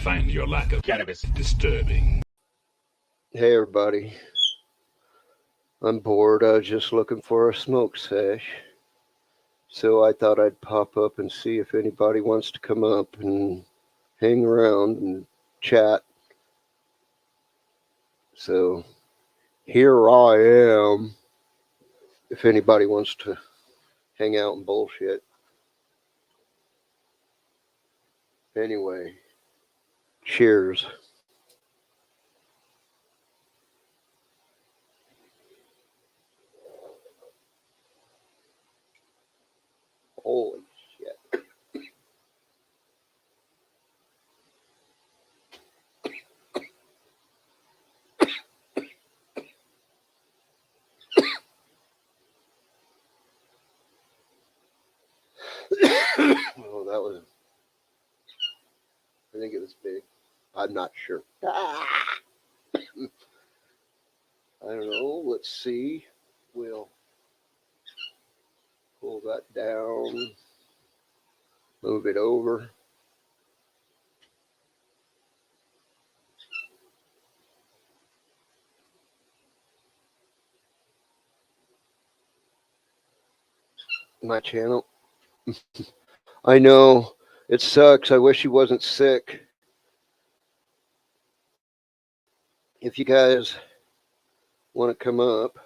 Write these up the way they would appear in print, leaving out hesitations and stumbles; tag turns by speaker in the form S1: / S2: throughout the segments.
S1: find your lack of cannabis disturbing.
S2: Hey everybody, I'm bored. I was just looking for a smoke sesh, so I thought I'd pop up and see if anybody wants to come up and hang around and chat. So here I am, if anybody wants to hang out and bullshit. Anyway, cheers. Holy shit. Oh, that was, I think it was big. I'm not sure. I don't know. Let's see. We'll pull that down, move it over. My channel. I know. It sucks. I wish he wasn't sick. If you guys want to come up,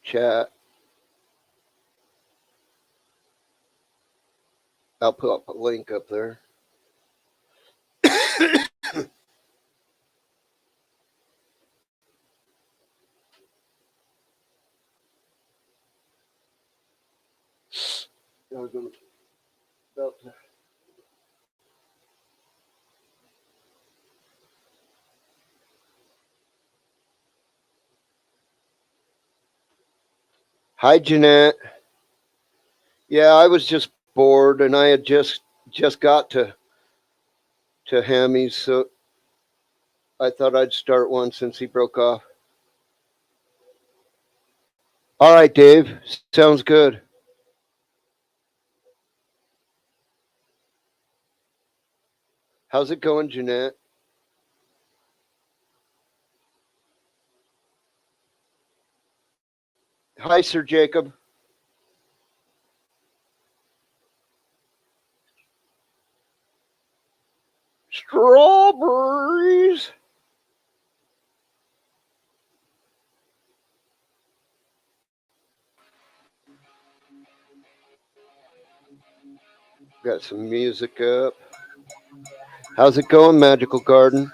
S2: chat, I'll put up a link up there. I was about to. Hi, Jeanette. Yeah, I was just bored, and I had just got to Hammy's, so I thought I'd start one since he broke off. All right, Dave. Sounds good. How's it going, Jeanette? Hi, Sir Jacob. Strawberries. Got some music up. How's it going, Magical Garden?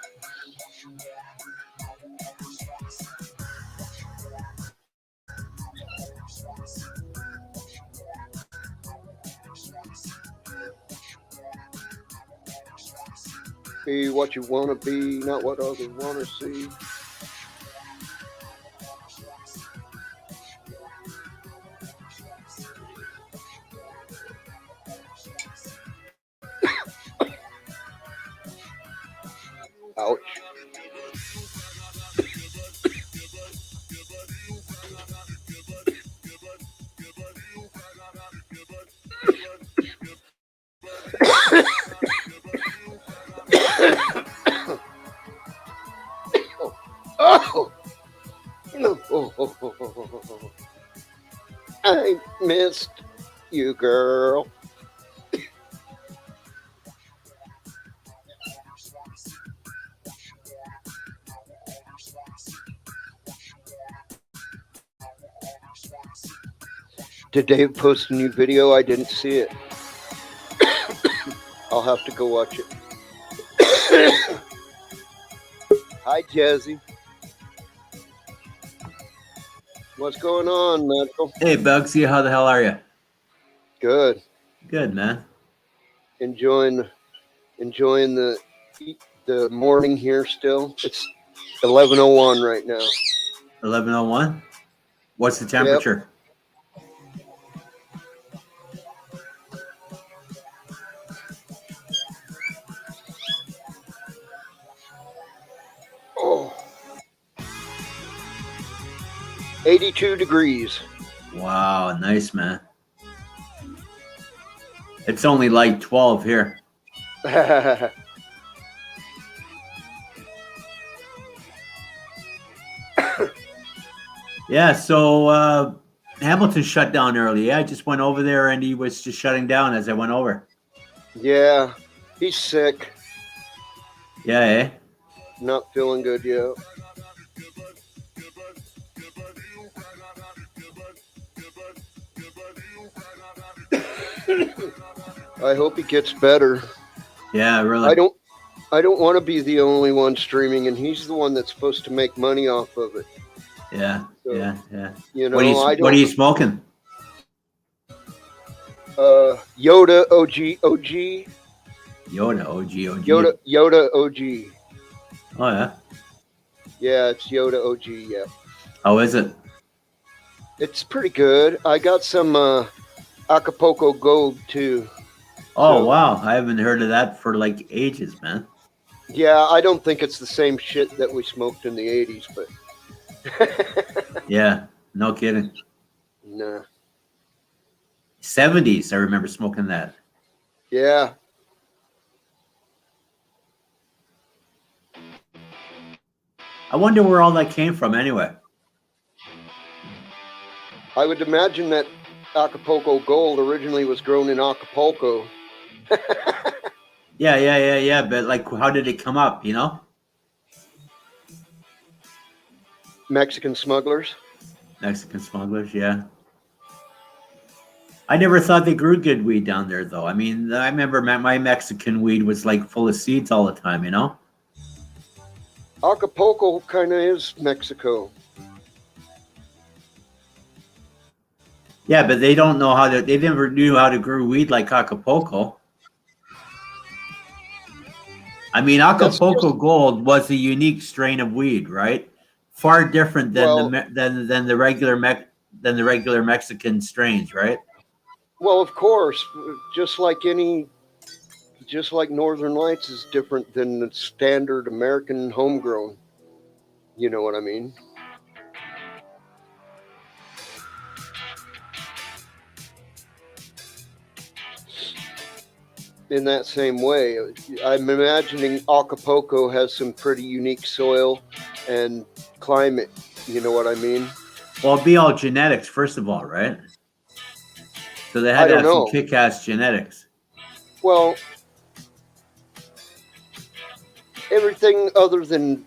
S2: Be what you want to be, not what others want to see. Ouch. Oh. Oh. I missed you, girl. Did Dave post a new video? I didn't see it. I'll have to go watch it. Hi, Jazzy. What's going on, Medical?
S3: Hey, Bugsy, how the hell are you?
S2: Good.
S3: Good, man.
S2: Enjoying the morning here still. It's 11:01 right now.
S3: 11:01? What's the temperature?
S2: Yep. Oh. 82 degrees.
S3: Wow, nice, man. It's only like 12 here. Yeah, so Hamilton shut down early. Yeah, I just went over there and he was just shutting down as I went over.
S2: Yeah, he's sick.
S3: Yeah, eh?
S2: Not feeling good yet. I hope he gets better.
S3: Yeah, really.
S2: I don't want to be the only one streaming, and he's the one that's supposed to make money off of it.
S3: Yeah,
S2: So,
S3: yeah.
S2: You know,
S3: What are you smoking?
S2: Yoda OG.
S3: Yoda, OG.
S2: Yoda OG.
S3: Oh, yeah.
S2: Yeah, it's Yoda OG. Yeah,
S3: How is it?
S2: it's pretty good. I got some Acapulco Gold too.
S3: Oh,
S2: So-
S3: wow. I haven't heard of that for like ages, man.
S2: Yeah, I don't think it's the same shit that we smoked in the '80s, but
S3: Yeah, no kidding.
S2: nah.
S3: 70s, I remember smoking that.
S2: Yeah,
S3: I wonder where all that came from anyway.
S2: I would imagine that Acapulco Gold originally was grown in Acapulco.
S3: Yeah. But like, how did it come up, you know?
S2: Mexican smugglers.
S3: Mexican smugglers, yeah. I never thought they grew good weed down there, though. I mean, I remember my Mexican weed was like full of seeds all the time, you know?
S2: Acapulco kind of is Mexico.
S3: Yeah, but they don't know they never knew how to grow weed like Acapulco. I mean, Acapulco Gold was a unique strain of weed, right? Far different than than the regular Mexican strains, right?
S2: Well, of course, just like Northern Lights is different than the standard American homegrown. You know what I mean? In that same way, I'm imagining Acapulco has some pretty unique soil and climate. You know what I mean?
S3: Well, it'd be all genetics, first of all, right? So they
S2: I
S3: had to
S2: don't
S3: have some
S2: know.
S3: kick-ass genetics.
S2: Well, everything other than,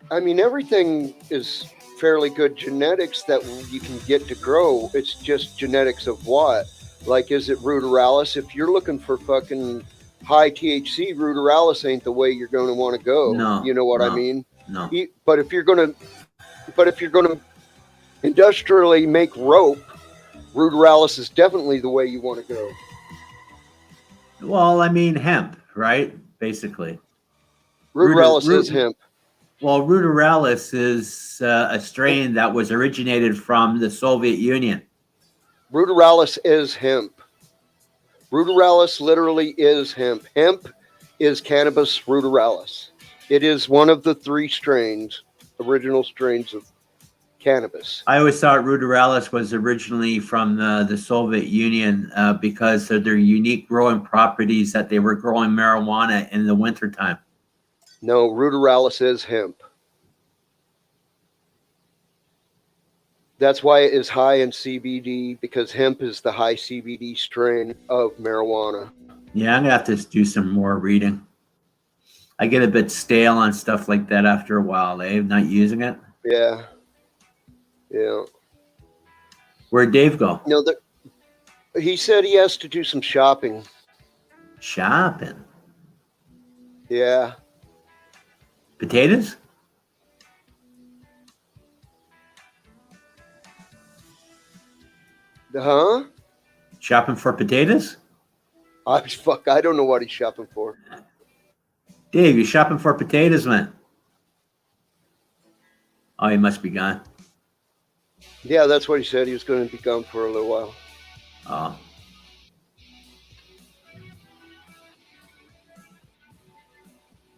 S2: I mean, everything is fairly good genetics that you can get to grow. It's just genetics of what? Like, is it ruderalis? If you're looking for fucking high THC, ruderalis ain't the way you're going to want to go.
S3: No,
S2: You know what I
S3: no.
S2: mean?
S3: No.
S2: But if you're going to industrially make rope, ruderalis is definitely the way you want to go.
S3: Well, I mean, hemp, right? Basically.
S2: Ruderalis is hemp.
S3: Well, ruderalis is a strain that was originated from the Soviet Union.
S2: Ruderalis is hemp. Ruderalis literally is hemp. Hemp is Cannabis ruderalis. It is one of the 3 original strains of cannabis.
S3: I always thought ruderalis was originally from the Soviet Union because of their unique growing properties that they were growing marijuana in the wintertime.
S2: No, ruderalis is hemp. That's why it is high in CBD, because hemp is the high CBD strain of marijuana.
S3: Yeah, I'm going to have to do some more reading. I get a bit stale on stuff like that after a while, not using it.
S2: Yeah.
S3: Where'd Dave go?
S2: No, he said he has to do some shopping.
S3: Shopping.
S2: Yeah.
S3: Potatoes?
S2: Huh?
S3: Shopping for potatoes?
S2: I don't know what he's shopping for.
S3: Dave, you shopping for potatoes, man? Oh, he must be gone.
S2: Yeah, that's what he said. He was going to be gone for a little while.
S3: Oh.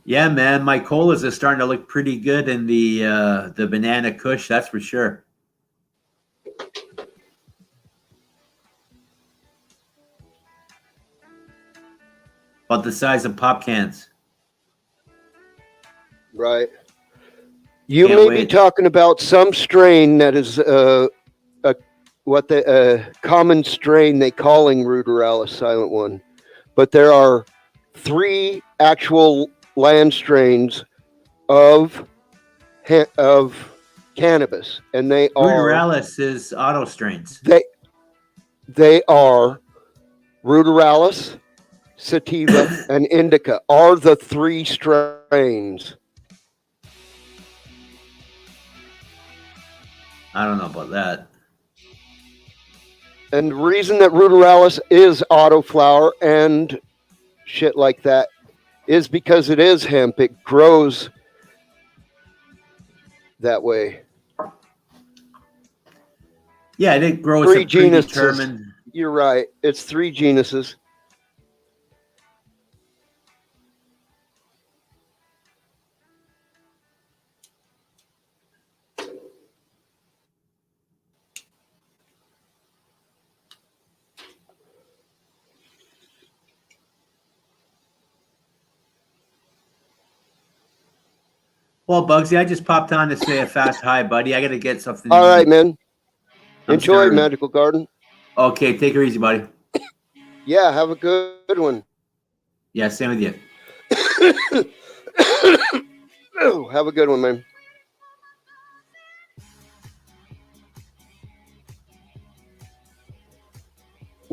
S3: Yeah, man, my colas are starting to look pretty good in the Banana Kush, that's for sure. About the size of pop cans.
S2: Right. You
S3: Can't
S2: may
S3: wait.
S2: be talking about some strain that is what the common strain they calling Ruderalis Silent One, but there are 3 actual land strains of cannabis, and they are
S3: Ruderalis is auto strains.
S2: they are Ruderalis, Sativa, and Indica are the 3 strains.
S3: I don't know about that.
S2: And the reason that Ruderalis is autoflower and shit like that is because it is hemp. It grows that way.
S3: Yeah, it did grow.
S2: 3
S3: It's a
S2: genuses.
S3: predetermined.
S2: You're right. It's 3 genuses.
S3: Well, Bugsy, I just popped on to say a fast hi, buddy. I got to get something.
S2: All right, man.
S3: I'm
S2: Enjoy
S3: starving.
S2: Magical Garden.
S3: Okay, take her easy, buddy.
S2: Yeah, have a good one.
S3: Yeah, same with you.
S2: Have a good one, man.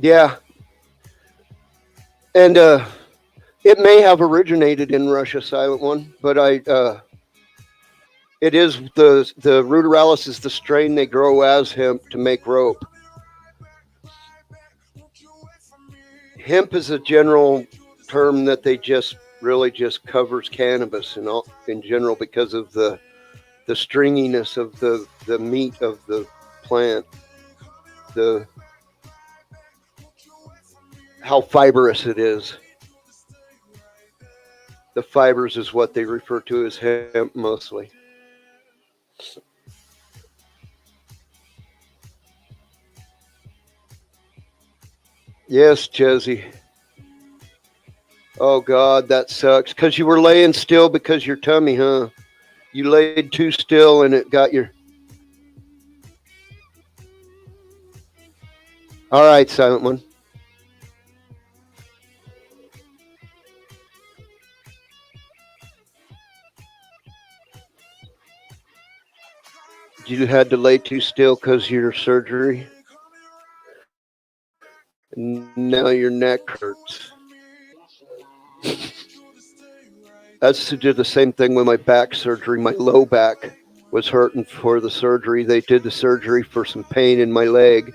S2: Yeah. And it may have originated in Russia, Silent One, but it is the Ruderalis is the strain they grow as hemp to make rope. Hemp is a general term that they just really just covers cannabis in general because of the stringiness of the meat of the plant, how fibrous it is. The fibers is what they refer to as hemp mostly. Yes, Jesse. Oh God, that sucks. Because you were laying still because your tummy, huh? You laid too still and it got your... All right, Silent One. You had to lay too still because of your surgery. Now your neck hurts. That's to do the same thing with my back surgery. My low back was hurting for the surgery. They did the surgery for some pain in my leg.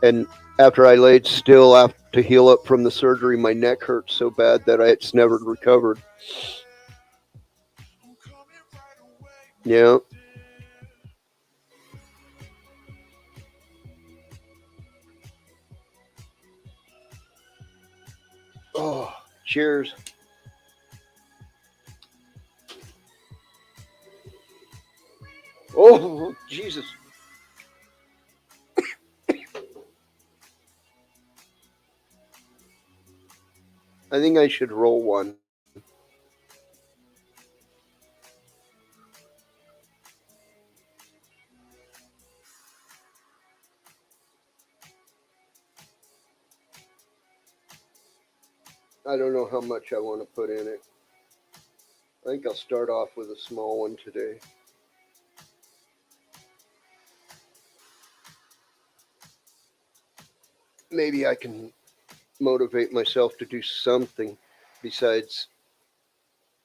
S2: And after I laid still to heal up from the surgery, my neck hurt so bad that it's never recovered. Yeah. Oh, cheers. Oh, Jesus. I think I should roll one. I don't know how much I want to put in it. I think I'll start off with a small one today. Maybe I can motivate myself to do something besides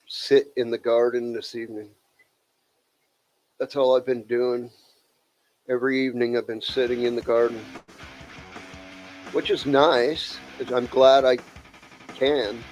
S2: sit in the garden this evening. That's all I've been doing. Every evening I've been sitting in the garden, which is nice. I'm glad I can.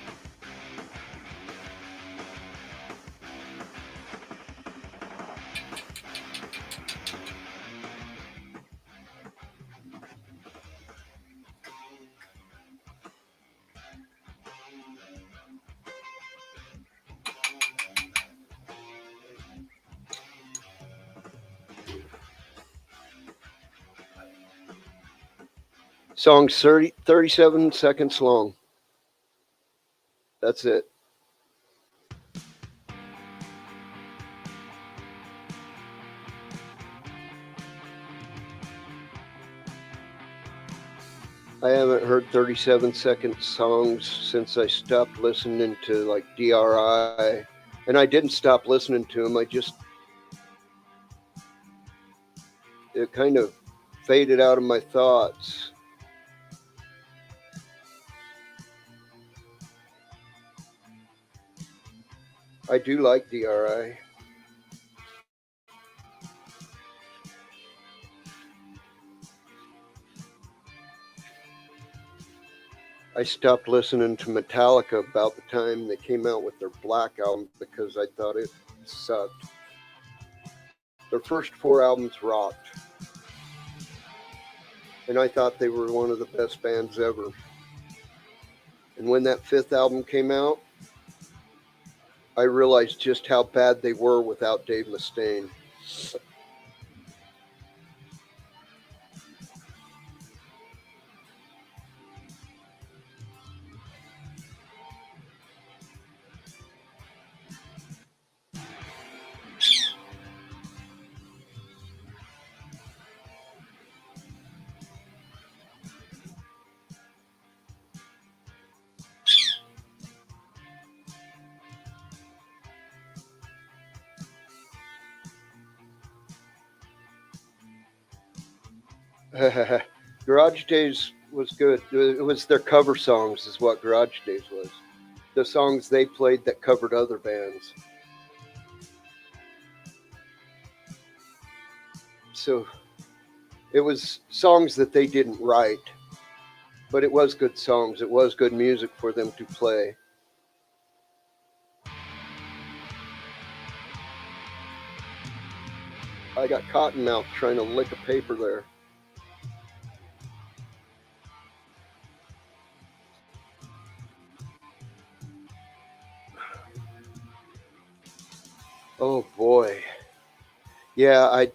S2: Song's 37 seconds long. That's it. I haven't heard 37-second songs since I stopped listening to like DRI. And I didn't stop listening to them. It kind of faded out of my thoughts. I do like DRI. I stopped listening to Metallica about the time they came out with their Black album because I thought it sucked. Their first 4 albums rocked. And I thought they were one of the best bands ever. And when that 5th album came out, I realized just how bad they were without Dave Mustaine. Garage Days was good. It was their cover songs is what Garage Days was. The songs they played that covered other bands. So it was songs that they didn't write, but it was good songs. It was good music for them to play. I got cottonmouth trying to lick a paper there. Oh boy. Yeah,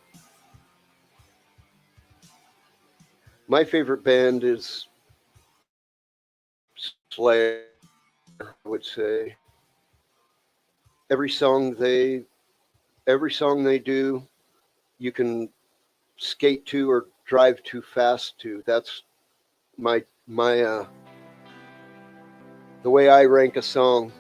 S2: my favorite band is Slayer, I would say. Every song they do, you can skate to or drive too fast to. That's my the way I rank a song.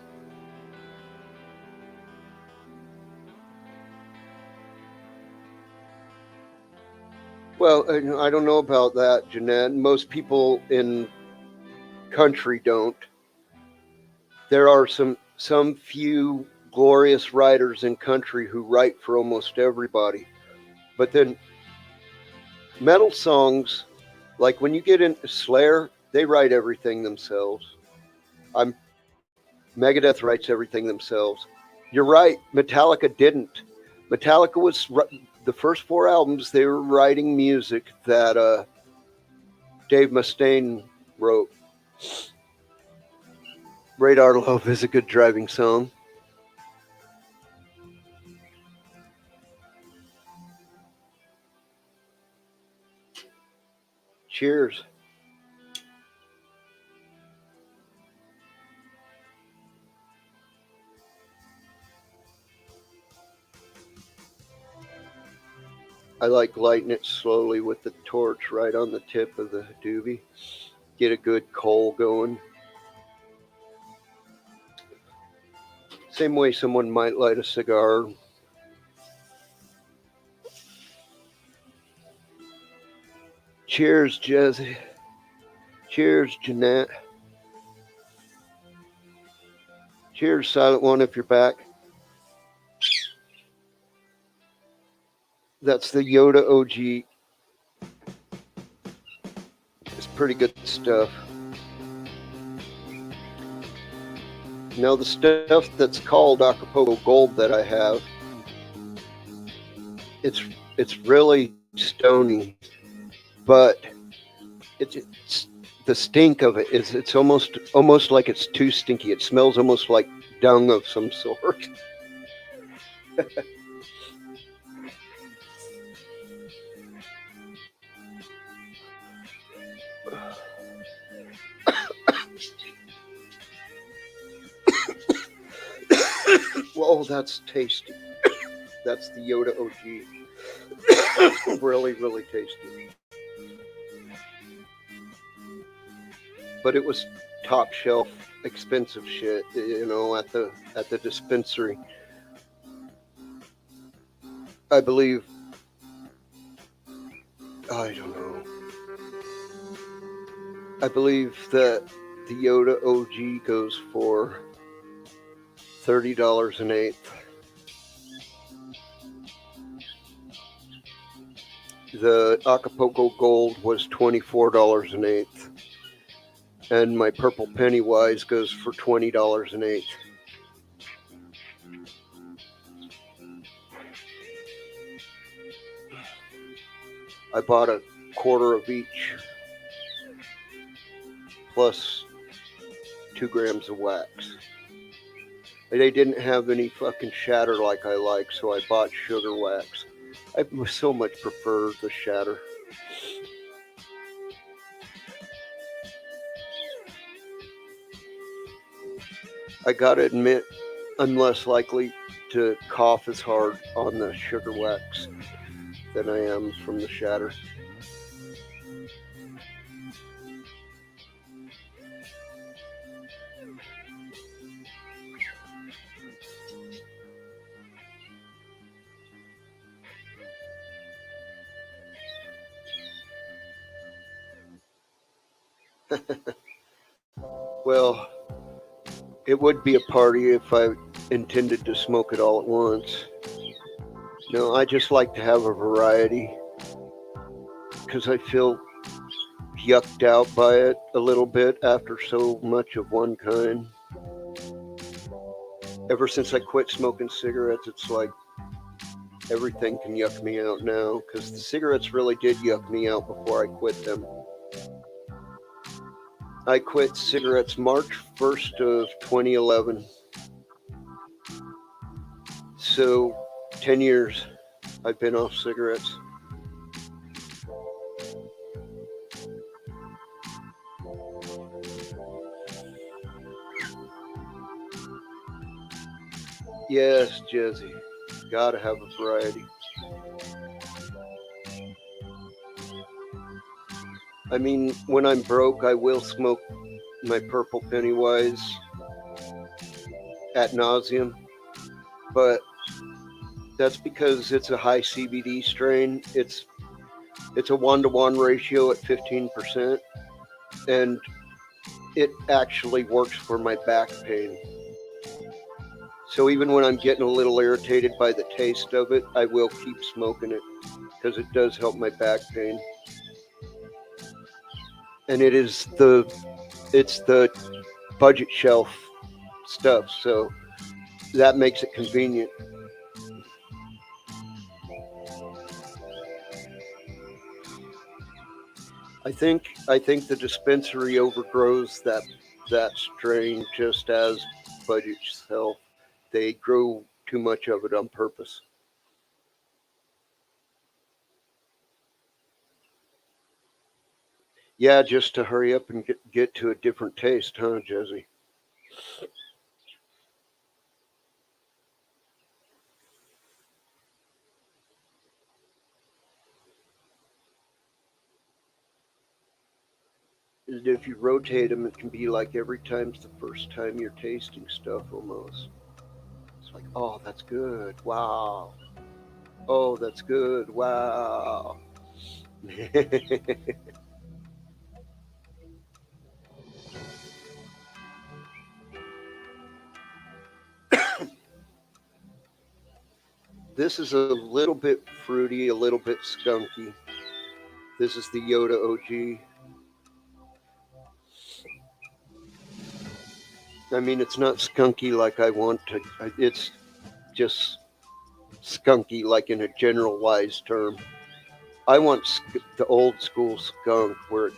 S2: Well, I don't know about that, Jeanette. Most people in country don't. There are some few glorious writers in country who write for almost everybody. But then metal songs, like when you get into Slayer, they write everything themselves. Megadeth writes everything themselves. You're right, Metallica didn't. Metallica was the first 4 albums they were writing music that Dave Mustaine wrote. Radar Love is a good driving song. Cheers. I like lighting it slowly with the torch right on the tip of the doobie. Get a good coal going. Same way someone might light a cigar. Cheers, Jesse. Cheers, Jeanette. Cheers, Silent One, if you're back. That's the Yoda OG. It's pretty good stuff. Now the stuff that's called Acapulco Gold that I have, it's really stony, but it's the stink of it is it's almost like it's too stinky. It smells almost like dung of some sort. Oh, that's tasty. That's the Yoda OG. Really, really tasty. But it was top shelf, expensive shit, at the dispensary. I believe. I don't know. I believe that the Yoda OG goes for $30 an eighth. The Acapulco Gold was $24 an eighth. And my Purple Pennywise goes for $20 an eighth. I bought a quarter of each, plus 2 grams of wax. They didn't have any fucking shatter like I like, so I bought sugar wax. I so much prefer the shatter. I gotta admit, I'm less likely to cough as hard on the sugar wax than I am from the shatter. Well, it would be a party if I intended to smoke it all at once. No, I just like to have a variety because I feel yucked out by it a little bit after so much of one kind. Ever since I quit smoking cigarettes, it's like everything can yuck me out now because the cigarettes really did yuck me out before I quit them. I quit cigarettes March 1st of 2011. So 10 years I've been off cigarettes. Yes, Jesse. Gotta have a variety. I mean, when I'm broke, I will smoke my Purple Pennywise ad nauseum, but that's because it's a high CBD strain. It's a 1-to-1 ratio at 15%, and it actually works for my back pain. So even when I'm getting a little irritated by the taste of it, I will keep smoking it because it does help my back pain. And it's the budget shelf stuff, so that makes it convenient. I think the dispensary overgrows that strain just as budget shelf. They grow too much of it on purpose. Yeah, just to hurry up and get to a different taste, huh, Jesse? If you rotate them, it can be like every time's the first time you're tasting stuff almost. It's like, oh, that's good. Wow. Oh, that's good. Wow. This is a little bit fruity, a little bit skunky. This is the Yoda OG. I mean, it's not skunky like I want to. It's just skunky, like in a generalized term. I want the old school skunk where it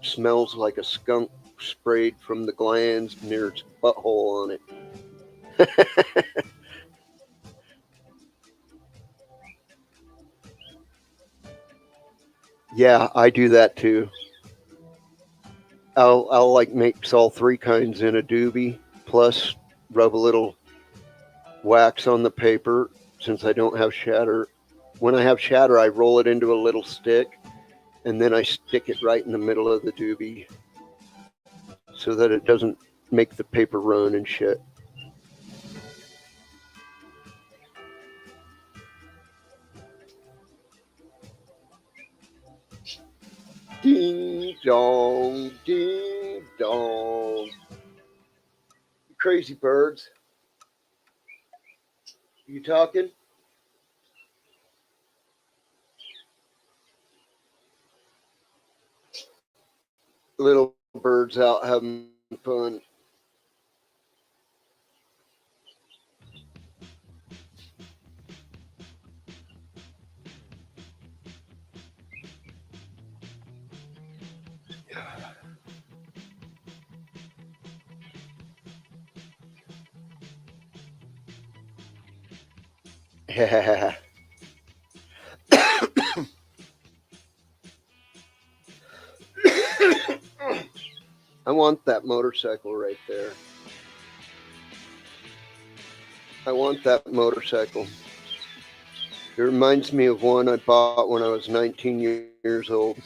S2: smells like a skunk sprayed from the glands near its butthole on it. Yeah, I do that too. I'll like mix all 3 kinds in a doobie, plus rub a little wax on the paper since I don't have shatter. When I have shatter, I roll it into a little stick and then I stick it right in the middle of the doobie so that it doesn't make the paper run and shit. Ding dong, ding dong. You crazy birds. You talking? Little birds out having fun. I want that motorcycle right there. I want that motorcycle. It reminds me of one I bought when I was 19 years old.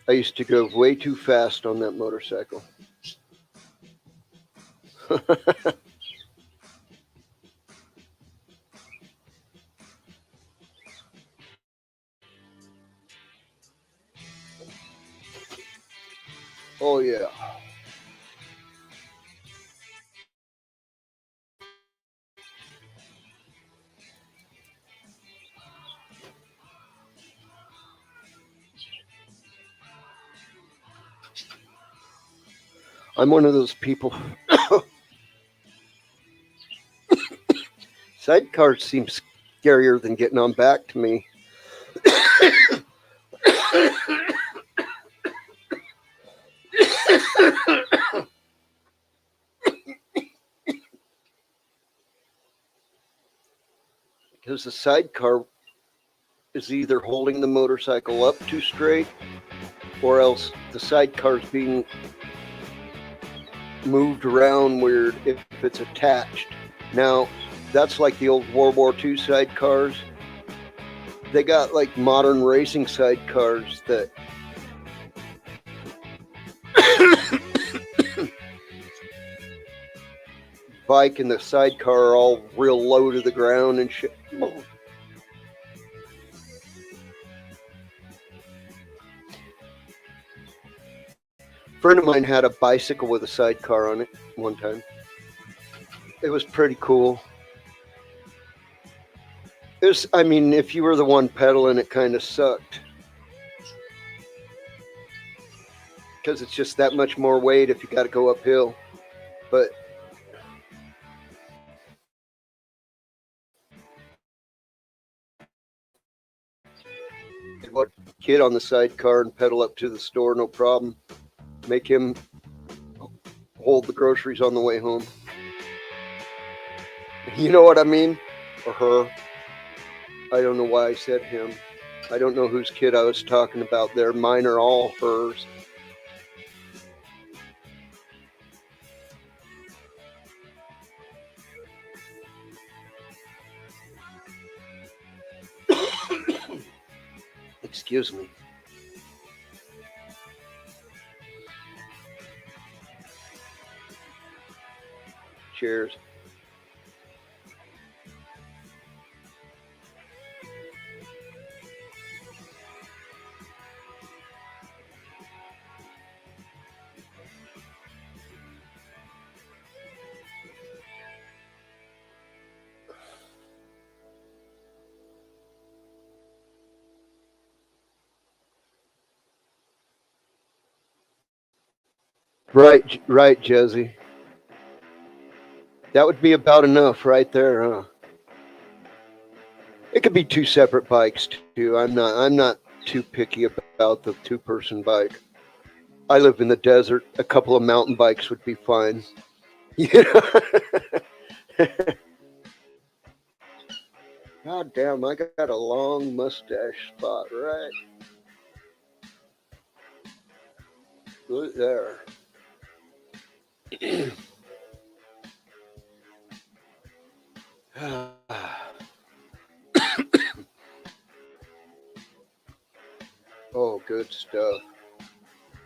S2: I used to go way too fast on that motorcycle. Oh, yeah. I'm one of those people. Sidecars seem scarier than getting on back to me. Because the sidecar is either holding the motorcycle up too straight or else the sidecar is being moved around weird if it's attached. Now, that's like the old World War II sidecars. They got like modern racing sidecars that bike and the sidecar are all real low to the ground and shit. A friend of mine had a bicycle with a sidecar on it one time. It was pretty cool. It was, I mean, if you were the one pedaling, it kind of sucked. Because it's just that much more weight if you got to go uphill. But what kid on the sidecar and pedal up to the store, no problem. Make him hold the groceries on the way home. You know what I mean? Or her. I don't know why I said him. I don't know whose kid I was talking about there. Mine are all hers. Excuse me. Cheers. Right, Jesse. That would be about enough right there, huh? It could be two separate bikes too. I'm not too picky about the two-person bike. I live in the desert. A couple of mountain bikes would be fine. You know? God damn, I got a long mustache spot right there. Oh, good stuff.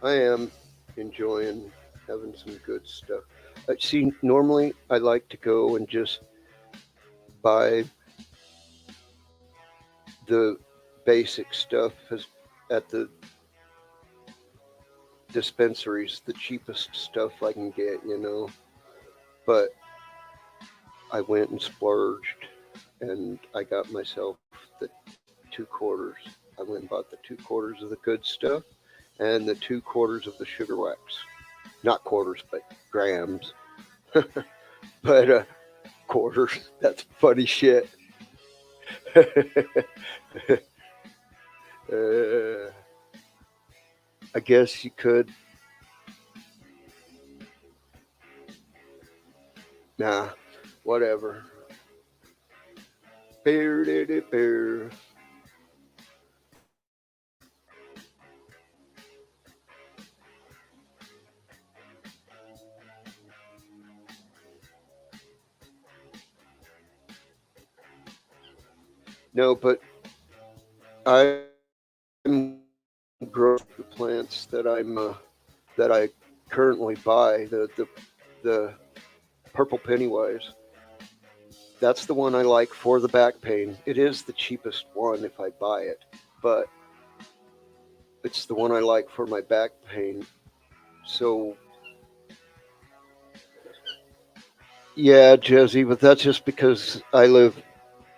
S2: I am enjoying having some good stuff. See, normally I like to go and just buy the basic stuff at the dispensaries, the cheapest stuff I can get, you know. But I went and splurged and I got myself the 2 quarters. I went and bought the 2 quarters of the good stuff and the 2 quarters of the sugar wax. Not quarters, but grams. But quarters, that's funny shit. uh, I guess you could. Nah, whatever. Bear, bear. No, but I'm growing the plants that I currently buy. The purple Pennywise. That's the one I like for the back pain. It is the cheapest one if I buy it, but it's the one I like for my back pain. So yeah, Jesse, but that's just because I live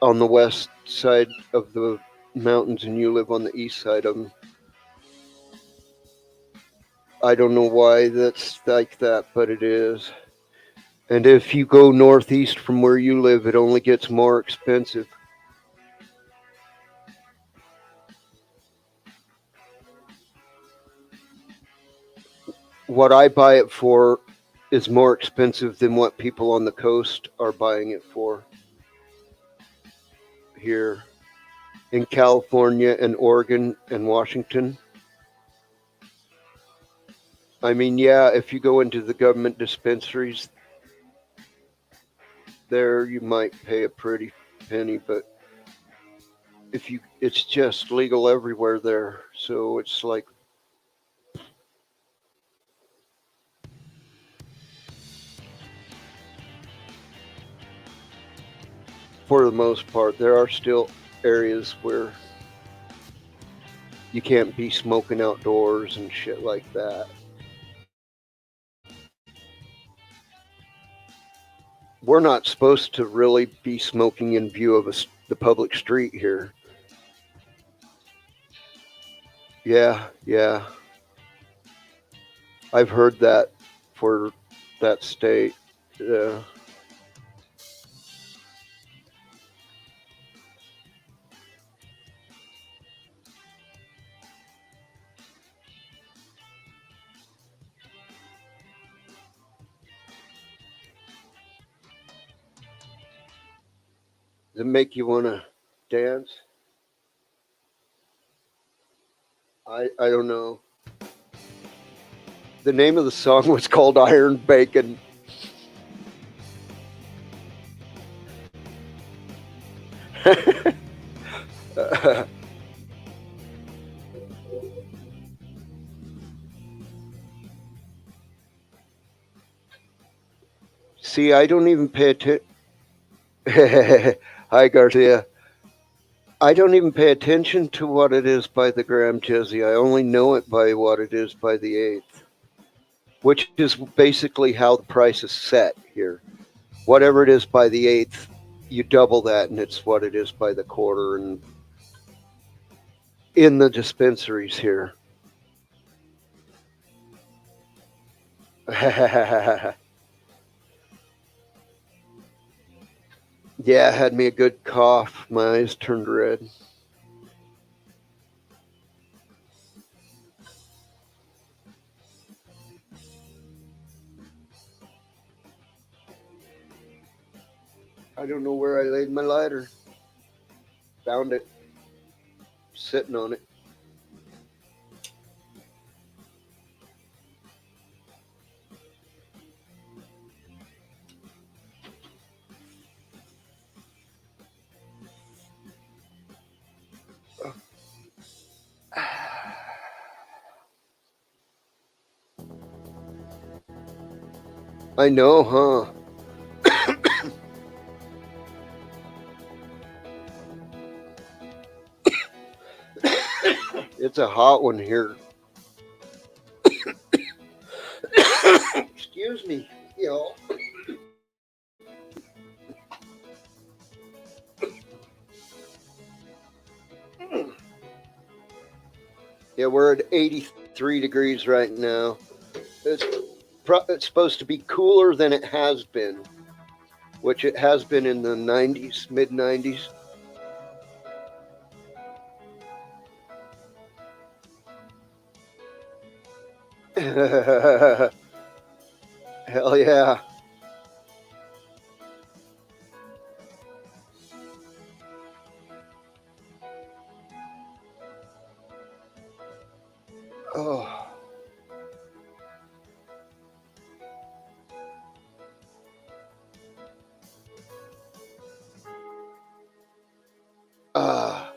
S2: on the west side of the mountains and you live on the east side of them. I don't know why that's like that, but it is. And if you go northeast from where you live, it only gets more expensive. What I buy it for is more expensive than what people on the coast are buying it for here in California and Oregon and Washington. I mean, yeah, if you go into the government dispensaries, there you might pay a pretty penny, but if you it's just legal everywhere there. So it's like for the most part there are still areas where you can't be smoking outdoors and shit like that. We're not supposed to really be smoking in view of the public street here. Yeah, yeah. I've heard that for that state. Yeah. Does it make you want to dance? I don't know. The name of the song was called Iron Bacon. See, I don't even pay attention. Hi, Garcia. I don't even pay attention to what it is by the gram, Jesse. I only know it by what it is by the eighth, which is basically how the price is set here. Whatever it is by the eighth, you double that, and it's what it is by the quarter. And in the dispensaries here. Yeah, had me a good cough. My eyes turned red. I don't know where I laid my lighter. Found it. Sitting on it. I know, huh? It's a hot one here. Excuse me, y'all. Yeah, we're at 83 degrees right now. It's supposed to be cooler than it has been, which it has been in the 90s, mid 90s. Hell yeah. Oh. Ah.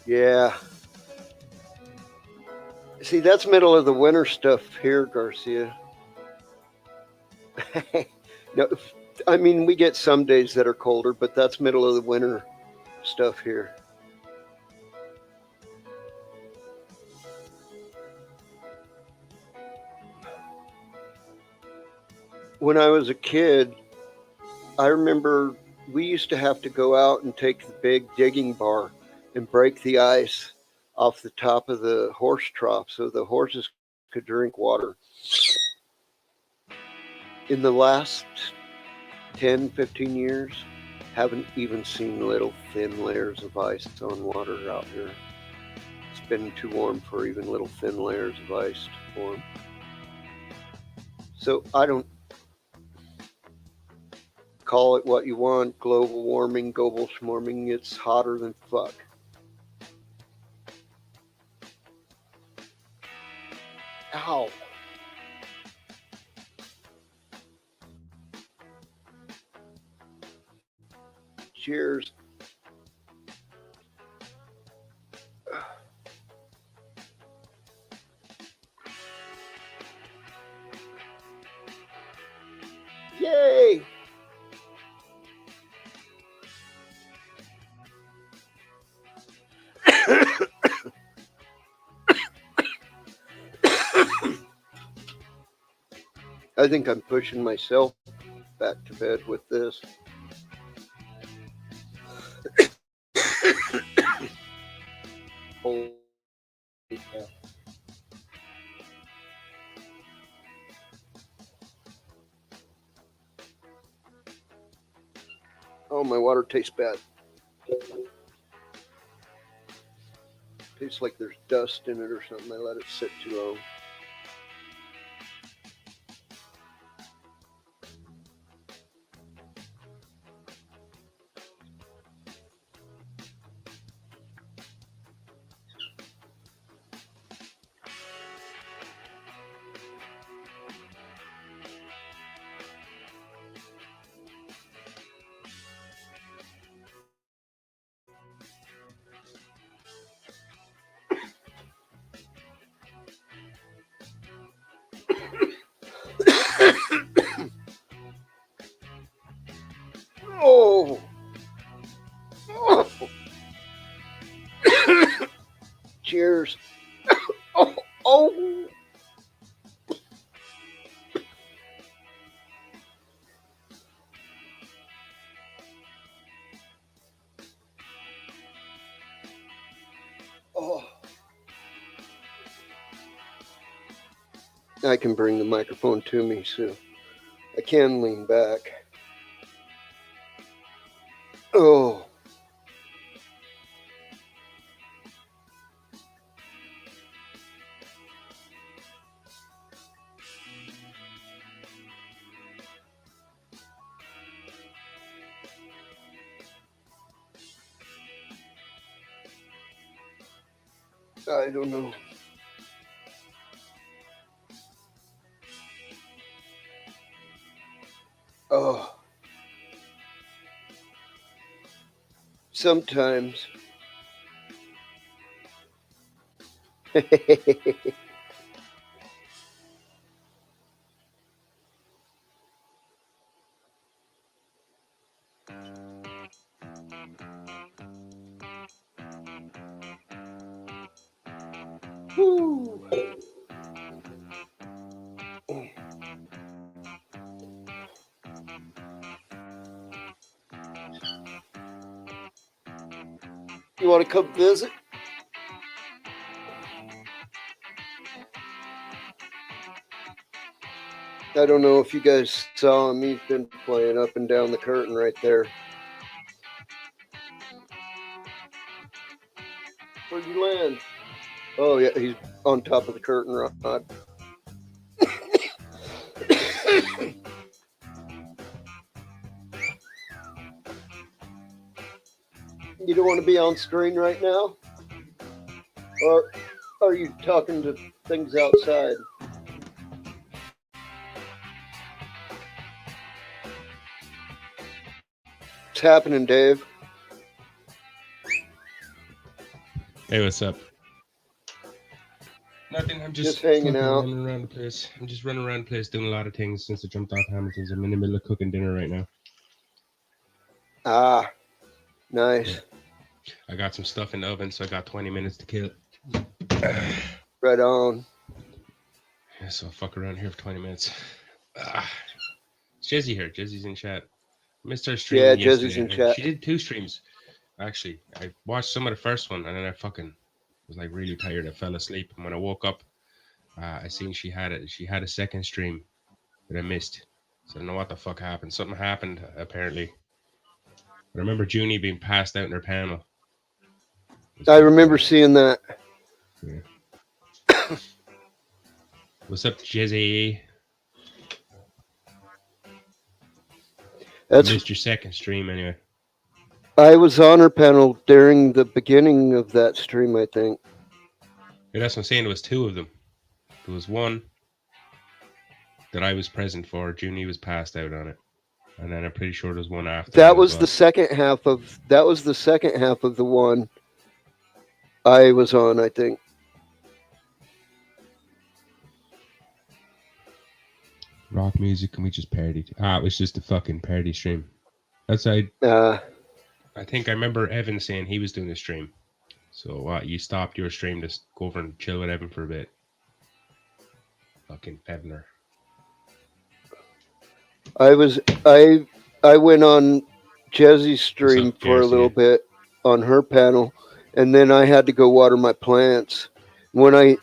S2: Yeah. See, that's middle of the winter stuff here, Garcia. No, I mean, we get some days that are colder, but that's middle of the winter stuff here. When I was a kid, I remember we used to have to go out and take the big digging bar and break the ice off the top of the horse trough so the horses could drink water. In the last 10, 15 years, haven't even seen little thin layers of ice on water out here. It's been too warm for even little thin layers of ice to form. So I don't call it what you want, global warming, global schmorming. It's hotter than fuck. Ow. Cheers. Yay! I think I'm pushing myself back to bed with this. Holy cow. Oh, my water tastes bad. Tastes like there's dust in it or something. I let it sit too long. Oh! Oh! Cheers. Oh! Oh! Oh! I can bring the microphone to me, so I can lean back. Oh! I don't know. Oh. Sometimes. Woo. You want to come visit? I don't know if you guys saw him. He's been playing up and down the curtain right there. Where'd you land? Oh, yeah, he's on top of the curtain rod. You don't want to be on screen right now? Or are you talking to things outside? What's happening, Dave?
S4: Hey, what's up? Nothing. I'm just
S2: hanging out.
S4: running around the place. I'm just running around the place doing a lot of things since I jumped off Hamilton's. I'm in the middle of cooking dinner right now.
S2: Ah, nice.
S4: I got some stuff in the oven, so I got 20 minutes to kill.
S2: Right on.
S4: Yeah, so I'll fuck around here for 20 minutes. Jezzy here. Jezzy's in chat. Missed her stream.
S2: Yeah,
S4: yesterday.
S2: Jezzy's in chat.
S4: She did 2 streams. Actually, I watched some of the first one, and then I fucking was like really tired. I fell asleep, and when I woke up, I seen she had a second stream that I missed. So I don't know what the fuck happened. Something happened apparently. But I remember Junie being passed out in her panel.
S2: I remember seeing that.
S4: Yeah. What's up, Jezzy? Missed your second stream anyway.
S2: I was on her panel during the beginning of that stream, I think.
S4: Yeah, that's what I'm saying. There was 2 of them. There was one that I was present for. Junie was passed out on it, and then I'm pretty sure there's one after.
S2: That was the second half of. That was the second half of the one I was on, I think.
S4: Rock music, and we just partied. It was just a fucking party stream. That's I think I remember Evan saying he was doing a stream. So you stopped your stream to go over and chill with Evan for a bit. Fucking Evaner.
S2: I went on Jezzy's stream for a little bit on her panel, and then I had to go water my plants. When I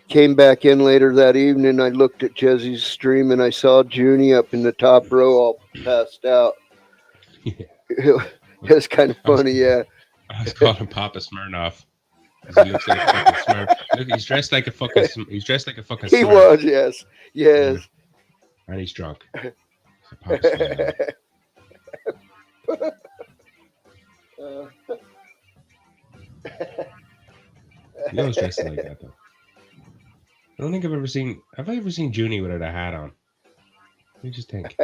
S2: came back in later that evening, I looked at Jezzy's stream and I saw Junie up in the top row all passed out. Yeah. It was kind of funny, yeah.
S4: I was calling Papa Smirnoff. He looks like a fucking Smurf. Look, he's dressed like a fucking Smurf.
S2: He was, yes. Yes.
S4: And he's drunk. He always dressed like that, though. I don't think I've ever seen... Have I ever seen Junie without a hat on? Let me just think.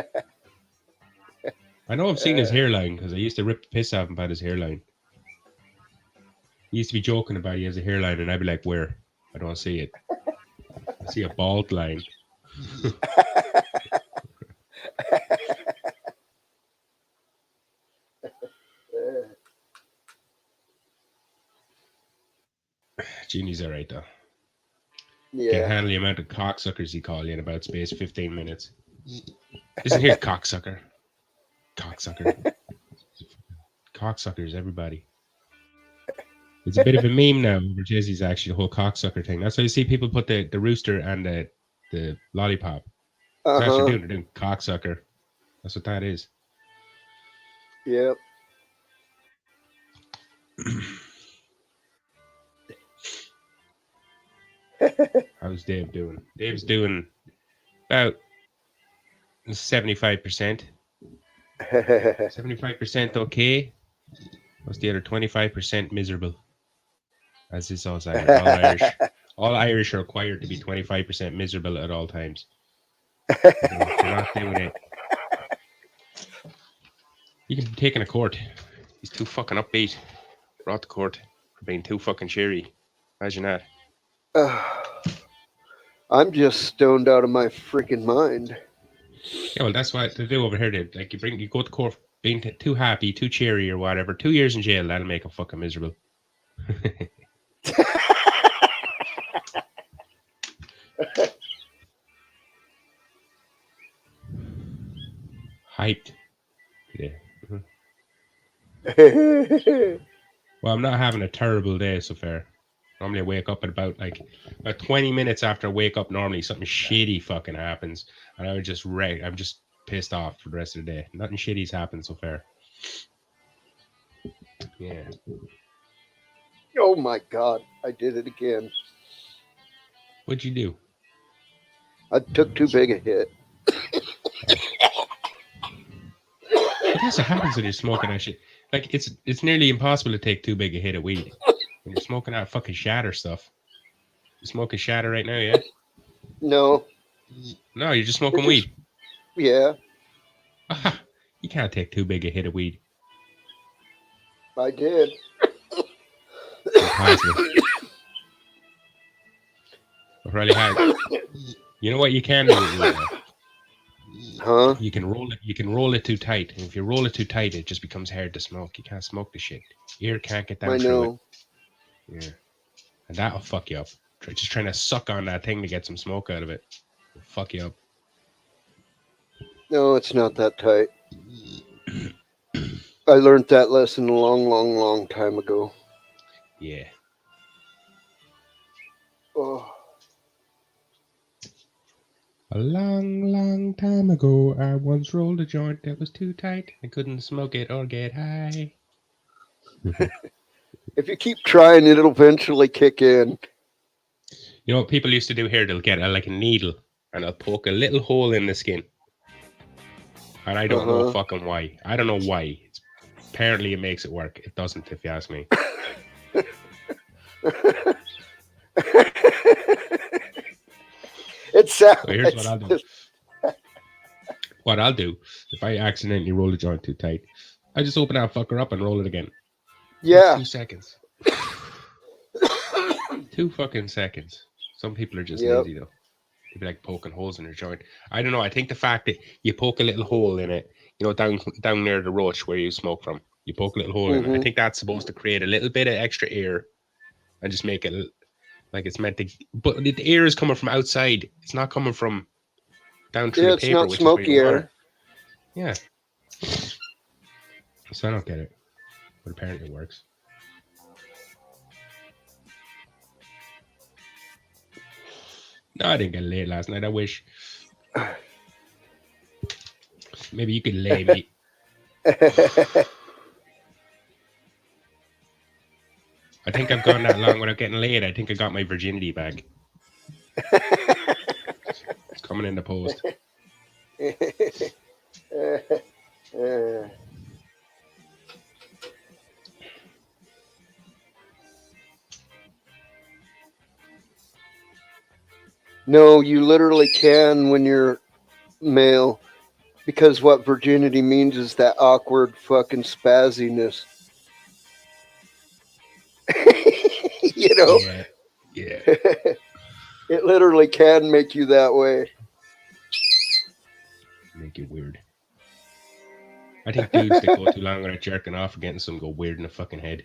S4: I know I've seen his hairline, because I used to rip the piss off him about his hairline. He used to be joking about he has a hairline, and I'd be like, where? I don't see it. I see a bald line. Junie's alright, though.
S2: Yeah.
S4: Can't handle the amount of cocksuckers he called you in about space 15 minutes. Listen here, cocksucker. Cocksucker. Cocksuckers, everybody. It's a bit of a meme now over Jezzy's actually, the whole cocksucker thing. That's why you see people put the rooster and the lollipop. That's what they're doing cocksucker. That's what that is.
S2: Yep.
S4: How's Dave doing? Dave's doing about 75%. 75% okay. What's the other 25% miserable? As is all Irish are required to be 25% miserable at all times. If you're not doing it, you can be taken to court. He's too fucking upbeat. Brought to court for being too fucking cheery. Imagine that.
S2: I'm just stoned out of my freaking mind.
S4: Yeah, well, that's what they do over here. Like you go to court being too happy, too cheery, or whatever. 2 years in jail, that'll make him fucking miserable. Hyped. Yeah. Well, I'm not having a terrible day so far. Normally I wake up at about 20 minutes after I wake up, normally something shitty fucking happens. And I'm just pissed off for the rest of the day. Nothing shitty's happened so far. Yeah.
S2: Oh my God, I did it again.
S4: What'd you do?
S2: I took too big a hit.
S4: But that's what happens when you're smoking that shit. Like it's nearly impossible to take too big a hit of weed when you're smoking that fucking shatter stuff. You smoking shatter right now, yeah?
S2: No.
S4: No, you're just smoking weed.
S2: Yeah,
S4: You can't take too big a hit of weed.
S2: I did.
S4: Impossible. Really hard. You know what you can do with weed, though?
S2: Huh?
S4: You can roll it too tight. And if you roll it too tight, it just becomes hard to smoke. You can't smoke the shit. Ear can't get down
S2: I
S4: through
S2: know.
S4: it. Yeah. And that'll fuck you up. Just trying to suck on that thing to get some smoke out of it. It'll fuck you up.
S2: No, it's not that tight. I learned that lesson a long time ago.
S4: Yeah.
S2: Oh.
S4: A long time ago, I once rolled a joint that was too tight. I couldn't smoke it or get high.
S2: If you keep trying, it'll eventually kick in.
S4: You know what people used to do here? They'll get a needle and they'll poke a little hole in the skin. And I don't know fucking why. I don't know why. Apparently it makes it work. It doesn't, if you ask me.
S2: It sounds.
S4: So here's what I'll do. What I'll do, if I accidentally roll a joint too tight, I just open that fucker up and roll it again.
S2: Yeah.
S4: 2 seconds. 2 fucking seconds. Some people are just lazy though. They'd be like poking holes in their joint. I don't know. I think the fact that you poke a little hole in it, down near the roach where you smoke from, you poke a little hole in it. I think that's supposed to create a little bit of extra air and just make it like it's meant to. But the air is coming from outside. It's not coming from down through the paper.
S2: It's not smoky air.
S4: Yeah. So I don't get it. But apparently it works. No, I didn't get laid last night. I wish. Maybe you could lay me. I think I've gone that long without getting laid. I think I got my virginity back. It's coming in the post.
S2: No, you literally can when you're male, because what virginity means is that awkward fucking spazziness. You know?
S4: Yeah.
S2: It literally can make you that way.
S4: Make it weird. I think dudes that go too long without jerking off are getting some go weird in the fucking head.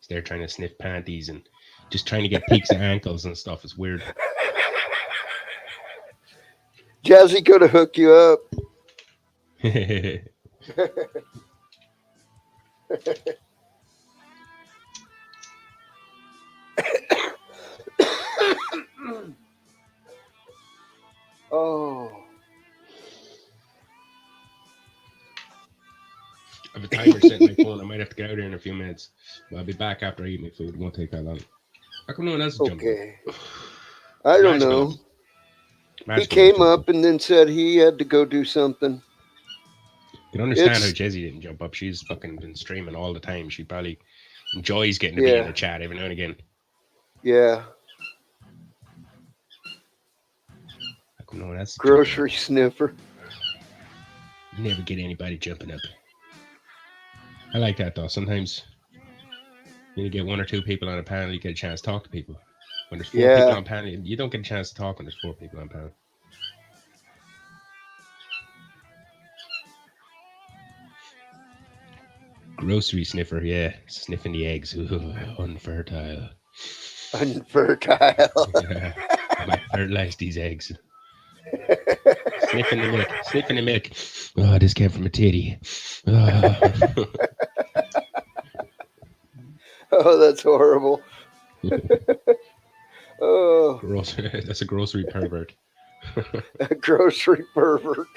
S4: They're trying to sniff panties and just trying to get peeks at ankles and stuff. It's weird.
S2: Jazzy could have hooked you up. Oh.
S4: I have a timer set on my phone. I might have to get out here in a few minutes. But I'll be back after I eat my food. It won't take that long. How come no one else is jumping?
S2: Okay. I don't know. He came up and then said he had to go do something.
S4: You can understand how Jezzy didn't jump up. She's fucking been streaming all the time. She probably enjoys getting to be in the chat every now and again.
S2: Yeah.
S4: No, that's
S2: Grocery sniffer.
S4: You never get anybody jumping up. I like that though. Sometimes you get one or two people on a panel, you get a chance to talk to people. When there's 4 people on panel, you don't get a chance to talk when there's 4 people on panel. Grocery sniffer, yeah. Sniffing the eggs. Ooh, unfertile.
S2: Unfertile.
S4: Yeah. I might fertilize these eggs. Sniffing the milk. Sniffing the milk. Oh, this came from a titty. Oh,
S2: Oh, that's horrible. Oh,
S4: that's a grocery pervert.
S2: a grocery pervert.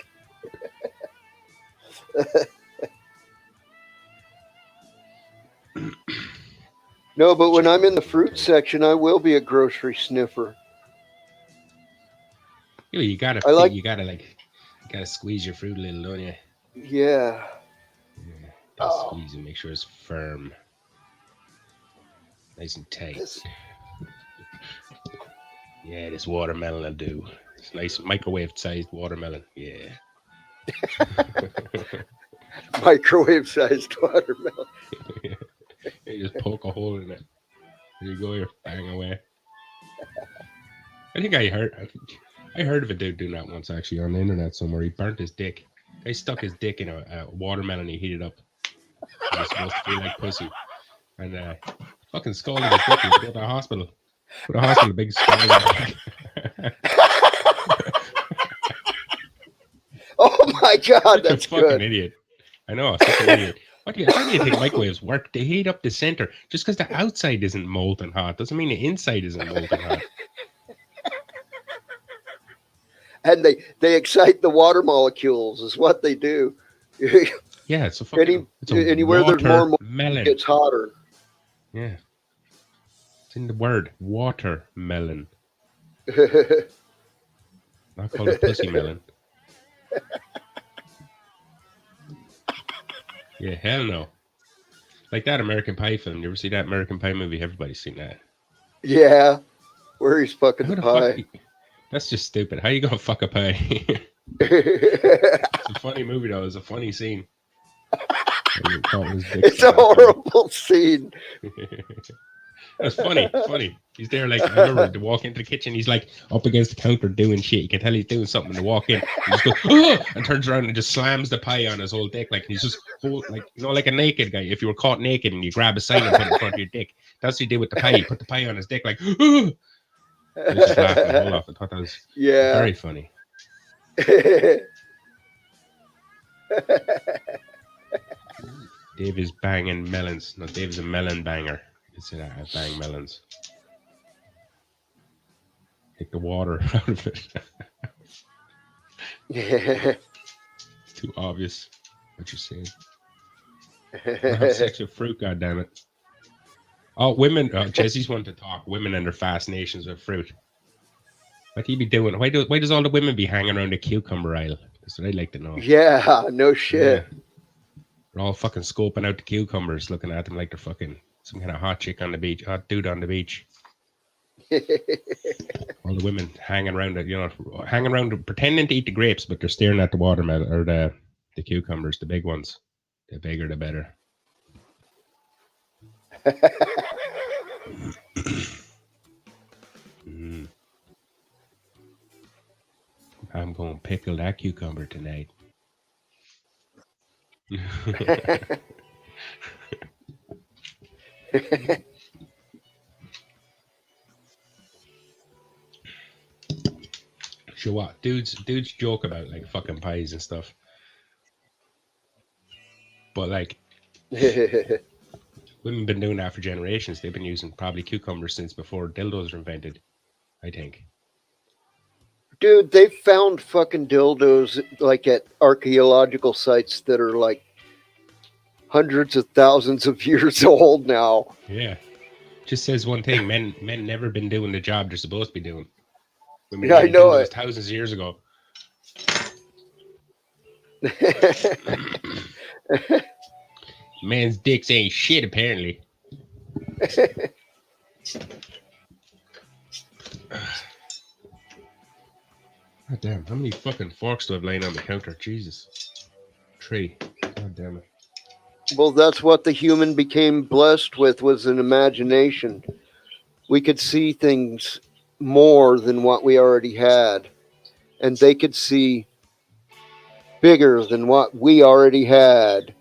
S2: No, but when I'm in the fruit section, I will be a grocery sniffer.
S4: You gotta squeeze your fruit a little, don't you?
S2: Yeah.
S4: Squeeze and make sure it's firm. Nice and tight. Yeah, this watermelon will do. It's nice microwave-sized watermelon. Yeah.
S2: Microwave-sized watermelon.
S4: You just poke a hole in it. There you go. You're bang away. I think I heard of a dude doing that once actually on the internet somewhere. He burnt his dick. He stuck his dick in a watermelon. He heated up. He was supposed to feel like pussy, and fucking scalded his dick. He go to the hospital. Go to the hospital. Big scald.
S2: Oh my god, that's
S4: fucking
S2: good.
S4: Idiot. I know, a fucking idiot. How do you think microwaves work? They heat up the center. Just because the outside isn't molten hot doesn't mean the inside isn't molten hot.
S2: And they excite the water molecules is what they do.
S4: Yeah, it's a fucking
S2: anywhere there's more
S4: melon.
S2: It gets hotter.
S4: Yeah. It's in the word watermelon. Not called a pussy melon. Yeah, hell no. Like that American Pie film. You ever see that American Pie movie? Everybody's seen that.
S2: Yeah. Where he's fucking the pie.
S4: That's just stupid. How you gonna fuck a pie? It's a funny movie though. It's a funny scene.
S2: It's a horrible scene.
S4: That's funny. Funny. He's there like, I remember to walk into the kitchen. He's like up against the counter doing shit. You can tell he's doing something to walk in. He just goes, oh! And turns around and just slams the pie on his whole dick. Like he's just like a naked guy. If you were caught naked and you grab a sign and put it in front of your dick, that's what he did with the pie. He put the pie on his dick like, oh! He was just laughing the whole off. I thought that was very funny. Dave is banging melons. No, Dave's a melon banger. It's I bang melons. Take the water out of it. It's too obvious what you're saying. Have sex with fruit, goddammit. Oh, women. Jesse's wanting to talk. Women and their fascinations with fruit. What do you be doing? Why does all the women be hanging around the cucumber aisle? That's what I'd like to know.
S2: Yeah, no shit.
S4: Yeah. They're all fucking scoping out the cucumbers, looking at them like they're fucking some kind of hot chick on the beach, hot dude on the beach. All the women hanging around it, hanging around, pretending to eat the grapes, but they're staring at the watermelon or the cucumbers, the big ones. The bigger, the better. I'm going to pickle that cucumber tonight. So what? Dudes joke about like fucking pies and stuff. But like women been doing that for generations. They've been using probably cucumbers since before dildos were invented, I think.
S2: Dude, they found fucking dildos like at archaeological sites that are like hundreds of thousands of years old now.
S4: Yeah. Just says one thing, men never been doing the job they're supposed to be doing. Women
S2: I know it.
S4: Thousands of years ago. Man's dicks ain't shit, apparently. God damn, how many fucking forks do I have laying on the counter? Jesus. 3. God damn it.
S2: Well, that's what the human became blessed with, was an imagination. We could see things more than what we already had, and they could see bigger than what we already had.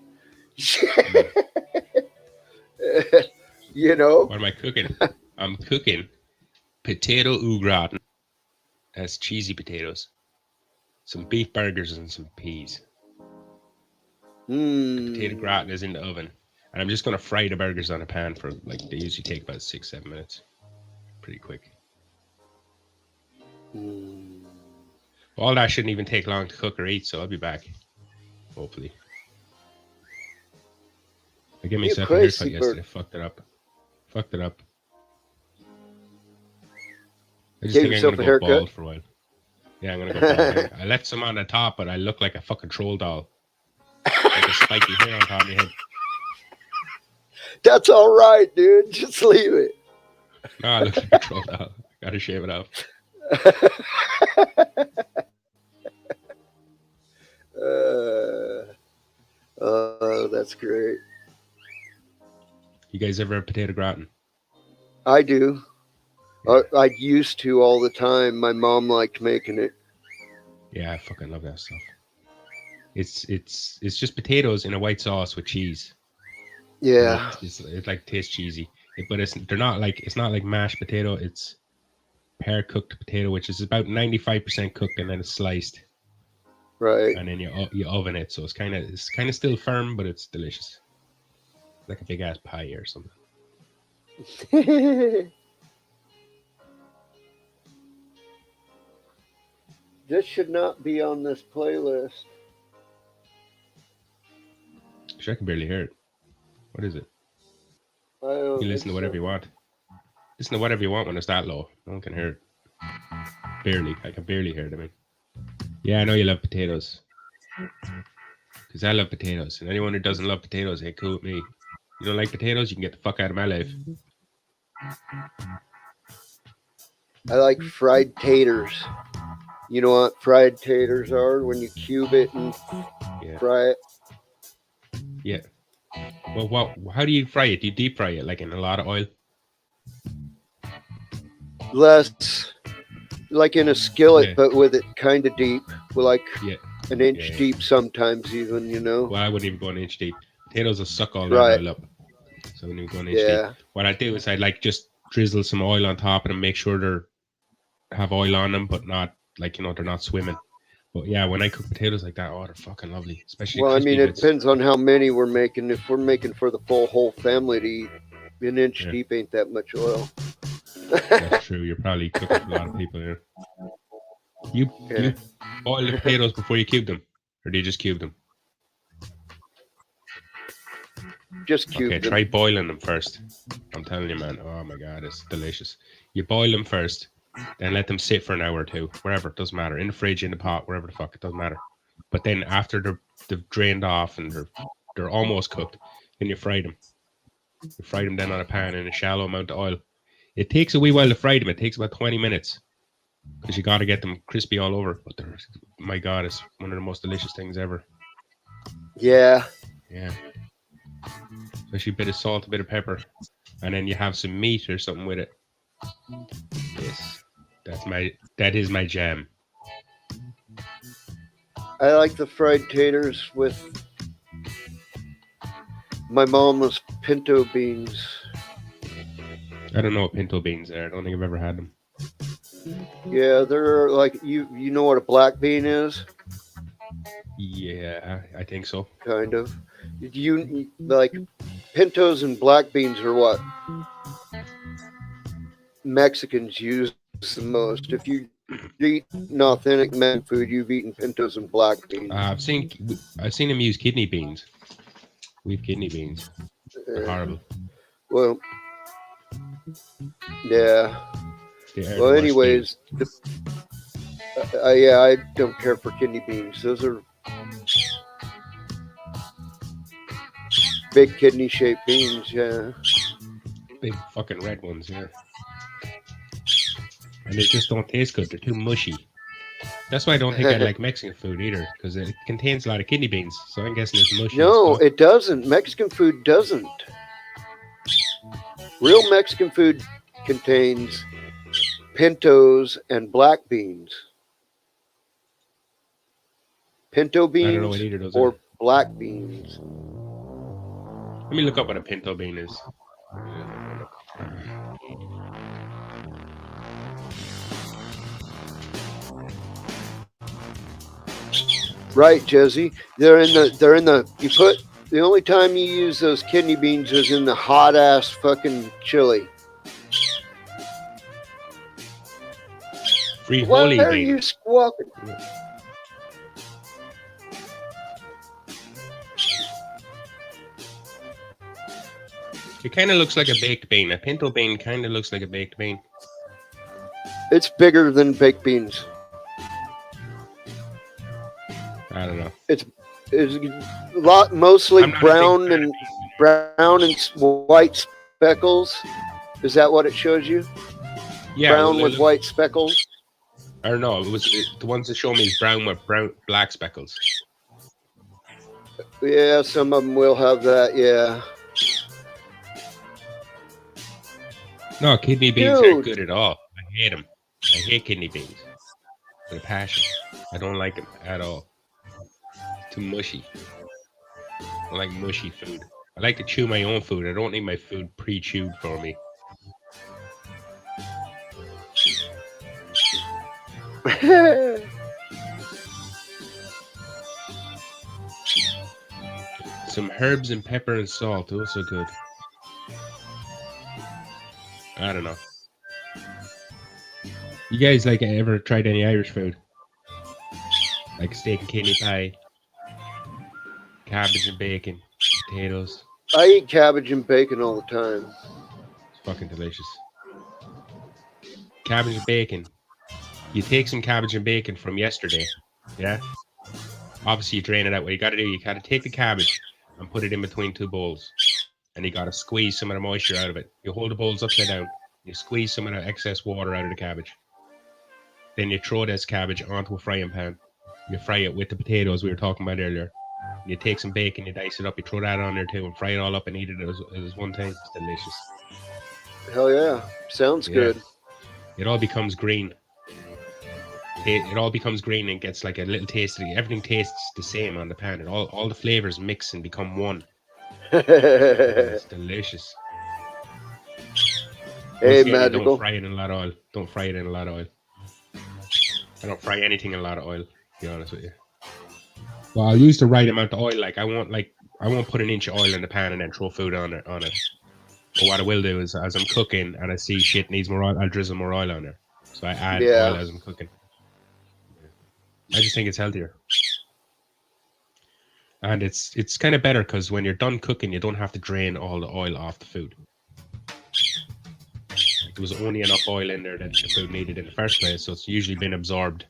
S2: You know?
S4: What am I cooking? I'm cooking potato au gratin. That's cheesy potatoes. Some beef burgers and some peas. Potato gratin is in the oven. And I'm just going to fry the burgers on a pan for, like, they usually take about 6-7 minutes. Pretty quick. All that shouldn't even take long to cook or eat, so I'll be back. Hopefully. I gave myself a haircut yesterday. Fucked it up. I just think I'm going to go bald for a while. Yeah, I'm going to go bald. I left some on the top, but I look like a fucking troll doll. Like a spiky hair on top of my head.
S2: That's all right, dude. Just leave it.
S4: No, I look like a troll doll. I gotta shave it off.
S2: That's great.
S4: You guys ever have potato gratin?
S2: I do. I used to all the time. My mom liked making it.
S4: Yeah, I fucking love that stuff. It's just potatoes in a white sauce with cheese.
S2: Yeah.
S4: It like tastes cheesy, but it's not like mashed potato. It's pear cooked potato, which is about 95% cooked, and then it's sliced.
S2: Right.
S4: And then you oven it, so it's kind of still firm, but it's delicious. Like a big ass pie or something.
S2: This should not be on this playlist.
S4: I can barely hear it. What is it? You can listen to whatever you want. Listen to whatever you want when it's that low. No one can hear it. Barely. I can barely hear it. I mean, yeah, I know you love potatoes. Because I love potatoes. And anyone who doesn't love potatoes ain't cool with me. You don't like potatoes? You can get the fuck out of my life.
S2: I like fried taters. You know what fried taters are? When you cube it and fry it.
S4: Yeah. Well, how do you fry it? Do you deep fry it, like in a lot of oil?
S2: Less, like in a skillet, but with it kind of deep. Well, like an inch deep sometimes even, you know?
S4: Well, I wouldn't even go an inch deep. Potatoes will suck all that oil up. So I wouldn't even go an inch deep. What I do is I like just drizzle some oil on top of them, make sure they have oil on them, but not like, you know, they're not swimming. But yeah, when I cook potatoes like that, oh, they're fucking lovely. Especially
S2: well, I mean, it depends on how many we're making. If we're making for the whole family to eat, an inch deep ain't that much oil.
S4: That's true. You're probably cooking for a lot of people here. You boil the potatoes before you cube them, or do you just cube them?
S2: Just cube them.
S4: Okay, try boiling them first. I'm telling you, man. Oh my god, it's delicious. You boil them first. Then let them sit for an hour or two, wherever, it doesn't matter. In the fridge, in the pot, wherever the fuck, it doesn't matter. But then after they've drained off and they're almost cooked, then you fry them. You fry them then on a pan in a shallow amount of oil. It takes a wee while to fry them. It takes about 20 minutes because you got to get them crispy all over. But my god, it's one of the most delicious things ever.
S2: Yeah.
S4: Yeah. Especially a bit of salt, a bit of pepper, and then you have some meat or something with it. Yes. That is my jam.
S2: I like the fried taters with my mom's pinto beans.
S4: I don't know what pinto beans are. I don't think I've ever had them.
S2: Yeah, they're like you know what a black bean is?
S4: Yeah, I think so.
S2: Kind of. You like pintos and black beans are what Mexicans use the most. If you eat an authentic Mexican food, you've eaten pintos and black beans.
S4: I've seen them use kidney beans. We have kidney beans. They're horrible.
S2: Well, yeah. Well, anyways, I don't care for kidney beans. Those are big kidney-shaped beans. Yeah.
S4: Big fucking red ones. Yeah. and they just don't taste good. They're too mushy. That's why I don't think I like Mexican food either, because it contains a lot of kidney beans. So I'm guessing it's mushy.
S2: No,
S4: and stuff.
S2: it doesn't. Mexican food doesn't. Real Mexican food contains pintos and black beans. Pinto
S4: I don't know what
S2: beans
S4: either of those
S2: or
S4: are.
S2: black beans.
S4: Let me look up what a pinto bean is.
S2: Right, Jesse. You put the only time you use those kidney beans is in the hot ass fucking chili.
S4: Free
S2: Why
S4: holy
S2: are
S4: bean.
S2: you squawking?
S4: It kind of looks like a baked bean. A pinto bean kind of looks like a baked bean.
S2: It's bigger than baked beans.
S4: I don't know.
S2: It's a lot, mostly
S4: I'm not a big
S2: brown
S4: fan of
S2: and
S4: beans.
S2: white speckles. Is that what it shows you?
S4: Yeah,
S2: Brown
S4: well,
S2: with white speckles.
S4: Or no, the ones that show me is brown with black speckles.
S2: Yeah, some of them will have that. Yeah.
S4: No, kidney beans aren't
S2: Dude.
S4: good at all. I hate them. I hate kidney beans with a passion. I don't like them at all. Too mushy. I like mushy food. I like to chew my own food. I don't need my food pre-chewed for me. Some herbs and pepper and salt, also good. I don't know. You guys like ever tried any Irish food? Like steak and kidney pie, cabbage and bacon, potatoes.
S2: I eat cabbage and bacon all the time.
S4: It's fucking delicious. Cabbage and bacon. You take some cabbage and bacon from yesterday, yeah? Obviously, you drain it out. What you gotta do, you gotta take the cabbage and put it in between two bowls. And you gotta squeeze some of the moisture out of it. You hold the bowls upside down. You squeeze some of the excess water out of the cabbage. Then you throw this cabbage onto a frying pan. You fry it with the potatoes we were talking about earlier. You take some bacon, you dice it up, you throw that on there too, and fry it all up and eat it as one thing. It's delicious.
S2: Hell yeah. Sounds
S4: Yeah.
S2: good.
S4: It all becomes green. It all becomes green and gets like a little taste of it. Everything tastes the same on the pan. And all the flavors mix and become one. It's delicious.
S2: Hey,
S4: Once again,
S2: Magical.
S4: Don't fry it in a lot of oil. Don't fry it in a lot of oil. I don't fry anything in a lot of oil, to be honest with you. Well, I'll use the right amount of oil. I won't put an inch of oil in the pan and then throw food on it. But what I will do is, as I'm cooking and I see shit needs more oil, I'll drizzle more oil on there. So I add oil as I'm cooking. I just think it's healthier. And it's kind of better because when you're done cooking, you don't have to drain all the oil off the food. Like, there was only enough oil in there that the food needed in the first place, so it's usually been absorbed.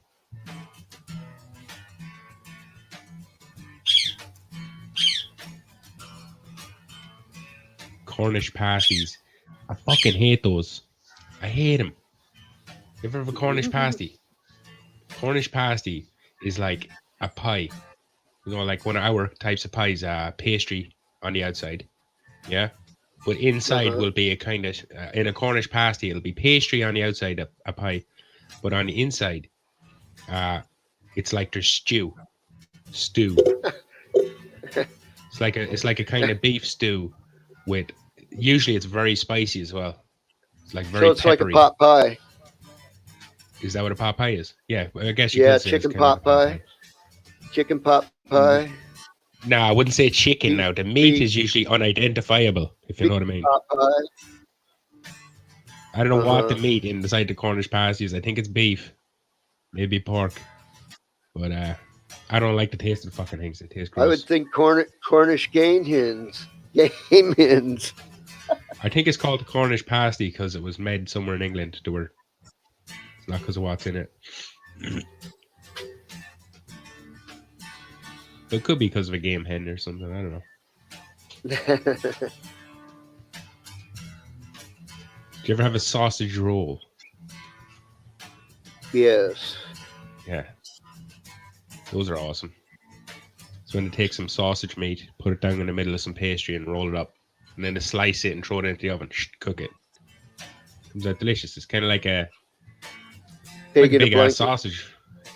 S4: Cornish pasties. I fucking hate those. I hate them. You ever have a Cornish pasty? Cornish pasty is like a pie. You know, like one of our types of pies, pastry on the outside. Yeah? But inside will be a kind of, in a Cornish pasty, it'll be pastry on the outside, a pie. But on the inside, it's like there's stew. It's like a kind of beef stew with, usually it's very spicy as well. It's like very
S2: So it's
S4: peppery.
S2: like a pot pie.
S4: Is that what a pot pie is? Yeah, I guess you
S2: Yeah,
S4: could say it's
S2: chicken
S4: kind
S2: pot
S4: of a pot
S2: pie. Chicken pot pie.
S4: No, I wouldn't say chicken
S2: Beef-
S4: now. The meat
S2: beef-
S4: is usually unidentifiable, if you know what I mean.
S2: Pot pie.
S4: I don't know what the meat inside the Cornish pasty is. I think it's beef. Maybe pork. But I don't like the taste of the fucking things. They taste gross.
S2: I would think Cornish game hens. Game hens.
S4: I think it's called the Cornish pasty because it was made somewhere in England. It's not because of what's in it. But it could be because of a game hen or something. I don't know. Do you ever have a sausage roll?
S2: Yes.
S4: Yeah. Those are awesome. So when they take some sausage meat, put it down in the middle of some pastry and roll it up. And then they slice it and throw it into the oven. Cook it. Comes out delicious. It's kind of like a
S2: Pig in a
S4: big ass
S2: blanket.
S4: sausage.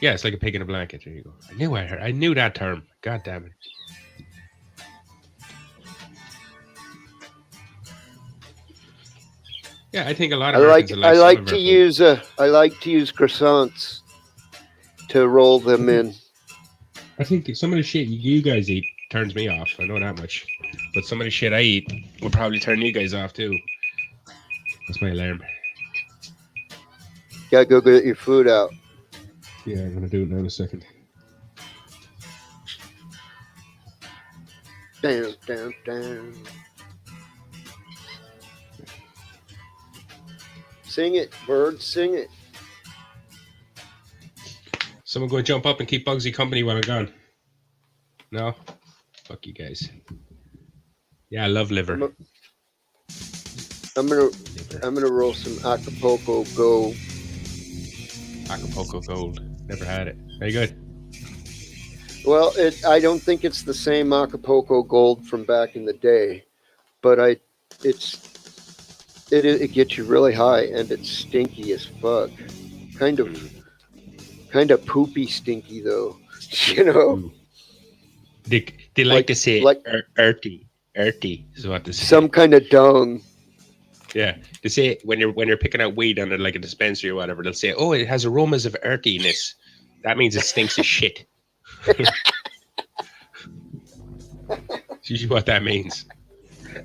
S4: Yeah, it's like a pig in a blanket. There you go. I knew that term. God damn it. Yeah, I think a lot of Americans
S2: I
S4: some
S2: like
S4: of
S2: to
S4: our food.
S2: use croissants to roll them in.
S4: I think some of the shit you guys eat turns me off. I know that much. But some of the shit I eat will probably turn you guys off too. That's my alarm.
S2: Gotta go get your food out.
S4: Yeah, I'm gonna do it now in a second.
S2: Down, down, down. Sing it, bird, sing it.
S4: Someone go jump up and keep Bugsy company while I'm gone. No? Fuck you guys. Yeah, I love liver.
S2: I'm gonna roll some Acapulco Gold.
S4: Acapulco Gold. Never had it. Very good.
S2: Well, I don't think it's the same Acapulco Gold from back in the day, but it gets you really high and it's stinky as fuck. Kind of poopy stinky though. You know.
S4: Ooh. They like to say earthy. Earthy is what they say.
S2: Some kind of dung.
S4: Yeah, they say when you're picking out weed under like a dispensary or whatever, they'll say, "Oh, it has aromas of earthiness." That means it stinks of shit. It's usually what that means.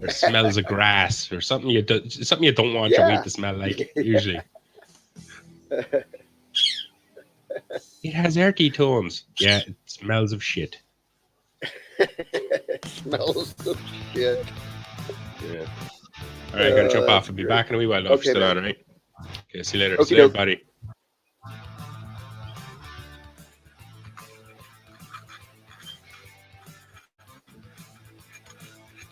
S4: Or smells of grass or something you don't want your weed to smell like. Usually, it has earthy tones. Yeah, it smells of shit.
S2: Smells of shit.
S4: Yeah. All right, I gotta jump off. I'll be back in a wee while.
S2: Okay,
S4: Still on,
S2: man.
S4: right? Okay, see you later.
S2: Okay,
S4: See you later,
S2: doke.
S4: buddy.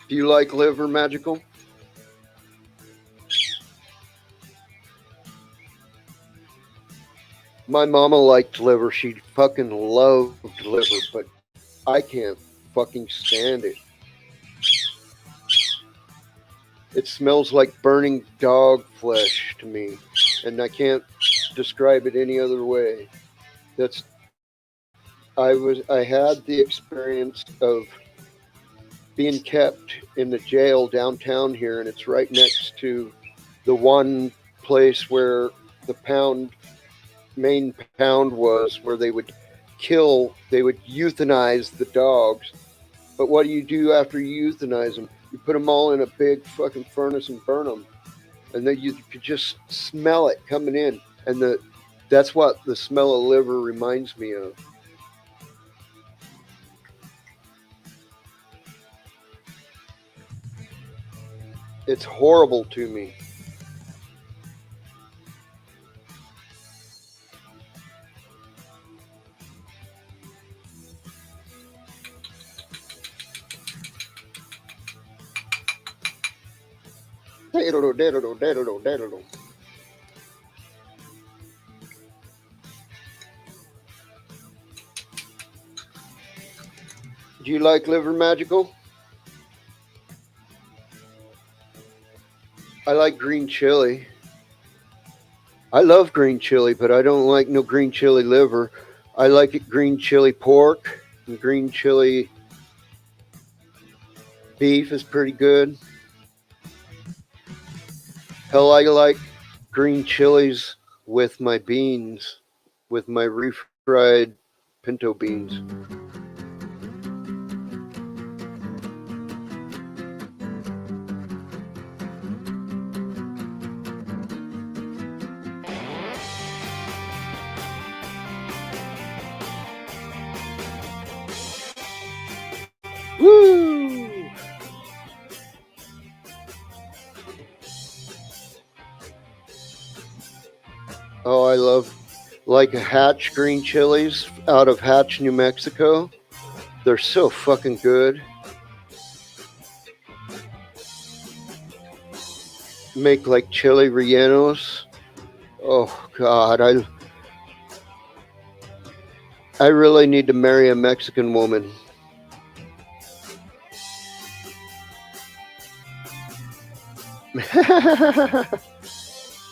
S2: Do you like liver, Magical? My mama liked liver. She fucking loved liver, but I can't fucking stand it. It smells like burning dog flesh to me, and I can't describe it any other way. I had the experience of being kept in the jail downtown here, and it's right next to the one place where the main pound was, where they would euthanize the dogs. But what do you do after you euthanize them? You put them all in a big fucking furnace and burn them, and then you could just smell it coming in, and that's what the smell of liver reminds me of. It's horrible to me. Do you like liver, Magical? I like green chili. I love green chili, but I don't like no green chili liver. I like it green chili pork and green chili beef is pretty good. Hell, I like green chilies with my beans, with my refried pinto beans. Woo! Oh, I love like Hatch green chilies out of Hatch, New Mexico. They're so fucking good. Make like chili rellenos. Oh God, I really need to marry a Mexican woman.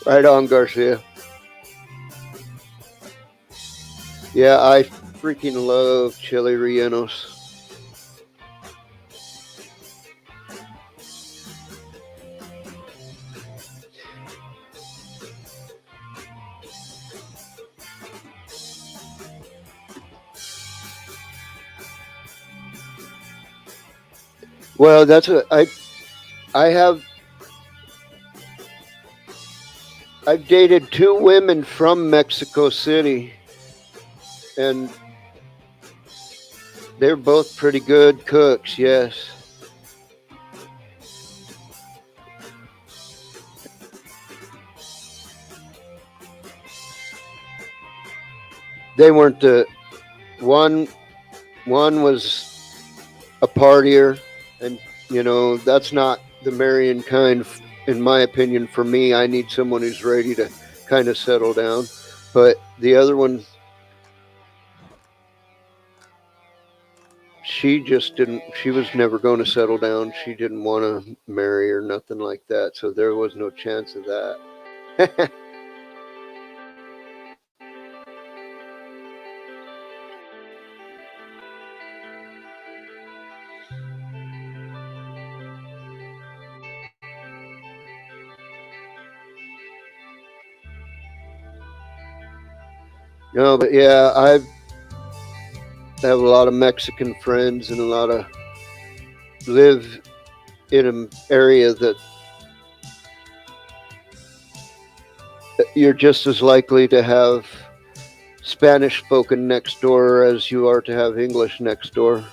S2: Right on, Garcia. Yeah, I freaking love chili rellenos. Well, that's what I have. I've dated two women from Mexico City, and they're both pretty good cooks. Yes. They weren't the one. One was a partier, and that's not the marrying kind, in my opinion. For me, I need someone who's ready to kind of settle down. But the other one, she just didn't. She was never going to settle down. She didn't want to marry or nothing like that. So there was no chance of that. No, but yeah, I have a lot of Mexican friends and a lot of live in an area that you're just as likely to have Spanish spoken next door as you are to have English next door.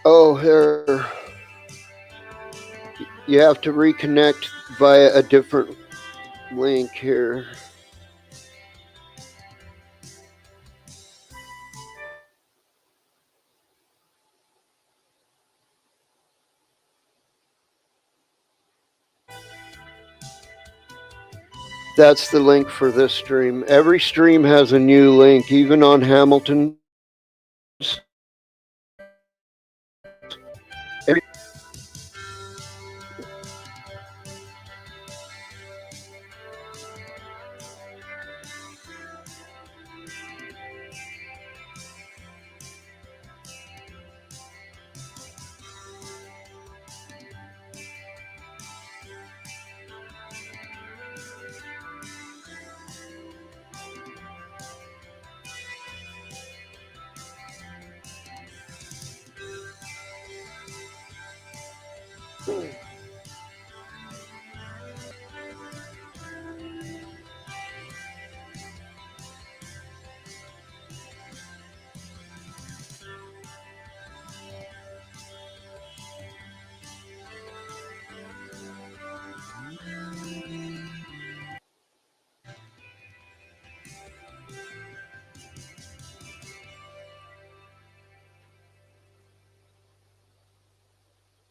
S2: Oh, here. You have to reconnect via a different link here. That's the link for this stream. Every stream has a new link, even on Hamilton.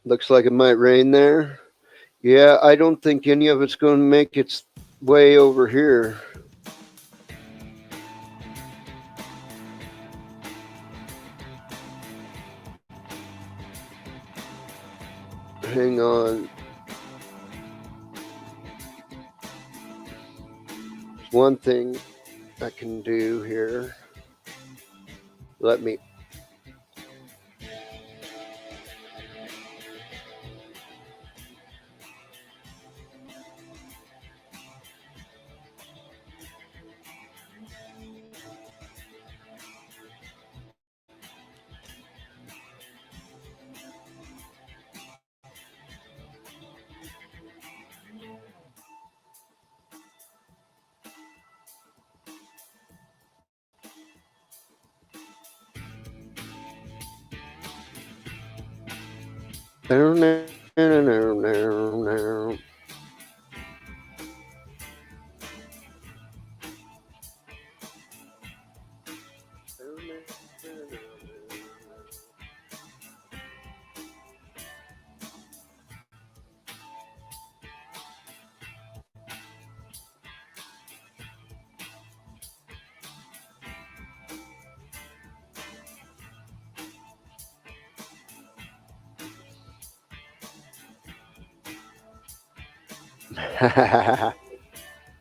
S2: Looks like it might rain there. Yeah, I don't think any of it's going to make its way over here. Hang on. There's one thing I can do here. Let me.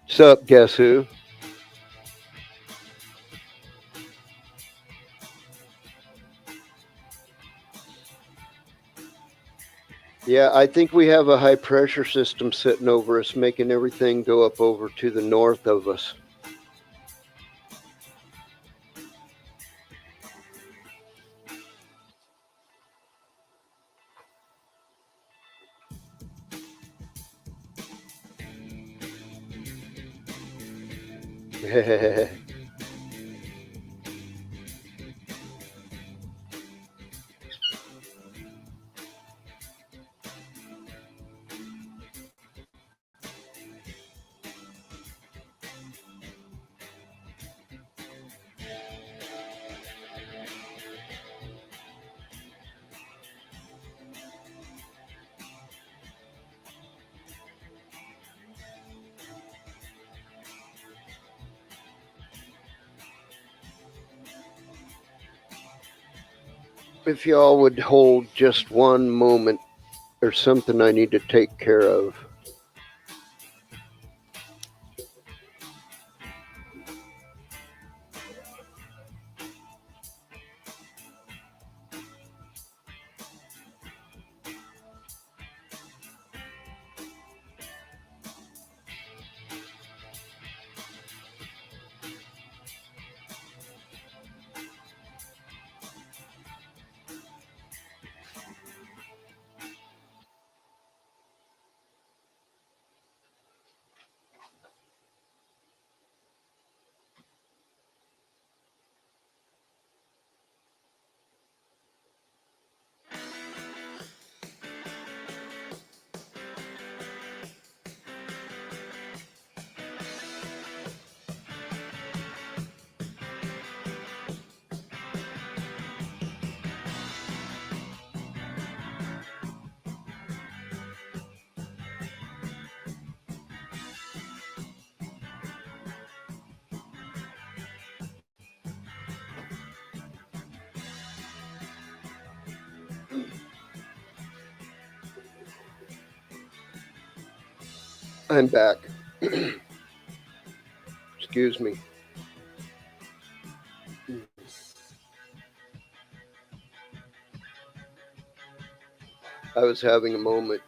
S2: Sup, guess who? Yeah, I think we have a high pressure system sitting over us, making everything go up over to the north of us. If y'all would hold just one moment, there's something I need to take care of. I'm back. Excuse me. I was having a moment.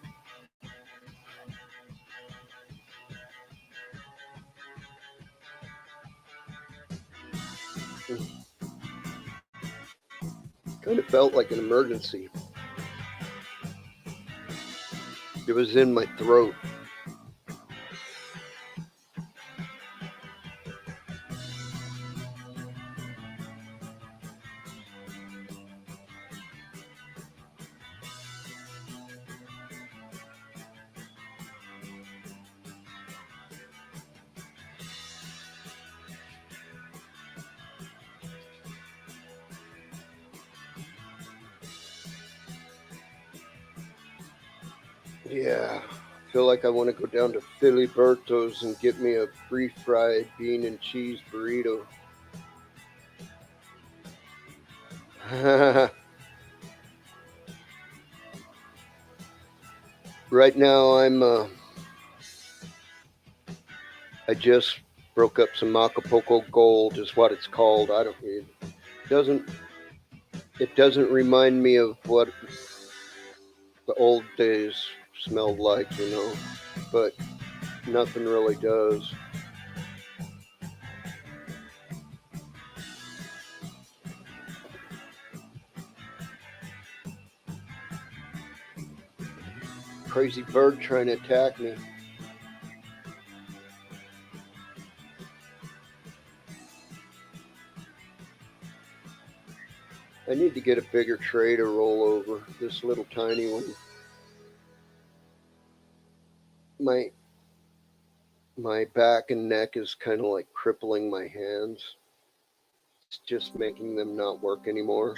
S2: Kind of felt like an emergency. It was in my throat. Yeah, I feel like I want to go down to Filiberto's and get me a free-fried bean and cheese burrito. Right now, I just broke up some Acapulco Gold, is what it's called. I don't. Doesn't. It doesn't remind me of what the old days smelled like, but nothing really does. Crazy bird trying to attack me. I need to get a bigger tray to roll over. This little tiny one. My back and neck is kind of like crippling my hands. It's just making them not work anymore.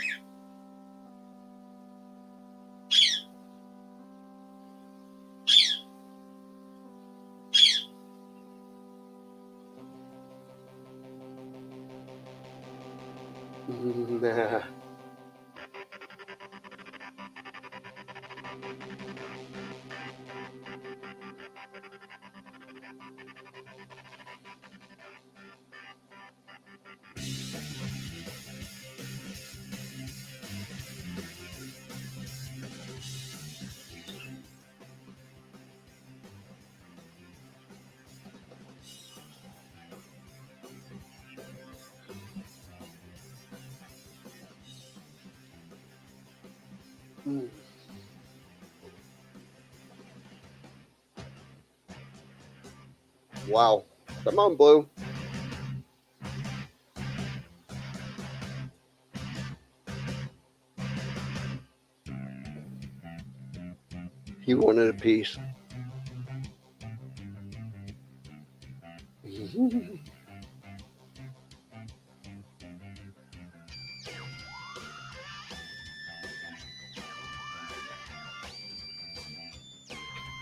S2: Nah. Wow. Come on, Blue. He wanted a piece.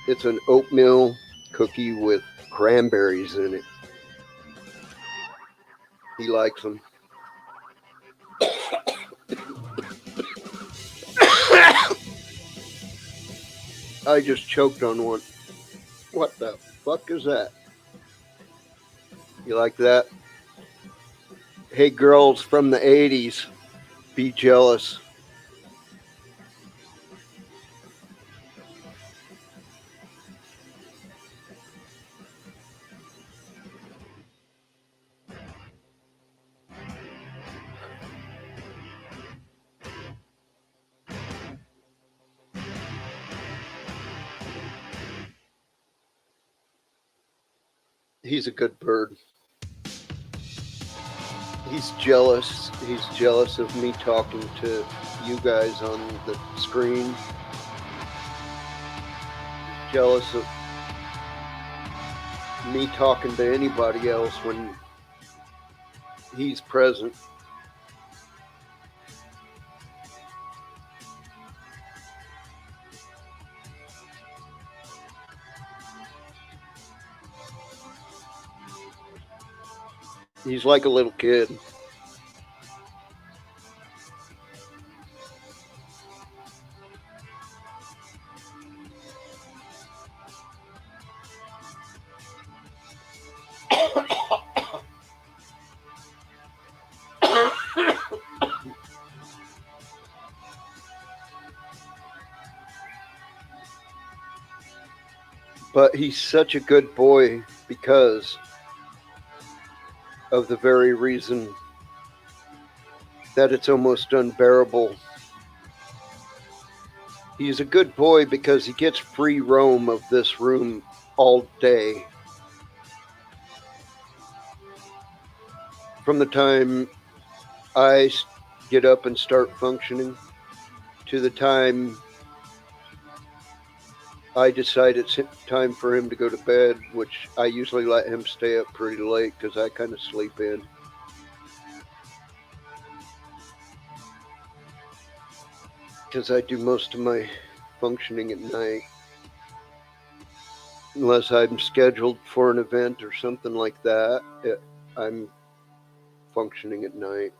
S2: It's an oatmeal cookie with cranberries in it. He likes them. I just choked on one. What the fuck is that? You like that? Hey, girls from the 80s, be jealous. He's a good bird. He's jealous. He's jealous of me talking to you guys on the screen. Jealous of me talking to anybody else when he's present. He's like a little kid. But he's such a good boy because of the very reason that it's almost unbearable. He's a good boy because he gets free roam of this room all day. From the time I get up and start functioning to the time I decide it's time for him to go to bed, which I usually let him stay up pretty late because I kind of sleep in. Because I do most of my functioning at night. Unless I'm scheduled for an event or something like that, I'm functioning at night.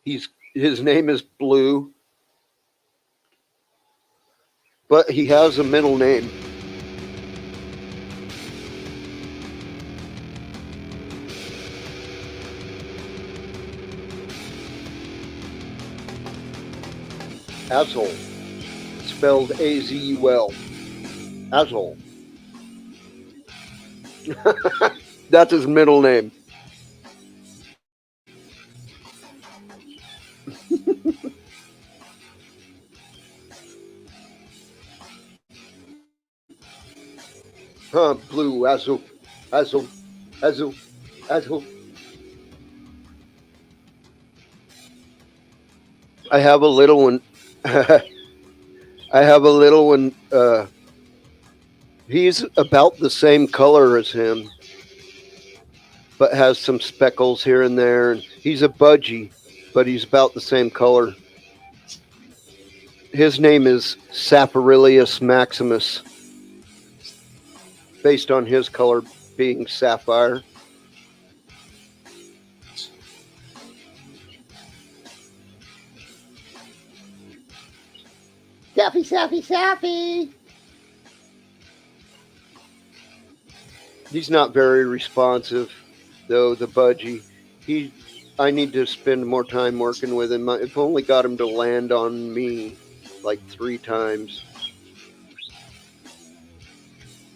S2: His name is Blue. But he has a middle name. Azul. Spelled A-Z-U-L. Azul. That's his middle name. Blue, Azul, Azul, Azul, Azul. I have a little one. I have a little one. He's about the same color as him, but has some speckles here and there. And he's a budgie, but he's about the same color. His name is Sapphirilius Maximus, based on his color being sapphire. Sappy, sappy, sappy. He's not very responsive, though, the budgie. I need to spend more time working with him. I've only got him to land on me like 3 times.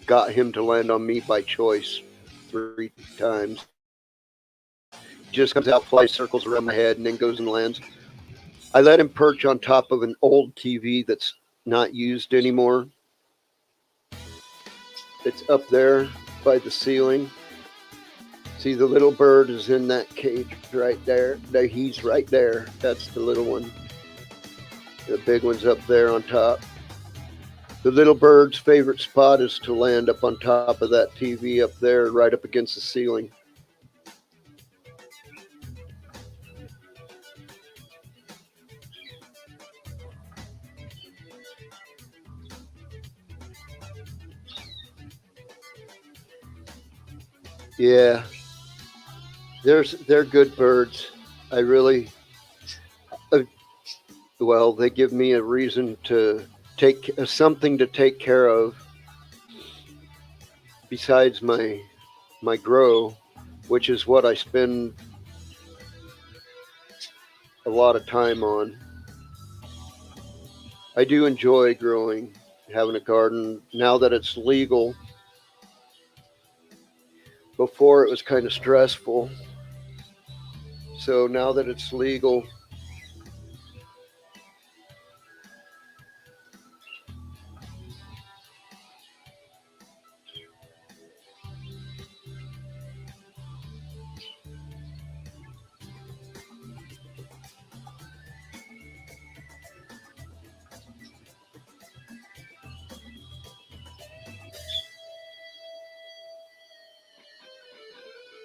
S2: Got him to land on me by choice 3 times. Just comes out, flies circles around my head, and then goes and lands I let him perch on top of an old TV that's not used anymore. It's up there by the ceiling. See, the little bird is in that cage right there. He's right there. That's the little one. The big one's up there on top. The little bird's favorite spot is to land up on top of that TV up there, right up against the ceiling. Yeah, they're good birds. I really, well, they give me a reason to take something to take care of besides my grow, which is what I spend a lot of time on. I do enjoy growing, having a garden now that it's legal. Before it was kind of stressful. So now that it's legal,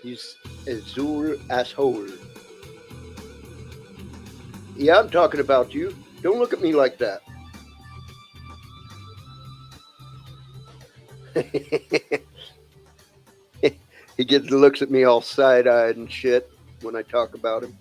S2: he's Azul asshole. Yeah, I'm talking about you. Don't look at me like that. He looks at me all side-eyed and shit when I talk about him.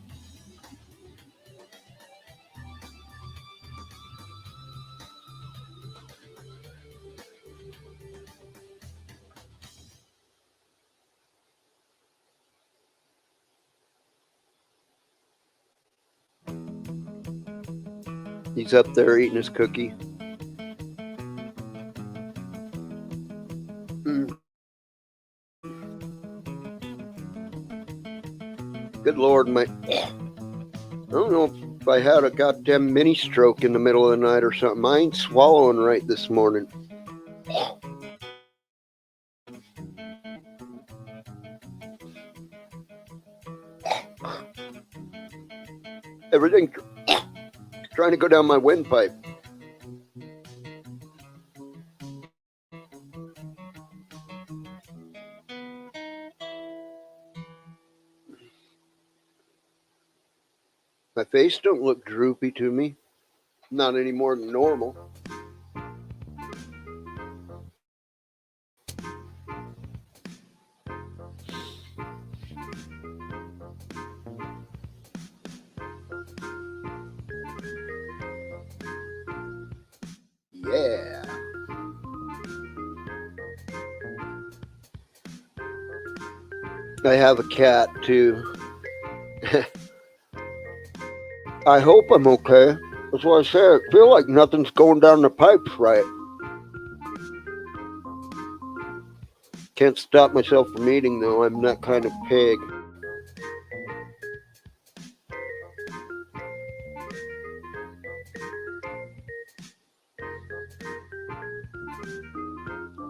S2: He's up there eating his cookie. Good Lord, I don't know if I had a goddamn mini stroke in the middle of the night or something. I ain't swallowing right this morning. Everything trying to go down my windpipe. My face don't look droopy to me. Not any more than normal. Yeah. I have a cat too. I hope I'm okay. That's what I say. I feel like nothing's going down the pipes right. Can't stop myself from eating though. I'm that kind of pig.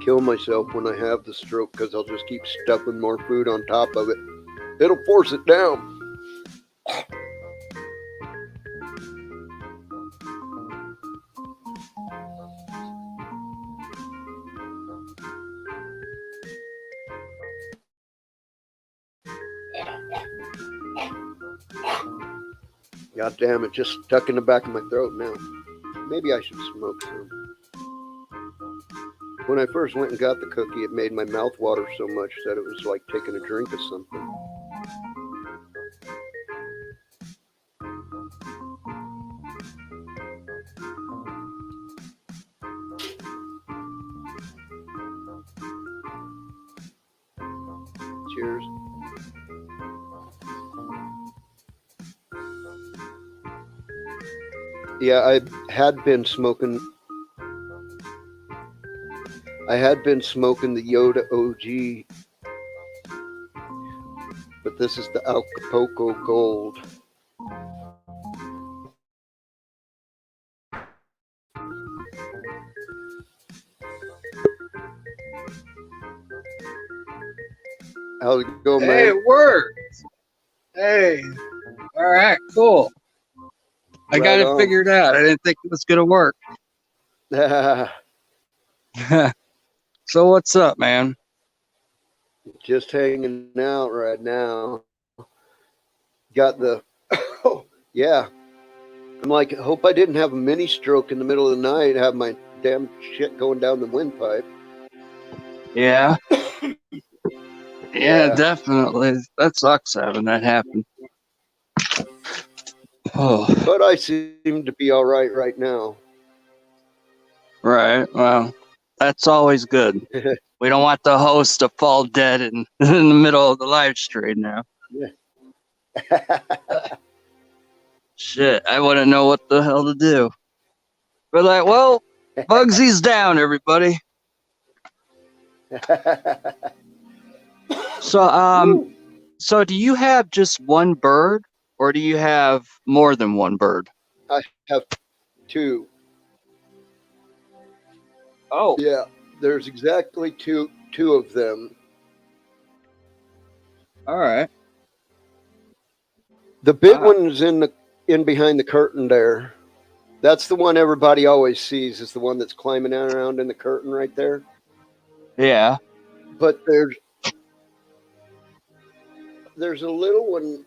S2: Kill myself when I have the stroke because I'll just keep stuffing more food on top of it. It'll force it down. God damn it, just stuck in the back of my throat now. Maybe I should smoke some. When I first went and got the cookie, it made my mouth water so much that it was like taking a drink of something. Cheers. Yeah, I had been smoking the Yoda OG, but this is the Acapulco Gold. How's it going,
S5: Hey,
S2: man?
S5: it worked. Hey. All right, cool. I got
S2: Right
S5: it
S2: on.
S5: figured out. I didn't think it was going to work. So what's up, man?
S2: Just hanging out right now. Got the, oh, yeah. I'm like, hope I didn't have a mini stroke in the middle of the night, have my damn shit going down the windpipe.
S5: Yeah. Yeah,
S2: Yeah.
S5: definitely. That sucks having that happen. Oh,
S2: But I seem to be all right now.
S5: right. Well, that's always good. We don't want the host to fall dead in the middle of the live stream now. Shit, I wouldn't know what the hell to do. But like, well, Bugsy's down, everybody. So, so do you have just one bird, or do you have more than one bird?
S2: I have two.
S5: Oh,
S2: Yeah, there's exactly two of them.
S5: all right.
S2: The big
S5: Wow.
S2: one's in behind the curtain there. That's the one everybody always sees, is the one that's climbing around in the curtain right there.
S5: Yeah.
S2: But there's a little one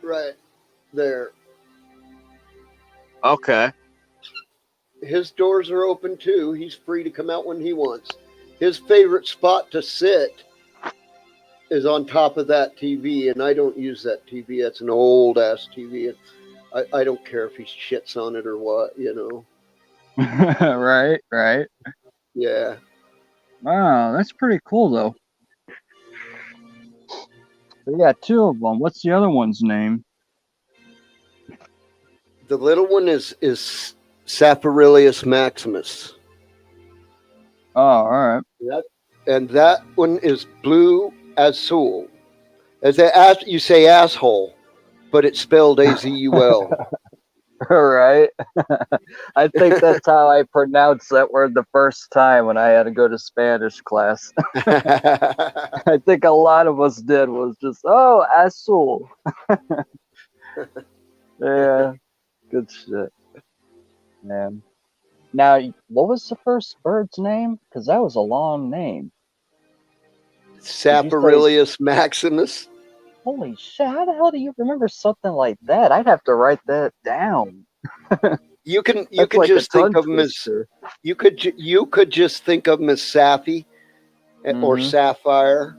S2: right there.
S5: Okay.
S2: His doors are open too. He's free to come out when he wants. His favorite spot to sit is on top of that TV, and I don't use that TV. That's an old ass TV. I don't care if he shits on it or what, you know.
S5: Right, right.
S2: Yeah.
S5: Wow, that's pretty cool though. We got two of them. What's the other one's name?
S2: The little one is Sapphirilius maximus.
S5: Oh, all right.
S2: And that one is blue azul. You say asshole, but it's spelled Azul.
S5: Right. I think that's how I pronounced that word the first time when I had to go to Spanish class. I think a lot of us did was just, oh, azul. Yeah, good shit, man. Now, what was the first bird's name? Because that was a long name.
S2: Sapphirilius maximus.
S5: Holy shit, how the hell do you remember something like that? I'd have to write that down.
S2: You can
S5: That's like
S2: just
S5: a tongue
S2: think of him as
S5: twister.
S2: you could just think of him as Sappy or
S5: Mhm.
S2: Sapphire.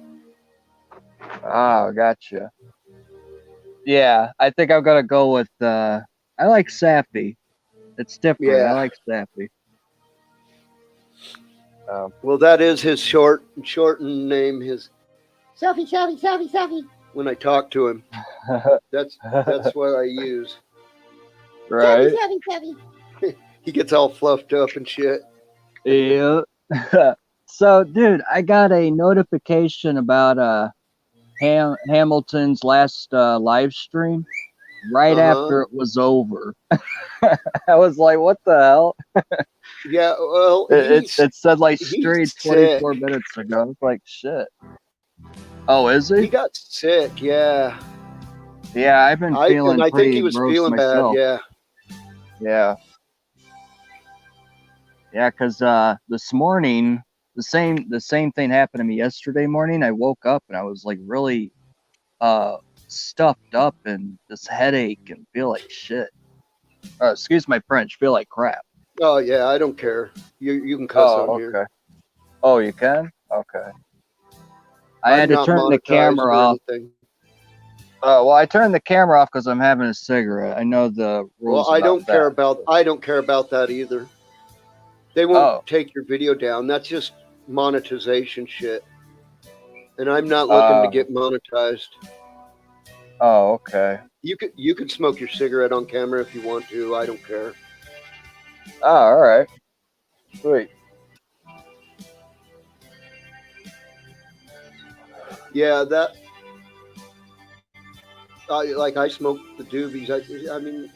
S5: Oh, gotcha. Yeah, I think I'm gonna go with I like Sappy. It's different.
S2: Yeah.
S5: I like Sappy.
S2: Well, that is his shortened name. His Sappy. When I talk to him, that's what I use.
S5: Right.
S2: He gets all fluffed up and shit.
S5: Yeah. So, dude, I got a notification about Hamilton's last live stream right after it was over. I was like, what the hell?
S2: Yeah, well,
S5: It said like
S2: he's
S5: streamed
S2: sick.
S5: 24 minutes ago. I was like, shit. Oh, is
S2: He
S5: he?
S2: got sick. Yeah,
S5: Yeah, I've been feeling
S2: I
S5: pretty
S2: think he was
S5: gross
S2: feeling
S5: myself.
S2: bad. Yeah.
S5: Yeah, because this morning the same thing happened to me yesterday morning. I woke up and I was like really stuffed up and this headache and feel like shit. Excuse my French, feel like crap.
S2: Oh yeah, I don't care. You can cuss on here.
S5: Okay. Oh, you can? Okay. I
S2: I'm
S5: had to
S2: not
S5: turn the
S2: monetized
S5: camera
S2: or
S5: off.
S2: anything.
S5: Well, I turned the camera off because I'm having a cigarette. I know the rules.
S2: Well, I don't care
S5: that.
S2: about that either. They won't
S5: Oh.
S2: take your video down. That's just monetization shit. And I'm not looking to get monetized.
S5: Oh, okay.
S2: You could smoke your cigarette on camera if you want to. I don't care.
S5: Oh, all right. Sweet.
S2: Yeah, that. I smoke the doobies. I mean,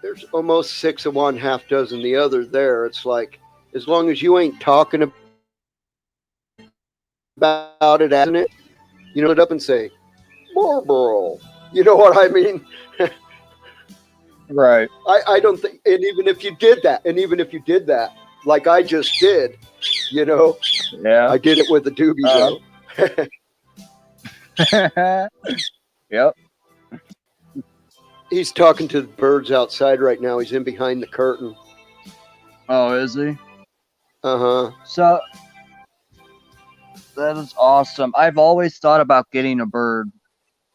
S2: there's almost 6 of one, half dozen the other there. It's like, as long as you ain't talking about it, isn't it? You know, it up and say, Marlboro. You know what I mean?
S5: Right.
S2: I don't think, and even if you did that, like I just did, you know,
S5: Yeah.
S2: I did it with a doobie though.
S5: Yep.
S2: He's talking to the birds outside right now. He's in behind the curtain.
S5: Oh, is he?
S2: Uh-huh.
S5: So that is awesome. I've always thought about getting a bird.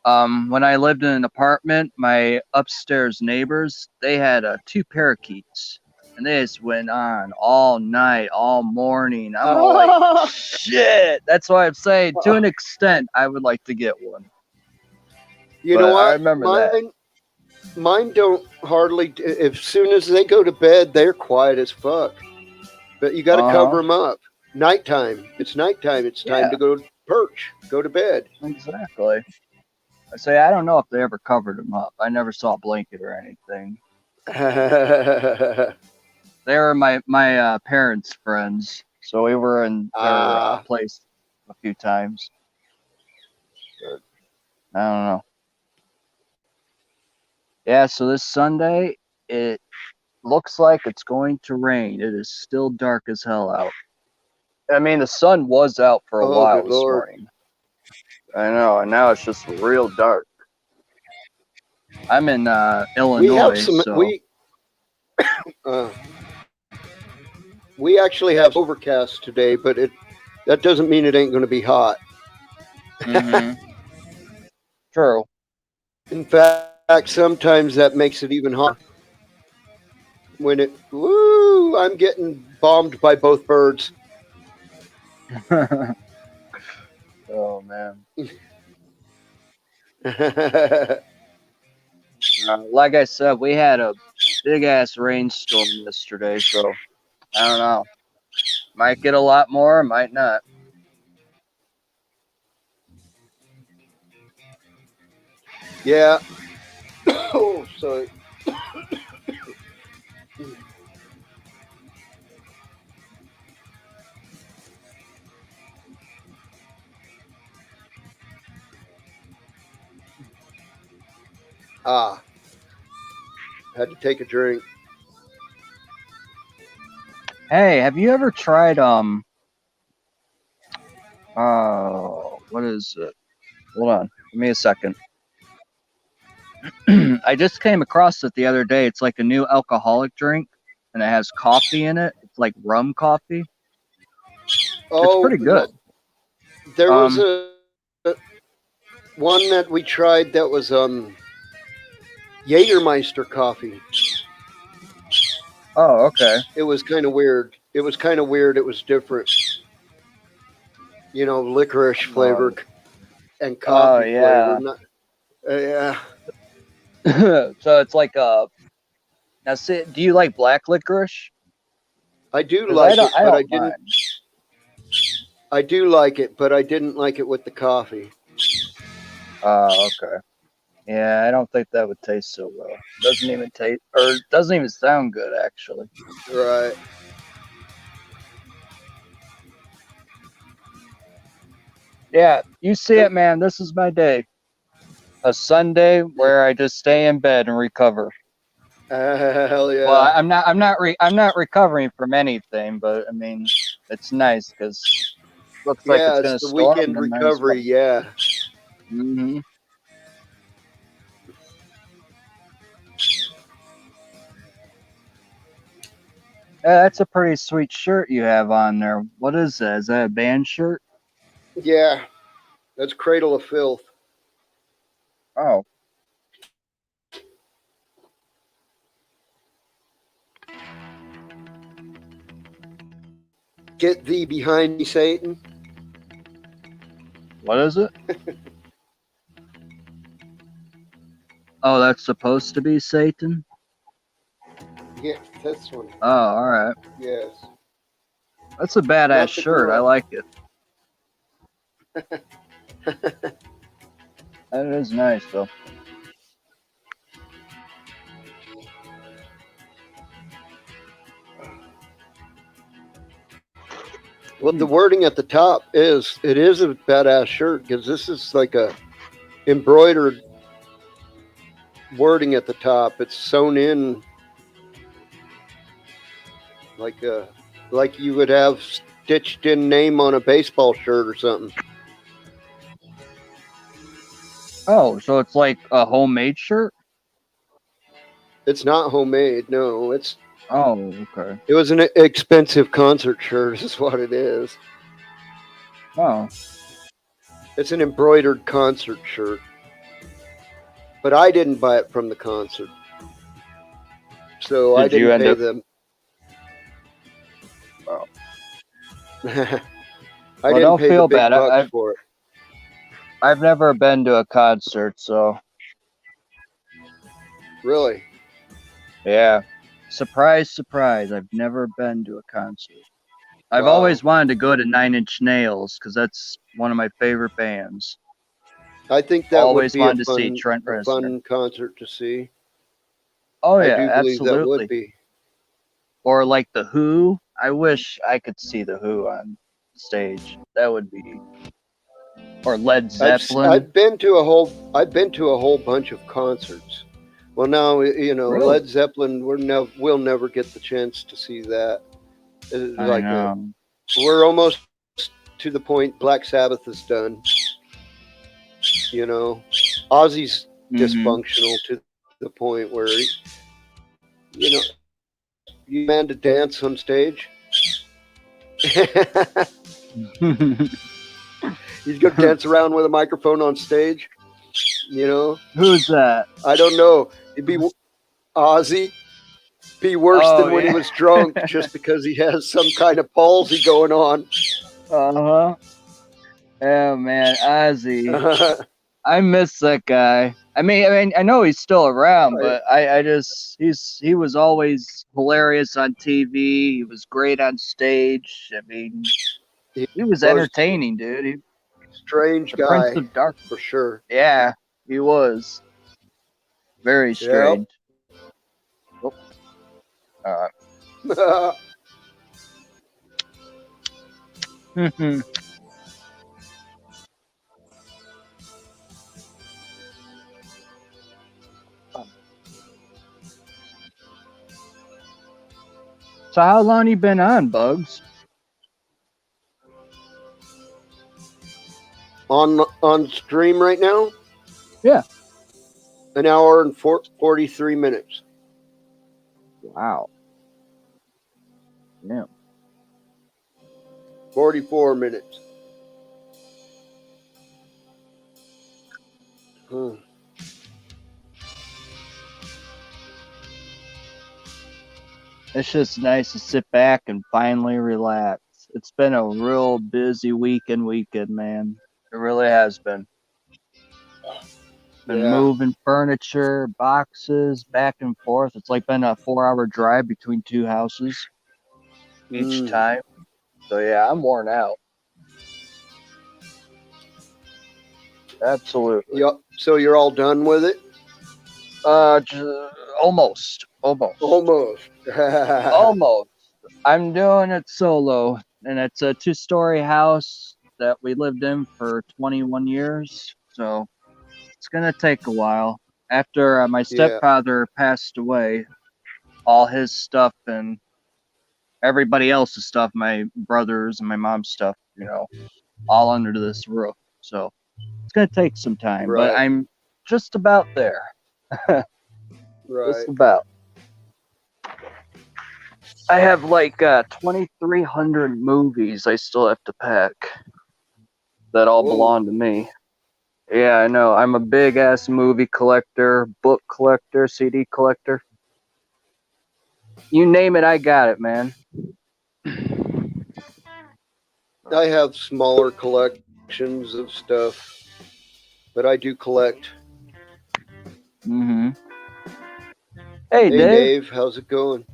S5: When I lived in an apartment, my upstairs neighbors, they had 2 parakeets. And they just went on all night, all morning. I'm all like, shit. That's why I'm saying, to an extent, I would like to get one.
S2: You
S5: But
S2: know what?
S5: I remember that.
S2: Mine don't hardly, as soon as they go to bed, they're quiet as fuck. But you got to cover them up. Nighttime. It's nighttime. It's time to go perch, go to bed.
S5: Exactly. I say, I don't know if they ever covered them up. I never saw a blanket or anything. They were my parents' friends, so we were in their place a few times. But I don't know. Yeah, so this Sunday, it looks like it's going to rain. It is still dark as hell out. I mean, the sun was out for a while this morning. I know, and now it's just real dark. I'm in Illinois,
S2: we actually have overcast today, but that doesn't mean it ain't going to be hot.
S5: Mm-hmm. True.
S2: In fact, sometimes that makes it even hotter. When I'm getting bombed by both birds.
S5: Oh, man. Like I said, we had a big-ass rainstorm yesterday, so I don't know. Might get a lot more, might not.
S2: Yeah. Oh, sorry. Had to take a drink.
S5: Hey, have you ever tried what is it? Hold on, give me a second. I just came across it the other day. It's like a new alcoholic drink, and it has coffee in it. It's like rum coffee.
S2: Oh,
S5: it's pretty good.
S2: No. There was one that we tried that was Jägermeister coffee.
S5: Oh, okay.
S2: It was kind of weird. It was different. You know, licorice flavor and coffee flavor. Yeah.
S5: So it's like now, do you like black licorice?
S2: I do like it, but I didn't.
S5: Mind.
S2: I do like it, but I didn't like it with the coffee.
S5: Oh, okay. Yeah, I don't think that would taste so well. Doesn't even sound good, actually.
S2: Right.
S5: Yeah, you see it, man. This is my day. A Sunday where I just stay in bed and recover.
S2: Hell yeah.
S5: Well, I'm not recovering from anything, but I mean, it's nice because looks like it's gonna
S2: the
S5: storm.
S2: Weekend recovery. Yeah.
S5: Mm-hmm. Yeah, that's a pretty sweet shirt you have on there. What is that? Is that a band shirt?
S2: Yeah, that's Cradle of Filth.
S5: Oh.
S2: Get thee behind me, Satan.
S5: What is it? Oh, that's supposed to be Satan?
S2: Yeah, this one.
S5: Oh, all right.
S2: Yes.
S5: That's a badass shirt. I like it. That is nice, though.
S2: Well, the wording at the top is a badass shirt because this is like a embroidered wording at the top. It's sewn in like you would have stitched in name on a baseball shirt or something.
S5: Oh, so it's like a homemade shirt?
S2: It's not homemade. No,
S5: Oh, okay.
S2: it was an expensive concert shirt. Is what it is.
S5: Oh,
S2: It's an embroidered concert shirt. But I didn't buy it from the concert. So I
S5: Did you
S2: didn't
S5: end
S2: pay
S5: up-
S2: them.
S5: Oh.
S2: I
S5: Well,
S2: didn't
S5: don't
S2: pay
S5: feel
S2: the big
S5: bad.
S2: bucks for it.
S5: I've never been to a concert, so
S2: Really?
S5: yeah. Surprise, surprise. I've never been to a concert. I've
S2: Wow.
S5: always wanted to go to Nine Inch Nails because that's one of my favorite bands.
S2: I think that
S5: Always
S2: would be
S5: wanted
S2: a
S5: to see
S2: fun,
S5: Trent Reznor.
S2: fun concert to see.
S5: Oh
S2: I
S5: yeah,
S2: do believe that
S5: absolutely.
S2: would be.
S5: Or like the Who. I wish I could see the Who on stage. That would be. Or Led Zeppelin.
S2: I've been to a whole bunch of concerts. Well, now
S5: Really?
S2: Led Zeppelin. We'll never get the chance to see that. It's
S5: I
S2: like
S5: know.
S2: we're almost to the point. Black Sabbath is done. Ozzy's
S5: Mhm.
S2: dysfunctional to the point where you man to dance on stage. He's gonna dance around with a microphone on stage.
S5: Who's that?
S2: I don't know. It'd be Ozzy. Be worse
S5: Oh,
S2: than when
S5: yeah.
S2: he was drunk, just because he has some kind of palsy going on.
S5: Uh-huh. Oh man, Ozzy. I miss that guy. I mean, I know he's still around, but he was always hilarious on TV. He was great on stage. I mean, he was entertaining, dude.
S2: Strange
S5: The
S2: guy
S5: Prince of Dark.
S2: for sure.
S5: Yeah, he was. Very strange. Oh. So how long you been on, Bugs?
S2: on stream right now?
S5: Yeah.
S2: An hour and 43 minutes.
S5: Wow. Yeah.
S2: 44 minutes. Hmm.
S5: It's just nice to sit back and finally relax. It's been a real busy weekend, man. It really has been. Been
S2: Yeah.
S5: moving furniture, boxes, back and forth. It's like been a 4-hour drive between two houses each time. So yeah, I'm worn out. Absolutely.
S2: Yep. So you're all done with it?
S5: Almost.
S2: Almost.
S5: Almost. I'm doing it solo, and it's a 2-story house that we lived in for 21 years. So it's gonna take a while. After my stepfather passed away, all his stuff and everybody else's stuff, my brothers and my mom's stuff, all under this roof. So it's gonna take some time,
S2: Right.
S5: but I'm just about there.
S2: Right.
S5: Just about. I have like 2,300 movies I still have to pack that all
S2: Whoa.
S5: belong to me. Yeah, I know. I'm a big ass movie collector, book collector, CD collector. You name it, I got it, man.
S2: I have smaller collections of stuff, but I do collect.
S5: Mm-hmm. Hey,
S2: Hey,
S5: Dave.
S2: Dave, how's it going?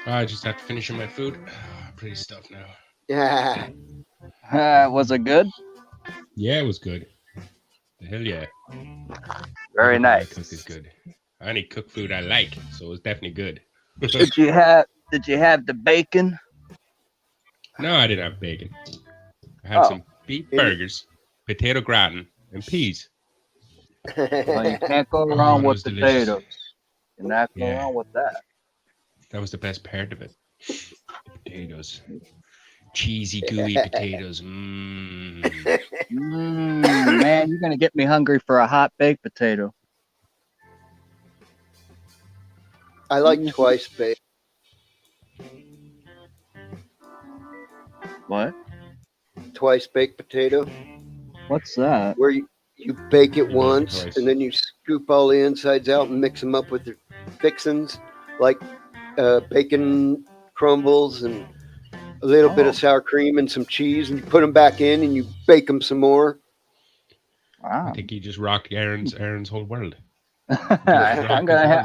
S4: I just have to finish my food. Pretty stuffed now.
S2: Yeah.
S5: Was it good?
S4: Yeah, it was good. The hell yeah.
S5: Very
S4: Everything I
S5: nice.
S4: cook is good. I only cook food I like, so it's definitely good.
S5: Did you have the bacon?
S4: No, I didn't have bacon. I had
S5: Oh.
S4: some beef burgers, potato gratin, and peas.
S5: Well, you can't go
S4: Oh,
S5: wrong
S4: that
S5: with
S4: was delicious.
S5: potatoes. You're not going
S4: Yeah.
S5: wrong with that.
S4: That was the best part of it. The potatoes. Cheesy, gooey potatoes. Mmm.
S5: Man, you're gonna get me hungry for a hot baked potato.
S2: I like twice baked.
S5: What?
S2: Twice baked potato,
S5: What's that?
S2: where you bake it
S4: love it
S2: once
S4: twice.
S2: and then you scoop all the insides out and mix them up with your fixins, like bacon crumbles and a little bit
S5: Oh.
S2: of sour cream and some cheese, and you put them back in and you bake them some more.
S4: I
S5: Wow.
S4: think you just rocked Aaron's whole world.
S5: I'm gonna.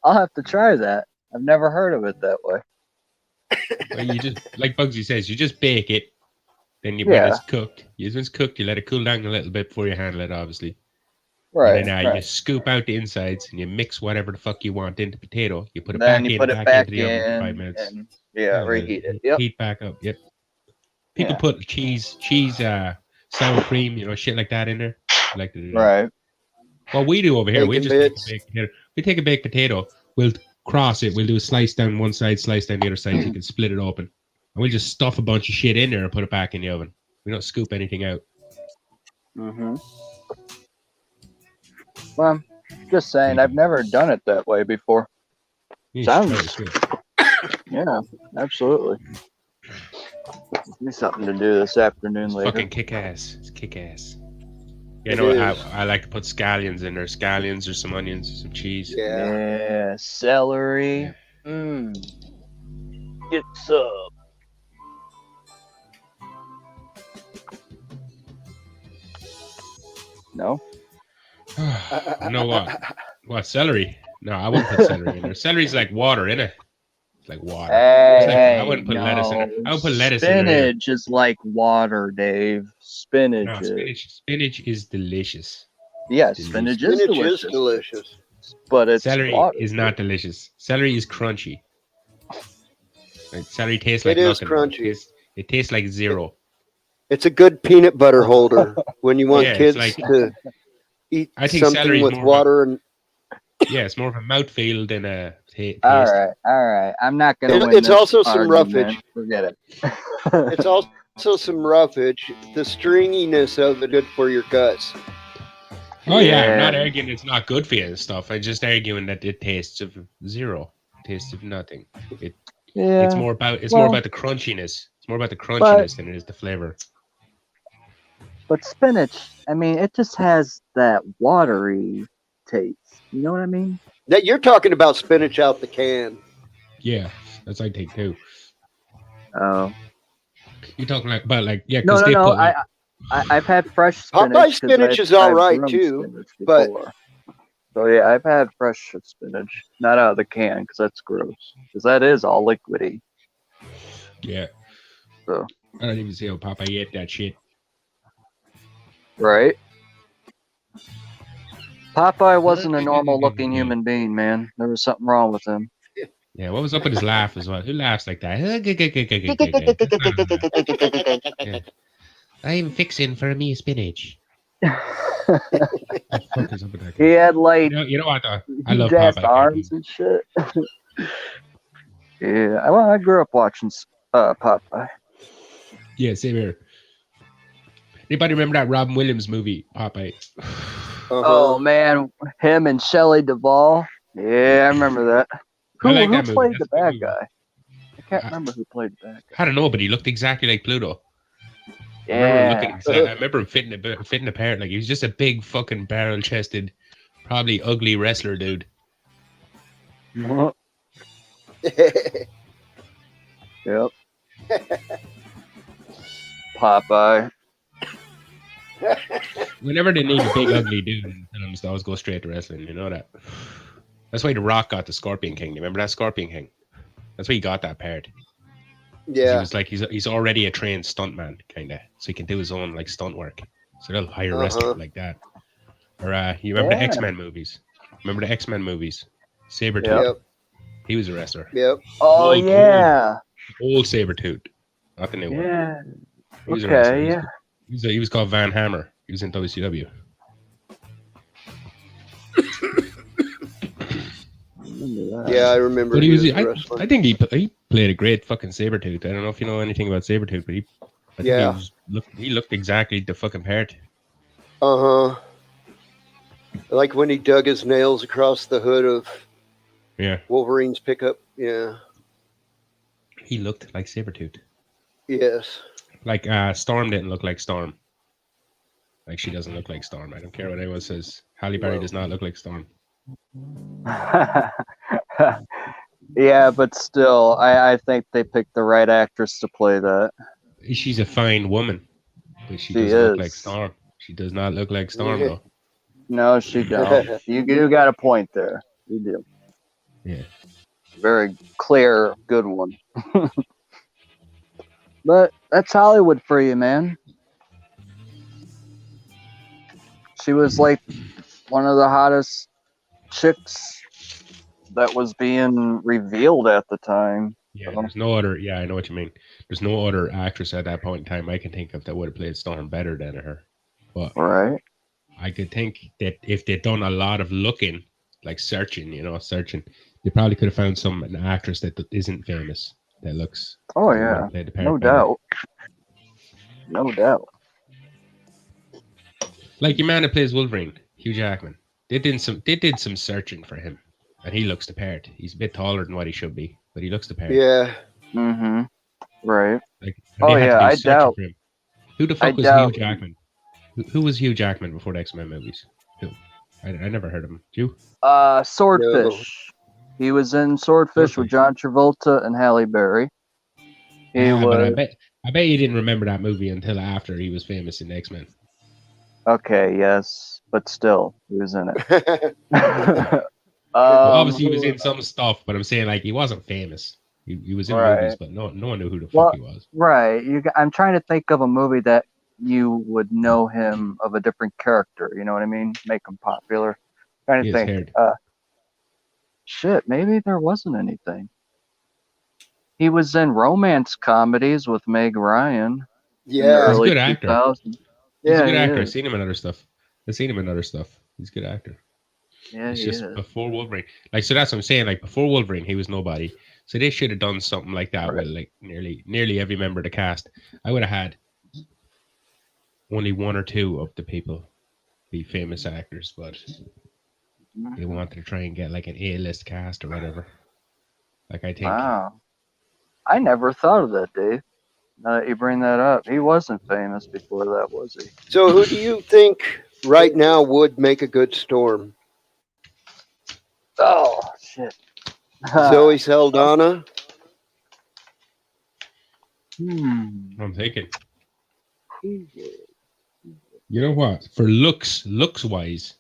S5: I'll have to try that. I've never heard of it that way.
S4: Well, you just, like Bugsy says, you just bake it. Then you,
S5: Yeah.
S4: when it's cooked, you let it cool down a little bit before you handle it, obviously.
S5: Right.
S4: And then you
S5: right.
S4: scoop out the insides and you mix whatever the fuck you want into potato. You put it
S5: Then
S4: back
S5: you
S4: in,
S5: put it
S4: back
S5: back
S4: into the oven for 5
S5: in,
S4: minutes.
S5: and reheat it. Yep.
S4: Heat back up. Yep. People
S5: Yeah.
S4: put cheese, sour cream, shit like that in there. I like to do that.
S5: Right.
S4: What we do over here, we
S2: Bacon
S4: just
S2: bits.
S4: take a baked potato. We take a baked potato. We'll cross it. We'll do a slice down one side, slice down the other side. So you can split it open. And we'll just stuff a bunch of shit in there and put it back in the oven. We don't scoop anything out.
S5: Mm-hmm. Well, just saying, I've never done it that way before.
S4: You
S5: Sounds-
S4: should try it, too.
S5: Yeah, absolutely. Give me something to do this afternoon
S4: It's
S5: later.
S4: fucking kick ass. It's kick ass. You
S2: It
S4: know,
S2: is.
S4: I like to put scallions in there. Scallions or some onions or some cheese.
S2: Yeah.
S5: Yeah, celery.
S4: Yeah.
S5: Get some. No?
S4: You know what? What, celery? No, I wouldn't put celery in there. Celery's like water, innit? It's like water.
S5: Hey,
S4: I wouldn't put lettuce in there.
S5: no.
S4: I would put lettuce in there.
S5: Spinach is like water, Dave. Spinach.
S4: No,
S5: is.
S4: spinach is delicious.
S5: Yeah,
S4: Delicious.
S5: spinach is
S2: Spinach
S5: delicious,
S2: is delicious.
S5: but it's
S4: Celery
S5: water.
S4: is not delicious. Celery is crunchy. Like, celery tastes like
S2: It is
S4: nothing.
S2: crunchy.
S4: It tastes like zero.
S2: It's a good peanut butter holder when you want
S4: Yeah, it's
S2: kids
S4: like-
S2: to eat
S4: I think celery
S2: something
S4: is
S2: with
S4: more
S2: water and
S4: Yeah, it's more of a mouthfeel than a taste.
S5: All right. I'm not gonna.
S2: It-
S5: win
S2: it's
S5: this
S2: also some
S5: argument.
S2: roughage.
S5: Forget it.
S2: it's also some roughage. The stringiness of it good for your guts.
S4: Oh yeah,
S5: Yeah.
S4: I'm not arguing it's not good for you and stuff. I'm just arguing that it tastes of zero. It tastes of nothing.
S5: Yeah.
S4: It's more about
S5: Well-
S4: the crunchiness. It's more about the crunchiness than it is the flavor.
S5: But spinach, I mean, it just has that watery taste. You know what I mean?
S2: That you're talking about spinach out the can.
S4: Yeah, that's I think too.
S5: Oh.
S4: You're talking about yeah,
S5: No,
S4: because
S5: no,
S4: they
S5: no.
S4: put like,
S5: I've had fresh spinach.
S2: Popeye
S5: 'cause
S2: spinach
S5: I've-
S2: is all
S5: I've
S2: right,
S5: grown
S2: too,
S5: spinach
S2: but-
S5: before. So yeah, I've had fresh spinach, not out of the can, because that's gross. Because that is all liquidy.
S4: yeah.
S5: So.
S4: I don't even see how Popeye ate that shit.
S5: Right? Popeye wasn't a normal-looking human being, man. There was something wrong with him.
S4: Yeah, what was up with his laugh as well? Who laughs like that? Yeah. I'm fixing for me spinach. What the fuck is up with that guy?
S5: He had like
S4: You know what? I love
S5: huge-ass
S4: Popeye.
S5: arms and shit. Yeah, I grew up watching Popeye.
S4: Yeah, same here. Anybody remember that Robin Williams movie, Popeye?
S2: Uh-huh.
S5: Oh man, him and Shelley Duvall. Yeah, I remember that.
S4: I like that
S5: who
S4: movie.
S5: played
S4: That's
S5: the
S4: a good
S5: bad
S4: movie.
S5: guy? I can't remember who played the bad guy.
S4: I don't know, but he looked exactly like Pluto. I
S5: Yeah.
S4: remember him fitting the part. Like he was just a big fucking barrel-chested, probably ugly wrestler dude.
S5: Yep. Popeye.
S4: Whenever they need a big ugly dude in films, they always go straight to wrestling. You know that. That's why The Rock got the Scorpion King. You remember that Scorpion King? That's why he got that part. He
S2: yeah.
S4: was like he's already a trained stuntman, kind of, so he can do his own like stunt work. So they'll hire wrestlers like that. Or you remember the
S5: Yeah.
S4: X-Men movies? Remember the X-Men movies? Sabretooth.
S2: Yep.
S4: He was a wrestler.
S2: Yep.
S5: Oh
S4: Oh,
S5: yeah.
S4: Old Sabretooth. not the new one.
S5: Yeah.
S4: He was a
S5: Okay,
S4: wrestler.
S5: yeah.
S4: He was called Van Hammer. He was in WCW.
S2: Yeah, I remember
S4: But
S2: he was a
S4: I
S2: wrestler.
S4: think he played a great fucking Sabretooth. I don't know if you know anything about Sabretooth, but I think he looked exactly the fucking part.
S2: Uh-huh. Like when he dug his nails across the hood of Wolverine's pickup. Yeah.
S4: He looked like Sabretooth.
S2: Yes.
S4: Like Storm didn't look like Storm. Like she doesn't look like Storm. I don't care what anyone says. Halle Berry does not look like Storm.
S5: Yeah, but still, I think they picked the right actress to play that.
S4: She's a fine woman, but she doesn't look like Storm. She does not look like Storm though.
S5: No, she don't. You got a point there. You do.
S4: Yeah.
S5: Very clear, good one. But that's Hollywood for you, man. She was like one of the hottest chicks that was being revealed at the time.
S4: Yeah, there's no other. Yeah, I know what you mean. There's no other actress at that point in time I can think of that would have played Storm better than her. But
S5: right,
S4: I could think that if they'd done a lot of looking, like searching, they probably could have found an actress that isn't famous that looks.
S5: Oh yeah, no doubt, no doubt.
S4: Like your man that plays Wolverine, Hugh Jackman. They did some searching for him, and he looks the part. He's a bit taller than what he should be, but he looks the part.
S2: Yeah.
S5: Mm-hmm. Right.
S4: Like,
S5: I doubt.
S4: For him. Who the fuck was Hugh Jackman? Who was Hugh Jackman before the X-Men movies? Who? I never heard of him. You?
S5: Swordfish. No. He was in Swordfish with John Travolta and Halle Berry.
S4: But I bet you didn't remember that movie until after he was famous in the X-Men.
S5: Okay, yes, but still, he was in it.
S4: Well, obviously, he was in some stuff, but I'm saying like he wasn't famous. He was in movies, but no one knew who the fuck he was.
S5: Right. I'm trying to think of a movie that you would know him of a different character. You know what I mean? Make him popular. I'm trying to think. Shit, maybe there wasn't anything. He was in romance comedies with Meg Ryan.
S2: Yeah,
S4: he's a good actor.
S5: He's
S4: a good actor. I've seen him in other stuff. He's a good actor.
S5: Yeah,
S4: it's just before Wolverine. Like, so that's what I'm saying. Like, before Wolverine, he was nobody. So they should have done something like that with like nearly every member of the cast. I would have had only one or two of the people be famous actors, but they wanted to try and get like an A-list cast or whatever. Like, I think.
S5: Wow. I never thought of that, Dave. Now that you bring that up, he wasn't famous before that, was he?
S2: So who do you think right now would make a good Storm?
S5: Oh, shit.
S2: Zoe Saldana?
S4: I'm thinking. You know what? For looks wise,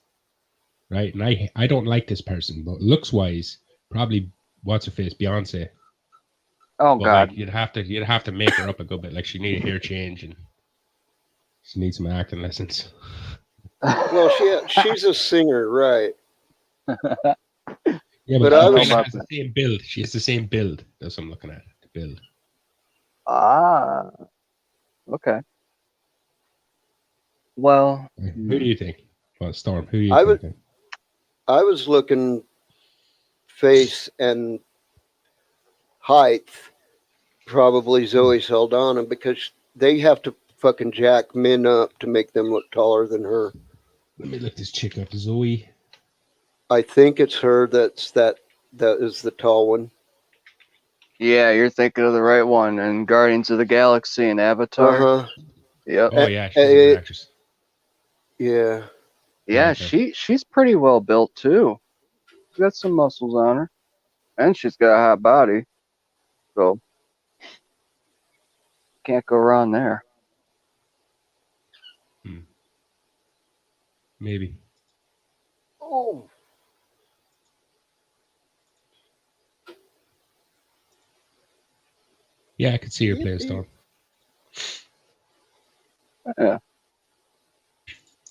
S4: right? And I don't like this person, but looks wise, probably what's her face, Beyonce.
S5: Oh, but God!
S4: Like, you'd have to make her up a good bit. Like, she needed hair change and she needs some acting lessons.
S2: Well, she's a singer, right?
S4: Yeah, but she has the same build. She has the same build. That's what I'm looking at. The build.
S5: Ah. Okay. Well,
S4: who do you think? Well, Storm. Who do you think?
S2: I was looking face and height. Probably Zoe Saldana, because they have to fucking jack men up to make them look taller than her.
S4: Let me look this chick up, Zoe.
S2: I think it's her that is the tall one.
S5: Yeah, you're thinking of the right one. And Guardians of the Galaxy and Avatar.
S2: Uh-huh.
S5: Yep.
S4: Oh yeah, she's an actress.
S2: Yeah.
S5: Yeah, she's pretty well built too. She's got some muscles on her. And she's got a hot body. So can't go wrong there.
S4: Maybe.
S2: Oh.
S4: Yeah, I could see her playing Storm.
S5: Yeah.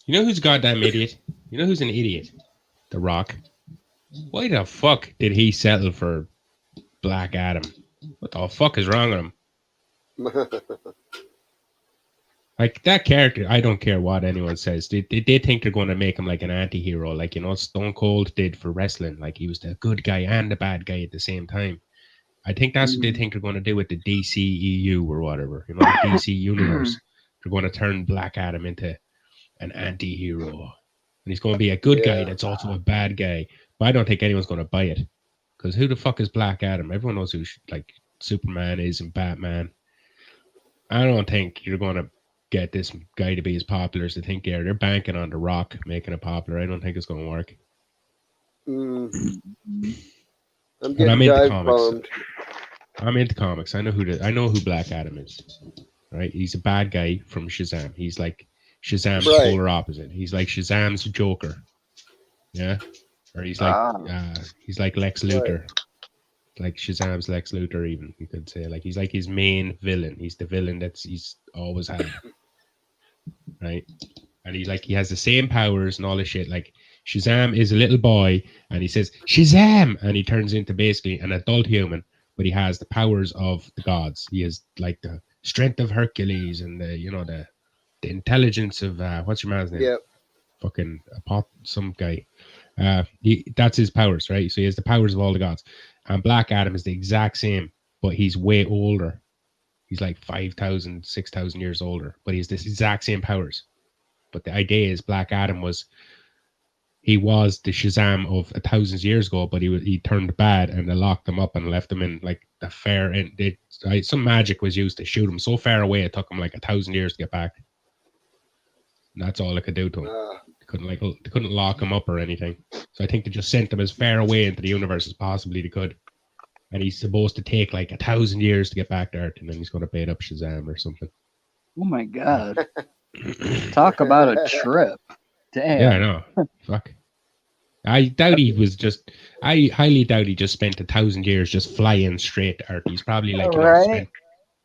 S4: You know who's a goddamn idiot? You know who's an idiot? The Rock. Why the fuck did he settle for Black Adam? What the fuck is wrong with him? Like that character, I don't care what anyone says. They think they're going to make him like an anti-hero, like, you know, Stone Cold did for wrestling. Like he was the good guy and the bad guy at the same time. I think that's what they think they're going to do with the DCEU or whatever. You know, the DC universe. They're going to turn Black Adam into an anti-hero. And he's going to be a good guy that's also a bad guy. But I don't think anyone's going to buy it. Because who the fuck is Black Adam? Everyone knows who like Superman is and Batman. I don't think you're going to get this guy to be as popular as they think they are. They're banking on The Rock making it popular. I don't think it's going to work.
S2: I'm getting dive bombed.
S4: I'm into comics. I know who Black Adam is. Right? He's a bad guy from Shazam. He's like Shazam's polar opposite. He's like Shazam's Joker. Yeah? Or he's like Lex Luthor. Right. Like Shazam's Lex Luthor, even, you could say. Like he's like his main villain. He's the villain he's always had. Right? And he has the same powers and all this shit. Like Shazam is a little boy and he says, Shazam! And he turns into basically an adult human, but he has the powers of the gods. He has like the strength of Hercules and the intelligence of what's your man's name?
S2: Yep.
S4: Fucking some guy. That's his powers, right? So he has the powers of all the gods. And Black Adam is the exact same, but he's way older. He's like 5,000, 6,000 years older, but he's this exact same powers. But the idea is Black Adam was the Shazam of 1,000 years ago, but he turned bad and they locked him up and left him in like the fair. And some magic was used to shoot him so far away it took him like 1,000 years to get back. And that's all it could do to him. They couldn't lock him up or anything. So I think they just sent him as far away into the universe as possibly they could. And he's supposed to take like 1,000 years to get back to Earth, and then he's going to bait up Shazam or something.
S5: Oh my God. Talk about a trip. Damn.
S4: Yeah, I know. Fuck. I highly doubt he just spent 1,000 years just flying straight to Earth. He's probably like, spent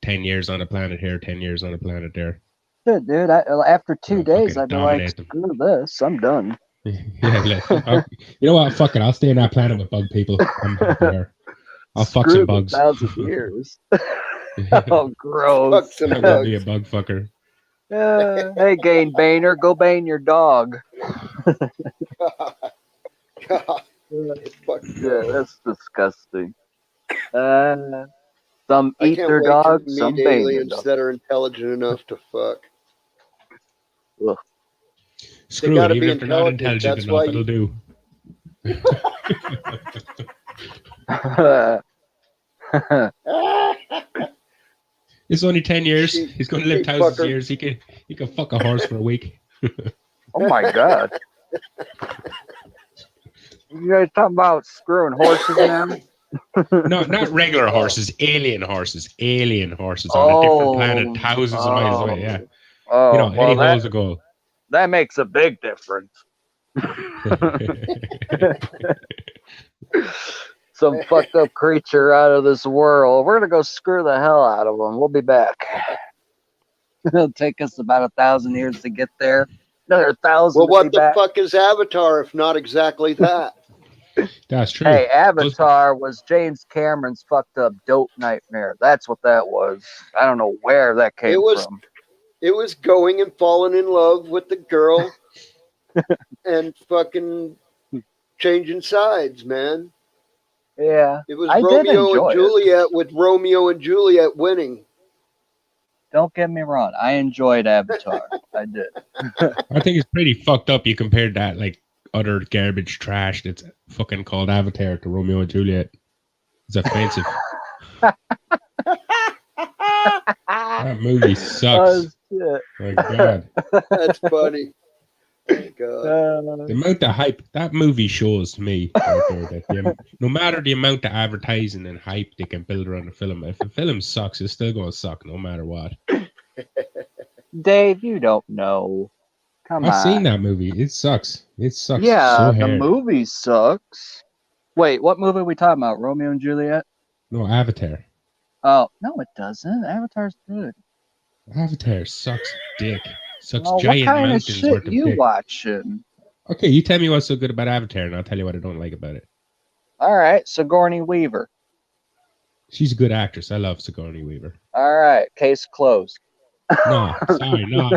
S4: 10 years on a planet here, 10 years on a planet there.
S5: Shit, dude. After 2 days, I'd be like, screw this. I'm done.
S4: Yeah, you know what? Fuck it. I'll stay on that planet with bug people. I'm happy there. I'll fuck some bugs.
S5: 1,000 years. Oh, gross.
S2: Fuck some
S4: I'm
S2: bugs.
S4: gonna be a bug fucker.
S5: Hey, Gain Boehner, go bane your dog.
S2: God.
S5: Yeah, that's disgusting. Some eat their dogs, some bane their
S2: aliens
S5: dogs.
S2: that are intelligent enough to fuck.
S5: Ugh.
S4: Screw it, even if they're not intelligent enough, it'll do. It's only 10 years. He's going to live thousands of years. He can fuck a horse for a week.
S5: Oh my God. You guys talking about screwing horses now?
S4: No, not regular horses, alien horses. Alien horses on a different planet, thousands of miles away. Yeah.
S5: Oh,
S4: any holes a goal.
S5: That makes a big difference. Some fucked up creature out of this world. We're gonna go screw the hell out of them. We'll be back. It'll take us about 1,000 years to get there. Another 1,000.
S2: Well, what the fuck is Avatar if not exactly that?
S4: That's true.
S5: Hey, Avatar was James Cameron's fucked up dope nightmare. That's what that was. I don't know where that came from.
S2: It was going and falling in love with the girl and fucking changing sides, man.
S5: Yeah.
S2: It was Romeo and Juliet with Romeo and Juliet winning.
S5: Don't get me wrong. I enjoyed Avatar. I did.
S4: I think it's pretty fucked up. You compared that like other garbage trash that's fucking called Avatar to Romeo and Juliet. It's offensive. That movie sucks.
S5: Oh,
S4: my God.
S2: That's funny. Oh my God.
S4: The amount of hype that movie shows to me, that no matter the amount of advertising and hype they can build around a film, if a film sucks, it's still going to suck no matter what.
S5: Dave, you don't know. Come on.
S4: I've seen that movie. It sucks. It sucks.
S5: Yeah,
S4: so
S5: the
S4: hard.
S5: movie sucks. Wait, what movie are we talking about? Romeo and Juliet?
S4: No, Avatar.
S5: Oh, no, it doesn't. Avatar's good.
S4: Avatar sucks dick. Sucks
S5: Oh,
S4: giant
S5: what kind
S4: mountains
S5: of shit
S4: worth of
S5: you
S4: dick.
S5: watching?
S4: Okay, you tell me what's so good about Avatar, and I'll tell you what I don't like about it.
S5: All right, Sigourney Weaver.
S4: She's a good actress. I love Sigourney Weaver.
S5: All right, case closed.
S4: No, sorry, no.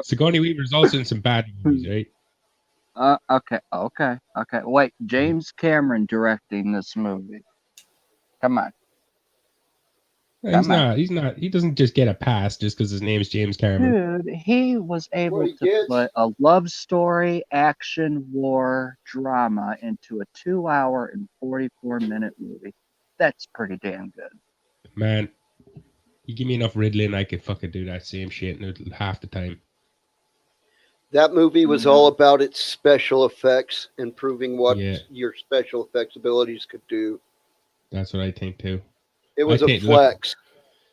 S4: Sigourney Weaver's also in some bad movies, right?
S5: Okay. Wait, James Cameron directing this movie. Come on.
S4: No, he's not. He doesn't just get a pass just because his name's James Cameron.
S5: Dude, he was able
S2: What he
S5: to
S2: gets-
S5: put a love story, action, war, drama into a 2-hour and 44-minute movie. That's pretty damn good.
S4: Man, you give me enough Ridley and I could fucking do that same shit in half the time.
S2: That movie was all about its special effects and proving what
S4: Yeah.
S2: your special effects abilities could do.
S4: That's what I think too.
S2: It was
S4: I
S2: a
S4: think-
S2: flex.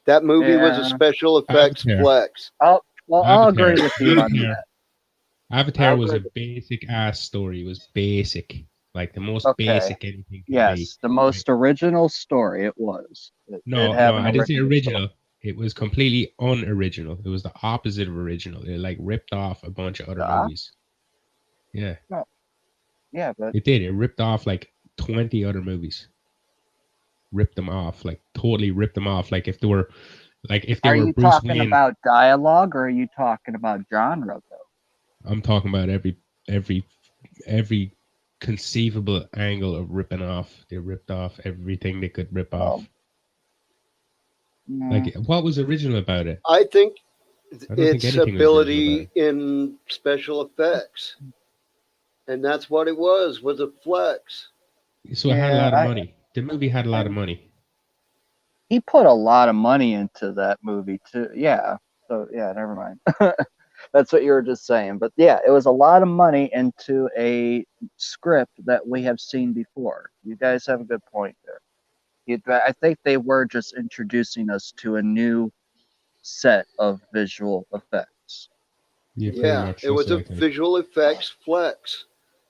S2: That movie was a
S5: Yeah.
S2: special effects
S4: Avatar.
S2: flex.
S5: I'll
S4: Avatar.
S5: agree with you on
S4: Avatar.
S5: that.
S4: Avatar was a
S5: agree.
S4: basic ass story. It was basic. Like the most
S5: Okay.
S4: basic anything could be.
S5: Yes, the most original story it was.
S4: No,
S5: It had an
S4: I didn't say
S5: story.
S4: original. It was completely unoriginal. It was the opposite of original. It like ripped off a bunch of other
S5: Ah.
S4: movies. Yeah,
S5: Yeah, but
S4: it did. It ripped off like 20 other movies. Ripped them off, like totally ripped them off. Like if they were
S5: are you
S4: Bruce
S5: talking
S4: Wayne.
S5: about dialogue or are you talking about genre though?
S4: I'm talking about every conceivable angle of ripping off. They ripped off everything they could rip off.
S5: Mm,
S4: Like what was original about it?
S2: I think
S4: I don't think
S2: its
S4: anything was
S2: ability
S4: original
S2: in special effects. And that's what it was a flex.
S4: So it had a lot of
S5: Yeah,
S4: money. The movie had a lot of money.
S5: he put a lot of money into that movie too. Yeah. So yeah, never mind. That's what you were just saying. But yeah, it was a lot of money into a script that we have seen before. You guys have a good point there. I think they were just introducing us to a new set of visual effects.
S4: Yeah, pretty
S2: Yeah,
S4: much,
S2: it was
S4: that's
S2: a
S4: what I think.
S2: visual effects flex.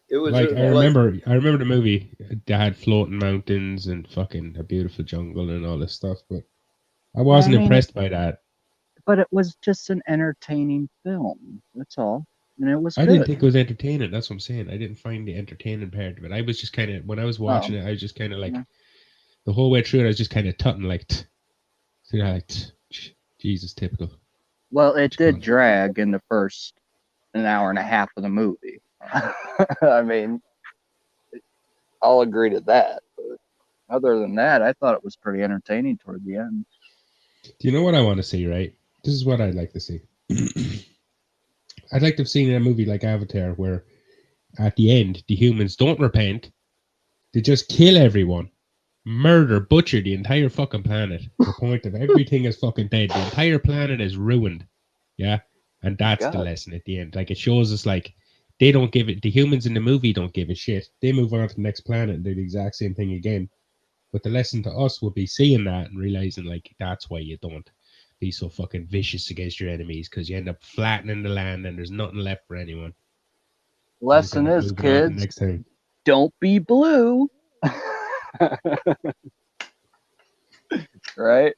S2: It was
S4: Like
S2: a,
S4: I remember the movie. They had floating mountains and fucking a beautiful jungle and all this stuff, but I wasn't
S5: mean,
S4: impressed by that.
S5: But it was just an entertaining film. That's all. And it was
S4: I
S5: good.
S4: didn't think it was entertaining. That's what I'm saying. I didn't find the entertaining part of it. I was just kind of when I was watching it, I was just kind of like
S5: Yeah.
S4: the whole way through it. I was just kind of tutting like, Jesus, typical.
S5: Well, it did
S4: Fun.
S5: drag in the first an hour and a half of the movie. I mean, I'll agree to that. But other than that, I thought it was pretty entertaining toward the end.
S4: Do you know what I want to see? Right, this is what I'd like to see. I'd like to have seen a movie like Avatar where, at the end, the humans don't repent; they just kill everyone, murder, butcher the entire fucking planet. To the point of everything is fucking dead. The entire planet is ruined. Yeah, and that's the
S5: God.
S4: lesson at the end. Like it shows us like they don't give it. The humans in the movie don't give a shit. They move on to the next planet and do the exact same thing again. But the lesson to us would be seeing that and realizing like that's why you don't be so fucking vicious against your enemies because you end up flattening the land and there's nothing left for anyone. You just
S5: Lesson
S4: end up
S5: is,
S4: moving on to the
S5: kids,
S4: next time.
S5: don't be blue. Right?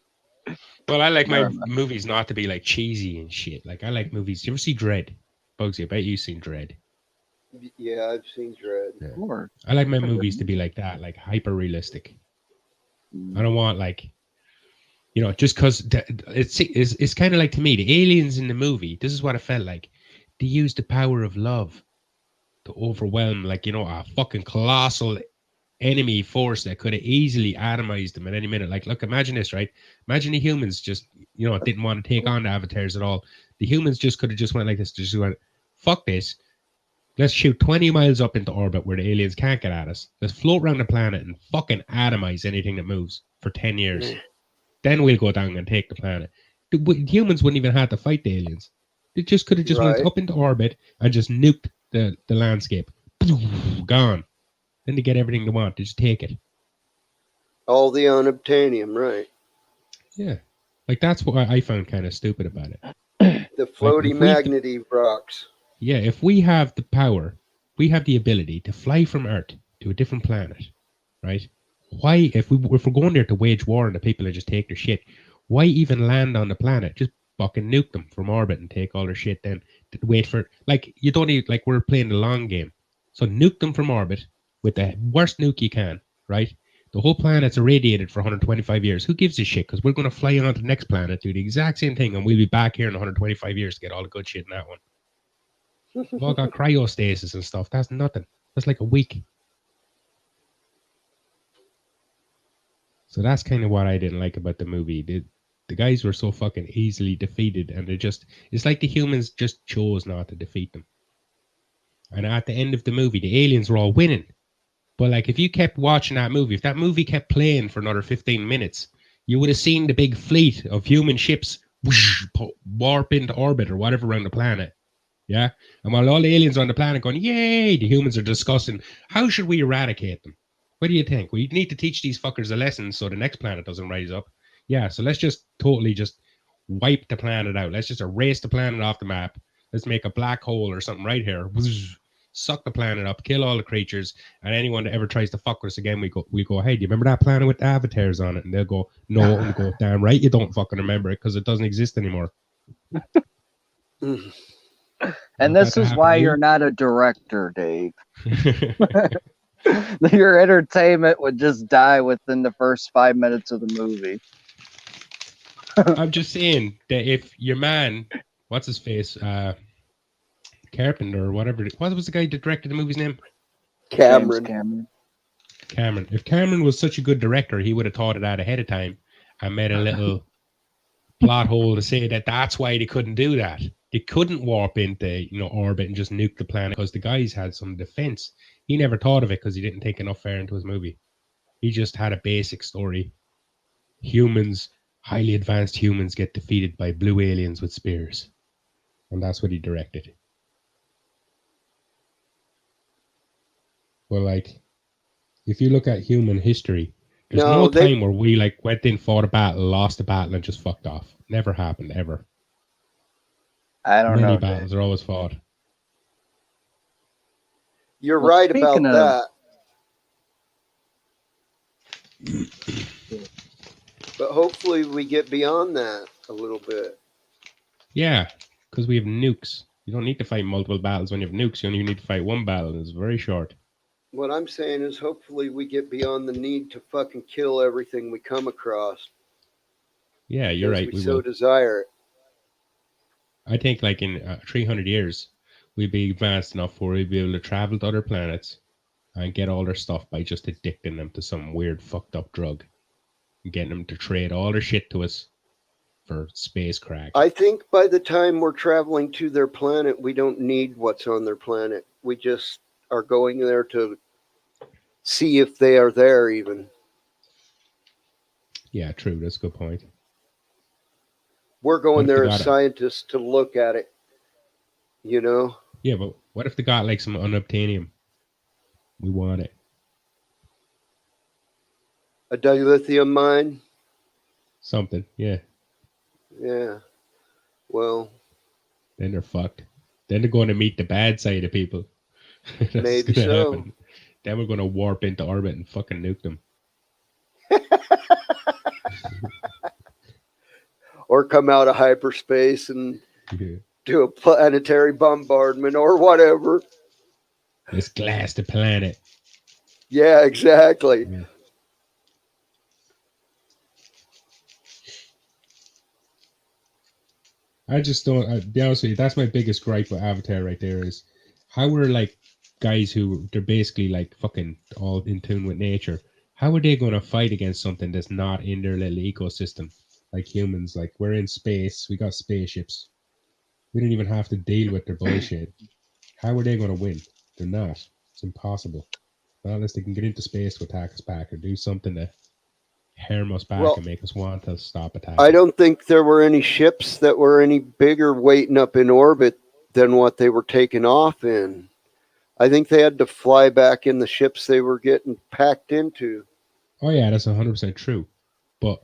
S4: Well, I like my
S5: Never mind.
S4: movies not to be like cheesy and shit. Like I like movies. You ever see Dread? Bugsy, I bet you've seen Dread.
S2: yeah, I've seen Dread.
S4: Yeah.
S5: Of course.
S4: I like my movies to be like that, like hyper realistic. I don't want like, you know, just because it's kind of like to me the aliens in the movie. This is what it felt like. They used the power of love to overwhelm, like you know, a fucking colossal enemy force that could have easily atomized them at any minute. Like, look, imagine this, right? Imagine the humans just, you know, didn't want to take on the avatars at all. The humans just could have just went like this, just went, fuck this. Let's shoot 20 miles up into orbit where the aliens can't get at us. Let's float around the planet and fucking atomize anything that moves for 10 years. Then we'll go down and take the planet. The humans wouldn't even have to fight the aliens. They just could have just went
S2: Right.
S4: up into orbit and just nuked the landscape. Gone. Then they get everything they want. They just take it.
S2: All the unobtainium, right?
S4: Yeah. Like that's what I found kind of stupid about it.
S2: The floaty
S4: if we-
S2: magnety rocks.
S4: Yeah, if we have the power, we have the ability to fly from Earth to a different planet, right? Why, if we're going there to wage war and the people that just take their shit, why even land on the planet? Just fucking nuke them from orbit and take all their shit. Then wait for like you don't need like we're playing the long game, so nuke them from orbit with the worst nuke you can, right? The whole planet's irradiated for 125 years. Who gives a shit? Because we're going to fly on to the next planet, do the exact same thing, and we'll be back here in 125 years to get all the good shit in that one. We've all got cryostasis and stuff. That's nothing. That's like a week. So that's kind of what I didn't like about the movie. The guys were so fucking easily defeated, and it's like the humans just chose not to defeat them. And at the end of the movie, the aliens were all winning. But like, if you kept watching that movie, if that movie kept playing for another 15 minutes, you would have seen the big fleet of human ships whoosh, warp into orbit or whatever around the planet. Yeah? And while all the aliens on the planet going, yay, the humans are discussing, how should we eradicate them? What do you think? We need to teach these fuckers a lesson so the next planet doesn't rise up. Yeah, so let's just totally just wipe the planet out. Let's just erase the planet off the map. Let's make a black hole or something right here. Whoosh, suck the planet up, kill all the creatures, and anyone that ever tries to fuck with us again, we go, hey, do you remember that planet with the avatars on it? And they'll go, no, and go, damn right, you don't fucking remember it because it doesn't exist anymore.
S5: And this is why you're not a director, Dave. Your entertainment would just die within the first 5 minutes of the movie.
S4: I'm just saying that if your man, what's his face, Carpenter or whatever, what was the guy that directed the movie's name?
S2: Cameron.
S4: Cameron. If Cameron was such a good director, he would have thought of that ahead of time and made a little plot hole to say that that's why they couldn't do that. They couldn't warp into orbit and just nuke the planet because the guys had some defense. He never thought of it because he didn't take enough fare into his movie. He just had a basic story. Humans, highly advanced humans, get defeated by blue aliens with spears. And that's what he directed. Well, like, if you look at human history, there's no time where we like went in, fought a battle, lost a battle, and just fucked off. Never happened, ever.
S5: I don't know.
S4: Many battles are always fought.
S2: You're right about that. But hopefully we get beyond that a little bit.
S4: Yeah, because we have nukes. You don't need to fight multiple battles when you have nukes. You only need to fight one battle. It's very short.
S2: What I'm saying is hopefully we get beyond the need to fucking kill everything we come across.
S4: Yeah, you're right.
S2: We so desire it.
S4: I think like in 300 years, we'd be advanced enough where we'd be able to travel to other planets and get all their stuff by just addicting them to some weird fucked up drug and getting them to trade all their shit to us for space crack.
S2: I think by the time we're traveling to their planet, we don't need what's on their planet. We just are going there to see if they are there even.
S4: Yeah, true. That's a good point.
S2: We're going there as scientists to look at it, Yeah,
S4: but what if they got like some unobtainium? We want it.
S2: A dilithium mine?
S4: Something, yeah.
S2: Yeah. Well.
S4: Then they're fucked. Then they're going to meet the bad side of people.
S2: Maybe so.
S4: Happen. Then we're going to warp into orbit and fucking nuke them.
S2: Or come out of hyperspace and do a planetary bombardment or whatever.
S4: Let's glass the planet.
S2: Yeah, exactly. Yeah.
S4: I just don't, I'll be honest with you, that's my biggest gripe with Avatar right there is how we're like guys who, they're basically like fucking all in tune with nature. How are they going to fight against something that's not in their little ecosystem? Like humans, like we're in space, we got spaceships. We don't even have to deal with their bullshit. How are they going to win? They're not. It's impossible. Not unless they can get into space to attack us back or do something to harm us back and make us want to stop attacking.
S2: I don't think there were any ships that were any bigger waiting up in orbit than what they were taking off in. I think they had to fly back in the ships they were getting packed into.
S4: Oh yeah, that's 100% true. But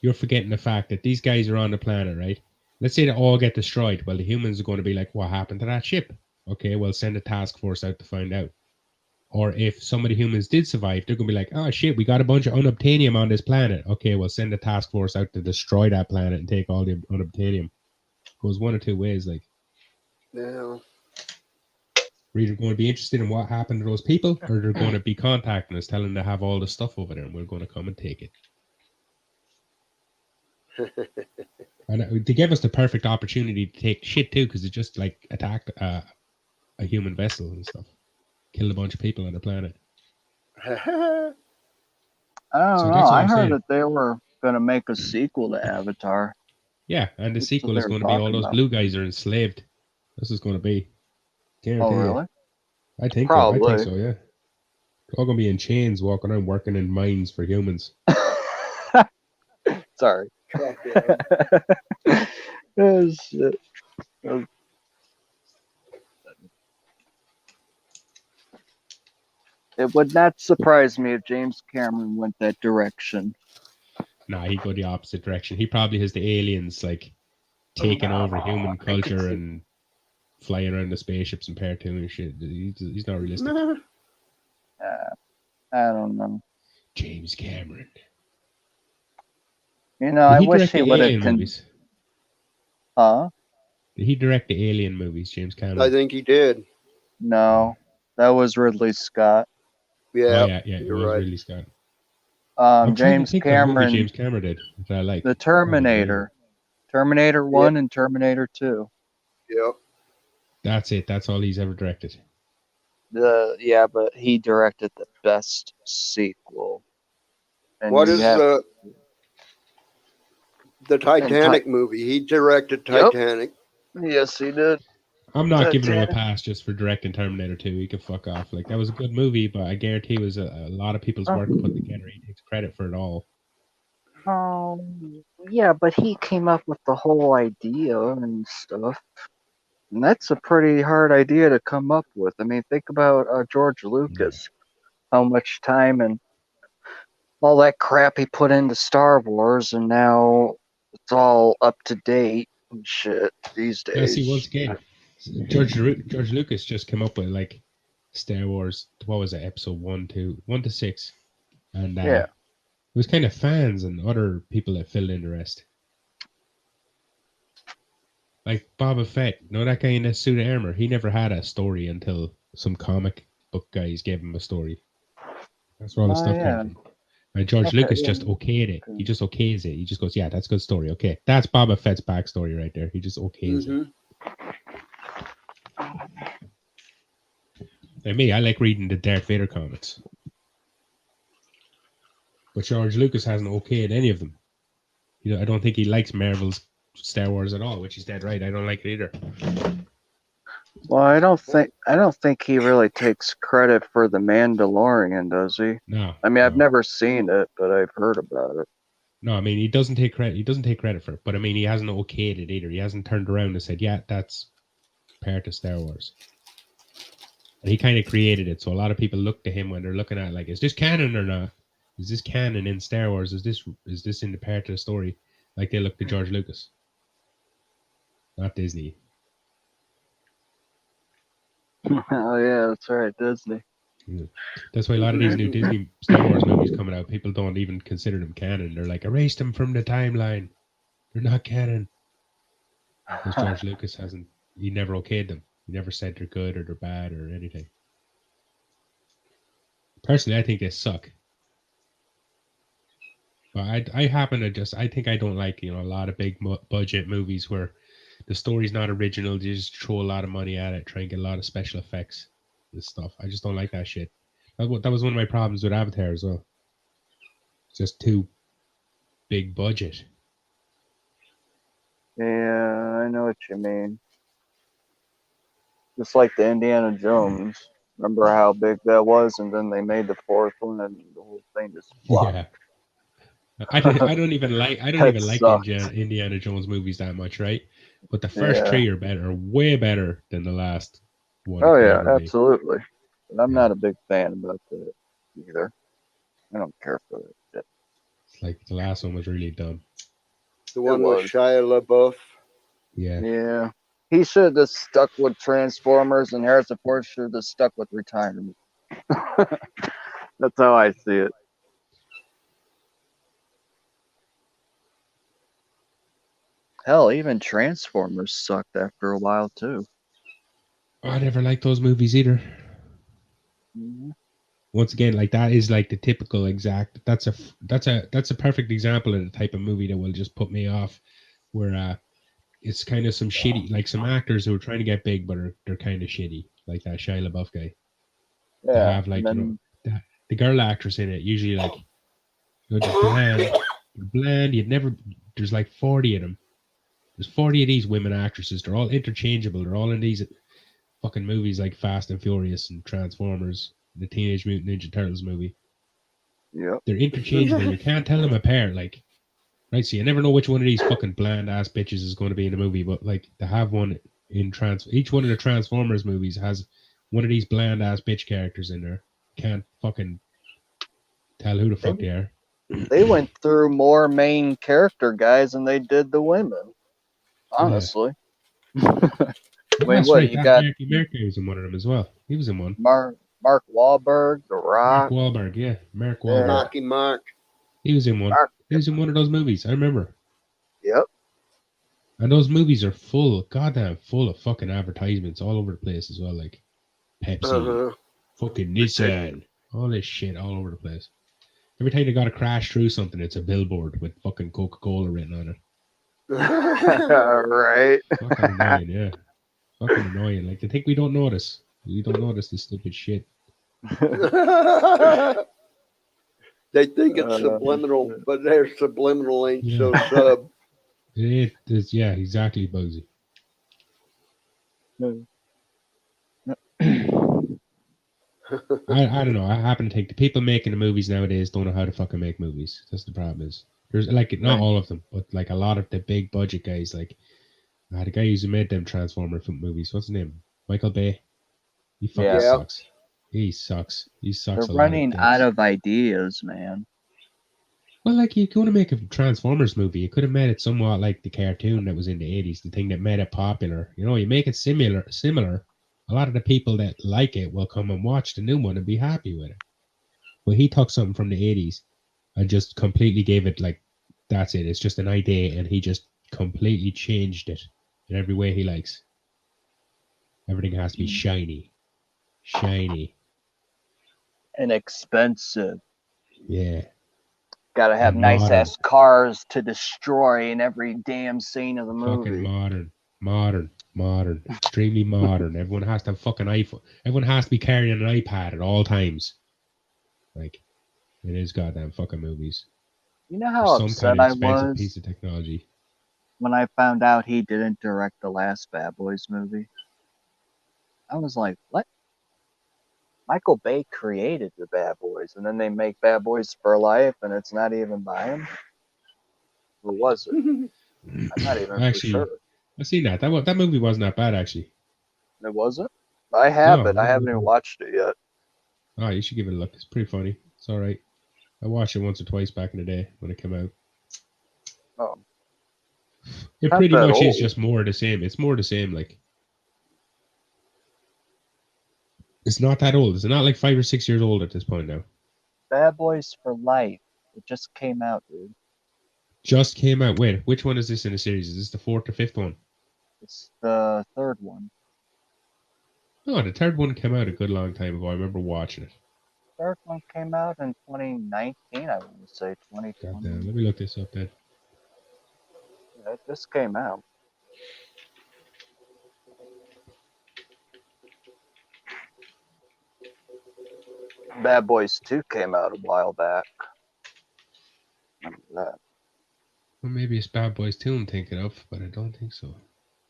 S4: you're forgetting the fact that these guys are on the planet, right? Let's say they all get destroyed. Well, the humans are going to be like, what happened to that ship? Okay, well, send a task force out to find out. Or if some of the humans did survive, they're going to be like, oh shit, we got a bunch of unobtainium on this planet. Okay, well, send a task force out to destroy that planet and take all the unobtainium. Goes one or two ways, like.
S2: Yeah.
S4: We're either going to be interested in what happened to those people, or they're going to be contacting us, telling them they have all the stuff over there, and we're going to come and take it. And they gave us the perfect opportunity to take shit too, because they just like attacked a human vessel and stuff, killed a bunch of people on the planet.
S5: I
S4: So
S5: don't know.
S4: that's what
S5: I
S4: I'm
S5: heard
S4: saying.
S5: that they were going to make a sequel to Avatar.
S4: Yeah, and the
S5: That's what
S4: sequel
S5: they
S4: is
S5: were
S4: going to be all
S5: talking
S4: those
S5: about.
S4: blue guys are enslaved. This is going to be. Guarantee
S5: Oh,
S4: you.
S5: really?
S4: I think
S5: Probably.
S4: so. Yeah, they're all going to be in chains, walking around, working in mines for humans.
S5: Sorry. Oh, shit. It would not surprise me if James Cameron went that direction.
S4: Nah, he'd go the opposite direction. He probably has the aliens like taking over human culture and flying around the spaceships and cartoon and shit. He's not realistic.
S5: I don't know.
S4: James Cameron.
S5: You know,
S4: Did
S5: I
S4: he
S5: wish
S4: direct
S5: he
S4: the
S5: would have.
S4: Alien movies?
S5: Huh?
S4: Did he direct the Alien movies, James Cameron?
S2: I think he did.
S5: No, that was Ridley Scott.
S2: Yeah,
S4: Oh yeah, it
S2: you're
S4: was
S2: right.
S4: Ridley Scott. I'm trying to
S5: James
S4: think of a movie
S5: Cameron,
S4: James Cameron did that I like.
S5: The Terminator, Terminator 1 and Terminator 2.
S2: Yep.
S4: That's it. That's all he's ever directed.
S5: Yeah, but he directed the best sequel. And
S2: What
S5: you
S2: is
S5: have-
S2: the Titanic movie? He directed Titanic.
S5: Yes, he did.
S4: I'm not giving him a
S5: Titanic.
S4: pass just for directing Terminator 2. He could fuck off. Like that was a good movie, but I guarantee it was a lot of people's work put together. He takes credit for it all.
S5: Yeah, but he came up with the whole idea and stuff. And that's a pretty hard idea to come up with. I mean, think about George Lucas. How much time and all that crap he put into Star Wars, and now it's all up to date and shit these days.
S4: Now, see, once again, George Lucas just came up with like Star Wars. What was it? Episode 1 to 6, and it was kind of fans and other people that filled in the rest. Like Boba Fett, you know that guy in that suit of armor? He never had a story until some comic book guys gave him a story. That's where all the stuff came from. And George Lucas just okayed it. He just okays it. He just goes, yeah, that's a good story. Okay. That's Boba Fett's backstory right there. He just okays it. Like me, I like reading the Darth Vader comics. But George Lucas hasn't okayed any of them. You know, I don't think he likes Marvel's Star Wars at all, which is dead right. I don't like it either.
S5: Well, I don't think he really takes credit for The Mandalorian, does he?
S4: No.
S5: I mean, I've never seen it, but I've heard about it.
S4: No, I mean he doesn't take credit. He doesn't take credit for it, but I mean he hasn't okayed it either. He hasn't turned around and said, "Yeah, that's part of Star Wars." And he kind of created it, so a lot of people look to him when they're looking at like, "Is this canon or not? Is this canon in Star Wars? Is this in the part of the story?" Like they look to George Lucas, not Disney.
S5: Oh yeah, that's right, Disney.
S4: Yeah. That's why a lot of these new Disney Star Wars movies coming out, people don't even consider them canon. They're like, erase them from the timeline. They're not canon. Because George Lucas he never okayed them. He never said they're good or they're bad or anything. Personally, I think they suck. But I think I don't like, a lot of big budget movies where the story's not original. They just throw a lot of money at it, try and get a lot of special effects and stuff. I just don't like that shit. That was one of my problems with Avatar as well. It's just too big budget.
S5: Yeah, I know what you mean. Just like the Indiana Jones. Remember how big that was, and then they made the fourth one, and the whole thing just flopped.
S4: Yeah. I don't even like Indiana Jones movies that much, right? But the first three are way better than the last one.
S5: Oh yeah, absolutely. But I'm not a big fan about that either. I don't care for that shit.
S4: It's like the last one was really dumb.
S2: The one with Shia LaBeouf.
S4: Yeah.
S5: Yeah. He should have stuck with Transformers, and Harrison Ford should have stuck with retirement. That's how I see it. Hell, even Transformers sucked after a while too.
S4: I never liked those movies either.
S5: Mhm.
S4: Once again, like that is like the typical exact. That's a perfect example of the type of movie that will just put me off. Where it's kind of some shitty, like some actors who are trying to get big, but they're kind of shitty, like that Shia LaBeouf guy. They
S5: Yeah,
S4: have
S5: and
S4: like
S5: then
S4: the girl actress in it usually like they're bland, bland. You'd never. There's like 40 of them. There's 40 of these women actresses. They're all interchangeable. They're all in these fucking movies like Fast and Furious and Transformers, the Teenage Mutant Ninja Turtles movie.
S5: yep.
S4: They're interchangeable. You can't tell them apart. Like, right? So you never know which one of these fucking bland ass bitches is going to be in the movie. But like, to have one in each one of the Transformers movies has one of these bland ass bitch characters in there. Can't fucking tell who the fuck they are.
S5: They went through more main character guys than they did the women. Honestly. Wait,
S4: That's
S5: what
S4: right.
S5: you
S4: That
S5: got?
S4: Marky was in one of them as well. He was in one.
S5: Mark Wahlberg, The
S4: Mark
S5: Rock.
S4: Wahlberg, yeah. Mark
S5: Yeah.
S4: Wahlberg.
S2: Marky Mark.
S4: He was in one.
S5: Mark.
S4: He was in one of those movies. I remember.
S5: Yep.
S4: And those movies are full, goddamn full of fucking advertisements all over the place as well. Like Pepsi,
S2: Uh-huh.
S4: fucking Nissan, all this shit all over the place. Every time they got to crash through something, it's a billboard with fucking Coca-Cola written on it.
S5: Right.
S4: Fucking annoying, yeah. Fucking annoying. Like, they think we don't notice. We don't notice this stupid shit.
S2: They think it's subliminal, but their subliminal ain't so sub.
S4: It is, yeah, exactly, Bugsy. I don't know. I happen to think the people making the movies nowadays don't know how to fucking make movies. That's the problem. Is there's like not all of them, but like a lot of the big budget guys, like the guy who's made them Transformer movies. What's his name? Michael Bay. He fucking
S5: Yeah.
S4: sucks. He sucks. He sucks.
S5: They're
S4: a lot
S5: running
S4: things.
S5: out of ideas, man.
S4: Well, like you're going to make a Transformers movie, you could have made it somewhat like the cartoon that was in the 80s, the thing that made it popular. You know, you make it similar. A lot of the people that like it will come and watch the new one and be happy with it. Well, he took something from the 80s and just completely gave it like, that's it. It's just an idea, and he just completely changed it in every way he likes. Everything has to be shiny.
S5: And expensive.
S4: Yeah.
S5: Gotta have
S4: And
S5: nice
S4: modern.
S5: ass cars to destroy in every damn scene of the
S4: Fucking
S5: movie.
S4: modern, extremely modern. Everyone has to have fucking iPhone. Everyone has to be carrying an iPad at all times. Like, it is goddamn fucking movies.
S5: You know
S4: Or
S5: how
S4: some
S5: upset
S4: kind of
S5: I
S4: expensive piece
S5: was
S4: of technology.
S5: when I found out he didn't direct the last Bad Boys movie? I was like, what? Michael Bay created the Bad Boys, and then they make Bad Boys for Life, and it's not even by him? Who was it? I'm not even
S4: Actually,
S5: for sure.
S4: I seen that. That movie wasn't that bad, actually.
S5: It wasn't? I have
S4: No,
S5: it. I haven't even watched it yet.
S4: Oh, you should give it a look. It's pretty funny. It's all right. I watched it once or twice back in the day when it came out.
S5: Oh,
S4: It
S5: Not
S4: pretty
S5: that
S4: much is
S5: old.
S4: just more of the same. It's more the same. Like, it's not that old. It's not like 5 or 6 years old at this point now.
S5: Bad Boys for Life. It just came out, dude.
S4: Just came out. Wait, which one is this in the series? Is this the 4th or 5th one?
S5: It's the third one.
S4: Oh, the 3rd one came out a good long time ago. I remember watching it.
S5: Third one came out in 2019, I want to say 2020.
S4: Goddamn. Let me look this up then.
S5: Yeah, it just came out. Bad Boys 2 came out a while back. Remember that.
S4: Well, maybe it's Bad Boys 2 I'm thinking of, but I don't think so.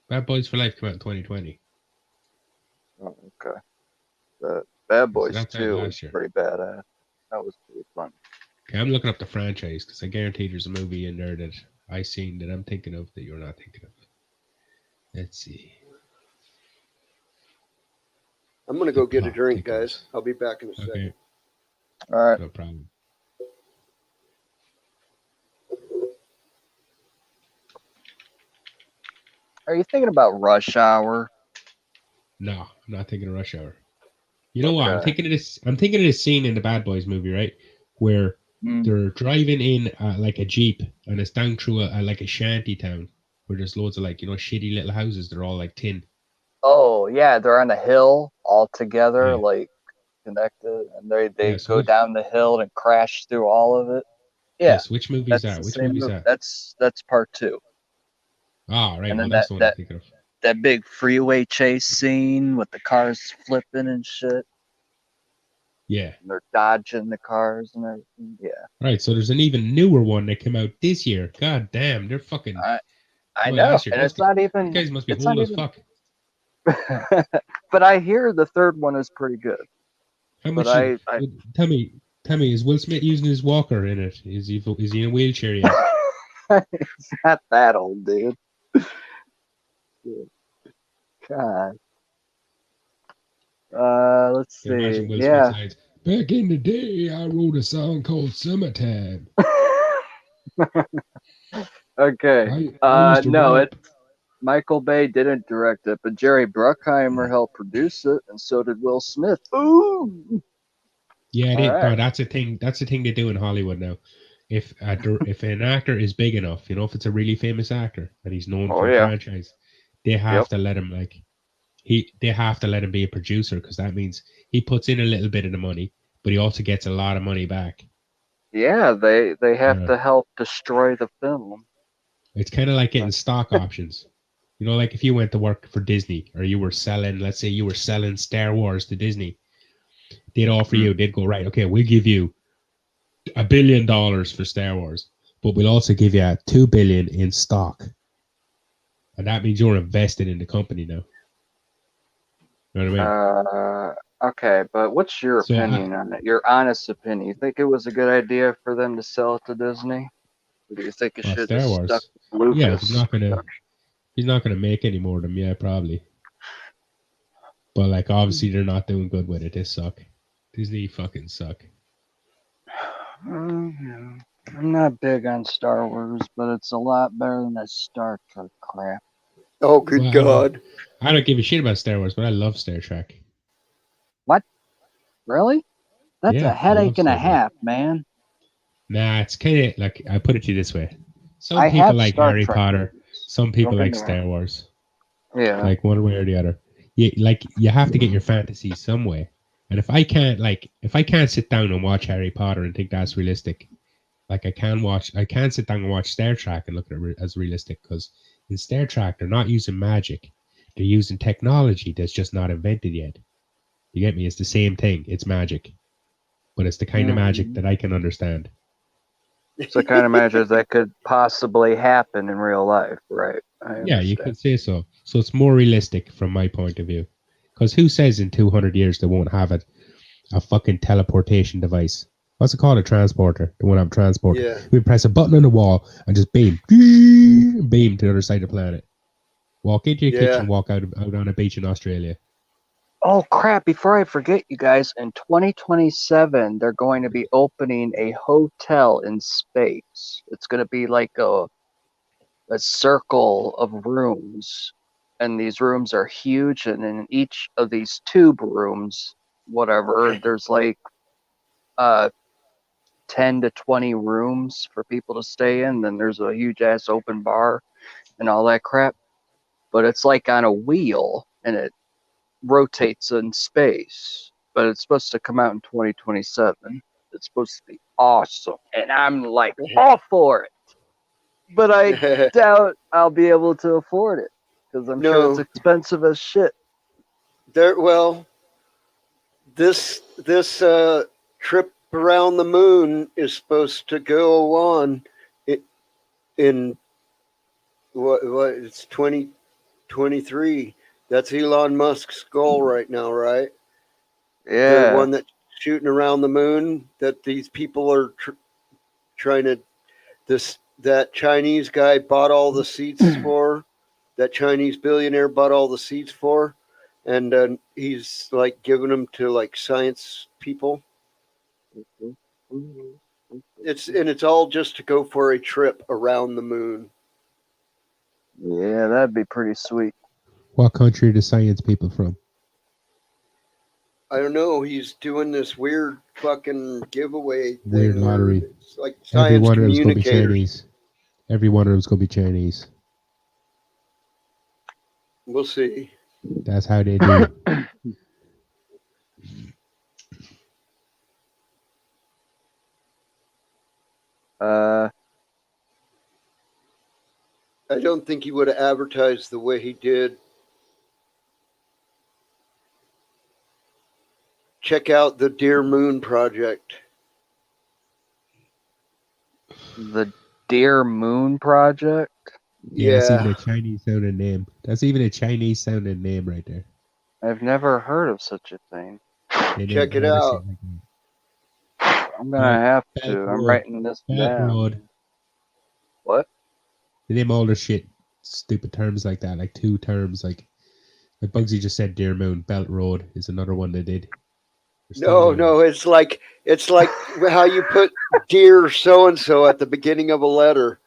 S4: Bad Boys for Life came out in 2020.
S5: Oh, okay. The Bad Boys
S4: that's out
S5: 2
S4: last
S5: was
S4: year.
S5: pretty badass. That was pretty fun.
S4: Okay, I'm looking up the franchise because I guarantee there's a movie in there that I seen that I'm thinking of that you're not thinking of. Let's see.
S2: I'm gonna go get a
S4: Plot
S2: drink,
S4: thickens.
S2: guys. I'll be back in a second.
S4: Okay,
S5: All right.
S4: no problem.
S5: Are you thinking about Rush Hour?
S4: No, I'm not thinking of Rush Hour. You know what? I'm
S5: Okay.
S4: thinking of this. I'm thinking of this scene in the Bad Boys movie, right, where
S5: Mm.
S4: they're driving in like a jeep and it's down through like a shanty town where there's loads of like shitty little houses. They're all like tin,
S5: Oh yeah, they're on a hill all together,
S4: Yeah.
S5: like connected, and they
S4: Yeah, so
S5: go
S4: which,
S5: down the hill and crash through all of it. Yeah,
S4: yes, which movie is
S5: that's
S4: that?
S5: the
S4: Which
S5: same
S4: movie is
S5: movie.
S4: that?
S5: That's part two.
S4: Ah, right.
S5: And
S4: Oh,
S5: then
S4: that's
S5: that
S4: the one I'm
S5: that
S4: thinking of.
S5: that big freeway chase scene with the cars flipping and shit.
S4: Yeah.
S5: And they're dodging the cars and everything. Yeah,
S4: Right. So there's an even newer one that came out this year. God damn, they're fucking
S5: I
S4: well,
S5: know,
S4: last year.
S5: and
S4: Those these guys must be
S5: it's not
S4: old as
S5: even.
S4: fuck.
S5: But I hear the third one is pretty good.
S4: How
S5: But
S4: much? Tell me, is Will Smith using his walker in it? Is he in a wheelchair yet?
S5: He's not that old, dude. God. Let's
S4: Can you imagine
S5: see.
S4: Will Smith's
S5: Yeah.
S4: lines? Back in the day, I wrote a song called "Summertime."
S5: Okay.
S4: I used to
S5: No,
S4: rap.
S5: Michael Bay didn't direct it, but Jerry Bruckheimer helped produce it, and so did Will Smith. Ooh.
S4: Yeah,
S5: All
S4: no,
S5: right.
S4: that's a thing. That's the thing they do in Hollywood now. If an actor is big enough, if it's a really famous actor and he's known
S5: Oh
S4: for a
S5: yeah.
S4: franchise, they have
S5: Yep.
S4: to let him they have to let him be a producer because that means he puts in a little bit of the money, but he also gets a lot of money back.
S5: Yeah, they have
S4: Yeah.
S5: to help destroy the film.
S4: It's kind of like getting stock options. Like if you went to work for Disney or you were selling, let's say you were selling Star Wars to Disney, they'd offer you, they'd go, right, okay, we'll give you $1 billion for Star Wars, but we'll also give you $2 billion in stock. And that means you're invested in the company now. You know what I mean?
S5: Okay, but what's your
S4: So
S5: opinion on it? Your honest opinion. You think it was a good idea for them to sell it to Disney? Or do you think it should have
S4: Star
S5: just stuck
S4: Wars,
S5: with
S4: yeah,
S5: Lucas?
S4: he's not gonna make any more of them, yeah, probably. But like obviously they're not doing good with it. They suck. Disney fucking suck.
S5: I'm not big on Star Wars, but it's a lot better than that Star Trek crap.
S2: Oh, good
S4: Well,
S2: God.
S4: I don't give a shit about Star Wars, but I love Star Trek.
S5: Really? That's
S4: Yeah,
S5: a
S4: I love
S5: headache and a
S4: Star Trek.
S5: half, man.
S4: Nah, it's kind of like I put it to you this way: some
S5: I
S4: people
S5: have
S4: like
S5: Star
S4: Harry
S5: Trek
S4: Potter,
S5: movies.
S4: some people
S5: Don't get
S4: like
S5: me wrong.
S4: Star Wars.
S5: Yeah.
S4: Like one way or the other. You have to get your fantasy some way. And if I can't sit down and watch Harry Potter and think that's realistic, like I can't sit down and watch Star Trek and look at it as realistic because in Star Trek they're not using magic, they're using technology that's just not invented yet. You get me? It's the same thing. It's magic, but it's the kind of magic that I can understand.
S5: It's the kind of magic that could possibly happen in real life, right?
S4: Yeah, you could say so. So it's more realistic from my point of view. Because who says in 200 years they won't have a fucking teleportation device? What's it called? A transporter. They won't have a transporter.
S2: Yeah.
S4: We press a button on the wall and just beam to the other side of the planet. Walk into your kitchen, walk out on a beach in Australia.
S5: Oh crap, before I forget, you guys, in 2027 they're going to be opening a hotel in space. It's going to be like a circle of rooms, and these rooms are huge, and in each of these tube rooms, whatever, there's like 10 to 20 rooms for people to stay in. Then there's a huge ass open bar and all that crap, but it's like on a wheel and it rotates in space, but it's supposed to come out in 2027. It's supposed to be awesome, and I'm like all for it, but I doubt I'll be able to afford it because I'm sure it's
S2: No.
S5: expensive as shit.
S2: This trip around the moon is supposed to go on in what it's 2023. That's Elon Musk's goal right now, right?
S5: Yeah.
S2: The one that's shooting around the moon that these people are trying to that Chinese guy bought all the seats for. That Chinese billionaire bought all the seats for, and he's like giving them to like science people. It's all just to go for a trip around the moon.
S5: Yeah, that'd be pretty sweet.
S4: What country are the science people from?
S2: I don't know. He's doing this weird fucking giveaway thing.
S4: Weird lottery.
S2: It's like
S4: Every
S2: science
S4: one of them's going to be
S2: communicators.
S4: Chinese. Every one of them's going to be Chinese.
S2: We'll see.
S4: That's how they do.
S2: I don't think he would have advertised the way he did. Check out the Deer Moon Project.
S5: The Deer Moon Project.
S4: Yeah, it's even
S2: Yeah.
S4: a Chinese sounding name. That's even a Chinese sounding name right there.
S5: I've never heard of such a thing.
S4: They
S2: Check
S4: don't
S2: it
S4: ever see
S2: out.
S4: like that.
S5: I'm gonna have
S4: Belt
S5: to. I'm
S4: Road.
S5: writing this
S4: Belt
S5: down.
S4: Road.
S5: What?
S4: They name all their shit stupid terms like that, like two terms, like Bugsy just said. Deer Moon. Belt Road is another one they did. They're still
S2: No,
S4: doing
S2: no, it's like how you put dear so and so at the beginning of a letter.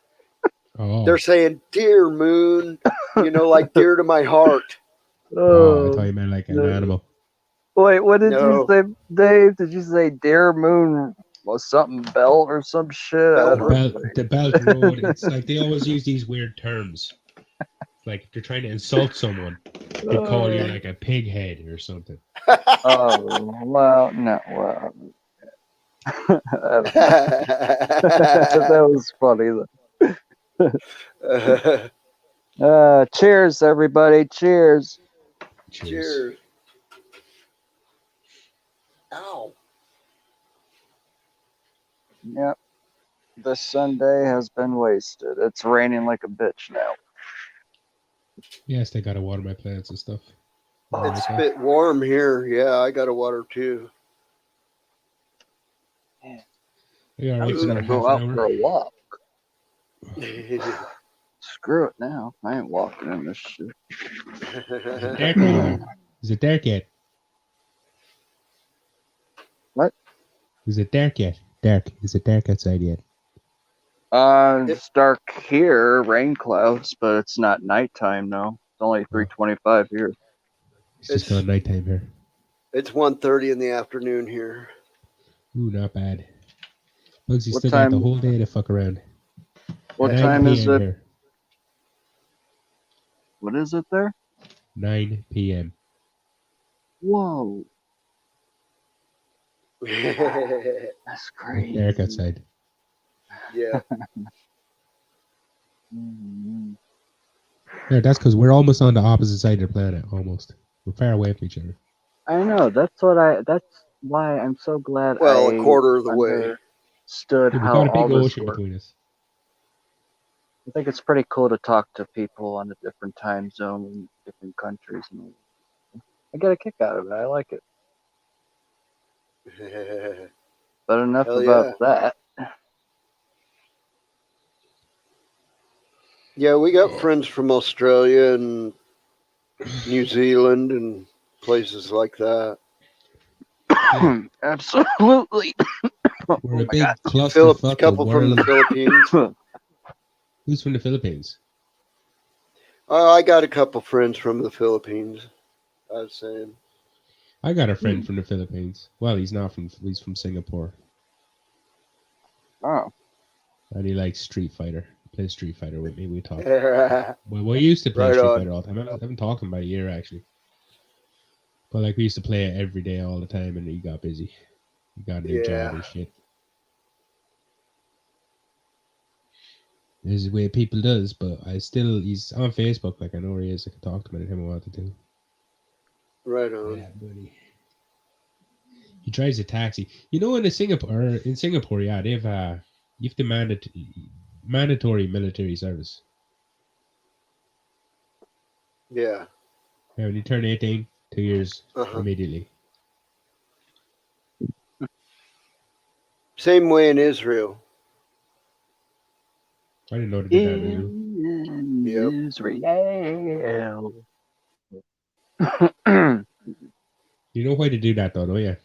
S4: it. Oh,
S2: They're saying Dear Moon, like dear to my heart.
S4: I thought you meant like an animal.
S5: Wait, what did
S2: No.
S5: you say, Dave? Did you say Deer Moon was something belt or some shit? I
S2: Belt
S5: don't know.
S4: The Belt Road. It's like they always use these weird terms. Like if they're trying to insult someone, they call you like a pig head or something.
S5: Oh, well, no, well. That was funny. Cheers, everybody. Cheers.
S2: Cheers. Ow.
S5: Yep. This Sunday has been wasted. It's raining like a bitch now.
S4: Yes, they gotta water my plants and stuff.
S2: It's a bit warm here. Yeah, I got to water too.
S4: Yeah,
S5: I
S4: right
S5: was
S4: for
S5: gonna
S4: half
S5: go
S4: an
S5: out
S4: hour.
S5: for a walk. Screw it now. I ain't walking in this shit.
S4: Dark now. Is it dark yet?
S5: What?
S4: Is it dark yet? Dark. Is it dark outside yet?
S5: It's dark here, rain clouds, but it's not nighttime now. It's only 3:25 here.
S4: It's just gone nighttime here.
S2: It's 1:30 in the afternoon here.
S4: Ooh, not bad. Bugsy
S5: What
S4: still got the
S5: time-
S4: whole day to fuck around.
S5: What
S4: 9
S5: time is
S4: PM
S5: it?
S4: here.
S5: What is it there?
S4: 9 p.m.
S5: Whoa,
S2: Yeah.
S5: that's crazy.
S4: Dark outside.
S5: Mhm.
S4: Yeah, that's because we're almost on the opposite side of the planet. Almost. We're far away from each other.
S5: I know. That's why I'm so glad.
S2: Well,
S5: I
S2: a quarter of the way.
S5: understood
S4: Yeah, we
S5: how
S4: got a
S5: all
S4: big
S5: this
S4: ocean
S5: works.
S4: between us.
S5: I think it's pretty cool to talk to people on a different time zone in different countries. And I get a kick out of it. I like it. But enough
S2: Hell
S5: about that.
S2: Yeah, we got friends from Australia and New Zealand and places like that.
S5: Absolutely.
S4: We're a
S5: my
S4: big
S5: God.
S4: clusterfuck of
S2: Couple from the
S4: world.
S2: Philippines.
S4: Who's from the Philippines?
S2: I got a couple friends from the Philippines. I was saying.
S4: I got a friend from the Philippines. Well, he's not from. He's from Singapore,
S5: Oh.
S4: and he likes Street Fighter. He plays Street Fighter with me. We talk.
S2: Yeah.
S4: Well, we used to play
S2: Right
S4: Street
S2: on.
S4: Fighter all the time. I haven't talked to him about a year actually. But like we used to play it every day, all the time, and he got busy. He got a new job and shit. This is the way people does, but he's on Facebook. Like I know where he is. I can talk to him anytime I want to do.
S2: Right on.
S4: Yeah, buddy. He drives a taxi. You know, in Singapore, yeah, they've you have to mandatory military service.
S2: Yeah.
S4: Yeah, when you turn 18, 2 years
S2: Uh-huh.
S4: immediately.
S2: Same way in Israel.
S4: I didn't know they did that in Israel.
S5: Israel.
S4: You know why they do that though, don't you?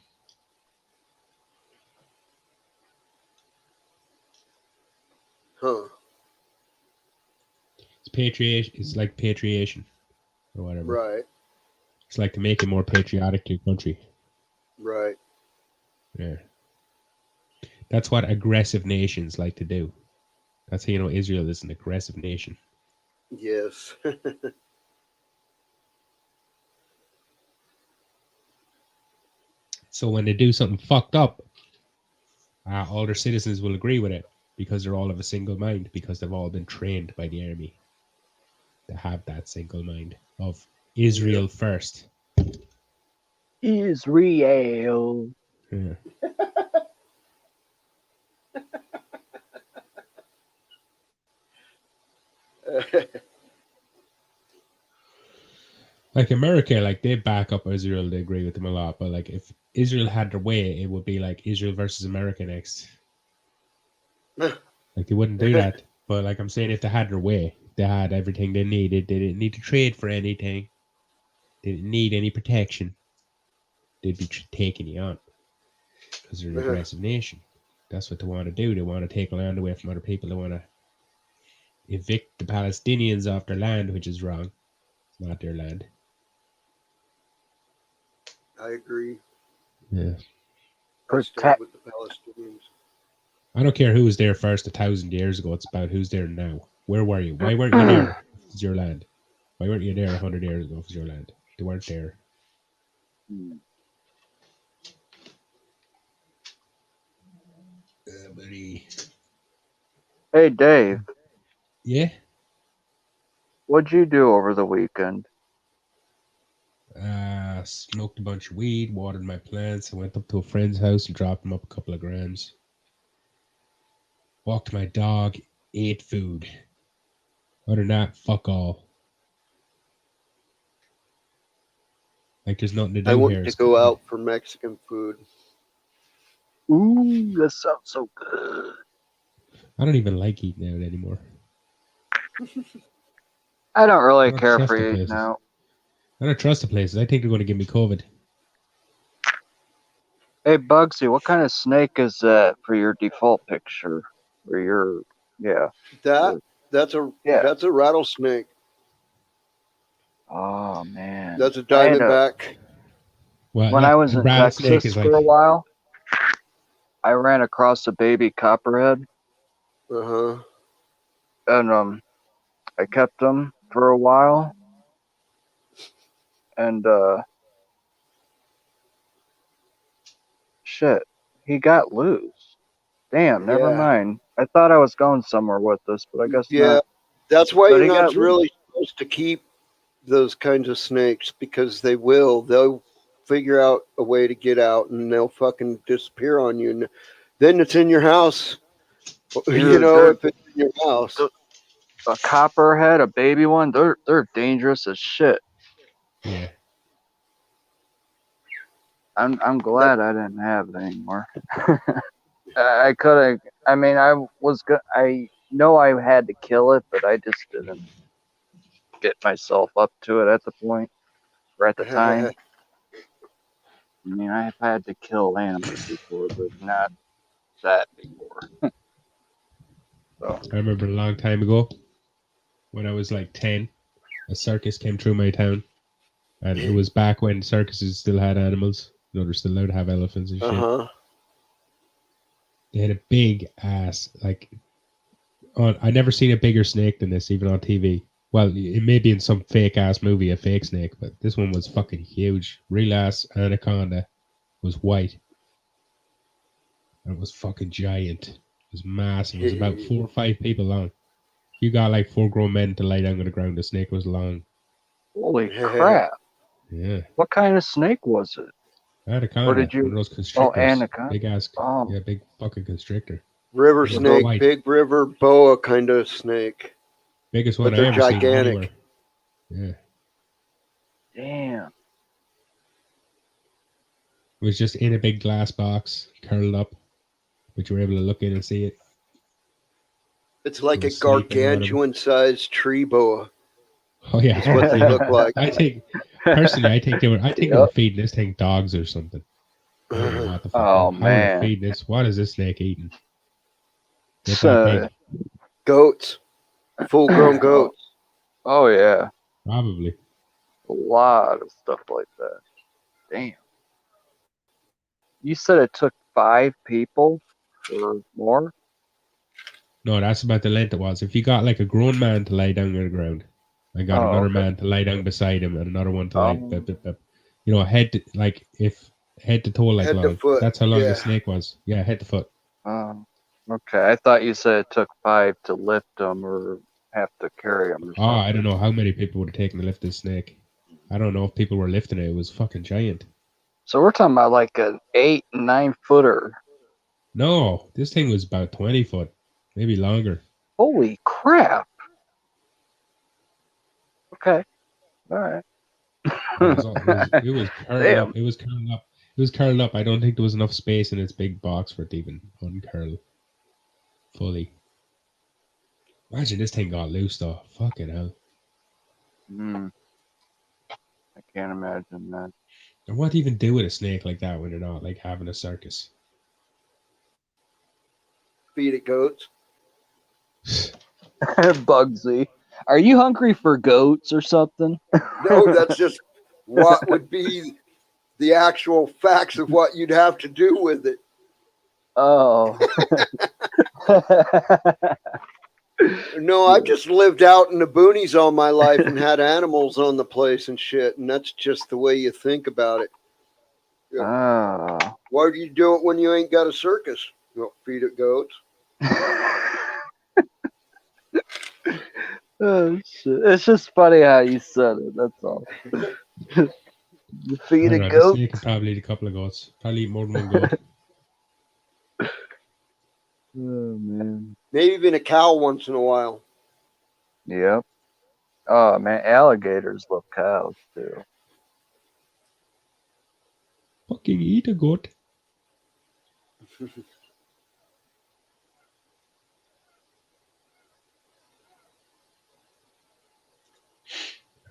S2: Huh.
S4: It's patriation. It's like patriation or whatever.
S2: Right.
S4: It's like to make it more patriotic to your country.
S2: Right.
S4: Yeah. That's what aggressive nations like to do. That's how you know Israel is an aggressive nation.
S2: Yes.
S4: So when they do something fucked up, all their citizens will agree with it because they're all of a single mind, because they've all been trained by the army to have that single mind of Israel first.
S5: Israel.
S4: Yeah. Like America, like they back up Israel, they agree with them a lot. But like if Israel had their way, it would be like Israel versus America next. Like they wouldn't do that. But like I'm saying, if they had their way, they had everything they needed. They didn't need to trade for anything. They didn't need any protection. They'd be taking you on because they're an aggressive nation. That's what they want to do. They want to take land away from other people. They want to evict the Palestinians off their land, which is wrong. It's not their land.
S2: I agree.
S4: Yeah.
S2: I stand with the Palestinians.
S4: I don't care who was there first 1,000 years ago. It's about who's there now. Where were you? Why weren't you there? It's your land. Why weren't you there 100 years ago? It's your land. They weren't there. Buddy.
S5: Hey, Dave.
S4: Yeah?
S5: What'd you do over the weekend?
S4: Smoked a bunch of weed, watered my plants. I went up to a friend's house and dropped him up a couple of grams. Walked my dog, ate food. Other than that, fuck all. Like there's nothing to do
S2: I
S4: here.
S2: wanted to go out for Mexican food.
S5: Ooh, that sounds so good.
S4: I don't even like eating out anymore.
S5: I don't really
S4: I don't
S5: care
S4: trust
S5: for
S4: the
S5: you
S4: places.
S5: now.
S4: I don't trust the places. I think they're going to give me COVID.
S5: Hey, Bugsy, what kind of snake is that for your default picture? For your,
S2: That's a rattlesnake.
S5: Oh, man.
S2: That's a diamondback.
S4: Well,
S5: When
S4: like,
S5: I was
S4: a
S5: in
S4: rattlesnake
S5: Texas
S4: is
S5: for a while, I ran across a baby copperhead,
S2: Uh-huh.
S5: and I kept him for a while, and shit, he got loose. Damn, never
S2: Yeah.
S5: mind. I thought I was going somewhere with this, but I guess
S2: Yeah.
S5: not.
S2: That's why
S5: But
S2: you're
S5: he
S2: not
S5: got
S2: really supposed to keep those kinds of snakes, because they'll figure out a way to get out and they'll fucking disappear on you. And then it's in your house.
S5: Dude,
S2: If it's in your house.
S5: a copperhead, a baby one, they're dangerous as shit.
S4: Yeah.
S5: I'm glad I didn't have it anymore. I could have. I mean, I know I had to kill it, but I just didn't get myself up to it at the point or at the time. I mean, I've had to kill animals before, but not that before. So
S4: I remember a long time ago when I was like 10, a circus came through my town. And it was back when circuses still had animals. They're still allowed to have elephants and shit.
S2: Uh-huh.
S4: They had a big ass, like, I never seen a bigger snake than this, even on TV. Well, it may be in some fake ass movie, a fake snake, but this one was fucking huge. Real ass anaconda, was white. And it was fucking giant. It was massive. It was about 4 or 5 people long. You got like 4 grown men to lie down on the ground. The snake was long.
S5: holy crap!
S4: Yeah.
S5: What kind of snake was it?
S4: Anaconda.
S5: Or did you-
S4: One of those constrictors.
S5: anaconda.
S4: Big ass.
S5: Oh.
S4: Yeah, big fucking constrictor.
S2: River
S4: Yeah,
S2: snake,
S4: white.
S2: big river boa kind of snake.
S4: Biggest
S2: But
S4: one I
S2: they're
S4: ever
S2: gigantic.
S4: seen anywhere. Yeah.
S5: Damn.
S4: It was just in a big glass box, curled up, but you were able to look in and see it.
S2: It's like
S4: It
S2: a
S4: was sleeping on 'em.
S2: gargantuan-sized tree boa.
S4: Oh yeah,
S2: That's what they look like.
S4: I think personally, I think they were feeding this thing dogs or something. I don't know what the fuck.
S5: Oh,
S4: How
S5: man.
S4: are they feeding this? What is this snake eating? Get
S5: So-
S4: that big?
S2: Goats. Full-grown goats.
S5: Oh yeah,
S4: Probably.
S5: a lot of stuff like that. Damn. You said it took 5 people or more?
S4: No, that's about the length it was. If you got like a grown man to lie down on the ground, I got
S5: Oh,
S4: another
S5: okay.
S4: man to lie down beside him, and another one to lie,
S5: Oh.
S4: head like if Head to toe like
S2: Head to
S4: long.
S2: foot,
S4: That's how long
S2: yeah.
S4: the snake was. Yeah, head to foot.
S5: Okay. I thought you said it took 5 to lift them or have to carry them. Or
S4: Oh, I
S5: something.
S4: don't know how many people would have taken to lift this snake. I don't know if people were lifting it. It was fucking giant.
S5: So we're talking about like an 8, 9 footer.
S4: No, this thing was about 20 foot, maybe longer.
S5: Holy crap! Okay. All right.
S4: It was curled
S5: Damn.
S4: up. It was curled up. It was curled up. I don't think there was enough space in its big box for it to even uncurl fully. Imagine this thing got loose though. Fucking hell.
S5: I can't imagine that.
S4: And what even do with a snake like that when you're not like having a circus?
S2: Feed it goats.
S5: Bugsy. Are you hungry for goats or something?
S2: No, that's just what would be the actual facts of what you'd have to do with it.
S5: Oh.
S2: No, I've just lived out in the boonies all my life and had animals on the place and shit, and that's just the way you think about it.
S5: Oh.
S2: Why do you do it when you ain't got a circus? You don't feed it goats.
S5: Oh, shit. It's just funny how you said it. That's all. You feed
S4: I
S5: a
S4: don't know, this
S5: goat.
S4: snake could probably eat a couple of goats. Probably eat more than one goat.
S5: Oh man.
S2: Maybe even a cow once in a while.
S5: Yep. Oh man, alligators love cows too.
S4: Fucking eat a goat.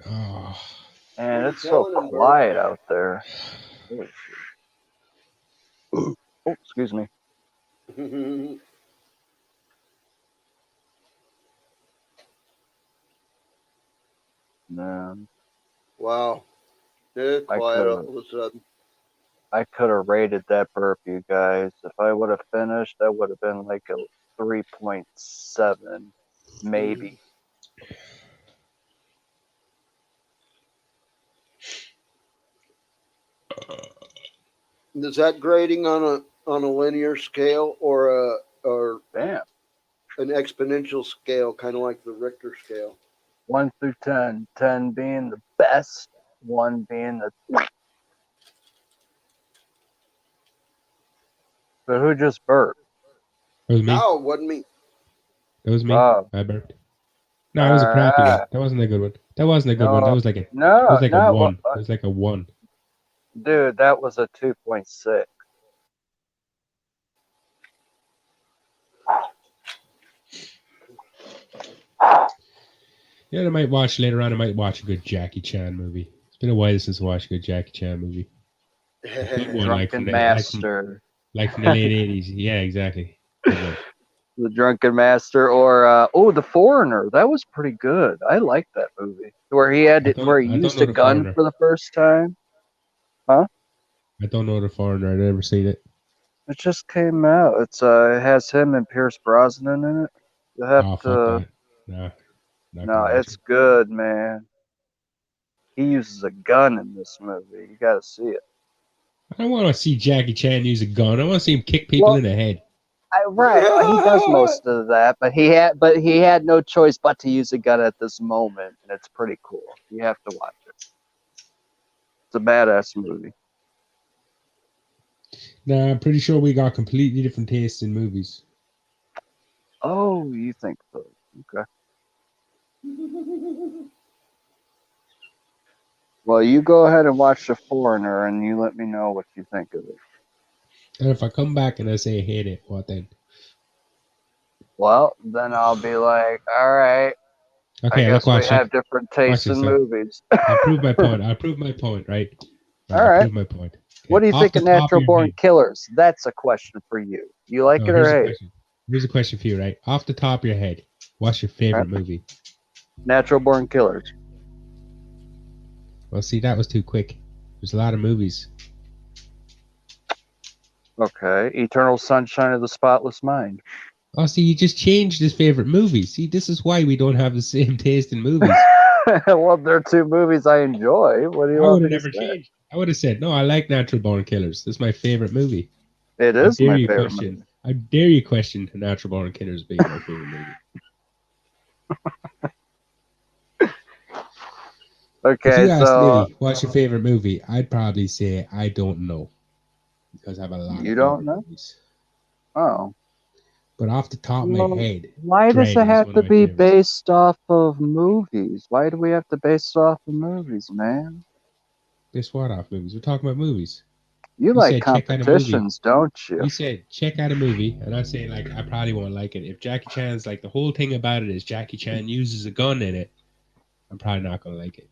S4: Oh,
S5: Man, it's so quiet out there. Oh, excuse me. Man,
S2: Wow. They're quiet all of a sudden.
S5: I could have rated that burp, you guys. If I would have finished, that would have been like a 3.7, maybe.
S2: Is that grading on a linear scale or
S5: Damn.
S2: an exponential scale, kind of like the Richter scale?
S5: 1 through 10. 10 being the best, 1 being the. But who just burped?
S4: that was me.
S2: No, it wasn't me.
S4: That was me.
S5: Oh.
S4: I burped. No, it was a crappy one. That wasn't a good one. That wasn't a good one. That was like a. It was like a 1. It was like a 1.
S5: Dude, that was a 2.6.
S4: Yeah, I might watch later on. I might watch a good Jackie Chan movie. It's been a while since I watched a good Jackie Chan movie. Good one,
S5: Drunken Master.
S4: Like from the late 80s. Yeah, exactly.
S5: The Drunken Master, or The Foreigner. That was pretty good. I liked that movie. Where he had where he used a gun for the first time. Huh?
S4: I don't know The Foreigner. I've never seen it.
S5: It just came out. It's it has him and Pierce Brosnan in it. You have to.
S4: No,
S5: No, it's good, man. He uses a gun in this movie. You got to see it.
S4: I don't want to see Jackie Chan use a gun. I want to see him kick people in the head.
S5: Right, he does most of that, but he had no choice but to use a gun at this moment, and it's pretty cool. You have to watch it. It's a badass movie.
S4: Nah, I'm pretty sure we got completely different tastes in movies.
S5: Oh, you think so? Okay. Well, you go ahead and watch The Foreigner, and you let me know what you think of it.
S4: And if I come back and I say I hate it, what then?
S5: Well, then I'll be like, all right.
S4: Okay,
S5: I guess
S4: look,
S5: we have different tastes in movies.
S4: I'll prove my point. I'll prove my point, right?
S5: All right.
S4: I'll prove my point. Okay.
S5: What do you think of Natural Born Killers? That's a question for you. You like it or hate it?
S4: Here's a question for you, right? Off the top of your head, what's your favorite movie?
S5: Natural Born Killers.
S4: Well, see, that was too quick. There's a lot of movies.
S5: Okay. Eternal Sunshine of the Spotless Mind.
S4: Oh, see, you just changed his favorite movie. See, this is why we don't have the same taste in movies.
S5: Well, they're two movies I enjoy. What do you want me to say?
S4: I would have said no. I like Natural Born Killers. This is my favorite movie.
S5: It
S4: How
S5: is
S4: dare
S5: my
S4: you
S5: favorite
S4: question?
S5: movie.
S4: How dare you question Natural Born Killers being my favorite movie? If
S5: Okay,
S4: you asked
S5: so
S4: me what's your favorite movie, I'd probably say I don't know because I have a lot
S5: you
S4: of
S5: don't
S4: favorite
S5: know?
S4: movies.
S5: Oh.
S4: But off the top of my
S5: Well,
S4: head,
S5: why does
S4: Dread
S5: it
S4: is
S5: have
S4: one
S5: to
S4: of my
S5: be
S4: favorites.
S5: based off of movies? Why do we have to base it off of movies, man?
S4: This what off movies? We're talking about movies.
S5: You
S4: You
S5: like
S4: said check out a movie.
S5: competitions, don't you?
S4: You said check out a movie, and I say like I probably won't like it. If Jackie Chan's like the whole thing about it is Jackie Chan uses a gun in it, I'm probably not gonna like it.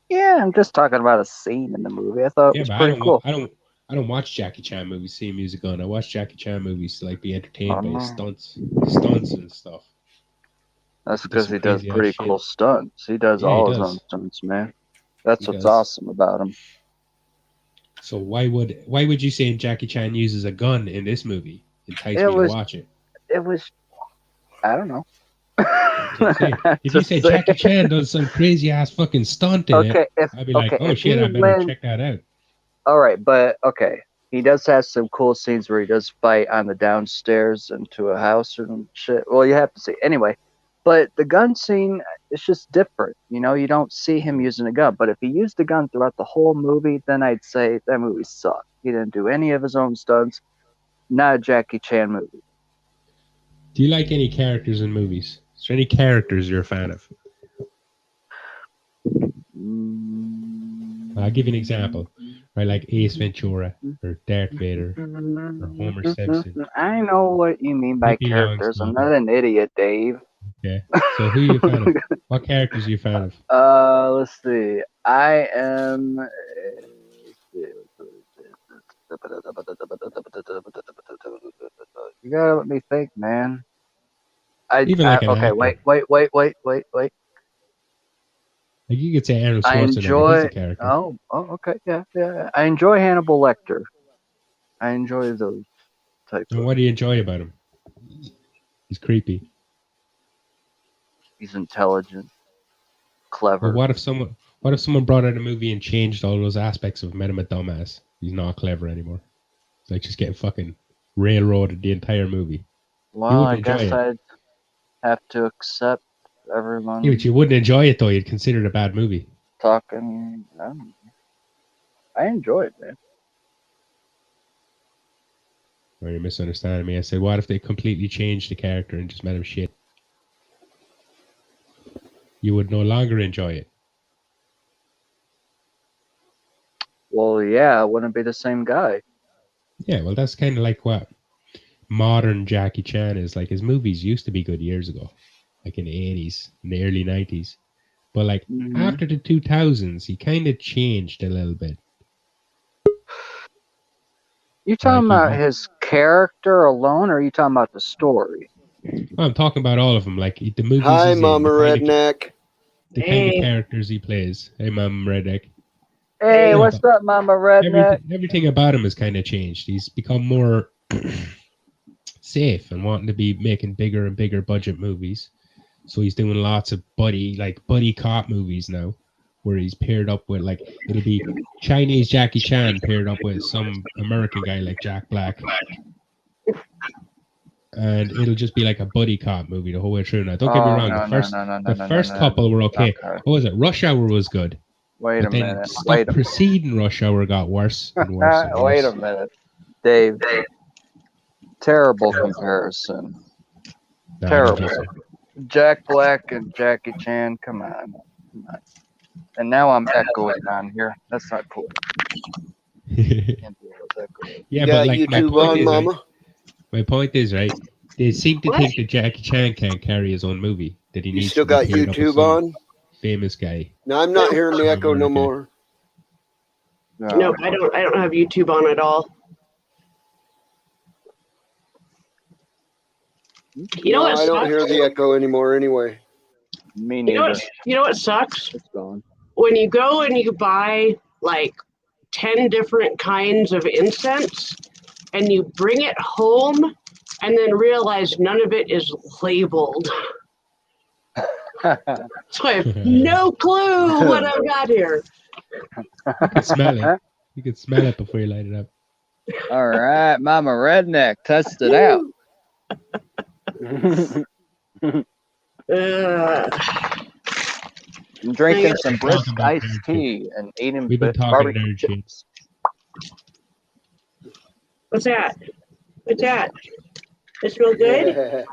S5: Yeah, I'm just talking about a scene in the movie. I thought it
S4: Yeah,
S5: was
S4: but
S5: pretty cool.
S4: I don't watch Jackie Chan movies, see him use a gun. I watch Jackie Chan movies to like be entertained by his
S5: Oh.
S4: stunts and stuff.
S5: That's
S4: He does
S5: because
S4: some
S5: he does
S4: crazy ass
S5: pretty
S4: shit.
S5: cool stunts. He does
S4: Yeah, he
S5: all his own
S4: does.
S5: stunts, man. That's
S4: He
S5: what's
S4: does.
S5: awesome about him.
S4: So why would you say Jackie Chan uses a gun in this movie? Entice
S5: It
S4: me to
S5: was,
S4: watch it.
S5: I don't know.
S4: That's what I'm saying. If you
S5: Just
S4: say
S5: say-
S4: Jackie Chan does some crazy ass fucking stunt in it,
S5: okay,
S4: I'd be like, oh
S5: if
S4: shit,
S5: he
S4: I better
S5: went,
S4: check that out.
S5: all right, but okay, he does have some cool scenes where he does fight on the downstairs into a house and shit. Well, you have to see anyway. But the gun scene, it's just different. You know, you don't see him using a gun. But if he used a gun throughout the whole movie, then I'd say that movie sucked. He didn't do any of his own stunts. Not a Jackie Chan movie.
S4: Do you like any characters in movies? Is there any characters you're a fan of? I'll give you an example. Right, like Ace Ventura or Darth Vader or Homer Simpson.
S5: I know what you mean by
S4: Pippi
S5: characters. I'm
S4: Longstocking.
S5: not an idiot, Dave.
S4: Okay. So who are you a fan of? What characters are you a fan of?
S5: Let's see. I am. You gotta let me think, man.
S4: Even like an
S5: Okay,
S4: actor.
S5: wait.
S4: Like you could say Arnold
S5: I
S4: Schwarzenegger. He's
S5: enjoy.
S4: a character.
S5: Oh, okay, yeah. I enjoy Hannibal Lecter. I enjoy those type
S4: And
S5: of.
S4: what do you enjoy about him? He's creepy.
S5: He's intelligent, clever.
S4: But what if someone brought out a movie and changed all those aspects of made him a dumbass? He's not clever anymore. It's like just getting fucking railroaded the entire movie.
S5: Well, I
S4: wouldn't enjoy
S5: guess
S4: it.
S5: I'd have to accept everyone
S4: Yeah, but you wouldn't enjoy it though. You'd consider it a bad movie.
S5: talking. I enjoy it, man.
S4: Or you're misunderstanding me. I said, what if they completely changed the character and just made him shit? You would no longer enjoy it.
S5: Well, yeah, it wouldn't be the same guy.
S4: Yeah, well, that's kind of like what modern Jackie Chan is. Like his movies used to be good years ago, like in the 80s, in the early 90s. But like after the 2000s, he kind of changed a little bit.
S5: You talking about his character alone, or are you talking about the story?
S4: Well, I'm talking about all of them. Like the movies
S2: Hi,
S4: he's in,
S2: Mama Redneck.
S4: the kind of characters he plays. Hey, Mama Redneck.
S5: Hey,
S4: Yeah,
S5: what's up, Mama Redneck?
S4: Everything about him has kind of changed. He's become more safe and wanting to be making bigger and bigger budget movies. So he's doing lots of buddy cop movies now, where he's paired up with like it'll be Chinese Jackie Chan paired up with some American guy like Jack Black. And it'll just be like a buddy cop movie the whole way through. Now, don't get me wrong. The first couple were okay. What was it? Rush Hour was good.
S5: Wait
S4: But
S5: a
S4: then
S5: minute.
S4: stuff preceding Rush Hour got worse and worse and worse.
S5: Wait a minute, Dave. Terrible comparison.
S4: No,
S5: Terrible.
S4: I don't
S5: Jack Black and Jackie Chan. Come on. And now I'm echoing on here. That's not cool.
S4: think so.
S5: Can't do those echoes.
S4: Yeah,
S2: Got
S4: but like my
S2: YouTube
S4: point
S2: on,
S4: is, right,
S2: Mama?
S4: my point is, right, they seem to think that Jackie Chan can't carry his own movie. That he
S2: You
S4: needs
S2: still
S4: to be
S2: got
S4: paired up with
S2: YouTube
S4: some
S2: on?
S4: famous guy.
S2: No, I'm not hearing the
S4: Oh,
S2: echo no
S4: okay.
S2: more.
S6: No, I don't have YouTube on at all. You know
S2: No,
S6: what
S2: I don't
S6: sucks?
S2: hear the echo anymore anyway.
S5: Me
S6: You know
S5: neither.
S6: what sucks?
S5: It's gone.
S6: When you go and you buy like 10 different kinds of incense and you bring it home and then realize none of it is labeled. So I have no clue what I've got here.
S4: You can smell it. You can smell it before you light it up.
S5: All right, Mama Redneck, test it out. I'm drinking some brisk
S4: Talking about
S5: iced
S4: nerd
S5: tea and eating
S4: We've been talking
S5: barbecue
S4: nerd shit.
S5: chips.
S6: What's that? What's that? It smell good?
S2: Yeah.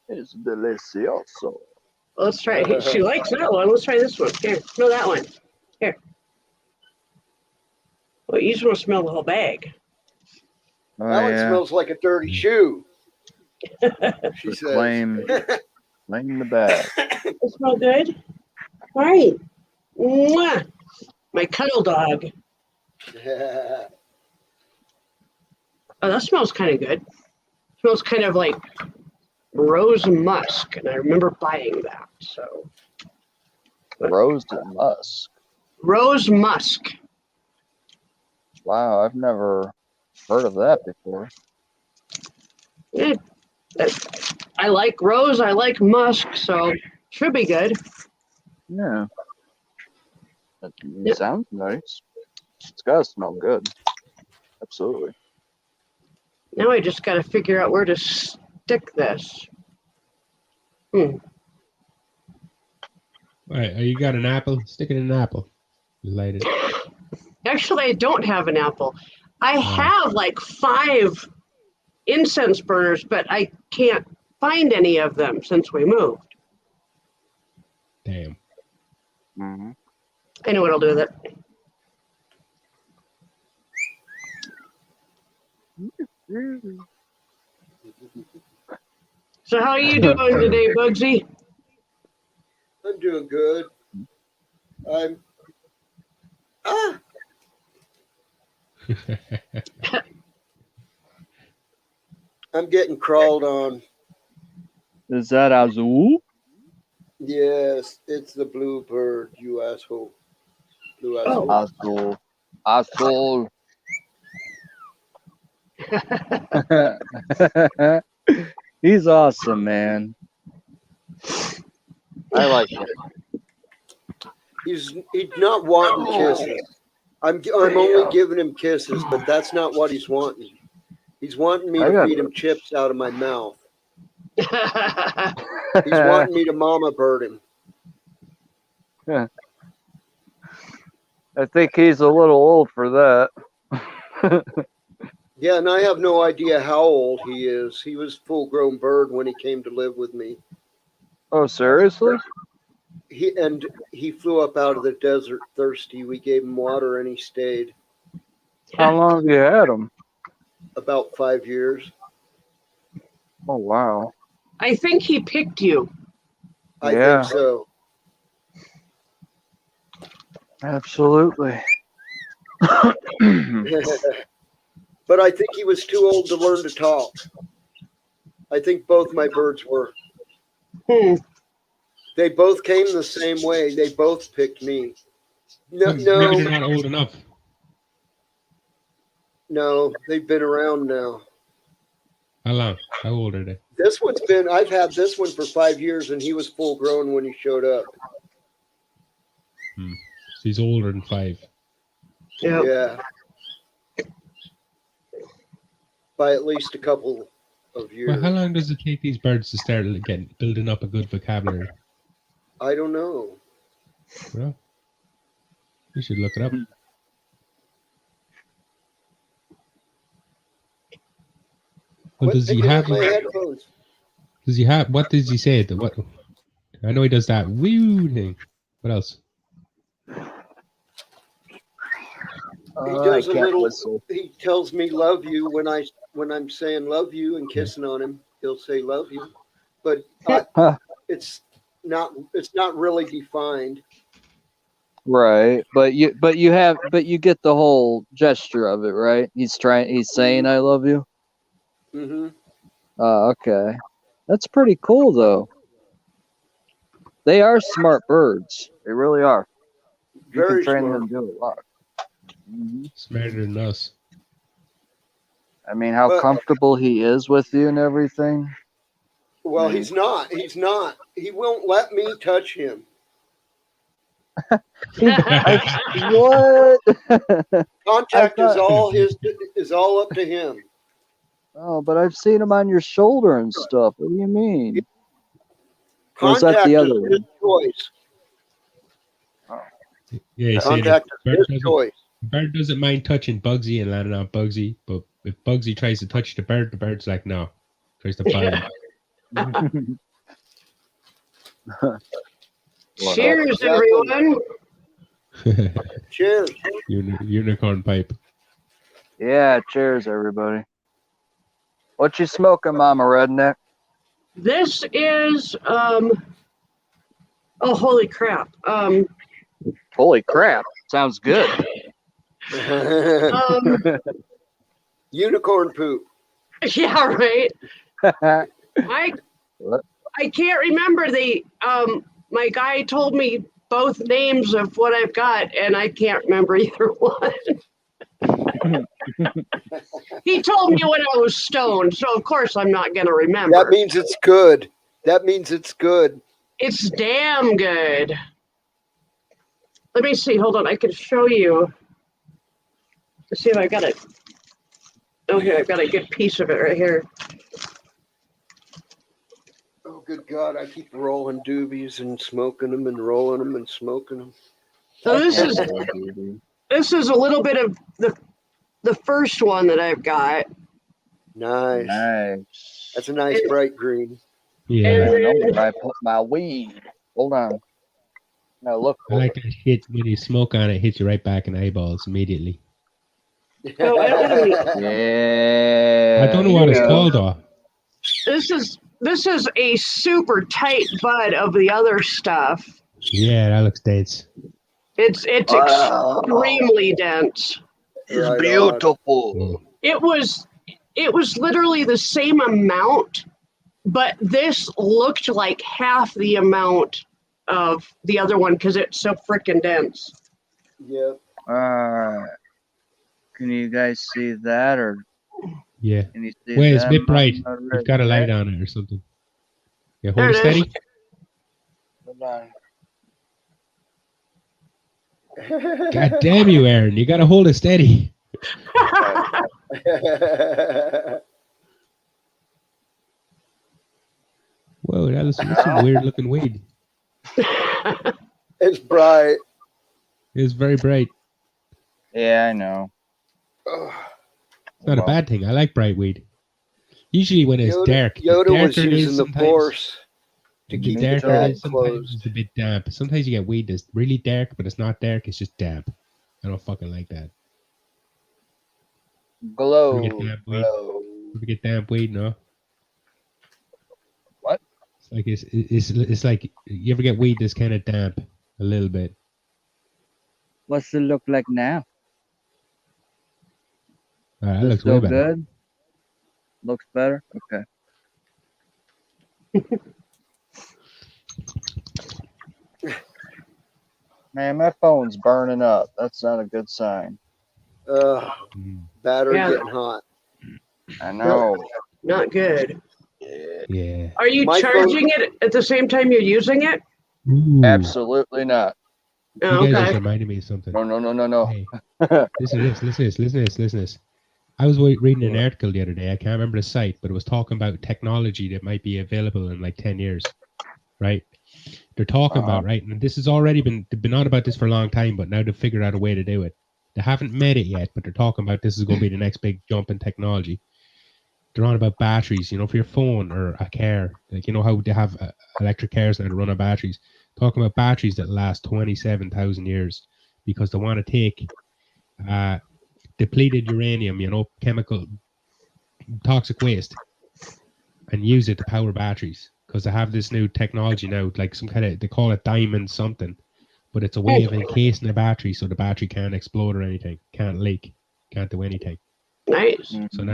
S5: It's delicioso.
S6: Let's try it. She likes that one. Let's try this one. Here, smell that one. Here. Well, you just want to smell the whole bag.
S5: Oh,
S2: That one
S5: yeah.
S2: smells like a dirty shoe. She says.
S5: Claim the bag.
S6: It smell good? All right. Mwah. My cuddle dog. Oh, that smells kind of good. Smells kind of like rose musk, and I remember buying that. So
S5: Rose and musk.
S6: rose musk.
S5: Wow, I've never heard of that before.
S6: Eh, I like rose. I like musk, so should be good.
S5: Yeah. It
S6: Yep.
S5: sounds nice. It's gotta smell good. Absolutely.
S6: Now I just got to figure out where to stick this.
S4: All right, you got an apple? Stick it in an apple. Light it.
S6: Actually, I don't have an apple. I have like 5 incense burners, but I can't find any of them since we moved.
S4: Damn.
S5: Mm-hmm.
S6: I know what I'll do with it. So how are you doing today, Bugsy?
S2: I'm doing good. I'm getting crawled on.
S5: Is that Azul?
S2: Yes, it's the blue bird, you asshole. Blue asshole.
S5: Azul. Azul. He's awesome, man. I like it.
S2: He's not wanting kisses. I'm only giving him kisses, but that's not what he's wanting. He's wanting me to feed him chips out of my mouth. He's wanting me to mama bird him.
S5: I think he's a little old for that.
S2: Yeah, and I have no idea how old he is. He was a full-grown bird when he came to live with me.
S5: Oh, seriously?
S2: He flew up out of the desert thirsty. We gave him water and he stayed.
S5: How long have you had him?
S2: About 5 years.
S5: Oh, wow.
S6: I think he picked you.
S2: I
S5: Yeah.
S2: think so.
S5: Absolutely.
S2: But I think he was too old to learn to talk. I think both my birds were. They both came the same way. They both picked me.
S4: Maybe they're not old enough.
S2: No, they've been around now.
S4: How long? How old are they?
S2: I've had this one for 5 years and he was full grown when he showed up.
S4: So he's older than 5.
S6: Yep.
S2: Yeah. By at least a couple of years.
S4: Well, how long does it take these birds to start building up a good vocabulary?
S2: I don't know.
S4: Well, you should look it up. Well, does he have?
S2: My headphones.
S4: Does he have? What does he say? What? I know he does that woo thing. What else?
S2: He does a little. He tells me "love you" when I'm saying "love you" and kissing on him. He'll say "love you," but it's not really defined.
S5: Right, but you get the whole gesture of it, right? He's saying "I love you."
S2: Mm-hmm.
S5: Okay, that's pretty cool, though. They are smart birds. They really are. You
S2: Very
S5: can train
S2: smart.
S5: them to do a lot.
S4: Smarter than us.
S5: I mean, how comfortable he is with you and everything.
S2: Well, he's not. He won't let me touch him.
S5: What?
S2: Contact is
S5: thought-
S2: all up to him.
S5: Oh, but I've seen him on your shoulder and stuff. What do you mean? Or is that
S2: Contact
S5: the
S2: is
S5: other
S2: his
S5: one?
S2: choice.
S4: Yeah, he's saying
S2: Contact is
S4: Bert
S2: his
S4: doesn't,
S2: choice.
S4: Bert doesn't mind touching Bugsy and landing on Bugsy, but if Bugsy tries to touch the bird's like, no. Tries to fight him.
S6: Cheers, everyone.
S2: Cheers.
S4: Unicorn pipe.
S5: Yeah, cheers, everybody. What you smoking, Mama Redneck?
S6: This is oh, holy crap.
S5: Holy crap! Sounds good.
S2: Unicorn poop.
S6: Yeah, right. I
S5: What?
S6: I can't remember the my guy told me both names of what I've got and I can't remember either one. He told me when I was stoned, so of course I'm not gonna remember.
S2: That means it's good. That means it's good.
S6: It's damn good. Let me see, hold on, I can show you. Let's see if I got it. Oh, here, I've got a good piece of it right here.
S2: Oh, good God. I keep rolling doobies and smoking them and rolling them and smoking them.
S6: So this is a little bit of the first one that I've got.
S2: Nice.
S5: Nice.
S2: That's a nice bright green.
S4: Yeah.
S5: I know where I put my weed. Hold on. Now look.
S4: I like that shit when you smoke on it, hits you right back in the eyeballs immediately.
S6: Oh, I don't know.
S5: Yeah.
S4: I don't know what it's called though.
S6: This is a super tight bud of the other stuff.
S4: Yeah, that looks dense.
S6: It's extremely dense.
S5: It's
S2: Right on.
S5: beautiful.
S4: Oh.
S6: It was literally the same amount, but this looked like half the amount of the other one because it's so freaking dense.
S2: Yep.
S5: Can you guys see that, or
S4: Yeah.
S5: can you see
S4: Wait, it's a
S5: that?
S4: bit bright.
S5: Mama
S4: You've got a
S5: Redneck?
S4: light on it or something. Yeah,
S6: There
S4: hold it
S6: it is.
S4: steady.
S5: Hold on.
S4: God damn you, Aaron. You gotta hold it steady. Whoa, that's some weird looking weed.
S2: It's bright.
S4: It's very bright.
S5: Yeah, I know.
S2: Ugh.
S4: It's not a bad thing. I like bright weed. Usually when it's dark, the
S2: Yoda was
S4: darker it is
S2: using the
S4: sometimes-
S2: force to
S4: the
S2: keep the
S4: darker it
S2: top
S4: is, sometimes
S2: closed.
S4: it's a bit damp. Sometimes you get weed that's really dark, but it's not dark. It's just damp. I don't fucking like that.
S5: Glow.
S4: You get damp weed.
S5: Glow.
S4: You get damp weed, no?
S5: What?
S4: It's like it's like you ever get weed that's kind of damp a little bit.
S5: What's it look like now?
S4: That
S5: Is it
S4: looks way
S5: still
S4: better.
S5: good? Looks better? Okay. Man, my phone's burning up. That's not a good sign.
S4: Mm,
S2: Battery
S6: Yeah.
S2: getting hot.
S5: I know.
S6: Not good.
S4: yeah.
S6: Are you
S2: My
S6: charging it at the same time you're using it?
S4: Ooh,
S5: Absolutely not.
S6: Oh,
S4: you guys
S6: okay.
S4: just reminded me of something.
S5: No.
S4: Hey, listen to this. I was reading an article the other day. I can't remember the site, but it was talking about technology that might be available in like 10 years, right? They're talking about, right? And this has already they've been on about this for a long time, but now they've figured out a way to do it. They haven't made it yet, but they're talking about this is going to be the next big jump in technology. They're on about batteries, for your phone or a car. Like, how they have electric cars now that run on batteries. Talking about batteries that last 27,000 years because they want to take depleted uranium, chemical toxic waste, and use it to power batteries because they have this new technology now, like some kind of, they call it diamond something, but it's a way of encasing the battery so the battery can't explode or anything, can't leak, can't do anything.
S6: Nice.
S4: So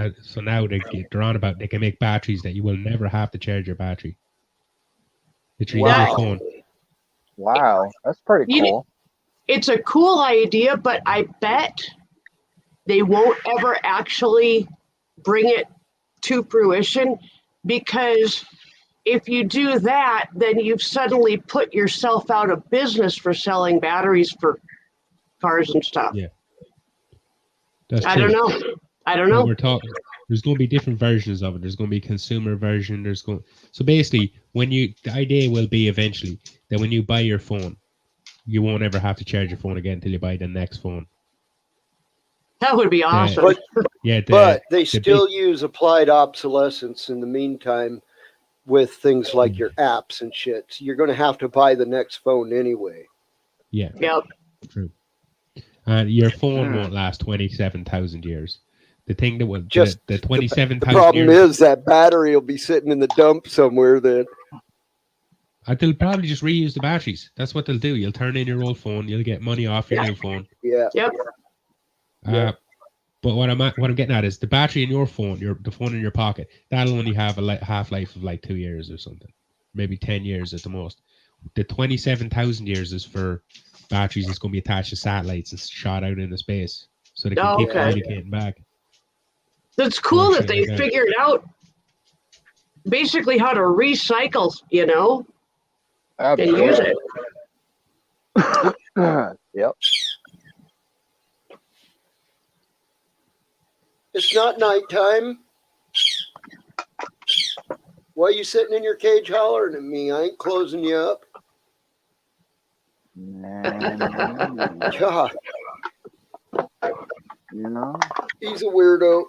S4: now they're on about they can make batteries that you will never have to charge your battery. Literally in
S6: Wow.
S4: your phone.
S5: Wow, that's pretty
S6: You-
S5: cool.
S6: It's a cool idea, but I bet they won't ever actually bring it to fruition because if you do that, then you've suddenly put yourself out of business for selling batteries for cars and stuff.
S4: Yeah. That's
S6: I
S4: true.
S6: don't know. I don't
S4: When
S6: know.
S4: we're talking, there's going to be different versions of it. There's going to be consumer version. So basically, the idea will be eventually that when you buy your phone, you won't ever have to charge your phone again until you buy the next phone.
S6: That would be awesome.
S2: But,
S4: Yeah,
S2: but they
S4: the
S2: still use applied obsolescence in the meantime with things like your apps and shit. So you're going to have to buy the next phone anyway.
S4: Yeah,
S6: Yep.
S4: true. And your phone won't last 27,000 years. The thing that will
S2: Just
S4: the
S2: The
S4: 27,000
S2: problem
S4: years.
S2: is that battery will be sitting in the dump somewhere then.
S4: They'll probably just reuse the batteries. That's what they'll do. You'll turn in your old phone. You'll get money off your new phone.
S2: Yeah.
S6: Yep.
S4: But what I'm getting at is the battery in your phone, the phone in your pocket, that'll only have a half-life of like 2 years or something, maybe 10 years at the most. The 27,000 years is for batteries that's going to be attached to satellites and shot out into space, so they can keep communicating back.
S6: That's cool that
S4: shit
S6: they
S4: like that.
S6: figured out basically how to recycle, you know, and use it.
S5: Yep.
S2: It's not nighttime. Why are you sitting in your cage hollering at me? I ain't closing you up. God,
S5: You know?
S2: he's a weirdo.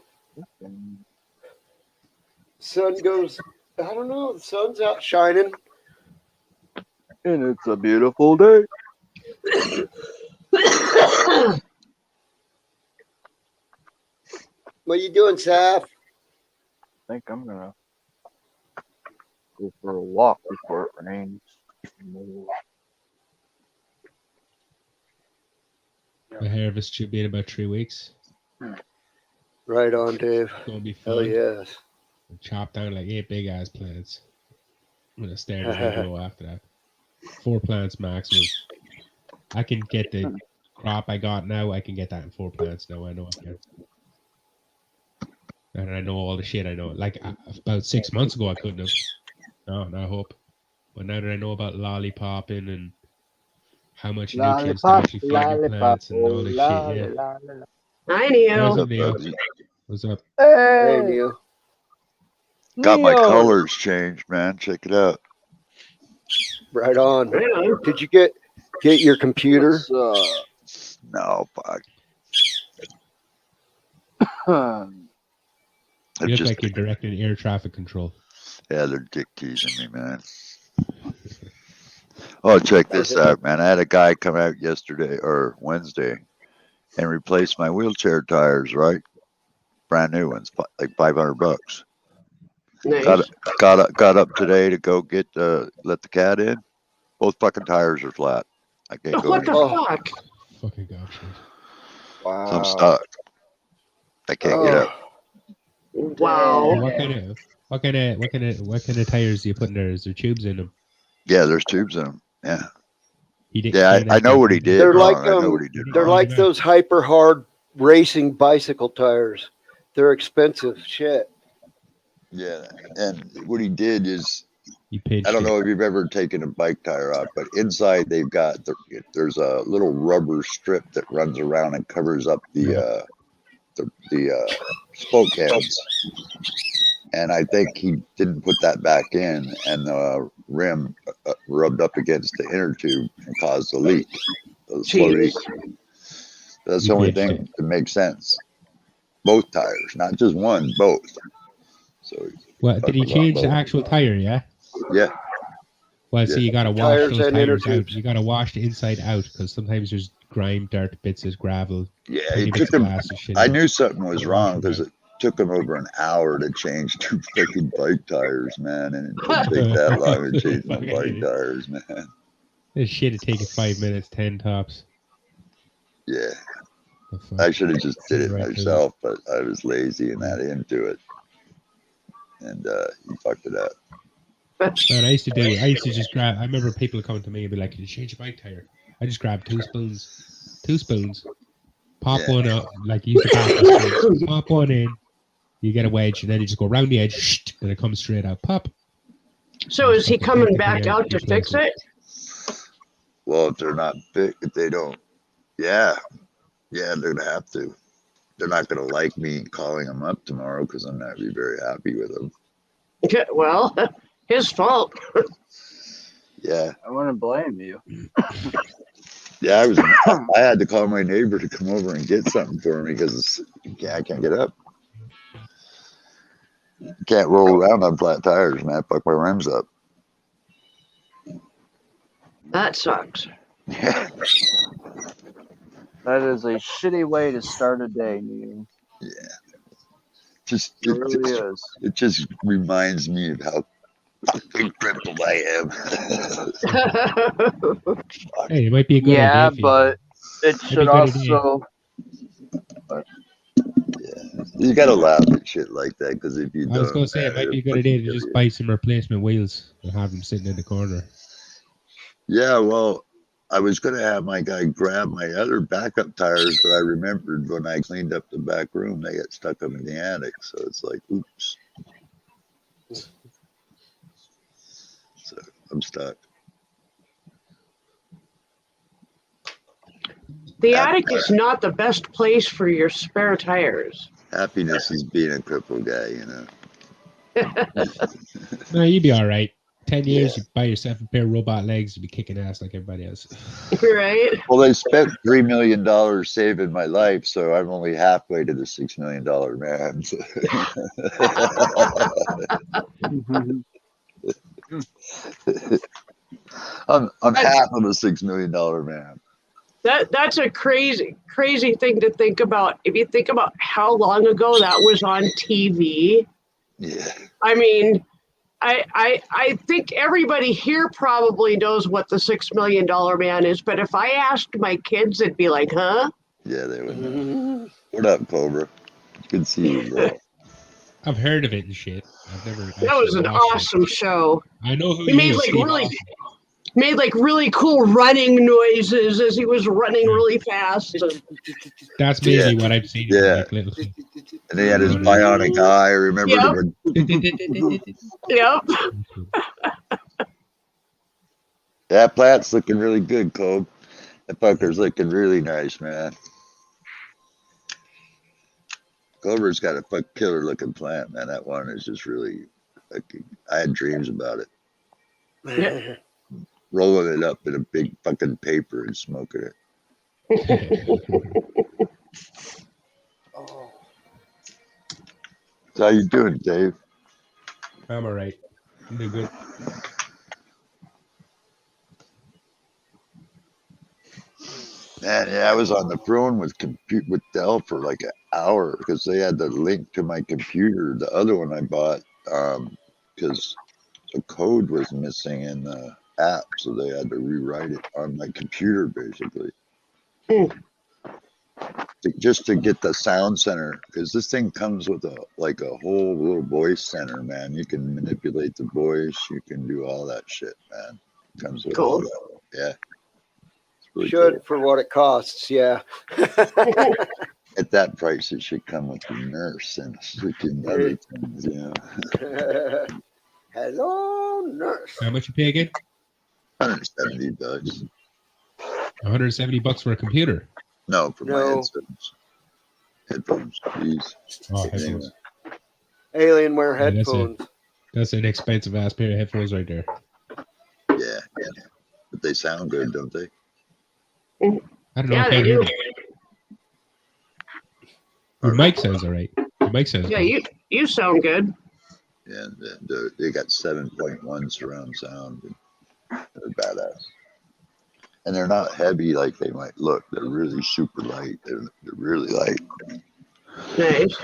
S2: Sun goes, I don't know, the sun's out shining.
S5: And it's a beautiful day.
S2: What are you doing, Saf?
S5: I think I'm gonna go for a walk before it rains.
S4: The harvest should be in about 3 weeks.
S2: Right on, Dave.
S4: It's going to be
S2: Hell
S4: fun.
S2: yes.
S4: Chop down like 8 big ass plants. I'm going to start to grow after that. 4 plants maximum. I can get the crop I got now. I can get that in 4 plants now. I know I can. And I know all the shit I know. Like about 6 months ago, I couldn't have. No, I hope. But now that I know about lollipopping and how much nutrients they actually feed your plants and all this shit, yeah.
S6: Hi,
S4: What's
S6: Neil.
S4: up, Neil? What's up?
S2: Hey,
S5: Hey,
S2: Neil.
S7: Got my
S5: Neil.
S7: colors changed, man. Check it out.
S2: Right on.
S6: Yeah.
S2: Did you get your computer?
S5: What's
S7: No, fuck.
S5: up?
S4: You
S7: It's
S4: look
S7: just,
S4: like you're directing air traffic control.
S7: yeah, they're dick teasing me, man. Oh, check this out, man. I had a guy come out yesterday or Wednesday and replace my wheelchair tires, right? Brand new ones, like $500.
S6: Nice.
S7: Got up today to go get let the cat in. Both fucking tires are flat. I can't go
S6: What the
S7: anywhere.
S2: Oh.
S6: fuck?
S4: Fucking gosh.
S5: Wow.
S7: So I'm stuck. I can't get out.
S6: Wow.
S4: What kind of tires do you put in there? Is there tubes in them?
S7: Yeah, there's tubes in them. Yeah,
S4: He did,
S7: yeah. I know what he did.
S2: They're
S7: wrong.
S2: like,
S7: I know what he did.
S2: They're
S7: wrong.
S2: like those hyper hard racing bicycle tires. They're expensive shit.
S7: Yeah, and what he did is,
S4: He pinched
S7: I don't
S4: it.
S7: know if you've ever taken a bike tire off, but inside they've got there's a little rubber strip that runs around and covers up the spoke ends. And I think he didn't put that back in, and the rim rubbed up against the inner tube and caused a leak. A slow leak. That's the only thing that makes sense. Both tires, not just one, both. So
S4: Well, did he change the actual tire? Yeah.
S7: yeah,
S4: Well, so
S7: Yeah.
S4: you gotta wash
S2: Tires
S4: those
S2: and inner
S4: tires out.
S2: tubes.
S4: You gotta wash the inside out because sometimes there's grime, dirt, bits of gravel.
S7: yeah.
S4: tiny
S7: It
S4: bits
S7: took
S4: of
S7: him.
S4: glass and shit.
S7: I knew something was wrong because it took him over an hour to change 2 freaking bike tires, man, and it didn't take that long to change my bike tires, man.
S4: This shit would take 5 minutes, 10 tops.
S7: Yeah,
S4: The fuck?
S7: I should have just did it
S4: Right to it.
S7: myself, but I was lazy and not into it, and he fucked it up.
S4: Man, I used to just grab. I remember people coming to me and be like, "Can you change your bike tire?" I just grabbed 2 spoons, pop
S7: Yeah.
S4: one up, like use the back spoon, pop one in, you get a wedge, and then you just go around the edge, and it comes straight out. Pop.
S6: So is he
S4: Fucking
S6: coming
S4: take
S6: back
S4: every
S6: out to fix it?
S7: Well, if they're not fit, if they don't, yeah, they're gonna have to. They're not gonna like me calling them up tomorrow because I'm not gonna be very happy with them.
S6: Okay, well, his fault.
S7: Yeah,
S5: I wouldn't blame you.
S7: yeah. I had to call my neighbor to come over and get something for me because I can't get up. Can't roll around on flat tires, man. Fuck my rims up.
S6: That sucks.
S7: Yeah,
S5: That is a shitty way to start a day, Neil.
S7: just
S5: It really is.
S7: it just reminds me of how fucking crippled I am.
S4: Hey, it might be a good
S5: Yeah,
S4: idea for you.
S5: but it
S4: be
S5: should
S4: a good idea.
S5: also.
S7: You gotta laugh at shit like that because if you
S4: I was
S7: don't,
S4: going to say, it might be a good idea to just buy some replacement wheels and have them sitting in the corner.
S7: Yeah, well, I was gonna have my guy grab my other backup tires, but I remembered when I cleaned up the back room, they got stuck up in the attic. So it's like, oops. So I'm stuck.
S6: The attic is not the best place for your spare tires.
S7: Happiness is being a crippled guy, you know.
S4: No, you'd be all right. 10 years,
S7: Yeah.
S4: you buy yourself a pair of robot legs, you'd be kicking ass like everybody else.
S6: Right?
S7: Well, they spent $3 million saving my life, so I'm only halfway to the $6 million man. I'm half of a $6 million man.
S6: That's a crazy thing to think about. If you think about how long ago that was on TV,
S7: Yeah.
S6: I mean, I think everybody here probably knows what the $6 million man is, but if I asked my kids, it'd be like, huh?
S7: Yeah, they would know. What up, Cobra? Good to see you, bro.
S4: I've heard of it and shit. I've never.
S6: That was an
S4: watched it.
S6: awesome show.
S4: I know who
S6: He
S4: he
S6: made
S4: is.
S6: like
S4: Steve
S6: really
S4: Austin.
S6: made like really cool running noises as he was running really fast.
S4: That's mainly what I've seen.
S7: Yeah.
S4: Like little...
S7: And he had his bionic eye. I remember
S6: Yep.
S7: that plant's looking really good, Cobe. That fucker's looking really nice, man. Cobra's got a fuck killer looking plant, man. That one is just really fucking, I had dreams about it.
S6: Yeah.
S7: Rolling it up in a big fucking paper and smoking it.
S2: Oh,
S7: So how you doing, Dave?
S4: I'm all right. I'm doing good.
S7: Man, yeah, I was on the phone with Dell for like an hour because they had the link to my computer, the other one I bought, because the code was missing in the app, so they had to rewrite it on my computer basically. Just to get the sound center, because this thing comes with a whole little voice center, man. You can manipulate the voice, you can do all that shit, man. It comes with all that. Yeah. Really
S2: should
S7: cool.
S2: for what it costs, yeah.
S7: At that price, it should come with a nurse and freaking other things, you know.
S2: Hello, nurse.
S4: How much you pay again?
S7: $170.
S4: $170 for a computer.
S7: No, for my
S2: No.
S7: headphones. Headphones, please.
S4: Oh, headphones.
S2: Alienware
S4: Yeah, that's it.
S2: headphones.
S4: That's an expensive ass pair of headphones right there.
S7: Yeah, yeah. But they sound good, don't they?
S4: I don't know.
S6: Yeah,
S4: I
S6: they
S4: can't hear
S6: do.
S4: it. Your mic sounds all right. Your mic sounds
S6: Yeah,
S4: good.
S6: you sound good.
S7: Yeah, they got 7.1 surround sound. They're badass. And they're not heavy like they might look. They're really super light. They're really light.
S6: Nice.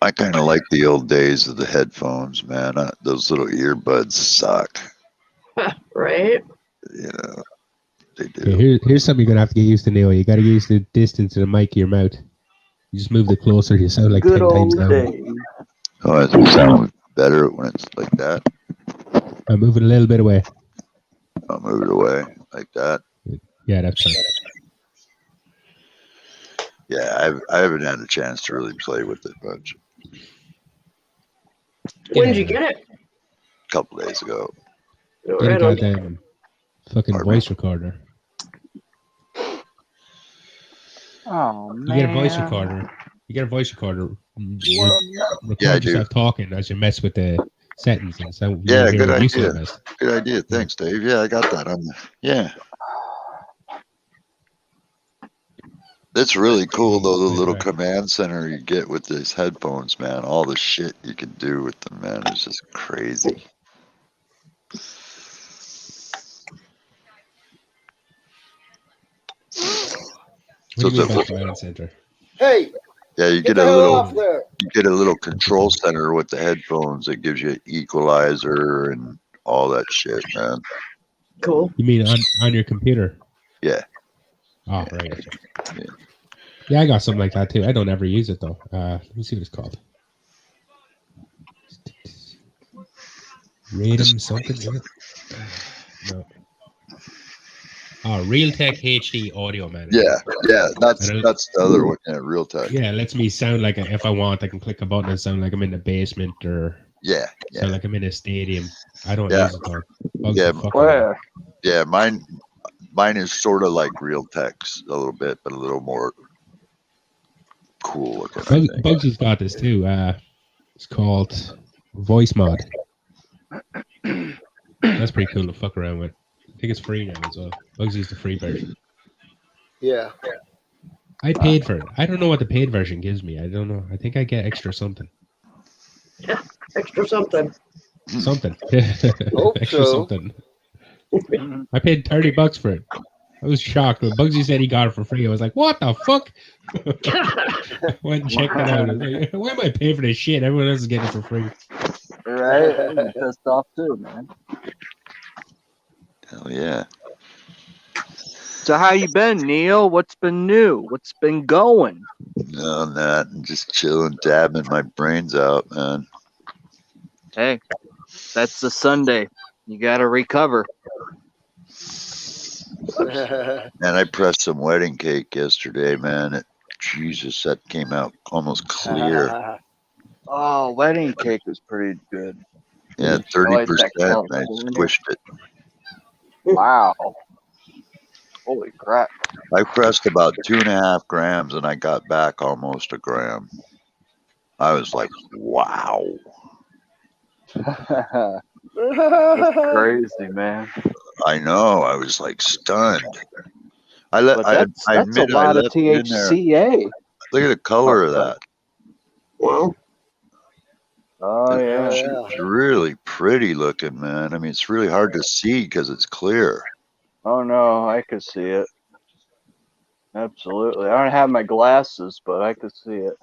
S7: I kind of like the old days of the headphones, man. Those little earbuds suck.
S6: Right?
S7: You know, they do.
S4: Okay, here's something you're gonna have to get used to, Neil. You gotta get used to the distance of the mic to your mouth. You just move it closer, you sound like
S5: Good
S4: 10 times
S5: old
S4: louder.
S5: day.
S7: Oh, it sounds better when it's like that.
S4: I move it a little bit away.
S7: I'll move it away like that.
S4: Yeah, that's perfect.
S7: Yeah, I haven't had a chance to really play with it much.
S6: When did you get it?
S7: A couple days ago.
S4: Get a
S6: Right on.
S4: goddamn fucking
S7: Pardon me?
S4: voice recorder.
S5: Oh
S4: You
S5: man.
S4: get a voice recorder. You get a voice recorder. Record
S7: Yeah, I do.
S4: yourself talking as you mess with the settings and so you
S7: Yeah,
S4: hear
S7: good
S4: what you
S7: idea.
S4: sound best.
S7: Good idea. Thanks, Dave. Yeah, I got that on there. Yeah. That's really cool, though, the little command center you get with these headphones, man. All the shit you can do with them, man, is just crazy.
S4: What do you
S7: So
S4: mean by command center?
S2: Hey,
S7: yeah, you
S2: get
S7: get
S2: the
S7: a
S2: hell
S7: little
S2: off there.
S7: control center with the headphones that gives you equalizer and all that shit, man.
S6: Cool.
S4: You mean on your computer?
S7: Yeah.
S4: Oh, right.
S7: Yeah.
S4: Yeah, I got something like that too. I don't ever use it though. Let me see what it's called. Radom something, is it? No. Oh, Realtek HD Audio Manager.
S7: Yeah, that's
S4: And
S7: the other one. Yeah, Realtek.
S4: Yeah, it lets me sound like if I want, I can click a button and sound like I'm in the basement or
S7: Yeah,
S4: sound like I'm in a stadium. I don't
S7: Yeah.
S4: use it though. Bugs
S7: Yeah,
S4: the fuck out of me.
S5: Where?
S7: yeah. Mine is sort of like Realtek's a little bit, but a little more cool looking. I think.
S4: Bugsy's got this too. It's called Voice Mod. That's pretty cool to fuck around with. I think it's free now as well. Bugsy's the free version.
S2: Yeah.
S4: I paid for it. I don't know what the paid version gives me. I don't know. I think I get extra something.
S6: Extra something.
S4: Something.
S2: Hope
S4: extra
S2: so.
S4: something. I paid $30 for it. I was shocked when Bugsy said he got it for free. I was like, "What the fuck?" I went and checked it out. I was like, why am I paying for this shit? Everyone else is getting it for free.
S5: Right? I'm pissed off too, man.
S7: Hell yeah.
S5: So how you been, Neil? What's been new? What's been going?
S7: No, that just chilling, dabbing my brains out, man.
S5: Hey, that's the Sunday. You gotta recover.
S7: And I pressed some wedding cake yesterday, man. Jesus, that came out almost clear.
S5: Oh, wedding cake was pretty good.
S7: Yeah,
S5: I like that
S7: 30%.
S5: color.
S7: I squished it.
S5: Wow. Holy crap.
S7: I pressed about 2.5 grams, and I got back almost a gram. I was like, wow.
S5: That's crazy, man.
S7: I know. I was like stunned. I
S5: But that's
S7: admit
S5: a lot of
S7: left it in there.
S5: THCA.
S7: Look at the color of that.
S6: Well,
S5: Oh yeah.
S7: It's really pretty looking, man. I mean, it's really hard to see because it's clear.
S5: Oh no, I could see it. Absolutely. I don't have my glasses, but I could see it.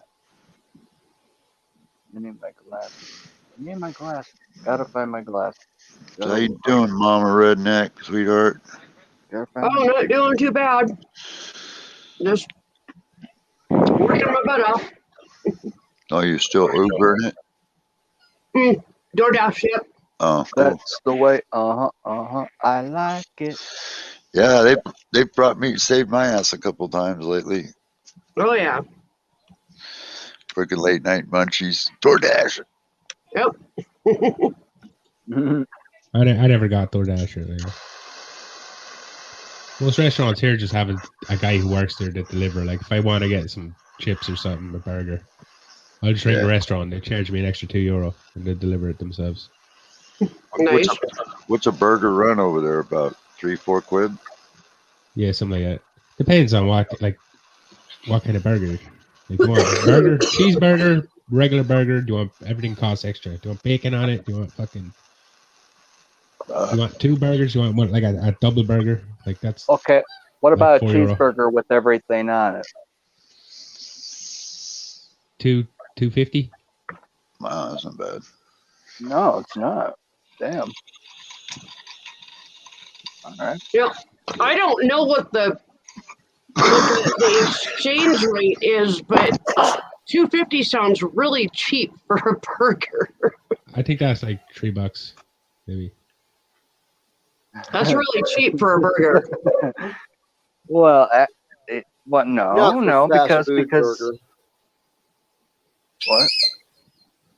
S5: I need my glasses. I need my glasses. Gotta find my glasses.
S7: So how you doing, Mama Redneck, sweetheart?
S5: Gotta find
S6: oh, not doing too bad. Just working my butt off.
S7: Oh, you still Ubering it?
S6: DoorDash, yep.
S7: Oh, cool.
S5: That's the way. I like it.
S7: Yeah, they brought me, saved my ass a couple times lately.
S6: Oh, yeah.
S7: Freaking late night munchies. DoorDash.
S6: Yep.
S4: I never got DoorDash or anything. Most restaurants here just have a guy who works there that deliver. Like if I want to get some chips or something, a burger, I'll just ring the restaurant. They charge me an extra €2 and they deliver it themselves.
S6: Nice.
S7: What's a burger run over there? About 3-4 quid?
S4: Yeah, something like that. Depends on what kind of burger. Like, do you want a burger, cheeseburger, regular burger? Do you want everything costs extra? Do you want bacon on it? Do you want fucking? Do you want 2 burgers? Do you want like a double burger? Like that's
S5: Okay. What
S4: like
S5: about a
S4: €4.
S5: cheeseburger with everything on it?
S4: $2.50.
S7: Wow, that's not bad.
S5: No, it's not. Damn. All right.
S6: Yep. I don't know what the exchange rate is, but $2.50 sounds really cheap for a burger.
S4: I think that's like $3, maybe.
S6: That's really cheap for a burger.
S5: Well, What? No,
S2: Not
S5: no,
S2: for fast
S5: because
S2: food burger.
S5: what?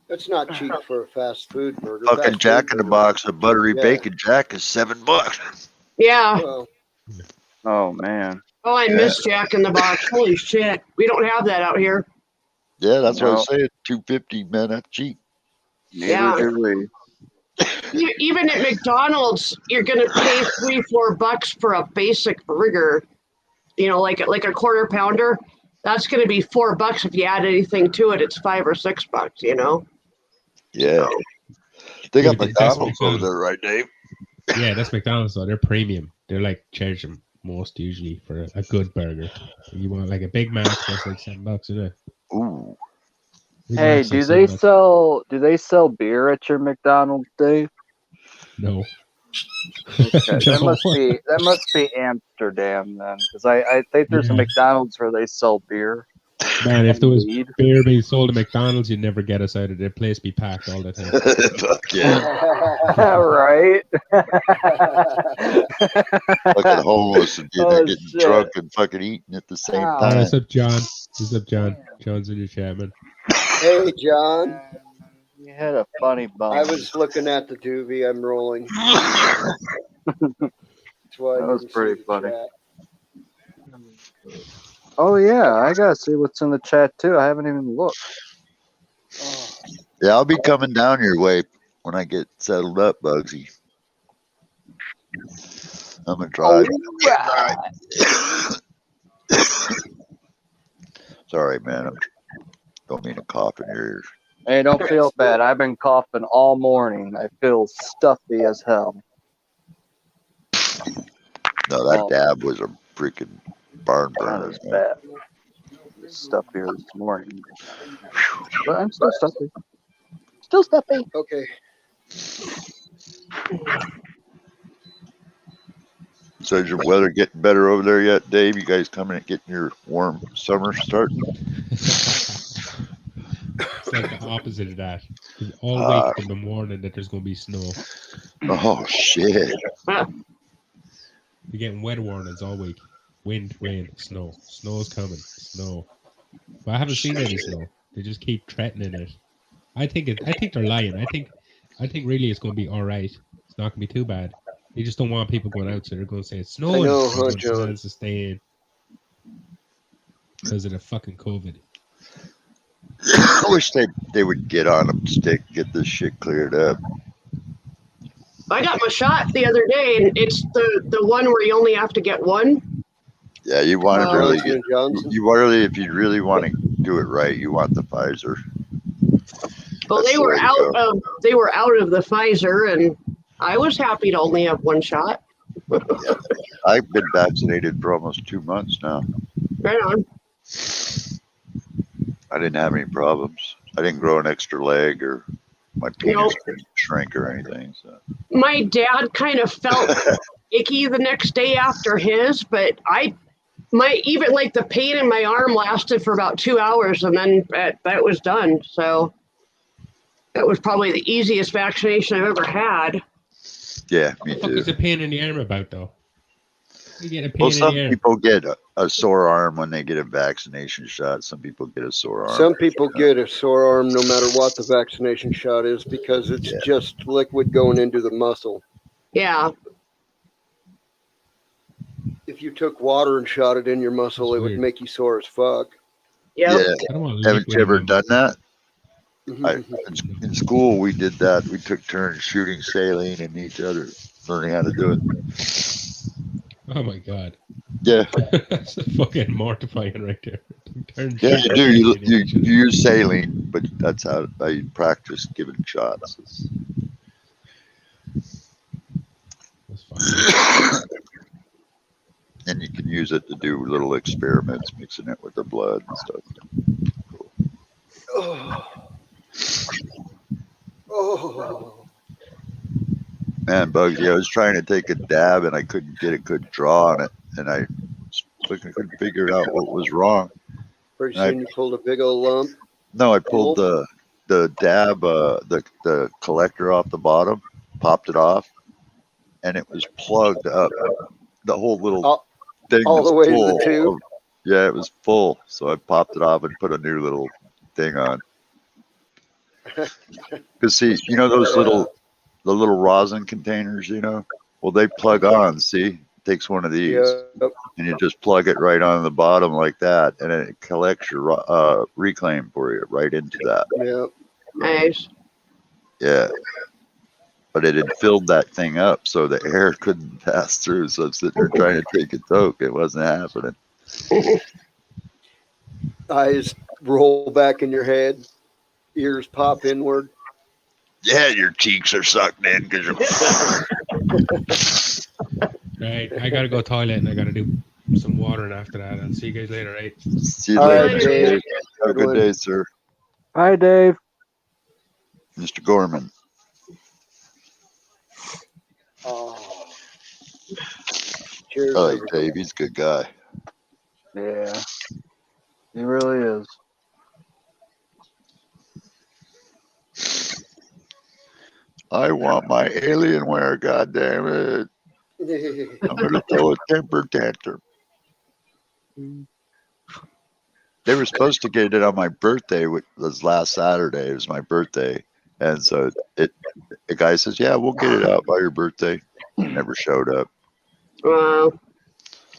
S2: That's not cheap for a fast food burger.
S7: Fucking
S2: Fast
S7: Jack
S2: food
S7: in the
S2: burger-
S7: Box, a buttery
S2: Yeah.
S7: bacon Jack is $7.
S6: Yeah.
S2: Well,
S5: Oh man.
S6: Oh, I miss Jack in the Box. Holy shit. We don't have that out here.
S7: Yeah, that's what I
S5: No.
S7: was saying. $2.50, man, that's cheap.
S5: Neither
S6: Yeah.
S5: do we.
S6: Even at McDonald's, you're gonna pay $3-4 for a basic burger. You know, like a quarter pounder. That's gonna be $4 if you add anything to it. It's $5 or $6. You know.
S7: Yeah. They got
S4: Dude, that's
S7: McDonald's over
S4: McDonald's.
S7: there, right, Dave?
S4: Yeah, that's McDonald's though. They're premium. They're like charge them most usually for a good burger. You want like a Big Mac, that's like $7, isn't it?
S7: Ooh.
S4: Big
S5: Hey,
S4: Mac's like
S5: do they sell beer at your McDonald's, Dave?
S4: No.
S5: Okay, that
S4: No.
S5: must be Amsterdam then, because I think there's a
S4: Yeah.
S5: McDonald's where they sell beer.
S4: Man, if there was
S5: Weed.
S4: beer being sold at McDonald's, you'd never get us out of there. The place be packed all the time.
S7: Fuck yeah.
S5: Right?
S7: Fucking homeless and
S5: Oh,
S7: getting
S5: shit.
S7: drunk and fucking eating at the same
S5: Ow.
S7: time.
S4: What's up, John? What's up, John? John's in your chat, man.
S2: hey, John.
S5: You had a funny bum.
S2: I was looking at the doobie. I'm rolling. That's why I
S5: That was
S2: didn't see
S5: pretty
S2: the
S5: funny.
S2: chat.
S5: Oh yeah, I gotta see what's in the chat too. I haven't even looked.
S2: Oh,
S7: Yeah, I'll be coming down your way when I get settled up, Bugsy. I'm gonna drive. Sorry, man. Don't mean to cough in your ears.
S5: Hey, don't feel bad. I've been coughing all morning. I feel stuffy as hell.
S7: No, that
S5: Oh.
S7: dab was a freaking barn
S5: Not
S7: burner.
S5: as
S7: Man.
S5: bad. Stuffier this morning. But I'm still stuffy. Still stuffy.
S2: okay.
S7: So is your weather getting better over there yet, Dave? You guys coming and getting your warm summer starting?
S4: It's like the opposite of that. 'Cause all
S7: Ah.
S4: week they've been warning that there's going to be snow.
S7: Oh shit!
S4: You're getting weather warnings all week. Wind, rain, snow. Snow's coming. Snow. But I haven't seen any snow. They just keep threatening it. I think they're lying. I think really it's going to be all right. It's not going to be too bad. They just don't want people going out, so they're going to say it's snowing.
S2: I know,
S4: Everyone
S2: huh, John?
S4: plans to stay in because of the fucking COVID.
S7: I wish they would get on a stick, get this shit cleared up.
S6: I got my shot the other day, and it's the one where you only have to get one.
S7: Yeah, you want to really
S2: Johnson
S7: get.
S2: and Johnson.
S7: You really, if you really want to do it right, you want the Pfizer.
S6: Well,
S7: That's
S6: they
S7: the
S6: were
S7: way to
S6: out
S7: go.
S6: of the Pfizer, and I was happy to only have one shot.
S7: I've been vaccinated for almost 2 months now.
S6: Right on.
S7: I didn't have any problems. I didn't grow an extra leg or my penis
S6: Nope.
S7: didn't shrink or anything. So
S6: My dad kind of felt icky the next day after his, but even like the pain in my arm lasted for about 2 hours, and then that was done. So that was probably the easiest vaccination I've ever had.
S7: yeah, me
S4: What the fuck is
S7: too.
S4: a pain in the arm about, though? You get a pain
S7: Well,
S4: in
S7: some
S4: the arm.
S7: people get a sore arm when they get a vaccination shot. Some people get a sore arm.
S2: Some people get a sore arm no matter what the vaccination shot is because it's
S7: Yeah.
S2: just liquid going into the muscle.
S6: Yeah.
S2: If you took water and shot it in your muscle,
S4: That's
S2: it would
S4: weird.
S2: make you sore as fuck.
S6: Yep.
S7: Yeah,
S4: I don't want
S7: haven't
S4: liquid
S7: you ever
S4: in my
S7: done that?
S2: Mhm.
S7: In school, we did that. We took turns shooting saline and each other, learning how to do it.
S4: Oh my god.
S7: Yeah,
S4: That's fucking mortifying right there.
S7: yeah, you do. You use saline, but that's how I practice giving shots.
S4: That's fucking
S7: And you can use it to do little experiments, mixing it with the blood and stuff.
S2: Oh. Oh.
S7: Man, Bugsy, I was trying to take a dab and I couldn't get a good draw on it, and I couldn't figure out what was wrong.
S2: Pretty soon you pulled a big old lump.
S7: No, I pulled the dab, the collector off the bottom, popped it off, and it was plugged up. The whole little thing
S2: all
S7: was
S2: the way to the
S7: full
S2: tube?
S7: of- Yeah, it was full. So I popped it off and put a new little thing on. Because see, you know those the little rosin containers, you know? Well, they plug on, see? It takes one of these.
S2: Yep.
S7: And you just plug it right on the bottom like that, and it collects your reclaim for you right into that.
S2: Yep.
S6: Nice.
S7: Yeah. But it had filled that thing up so the air couldn't pass through. So I'm sitting there trying to take a toke. It wasn't happening.
S2: Eyes roll back in your head, ears pop inward.
S7: Yeah, your cheeks are sucked in because you're.
S4: Right. I gotta go toilet and I gotta do some watering after that. I'll see you guys later, right?
S7: See you
S2: All
S7: later.
S2: right, Dave.
S7: Have a good day, sir.
S5: Hi, Dave.
S7: Mr. Gorman.
S2: Oh. Cheers.
S7: I like
S2: everybody.
S7: Dave. He's a good guy.
S5: Yeah, he really is.
S7: I want my Alienware, goddammit. I'm gonna throw a temper tantrum. They were supposed to get it on my birthday, which was last Saturday. It was my birthday. And so the guy says, yeah, we'll get it out by your birthday. Never showed up.
S6: Wow.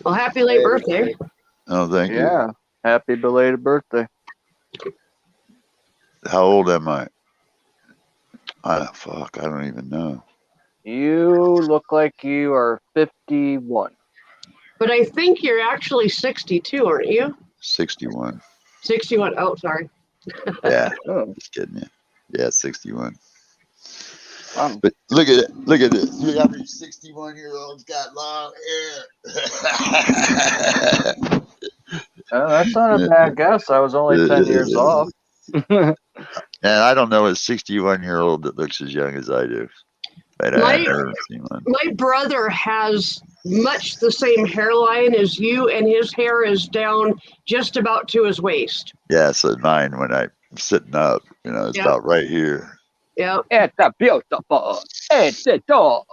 S6: Well, happy late birthday.
S7: Oh, thank you.
S5: Yeah, happy belated birthday.
S7: How old am I? Fuck, I don't even know.
S5: You look like you are 51.
S6: But I think you're actually 62, aren't you?
S7: 61.
S6: 61. Oh, sorry.
S7: Yeah,
S5: Oh,
S7: just kidding you. Yeah, 61.
S5: wow.
S7: But look at it. Look at this. Look how many 61-year-olds got long hair.
S5: That's not a bad guess. I was only 10 years off.
S7: And I don't know a 61-year-old that looks as young as I do. But I've never seen one.
S6: My brother has much the same hairline as you, and his hair is down just about to his waist.
S7: Yeah, so mine when I'm sitting up, you know, it's
S6: Yeah.
S7: about right here.
S6: Yep.
S5: It's a beautiful. It's a dog.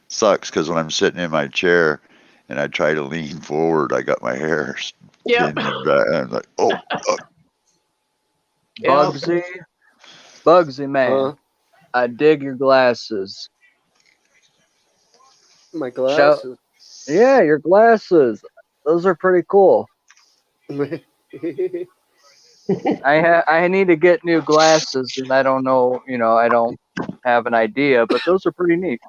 S7: Sucks because when I'm sitting in my chair and I try to lean forward, I got my hair
S6: Yep.
S7: pinned back. And I'm like, oh,
S6: Yep.
S5: Bugsy man,
S2: Huh?
S5: I dig your glasses.
S2: My glasses.
S5: Yeah, your glasses. Those are pretty cool. I need to get new glasses, and I don't know, I don't have an idea, but those are pretty neat.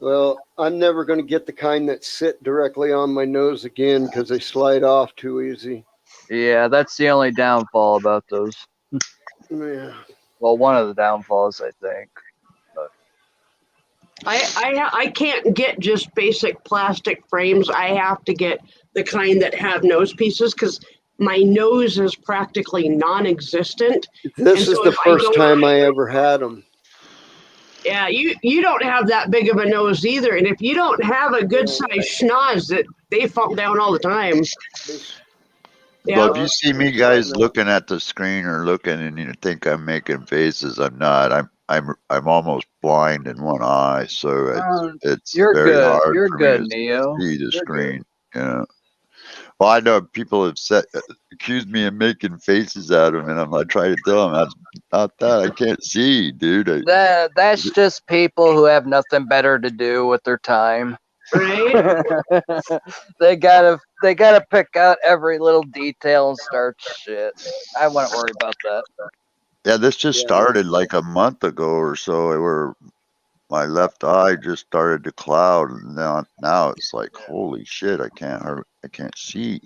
S2: Well, I'm never going to get the kind that sit directly on my nose again because they slide off too easy.
S5: Yeah, that's the only downfall about those.
S2: Yeah.
S5: Well, one of the downfalls, I think.
S6: I can't get just basic plastic frames. I have to get the kind that have nose pieces because my nose is practically non-existent.
S2: This
S6: And
S2: is
S6: so
S2: the
S6: if I
S2: first
S6: go-
S2: time I ever had them.
S6: Yeah, you don't have that big of a nose either, and if you don't have a good sized schnoz, that they fall down all the time. Yeah.
S7: Well, if you see me guys looking at the screen or looking and you think I'm making faces, I'm not. I'm almost blind in one eye, so it's
S5: You're
S7: very
S5: good.
S7: hard
S5: You're
S7: for
S5: good,
S7: me to
S5: Neo.
S7: see the
S5: You're
S7: screen. Yeah. Well, I know people have accused me of making faces at them, and I'm like trying to tell them that's not that. I can't see, dude.
S5: That's just people who have nothing better to do with their time.
S6: Right?
S5: they gotta pick out every little detail and start shit. I wouldn't worry about that.
S7: Yeah, this just
S2: Yeah.
S7: started like a month ago or so. Where my left eye just started to cloud, and now it's like, holy shit, I can't see.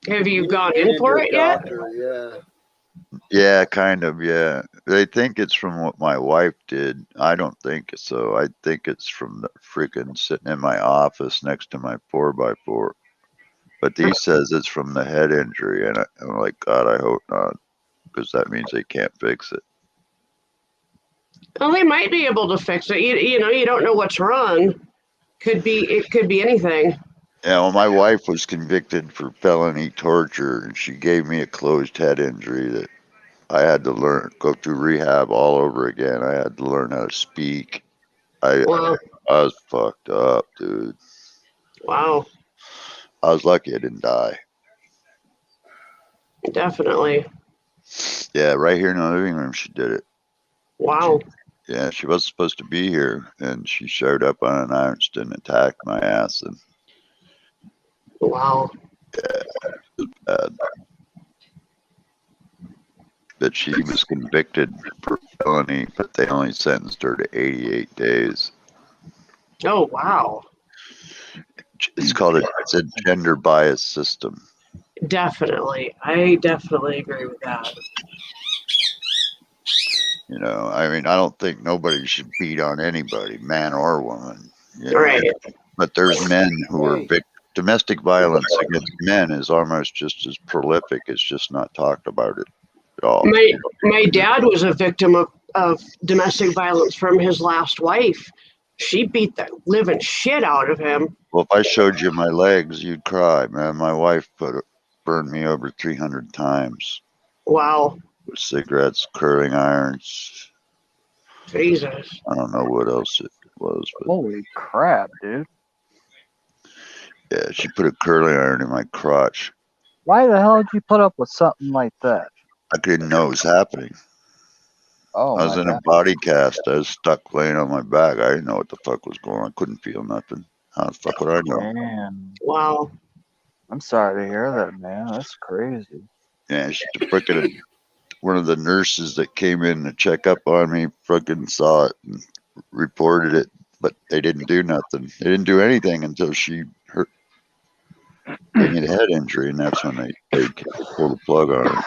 S6: Have you gone in for it yet?
S2: Yeah.
S7: Yeah, kind of. Yeah, they think it's from what my wife did. I don't think so. I think it's from the freaking sitting in my office next to my 4x4. But he says it's from the head injury, and I'm like, God, I hope not, because that means they can't fix it.
S6: Well, they might be able to fix it. You don't know what's wrong. It could be anything.
S7: Yeah, well, my wife was convicted for felony torture, and she gave me a closed head injury that I had to go through rehab all over again. I had to learn how to speak. I
S6: Wow.
S7: was fucked up, dude.
S6: Wow.
S7: I was lucky I didn't die.
S6: Definitely.
S7: Yeah, right here in the living room, she did it.
S6: Wow.
S7: Yeah, she was supposed to be here, and she showed up unannounced and attacked my ass. And
S6: Wow.
S7: that she was convicted for felony, but they only sentenced her to 88 days.
S6: Oh, wow.
S7: It's a gender bias system.
S6: Definitely. I definitely agree with that.
S7: You know, I mean, I don't think nobody should beat on anybody, man or woman. You know?
S6: Right.
S7: But there's men who are domestic violence against men is almost just as prolific. It's just not talked about it at all.
S6: My dad was a victim of domestic violence from his last wife. She beat the living shit out of him.
S7: Well, if I showed you my legs, you'd cry, man. My wife burned me over 300 times
S6: Wow.
S7: with cigarettes, curling irons.
S6: Jesus.
S7: I don't know what else it was, but
S5: Holy crap, dude.
S7: yeah, she put a curling iron in my crotch.
S5: Why the hell did you put up with something like that?
S7: I didn't know it was happening.
S5: Oh,
S7: I was
S5: my
S7: in a
S5: God.
S7: body cast. I was stuck laying on my back. I didn't know what the fuck was going on. I couldn't feel nothing. How the fuck would I know?
S5: Man,
S6: Wow.
S5: I'm sorry to hear that, man. That's crazy.
S7: Yeah, she freaking one of the nurses that came in to check up on me freaking saw it and reported it, but they didn't do nothing. They didn't do anything until she gave me the head injury, and that's when they pulled the plug on her.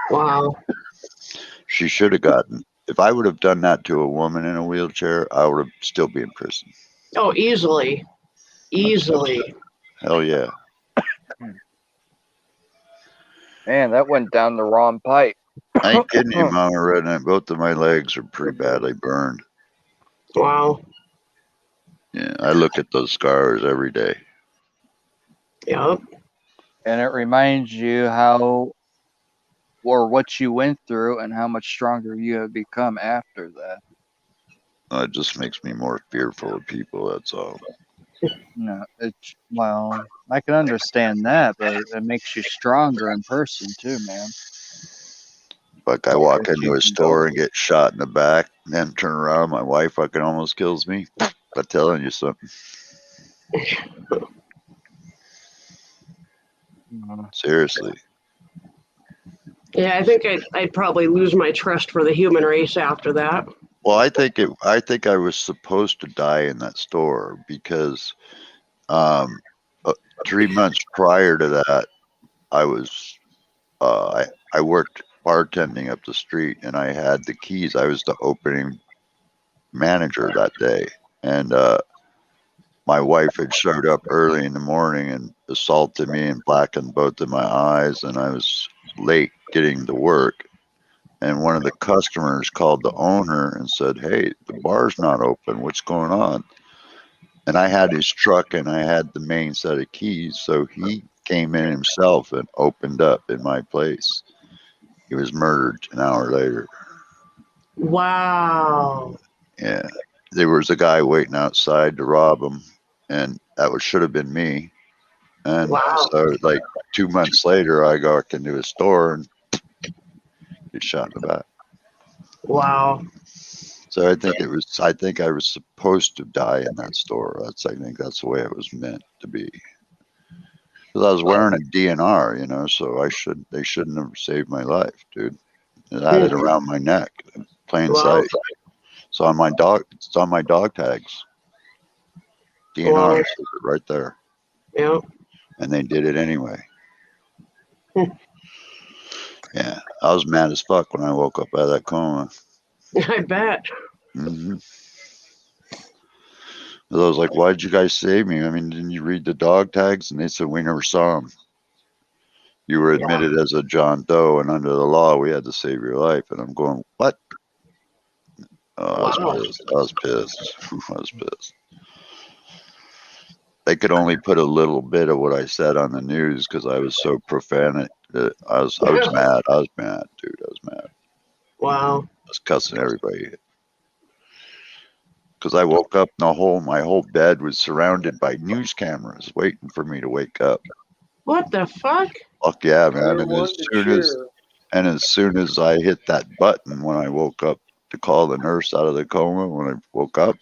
S6: Wow.
S7: She should have gotten. If I would have done that to a woman in a wheelchair, I would have still be in prison.
S6: Oh, easily. Easily.
S7: Hell yeah.
S5: Man, that went down the wrong pipe.
S7: I ain't kidding you, Mama Redneck. Both of my legs are pretty badly burned.
S6: Wow.
S7: Yeah, I look at those scars every day.
S6: Yep.
S5: And it reminds you how or what you went through and how much stronger you have become after that.
S7: It just makes me more fearful of people, that's all.
S5: No, well, I can understand that, but it makes you stronger in person too, man.
S7: Like I walk into a store and get shot in the back, and then turn around, my wife fucking almost kills me. I'm telling you something. Seriously.
S6: Yeah, I think I'd probably lose my trust for the human race after that.
S7: Well, I think I was supposed to die in that store because 3 months prior to that, I was I worked bartending up the street, and I had the keys. I was the opening manager that day, and my wife had showed up early in the morning and assaulted me and blackened both of my eyes, and I was late getting to work. And one of the customers called the owner and said, "Hey, the bar's not open. What's going on?" And I had his truck and I had the main set of keys, so he came in himself and opened up in my place. He was murdered an hour later.
S6: Wow.
S7: Yeah, there was a guy waiting outside to rob him, and that should have been me. And
S6: Wow.
S7: so, like 2 months later, I go into a store and get shot in the back.
S6: Wow.
S7: So I think I was supposed to die in that store. I think that's the way it was meant to be. Because I was wearing a DNR, you know, so they shouldn't have saved my life, dude. And I had it around my neck, plain
S6: Wow.
S7: sight. So it's on my dog tags. DNR
S6: Wow.
S7: says it right there.
S6: Yeah.
S7: And they did it anyway. Yeah, I was mad as fuck when I woke up out of that coma.
S6: I bet.
S7: Mm-hmm. I was like, "Why did you guys save me? I mean, didn't you read the dog tags?" And they said, "We never saw them. You were admitted as a John Doe, and under the law, we had to save your life." And I'm going, "What?" Oh, I was pissed. I was pissed. They could only put a little bit of what I said on the news because I was so profane. I was mad. I was mad, dude. I was mad.
S6: Wow.
S7: I was cussing everybody. because I woke up and my whole bed was surrounded by news cameras waiting for me to wake up.
S6: What the fuck?
S7: Fuck yeah, man! And
S2: Everyone to cheer.
S7: as soon as I hit that button when I woke up to call the nurse out of the coma, when I woke up,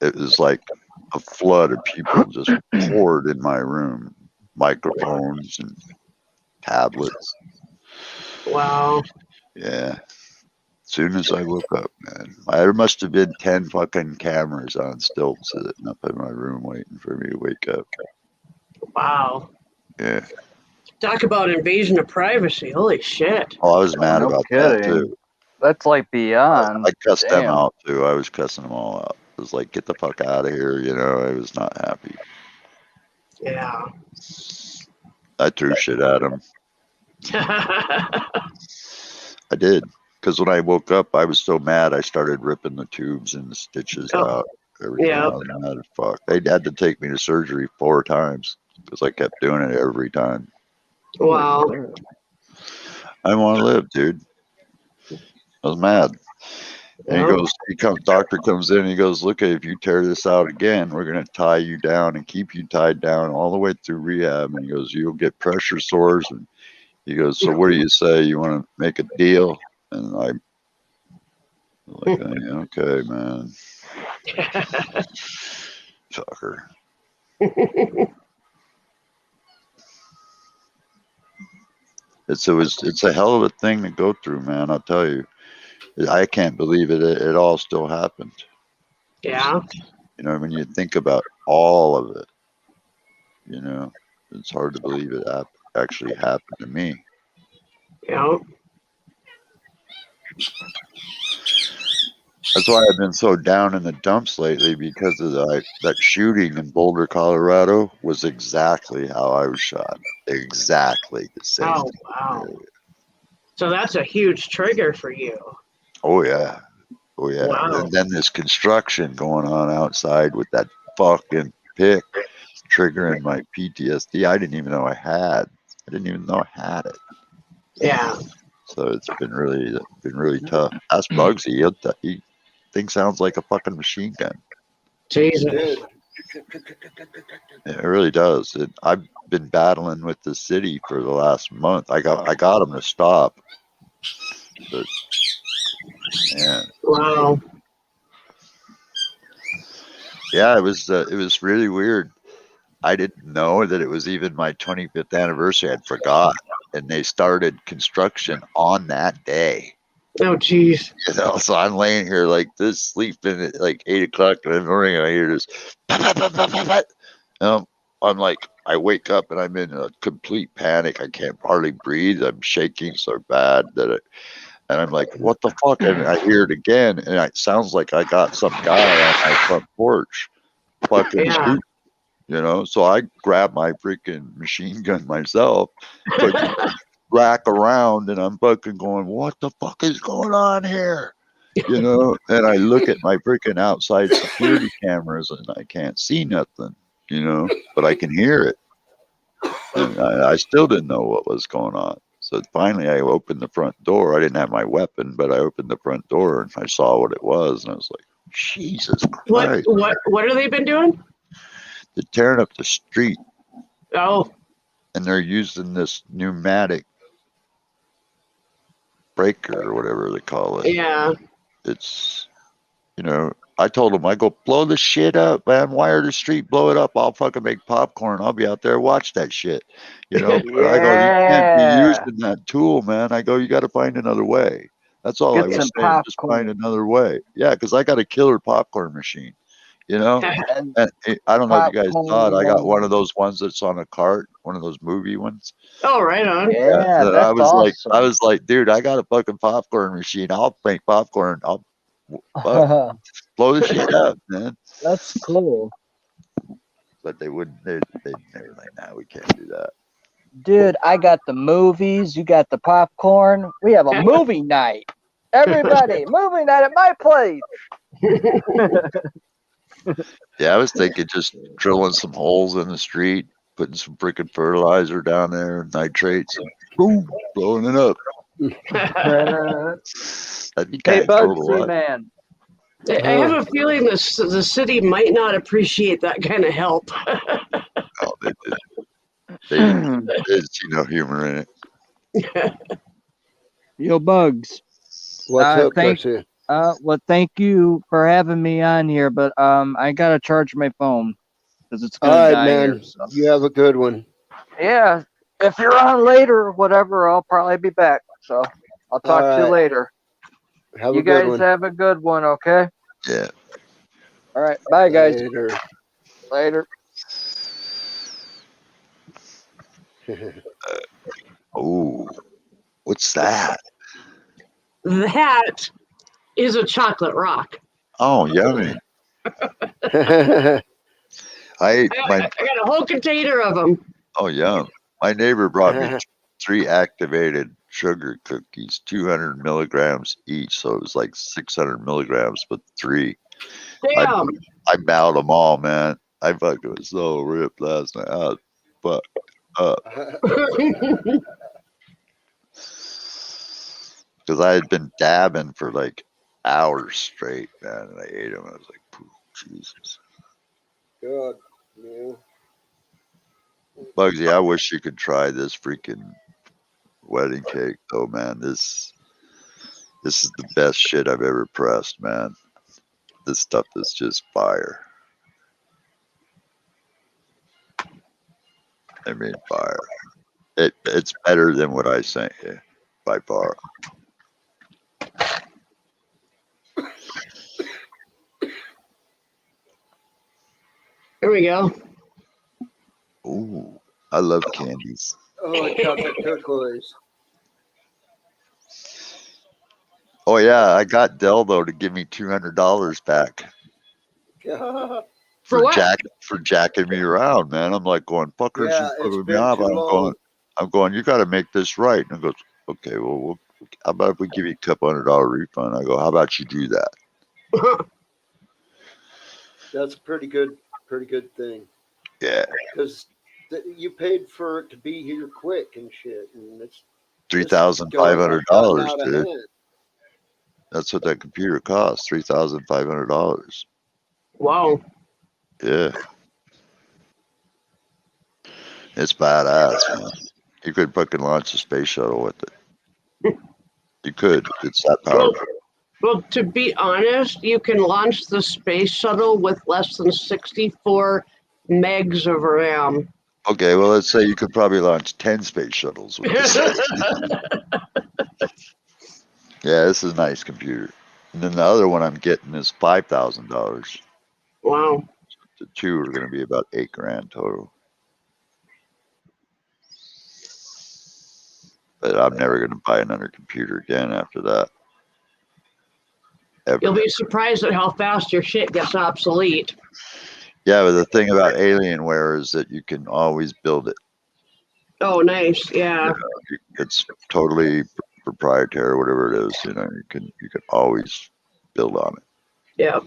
S7: it was like a flood of people just poured in my room, microphones and tablets.
S6: Wow.
S7: Yeah. As soon as I woke up, man, there must have been 10 fucking cameras on stilts sitting up in my room waiting for me to wake up.
S6: Wow.
S7: Yeah.
S6: Talk about invasion of privacy. Holy shit.
S7: Oh, I was mad
S5: No
S7: about that
S5: kidding.
S7: too.
S5: That's like beyond.
S7: I cussed them
S5: Damn.
S7: out too. I was cussing them all out. I was like, get the fuck out of here. You know, I was not happy.
S6: Yeah.
S7: I threw shit at them. I did. Because when I woke up, I was so mad. I started ripping the tubes and the stitches out. Everything.
S6: Yeah.
S7: I was mad as fuck. They had to take me to surgery 4 times because I kept doing it every time.
S6: Wow.
S7: I want to live, dude. I was mad. And doctor comes in, he goes, look, if you tear this out again, we're going to tie you down and keep you tied down all the way through rehab. And he goes, you'll get pressure sores. And he goes, so what do you say? You want to make a deal? And I'm like, okay, man. Fucker. It's a hell of a thing to go through, man. I'll tell you. I can't believe it. It all still happened.
S6: Yeah.
S7: You know, when you think about all of it, you know, it's hard to believe it actually happened to me.
S6: Yeah.
S7: That's why I've been so down in the dumps lately, because of that shooting in Boulder, Colorado was exactly how I was shot. Exactly the same.
S6: Oh, wow. So that's a huge trigger for you.
S7: Oh, yeah. Oh, yeah.
S6: Wow.
S7: And then this construction going on outside with that fucking pick triggering my PTSD. I didn't even know I had. I didn't even know I had it.
S6: Yeah.
S7: So it's been really tough. Ask Bugsy. He thing sounds like a fucking machine gun.
S6: Jesus.
S7: It really does. I've been battling with the city for the last month. I got them to stop, but man,
S6: Wow.
S7: yeah, it was really weird. I didn't know that it was even my 25th anniversary. I'd forgot, and they started construction on that day.
S6: Oh, geez.
S7: You know, so I'm laying here like this, sleeping at like 8 o'clock in the morning. And I hear this. I'm like, I wake up and I'm in a complete panic. I can't hardly breathe. I'm shaking so bad and I'm like, what the fuck? And I hear it again, and it sounds like I got some guy on my front porch fucking shooting, you know? So I grab my freaking machine gun myself, but rack around, and I'm fucking going, what the fuck is going on here? You know, and I look at my freaking outside security cameras and I can't see nothing, you know, but I can hear it. And I still didn't know what was going on. So finally I opened the front door. I didn't have my weapon, but I opened the front door and I saw what it was. And I was like, Jesus Christ.
S6: What have they been doing?
S7: They're tearing up the street.
S6: Oh.
S7: And they're using this pneumatic breaker or whatever they call it.
S6: Yeah.
S7: It's, you know, I told them, I go, blow the shit up, man. Wire the street, blow it up. I'll fucking make popcorn. I'll be out there, watch that shit. You know, but I go, you can't be using that tool, man. I go, you got to find another way. That's all I was saying.
S5: Popcorn.
S7: Just find another way. Yeah, because I got a killer popcorn machine, you know? And I don't know if you guys saw it. I got one of those ones that's on a cart, one of those movie ones.
S6: Oh, right on.
S5: Yeah,
S7: And
S5: that's awesome.
S7: I was like, dude, I got a fucking popcorn machine. I'll make popcorn. I'll blow the shit up, man.
S5: That's cool.
S7: But they wouldn't. They were like, nah, we can't do that.
S5: Dude, I got the movies. You got the popcorn. We have a movie night. Everybody, movie night at my place.
S7: Yeah, I was thinking just drilling some holes in the street, putting some freaking fertilizer down there, nitrates, and boom, blowing it up. That'd be kind
S5: Hey,
S7: of cool to
S5: Bugsy,
S7: watch.
S5: man.
S6: I have a feeling the city might not appreciate that kind of help.
S7: Oh, they did. They see no humor in it.
S5: Yo, Bugs.
S2: What's up,
S5: Thank
S2: Garcia?
S5: well, thank you for having me on here, but I gotta charge my phone because it's
S2: All
S5: gonna
S2: right,
S5: die
S2: man.
S5: here. So.
S2: You have a good one.
S5: Yeah, if you're on later or whatever, I'll probably be back. So I'll talk to you
S2: right.
S5: later.
S2: Have
S5: You
S2: a good
S5: guys
S2: one.
S5: have a good one, okay?
S7: Yeah.
S5: All right, bye, guys.
S2: Later.
S5: Later.
S7: Oh, what's that?
S6: That is a chocolate rock.
S7: Oh, yummy. I
S6: got a whole container of them.
S7: Oh, yum. My neighbor brought me 3 activated sugar cookies, 200 milligrams each. So it was like 600 milligrams, but 3.
S6: Damn.
S7: I bowed them all, man. I fucking was so ripped last night. I was fucked up. Because I had been dabbing for like hours straight, man. And I ate them. I was like, "Pooh, Jesus.
S2: God, yeah.
S7: Bugsy, I wish you could try this freaking wedding cake, though, man. This is the best shit I've ever pressed, man. This stuff is just fire. I mean, fire. It's better than what I sent you, by far.
S6: Here we go.
S7: Ooh, I love candies.
S2: Oh, chocolate turquoise.
S7: Oh yeah, I got Delvo to give me $200 back
S6: For what?
S7: for jacking me around, man. I'm like going, fuckers,
S2: Yeah,
S7: you
S2: it's
S7: fucking me
S2: been
S7: up.
S2: too long.
S7: I'm going, you got to make this right. And he goes, okay, well, how about if we give you a couple $100 refund? I go, how about you do that?
S2: That's a pretty good thing.
S7: Yeah,
S2: Because you paid for it to be here quick and shit, and it's
S7: $3,500, dude. That's what that computer costs, $3,500.
S6: Wow.
S7: Yeah. It's badass, man. You could fucking launch a space shuttle with it. You could. It's that powerful.
S6: Well, to be honest, you can launch the space shuttle with less than 64 megs of RAM.
S7: Okay, well, let's say you could probably launch 10 space shuttles with this. Yeah, this is a nice computer. And then the other one I'm getting is $5,000.
S6: Wow.
S7: The 2 are going to be about $8,000 total. But I'm never going to buy another computer again after that. Ever.
S6: You'll be surprised at how fast your shit gets obsolete.
S7: Yeah, but the thing about Alienware is that you can always build it.
S6: Oh, nice. Yeah.
S7: It's totally proprietary, whatever it is. You know, you can always build on it.
S6: Yeah.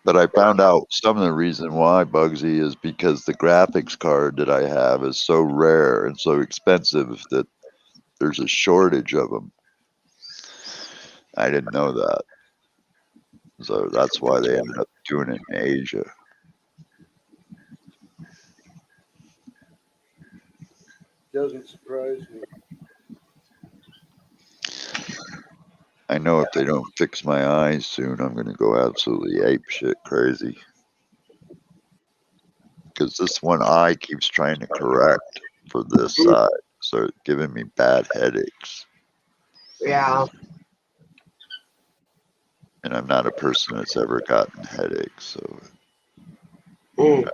S7: But I found out some of the reason why, Bugsy, is because the graphics card that I have is so rare and so expensive that there's a shortage of them. I didn't know that. So that's why they ended up doing it in Asia.
S2: Doesn't surprise me.
S7: I know if they don't fix my eyes soon, I'm going to go absolutely apeshit crazy. Because this one eye keeps trying to correct for this side. So it's giving me bad headaches.
S6: Yeah.
S7: And I'm not a person that's ever gotten headaches. So
S6: Mm.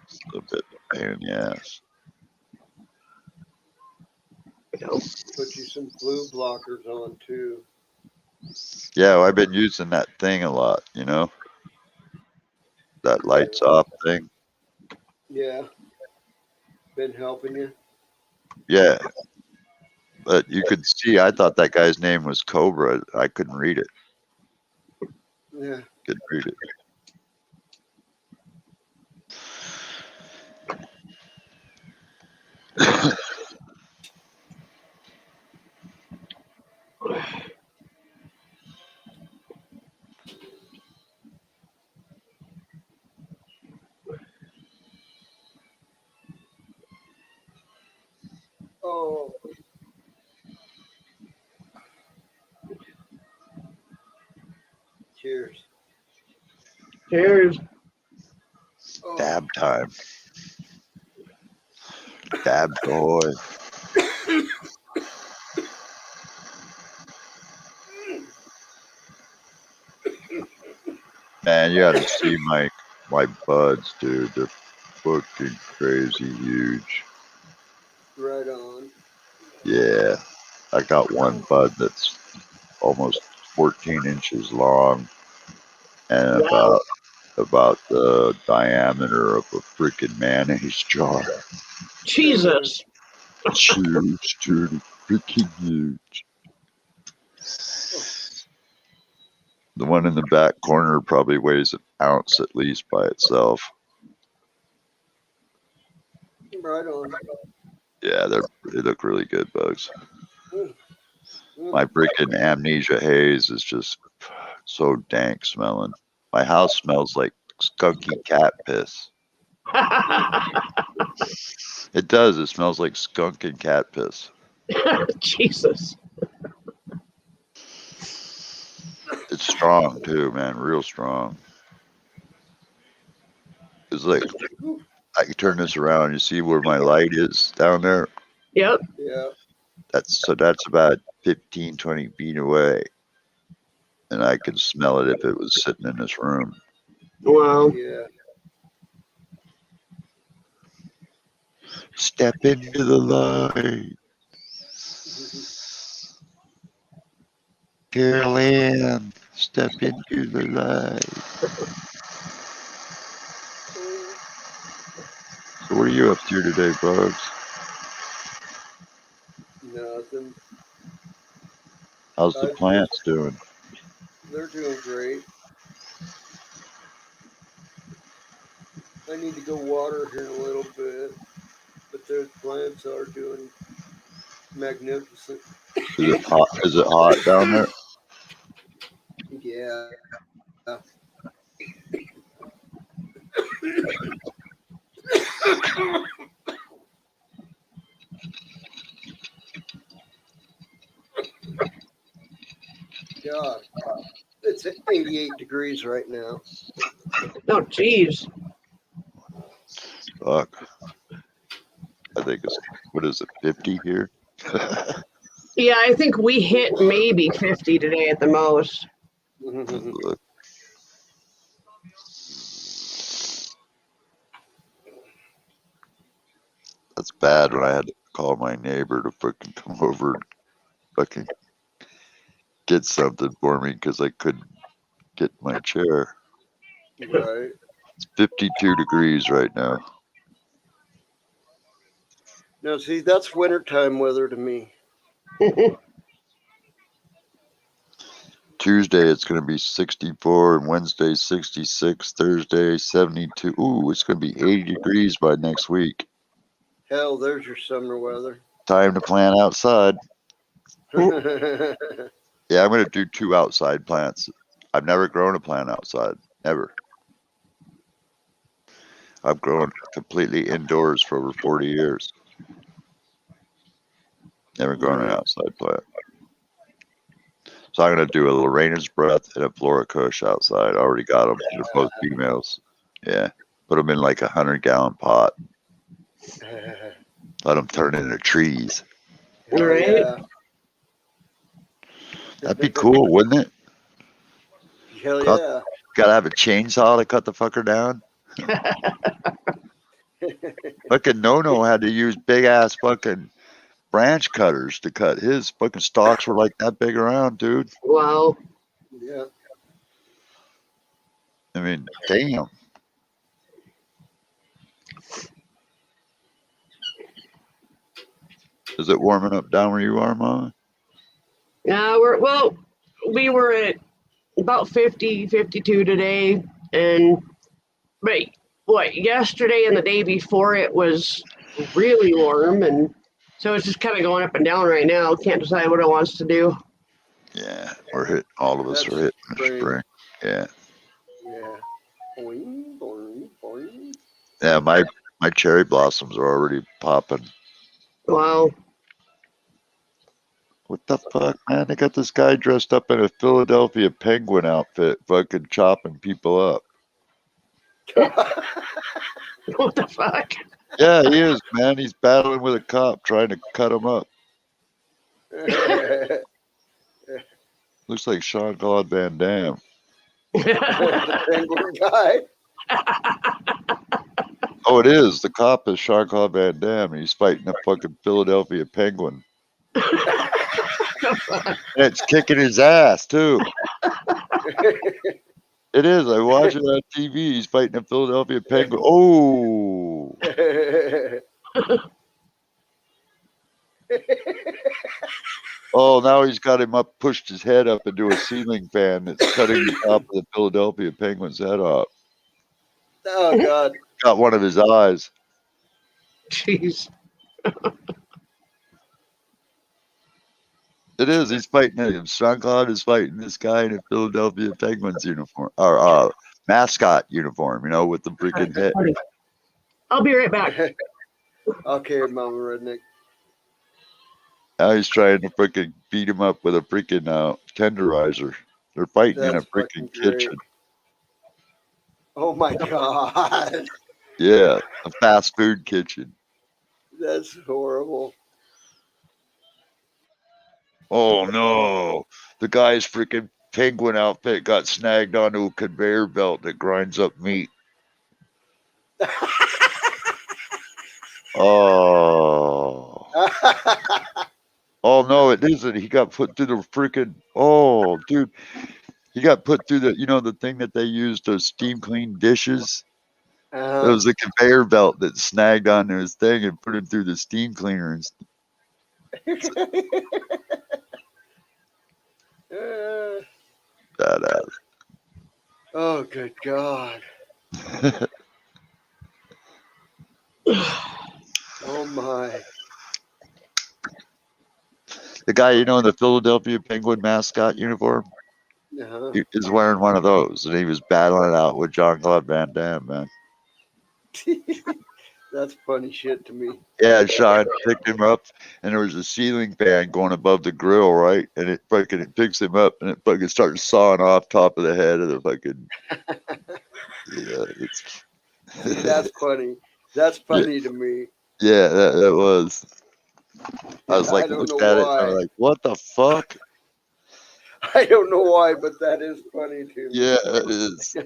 S7: it's a little bit pain in the ass.
S2: Put you some blue blockers on too.
S7: Yeah, well, I've been using that thing a lot, you know? That lights off thing.
S2: Yeah. Been helping you?
S7: Yeah. But you could see, I thought that guy's name was Cobra. I couldn't read it.
S2: Yeah.
S7: Couldn't read it.
S2: Cheers.
S6: Cheers.
S2: Oh,
S7: Dab time. Dab boy. Man, you gotta see my buds, dude. They're fucking crazy huge.
S2: right on.
S7: Yeah. I got one bud that's almost 14 inches long and
S6: Wow.
S7: about the diameter of a freaking mayonnaise jar.
S6: Jesus.
S7: It's huge, dude. Freaking huge. The one in the back corner probably weighs an ounce at least by itself.
S2: Right on.
S7: Yeah, they look really good, bugs.
S2: Mm.
S7: My freaking amnesia haze is just so dank smelling. My house smells like skunky cat piss. It does. It smells like skunk and cat piss.
S6: Jesus.
S7: It's strong too, man. Real strong. It's like I can turn this around. You see where my light is down there?
S6: Yep.
S2: Yeah.
S7: That's about 15, 20 feet away. And I could smell it if it was sitting in this room.
S6: Wow.
S2: Yeah.
S7: Step into the light. Carol Ann, step into the light. So what are you up to today, Bugs?
S2: Nothing.
S7: How's the plants doing?
S2: They're doing great. I need to go water here in a little bit, but those plants are doing magnificent.
S7: Is it hot? Is it hot down there?
S2: Yeah. God, it's at 88 degrees right now.
S6: Oh, jeez.
S7: Fuck. I think it's, what is it, 50 here?
S6: Yeah, I think we hit maybe 50 today at the most.
S7: Look. That's bad when I had to call my neighbor to fucking come over and fucking get something for me because I couldn't get my chair.
S2: Right.
S7: It's 52 degrees right now.
S2: Now, see, that's wintertime weather to me.
S7: Tuesday it's going to be 64 and Wednesday 66, Thursday 72. Ooh, it's going to be 80 degrees by next week.
S2: Hell, there's your summer weather.
S7: Time to plant outside. Yeah, I'm going to do 2 outside plants. I've never grown a plant outside. Never. I've grown completely indoors for over 40 years. Never grown an outside plant. So I'm going to do a Lorena's Breath and a Flora Kush outside. I already got them. They're both females. Yeah. Put them in like a 100-gallon pot. Let them turn into trees.
S2: Hell
S6: Right.
S2: yeah.
S7: That'd be cool, wouldn't it?
S2: Hell yeah.
S7: Gotta have a chainsaw to cut the fucker down. Fucking No had to use big ass fucking branch cutters to cut his fucking stalks were like that big around, dude.
S6: Wow.
S2: Yeah.
S7: I mean, damn. Is it warming up down where you are, Mama?
S6: Yeah, we were at about 50, 52 today. But what, yesterday and the day before it was really warm. And so it's just kind of going up and down right now. Can't decide what it wants to do.
S7: Yeah, all of us
S2: That's
S7: are hitting the
S2: spring.
S7: spring. Yeah.
S2: Yeah. Boing, boing, boing.
S7: Yeah, my cherry blossoms are already popping.
S6: Wow.
S7: What the fuck, man? They got this guy dressed up in a Philadelphia Penguin outfit, fucking chopping people up.
S6: What the fuck?
S7: Yeah, he is, man. He's battling with a cop trying to cut him up. Looks like Jean-Claude Van Damme.
S2: The penguin guy.
S7: Oh, it is. The cop is Jean-Claude Van Damme. And he's fighting a fucking Philadelphia Penguin. And it's kicking his ass, too. It is. I watch it on TV. He's fighting a Philadelphia Penguin. Oh. Oh, now he's got him up, pushed his head up into a ceiling fan that's cutting the top of the Philadelphia Penguin's head off.
S2: Oh God.
S7: Got one of his eyes.
S6: Jeez.
S7: It is. He's fighting him. Jean-Claude is fighting this guy in a Philadelphia Penguins uniform, or mascot uniform, you know, with the freaking head.
S6: I'll be right back.
S2: Okay, Mama Redneck.
S7: Now he's trying to freaking beat him up with a freaking tenderizer. They're fighting in a
S2: That's
S7: freaking
S2: fucking great.
S7: kitchen.
S2: Oh my God.
S7: Yeah, a fast food kitchen.
S2: That's horrible.
S7: Oh no, the guy's freaking penguin outfit got snagged onto a conveyor belt that grinds up meat. Oh. Oh no, it isn't. He got put through the freaking. Oh, dude, he got put through the. You know the thing that they use to steam clean dishes. It was a conveyor belt that snagged onto his thing and put him through the steam cleaner. And badass.
S2: Oh, good God. Oh my.
S7: The guy, you know, in the Philadelphia Penguin mascot uniform,
S2: Uh-huh.
S7: he is wearing one of those, and he was battling it out with Jean-Claude Van Damme, man.
S2: That's funny shit to me.
S7: Yeah, Sean picked him up, and there was a ceiling fan going above the grill, right? And it picks him up, and it fucking starts sawing off top of the head of the fucking. Yeah, it's.
S2: That's funny. That's funny to me.
S7: Yeah, that was. I was like,
S2: I don't
S7: looked
S2: know
S7: at it,
S2: why.
S7: and I'm like, what the fuck?
S2: I don't know why, but that is funny to me.
S7: Yeah, it is.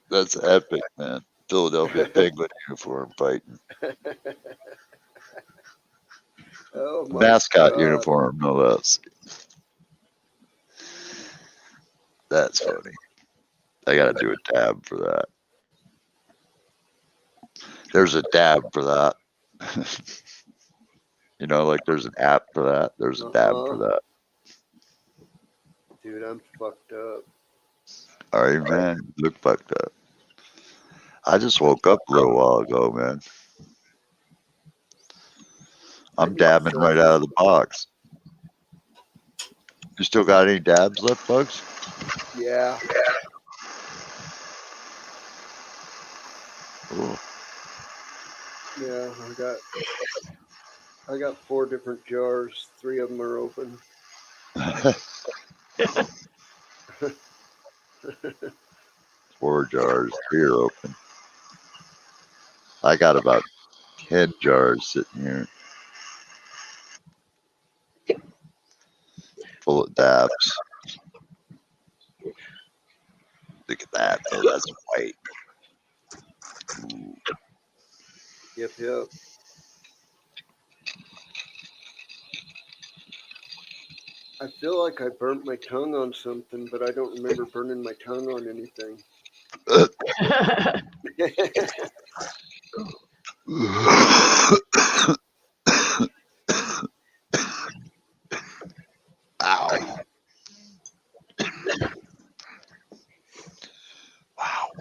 S7: That's epic, man. Philadelphia Penguin uniform fighting.
S2: Oh my
S7: Mascot
S2: God.
S7: uniform, no less. That's funny. I gotta do a tab for that. There's a dab for that. You know, like there's an app for that. There's a dab for that.
S2: Dude, I'm fucked up.
S7: All right, man. You look fucked up. I just woke up a little while ago, man. I'm dabbing right out of the box. You still got any dabs left, Bugs?
S2: Yeah.
S7: Cool.
S2: Yeah, I got 4 different jars. 3 of them are open.
S7: 4 jars, 3 are open. I got about 10 jars sitting here. Full of dabs. Look at that. Oh, that's white. Ooh.
S2: Yep. I feel like I burnt my tongue on something, but I don't remember burning my tongue on anything.
S7: Ow. Wow.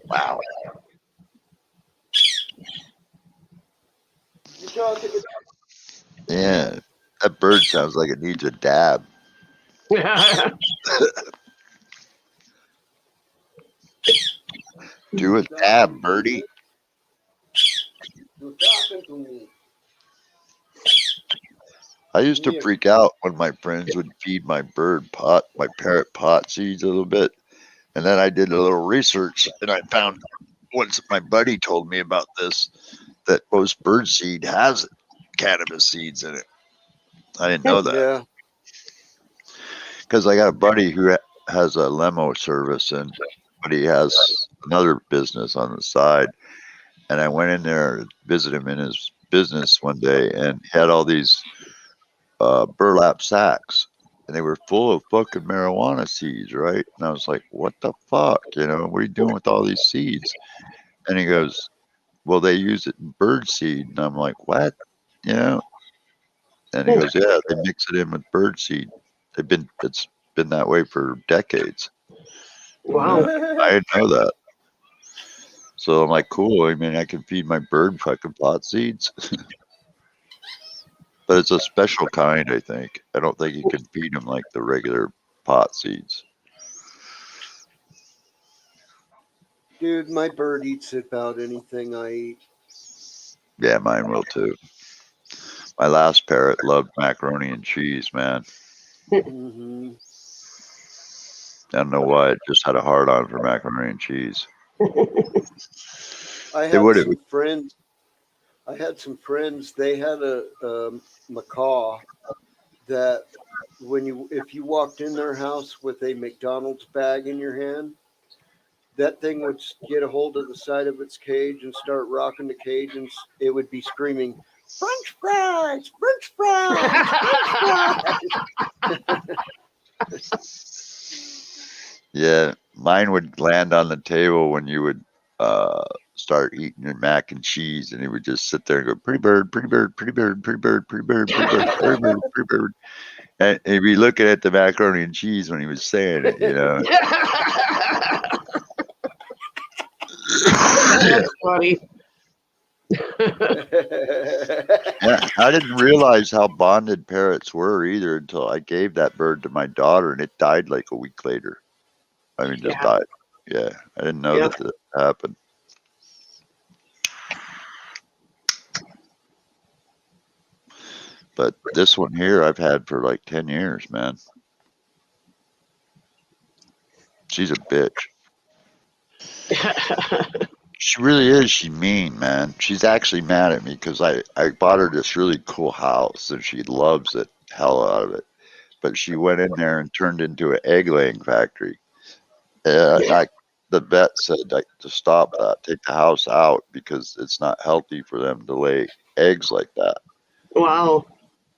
S7: Wow.
S2: You talking?
S7: Yeah. That bird sounds like it needs a dab. Do a dab, birdie.
S2: You're talking to me.
S7: I used to
S2: Yeah.
S7: freak out when my friends would feed my parrot pot seeds a little bit. And then I did a little research and I found once my buddy told me about this, that most bird seed has cannabis seeds in it. I didn't know that
S2: Yeah.
S7: because I got a buddy who has a limo service but he has another business on the side. And I went in there to visit him in his business one day and he had all these burlap sacks and they were full of fucking marijuana seeds, right? And I was like, what the fuck? You know, what are you doing with all these seeds? And he goes, well, they use it in bird seed. And I'm like, what? You know? And he goes, yeah, they mix it in with bird seed. It's been that way for decades.
S6: Wow.
S7: I didn't know that. So I'm like, cool. I mean, I can feed my bird fucking pot seeds. But it's a special kind, I think. I don't think you can feed them like the regular pot seeds.
S2: Dude, my bird eats about anything I eat.
S7: Yeah, mine will too. My last parrot loved macaroni and cheese, man.
S2: Hmm.
S7: I don't know why. It just had a hard on for macaroni and cheese.
S2: I
S7: They
S2: had
S7: would.
S2: some friends. I had some friends. They had a macaw that if you walked in their house with a McDonald's bag in your hand, that thing would get a hold of the side of its cage and start rocking the cage, and it would be screaming, "French fries! French fries! French fries!"
S7: Yeah, mine would land on the table when you would start eating your mac and cheese, and he would just sit there and go, "Pretty bird, pretty bird, pretty bird, pretty bird, pretty bird, pretty bird, pretty bird, pretty bird," and he'd be looking at the macaroni and cheese when he was saying it, you know.
S6: That's funny.
S7: Yeah, I didn't realize how bonded parrots were either until I gave that bird to my daughter, and it died like a week later. I mean, just
S6: Yeah.
S7: died. Yeah, I didn't know
S6: Yep.
S7: that happened. But this one here, I've had for like 10 years, man. She's a bitch. She really is. She's mean, man. She's actually mad at me because I bought her this really cool house and she loves it, hell out of it. But she went in there and turned into an egg laying factory. The vet said to stop that, take the house out because it's not healthy for them to lay eggs like that.
S6: Wow.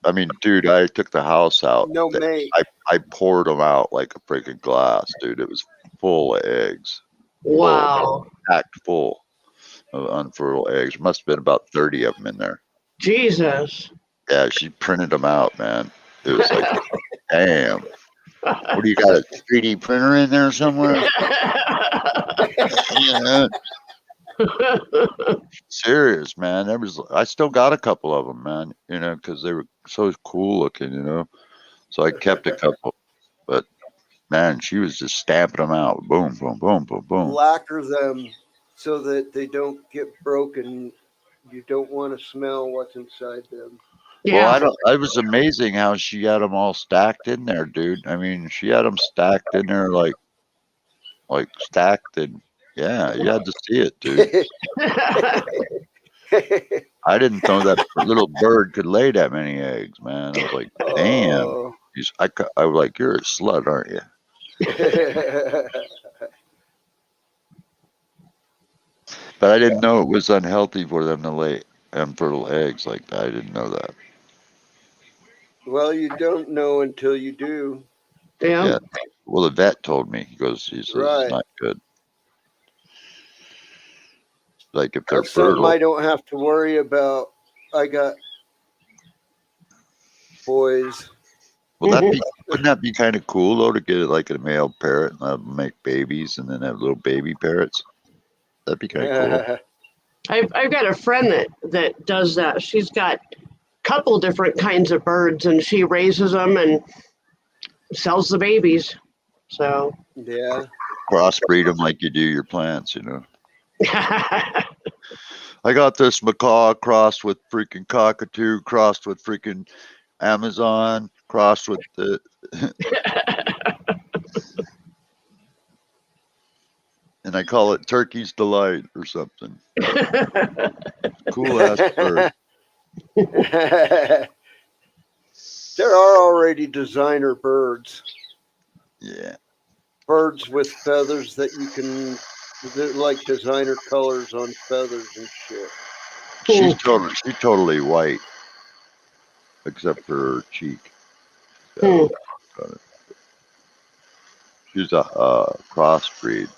S7: I mean, dude, I took the house out.
S2: No, mate.
S7: I poured them out like a freaking glass, dude. It was full of eggs.
S6: Wow.
S7: Packed full of unfertile eggs. Must have been about 30 of them in there.
S6: Jesus.
S7: Yeah, she printed them out, man. It was like, damn. What do you got, a 3D printer in there somewhere? Yeah. Serious, man. I still got a couple of them, man, you know, because they were so cool looking, you know. So I kept a couple. But, man, she was just stamping them out. Boom, boom, boom, boom, boom.
S2: Lacquer them so that they don't get broken. You don't want to smell what's inside them.
S6: Yeah.
S7: Well, it was amazing how she had them all stacked in there, dude. I mean, she had them stacked in there like stacked, and yeah, you had to see it, dude. I didn't know that little bird could lay that many eggs, man. I was like, damn.
S2: Oh.
S7: I was like, you're a slut, aren't you? But I didn't know it was unhealthy for them to lay infertile eggs like that. I didn't know that.
S2: Well, you don't know until you do.
S6: Yeah.
S7: Yeah. Well, the vet told me. He says
S2: Right.
S7: it's not good. Like if they're
S2: That's something
S7: fertile.
S2: I don't have to worry about. I got boys.
S7: Wouldn't that be kind of cool though to get it like a male parrot and have them make babies and then have little baby parrots? That'd be kind of cool.
S6: I've got a friend that does that. She's got a couple different kinds of birds and she raises them and sells the babies. So
S2: Yeah.
S7: Crossbreed them like you do your plants, you know. I got this macaw crossed with freaking cockatoo, crossed with freaking Amazon, crossed with the and I call it Turkey's Delight or something. Cool ass bird.
S2: There are already designer birds.
S7: Yeah.
S2: Birds with feathers that you can, like designer colors on feathers and shit.
S7: She's totally white, except for her cheek. Yeah, she's a crossbreed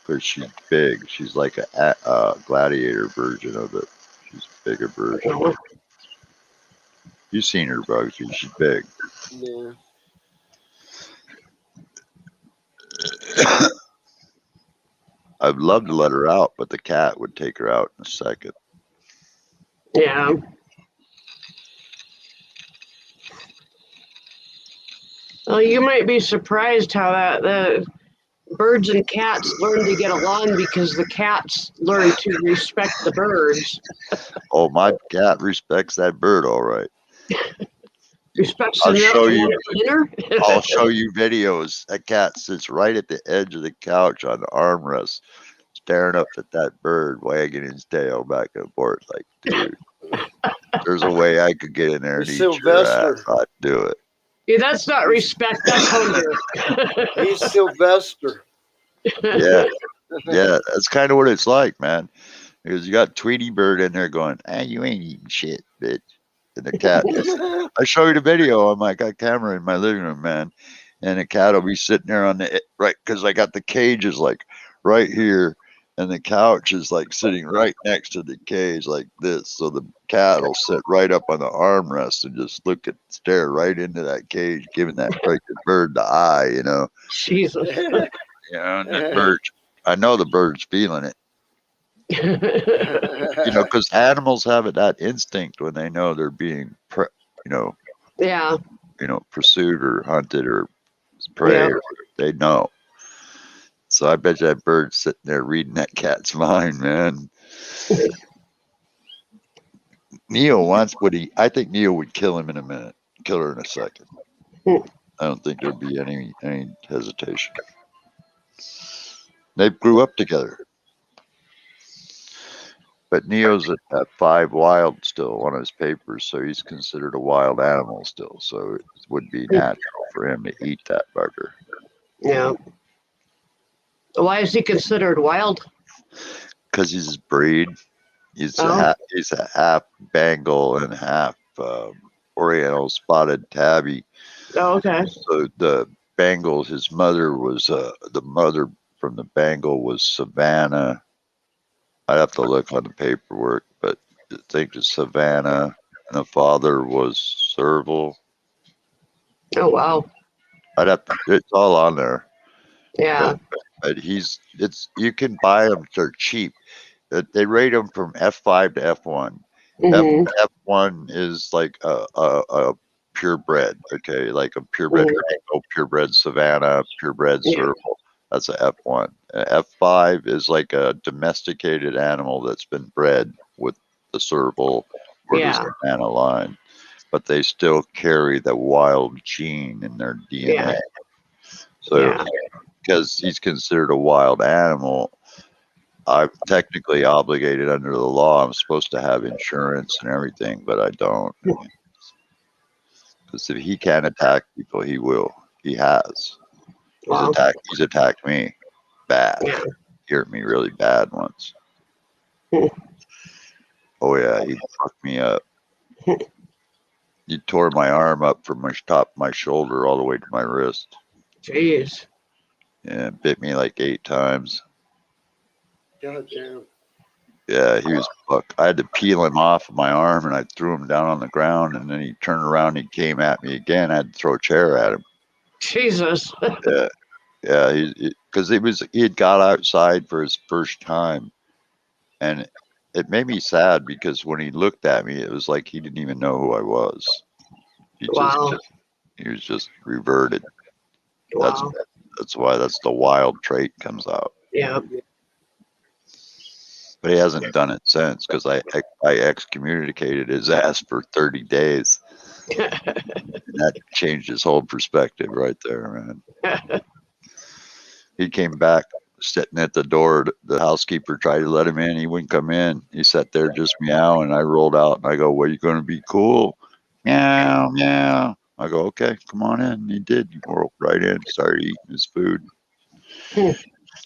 S7: because she's big. She's like a gladiator version of it. She's a bigger version. You've seen her, Bugsy. She's big.
S2: Yeah.
S7: I'd love to let her out, but the cat would take her out in a second.
S6: Yeah. Well, you might be surprised how the birds and cats learn to get along because the cats learn to respect the birds.
S7: Oh, my cat respects that bird, all right.
S6: Respects
S7: I'll
S6: the
S7: show you.
S6: dinner.
S7: I'll show you videos. That cat sits right at the edge of the couch on the armrest, staring up at that bird, wagging his tail back and forth. Like, dude, there's a way I could get in there and eat your ass. I'd do it.
S6: Yeah, that's not respect. That's hunger.
S2: He's Sylvester.
S7: Yeah, yeah, that's kind of what it's like, man. Because you got Tweety Bird in there going, you ain't eating shit, bitch. And the cat, I show you the video on my camera in my living room, man. And the cat will be sitting there on the right, because I got the cages like right here, and the couch is like sitting right next to the cage like this. So the cat will sit right up on the armrest and just stare right into that cage, giving that freaking bird the eye, you know.
S6: Jesus.
S7: You know, and the bird, I know the bird's feeling it. You know, because animals have that instinct when they know they're being,
S6: Yeah.
S7: Pursued or hunted or prey.
S6: Yeah.
S7: Or they know. So I bet you that bird's sitting there reading that cat's mind, man. Neo wants I think Neo would kill him in a minute, kill her in a second. I don't think there'd be any hesitation. They grew up together. But Neo's at 5 wild still on his papers, so he's considered a wild animal still. So it would be natural for him to eat that bugger.
S6: Yeah. Why is he considered wild?
S7: Because he's breed. He's a half Bengal and half Oriental spotted tabby.
S6: Oh, okay.
S7: So the Bengal, his mother was the mother from the Bengal was Savannah. I'd have to look on the paperwork, but I think it's Savannah, and the father was Serval.
S6: Oh, wow.
S7: It's all on there.
S6: Yeah.
S7: But you can buy them. They're cheap. They rate them from F5 to F1.
S6: Mhm.
S7: F1 is like a purebred, okay, like a purebred Bengal, purebred Savannah, purebred Serval. That's a F1. F5 is like a domesticated animal that's been bred with the Serval or the Savannah line, but they still carry the wild gene in their DNA.
S6: Yeah.
S7: So, because he's considered a wild animal, I'm technically obligated under the law. I'm supposed to have insurance and everything, but I don't. Because if he can't attack people, he will. He has.
S6: Wow.
S7: He's attacked me bad. He hurt me really bad once. Oh yeah, he fucked me up. He tore my arm up from my top of my shoulder all the way to my wrist.
S6: Jeez.
S7: Yeah, bit me like 8 times.
S2: God damn.
S7: Yeah, he was fucked. I had to peel him off of my arm, and I threw him down on the ground, and then he turned around and he came at me again. I had to throw a chair at him.
S6: Jesus.
S7: Yeah, because he had got outside for his first time, and it made me sad because when he looked at me, it was like he didn't even know who I was. He was just reverted.
S6: Wow.
S7: That's why the wild trait comes out.
S6: Yeah.
S7: But he hasn't done it since because I excommunicated his ass for 30 days. And that changed his whole perspective right there, man. He came back sitting at the door. The housekeeper tried to let him in. He wouldn't come in. He sat there just meow, and I rolled out and I go, "Well, you going to be cool?" Meow, meow. I go, "Okay, come on in." And he did. He rolled right in, started eating his food.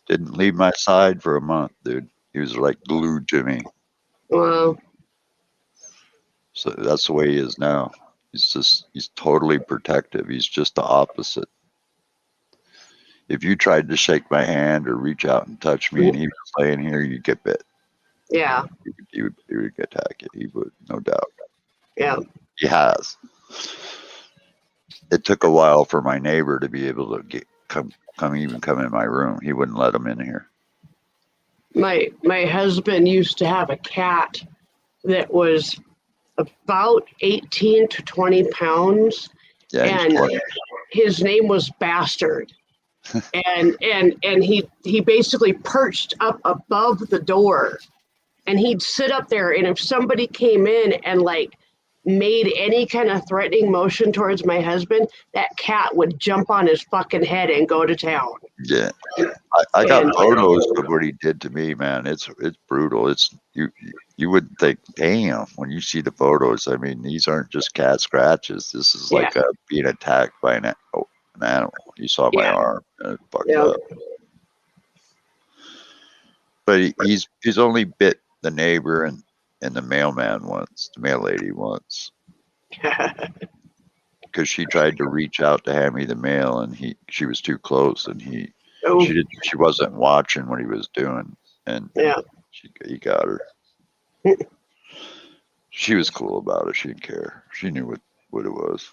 S7: Didn't leave my side for a month, dude. He was like glued to me.
S6: Wow.
S7: So that's the way he is now. He's totally protective. He's just the opposite. If you tried to shake my hand or reach out and touch me and he was laying here, you'd get bit.
S6: Yeah.
S7: He would attack you. He would, no doubt.
S6: Yeah.
S7: He has. It took a while for my neighbor to be able to come in my room. He wouldn't let him in here.
S6: My husband used to have a cat that was about 18 to 20 pounds.
S7: Yeah,
S6: and his name was Bastard. and he basically perched up above the door, and he'd sit up there, and if somebody came in and like made any kind of threatening motion towards my husband, that cat would jump on his fucking head and go to town.
S7: Yeah. I got photos of what he did to me, man. It's brutal. It's you would think, damn, when you see the photos. I mean, these aren't just cat scratches. This is like being attacked by an animal. You saw my arm, and it fucked up. But he's only bit the neighbor and the mailman once, the mail lady once, because she tried to reach out to hand me the mail, and she was too close, and she wasn't watching what he was doing, and he got her. She was cool about it. She didn't care. She knew what it was.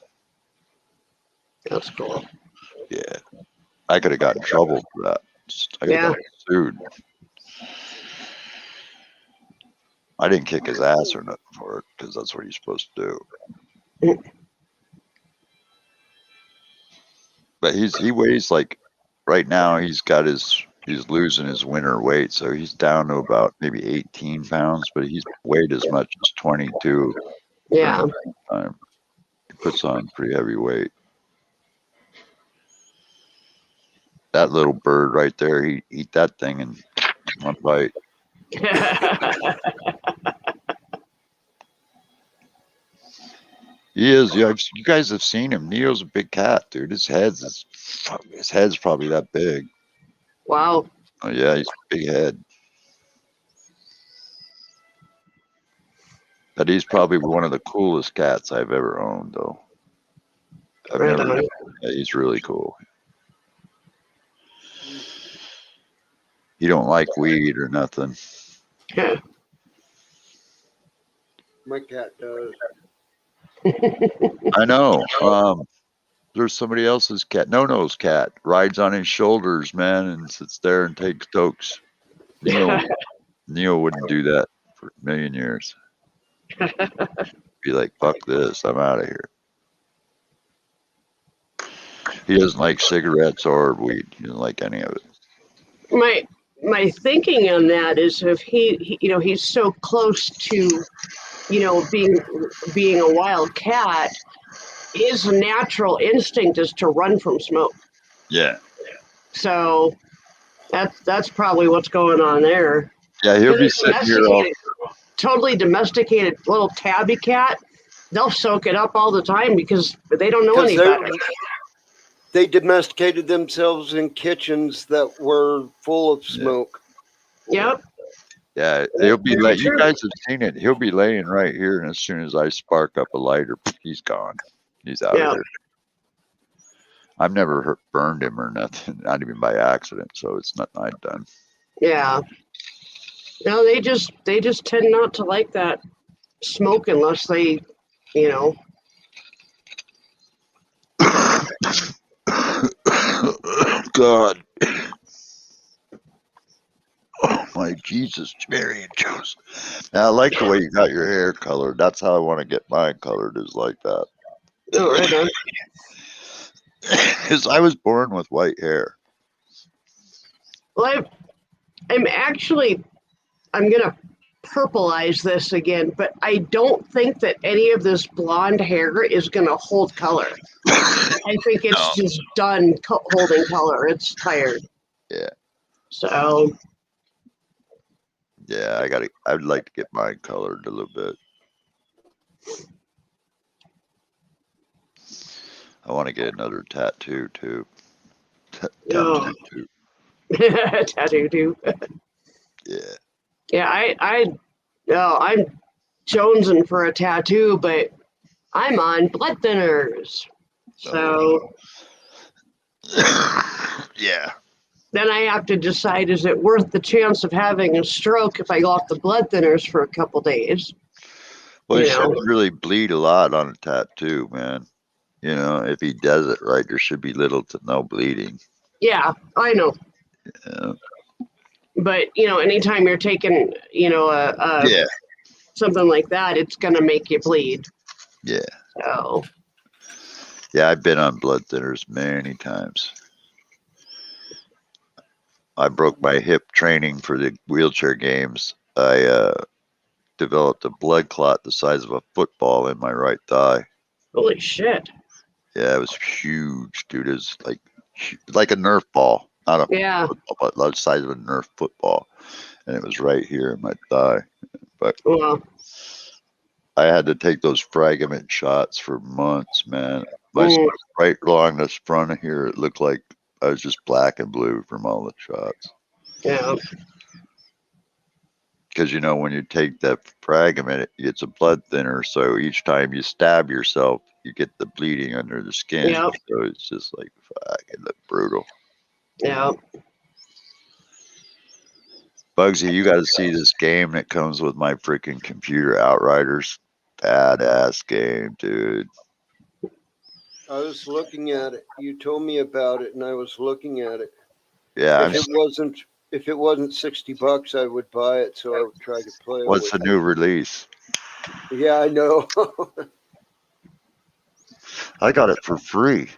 S6: That's cool.
S7: Yeah, I could have got in trouble for that. I could have got sued. I didn't kick his ass or nothing for it because that's what you're supposed to do. But he weighs like right now he's losing his winter weight, so he's down to about maybe 18 pounds, but he's weighed as much as 22.
S6: Yeah.
S7: He puts on pretty heavy weight. That little bird right there, he eat that thing in one bite. He is. Yeah, you guys have seen him. Neo's a big cat, dude. His head's probably that big.
S6: Wow.
S7: Oh yeah, he's a big head. But he's probably one of the coolest cats I've ever owned, though. He's really cool. He don't like weed or nothing.
S2: My cat does.
S7: I know. There's somebody else's cat. No-No's cat rides on his shoulders, man, and sits there and takes tokes. Neo wouldn't do that for a million years. Be like, fuck this, I'm out of here. He doesn't like cigarettes or weed. He doesn't like any of it.
S6: My thinking on that is if he's so close to, being a wild cat, his natural instinct is to run from smoke.
S7: Yeah.
S6: So that's probably what's going on there.
S7: Yeah, he'll be sitting here all.
S6: Totally domesticated little tabby cat. They'll soak it up all the time because they don't know any better.
S2: They domesticated themselves in kitchens that were full of smoke.
S6: Yep.
S7: Yeah, he'll be like, you guys have seen it. He'll be laying right here, and as soon as I spark up a lighter, he's gone. He's out of there. I've never burned him or nothing, not even by accident, so it's nothing I've done.
S6: Yeah. No, they just tend not to like that smoke unless they,
S7: God. Oh my Jesus, Mary and Joseph. Now, I like the way you got your hair colored. That's how I want to get mine colored, is like that.
S6: Oh, right on.
S7: Because I was born with white hair.
S6: Well, I'm actually I'm gonna purplize this again, but I don't think that any of this blonde hair is gonna hold color. I think it's just done holding color. It's tired.
S7: Yeah.
S6: So
S7: Yeah, I'd like to get mine colored a little bit. I want to get another tattoo too.
S6: Oh.
S7: Tattoo.
S6: Tattoo too.
S7: Yeah.
S6: Yeah, I'm jonesing for a tattoo, but I'm on blood thinners. So
S7: Yeah.
S6: then I have to decide, is it worth the chance of having a stroke if I go off the blood thinners for a couple days?
S7: Well,
S6: You
S7: he
S6: know.
S7: shouldn't really bleed a lot on a tattoo, man. You know, if he does it right, there should be little to no bleeding.
S6: Yeah, I know.
S7: Yeah.
S6: But, anytime you're taking,
S7: Yeah.
S6: something like that, it's going to make you bleed.
S7: Yeah.
S6: So,
S7: Yeah, I've been on blood thinners many times. I broke my hip training for the wheelchair games. I developed a blood clot the size of a football in my right thigh.
S6: holy shit.
S7: Yeah, it was huge, dude. It was like a Nerf ball, not a
S6: Yeah.
S7: football, but the size of a Nerf football. And it was right here in my thigh. But
S6: Well,
S7: I had to take those fragment shots for months, man. Right along this front of here, it looked like I was just black and blue from all the shots.
S6: yeah.
S7: Because, when you take that fragment, it's a blood thinner. So each time you stab yourself, you get the bleeding under the skin.
S6: Yep.
S7: So it's just like, fuck, it looked brutal.
S6: Yeah.
S7: Bugsy, you got to see this game that comes with my freaking computer, Outriders. Badass game, dude.
S2: I was looking at it. You told me about it, and I was looking at it.
S7: Yeah.
S2: If it wasn't $60, I would buy it. So I would try to play.
S7: What's the new release?
S2: Yeah, I know.
S7: I got it for free.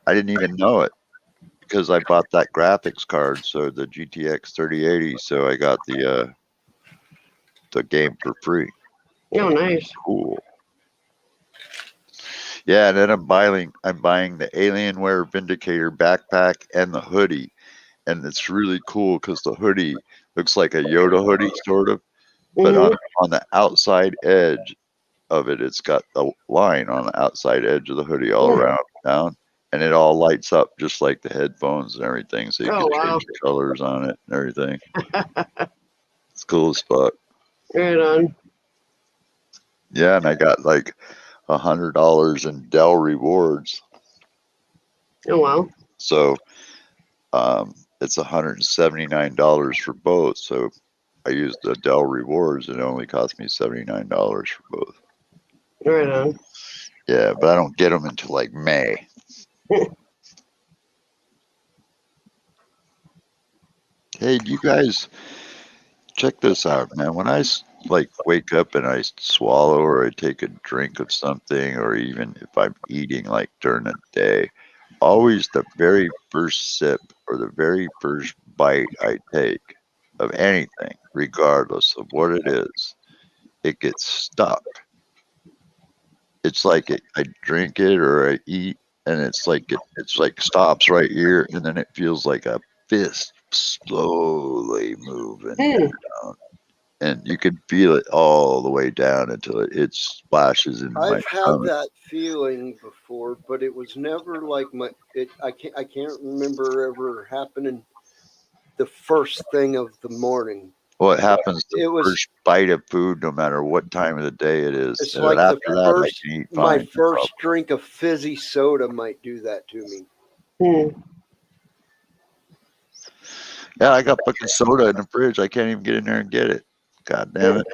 S7: I didn't even know it because I bought that graphics card, so the GTX 3080. So I got the game for free.
S6: Oh, nice.
S7: Cool. Yeah, and then I'm buying the Alienware Vindicator backpack and the hoodie, and it's really cool because the hoodie looks like a Yoda hoodie sort of, but on the outside edge of it, it's got a line on the outside edge of the hoodie all around down, and it all lights up just like the headphones and everything, so you can change the colors on it and everything. It's cool as fuck.
S6: Right on.
S7: Yeah, and I got like $100 in Dell rewards.
S6: Oh, wow.
S7: So it's $179 for both. So I used the Dell rewards and it only cost me $79 for both.
S6: Right on.
S7: Yeah, but I don't get them until like May. Hey, you guys, check this out, man. When I wake up and I swallow or I take a drink of something, or even if I'm eating like during the day, always the very first sip or the very first bite I take of anything, regardless of what it is, it gets stuck. It's like I drink it or I eat, and it's like stops right here, and then it feels like a fist slowly moving down. And you can feel it all the way down until it splashes in my
S2: I've had
S7: stomach.
S2: that feeling before, but it was never like I can't remember ever happening the first thing of the morning.
S7: Well, it happens the first bite of food, no matter what time of the day it is.
S2: It's
S7: And
S2: like
S7: after that, I can eat fine.
S2: my first drink of fizzy soda might do that to me.
S7: Yeah, I got fucking soda in the fridge. I can't even get in there and get it. God damn it.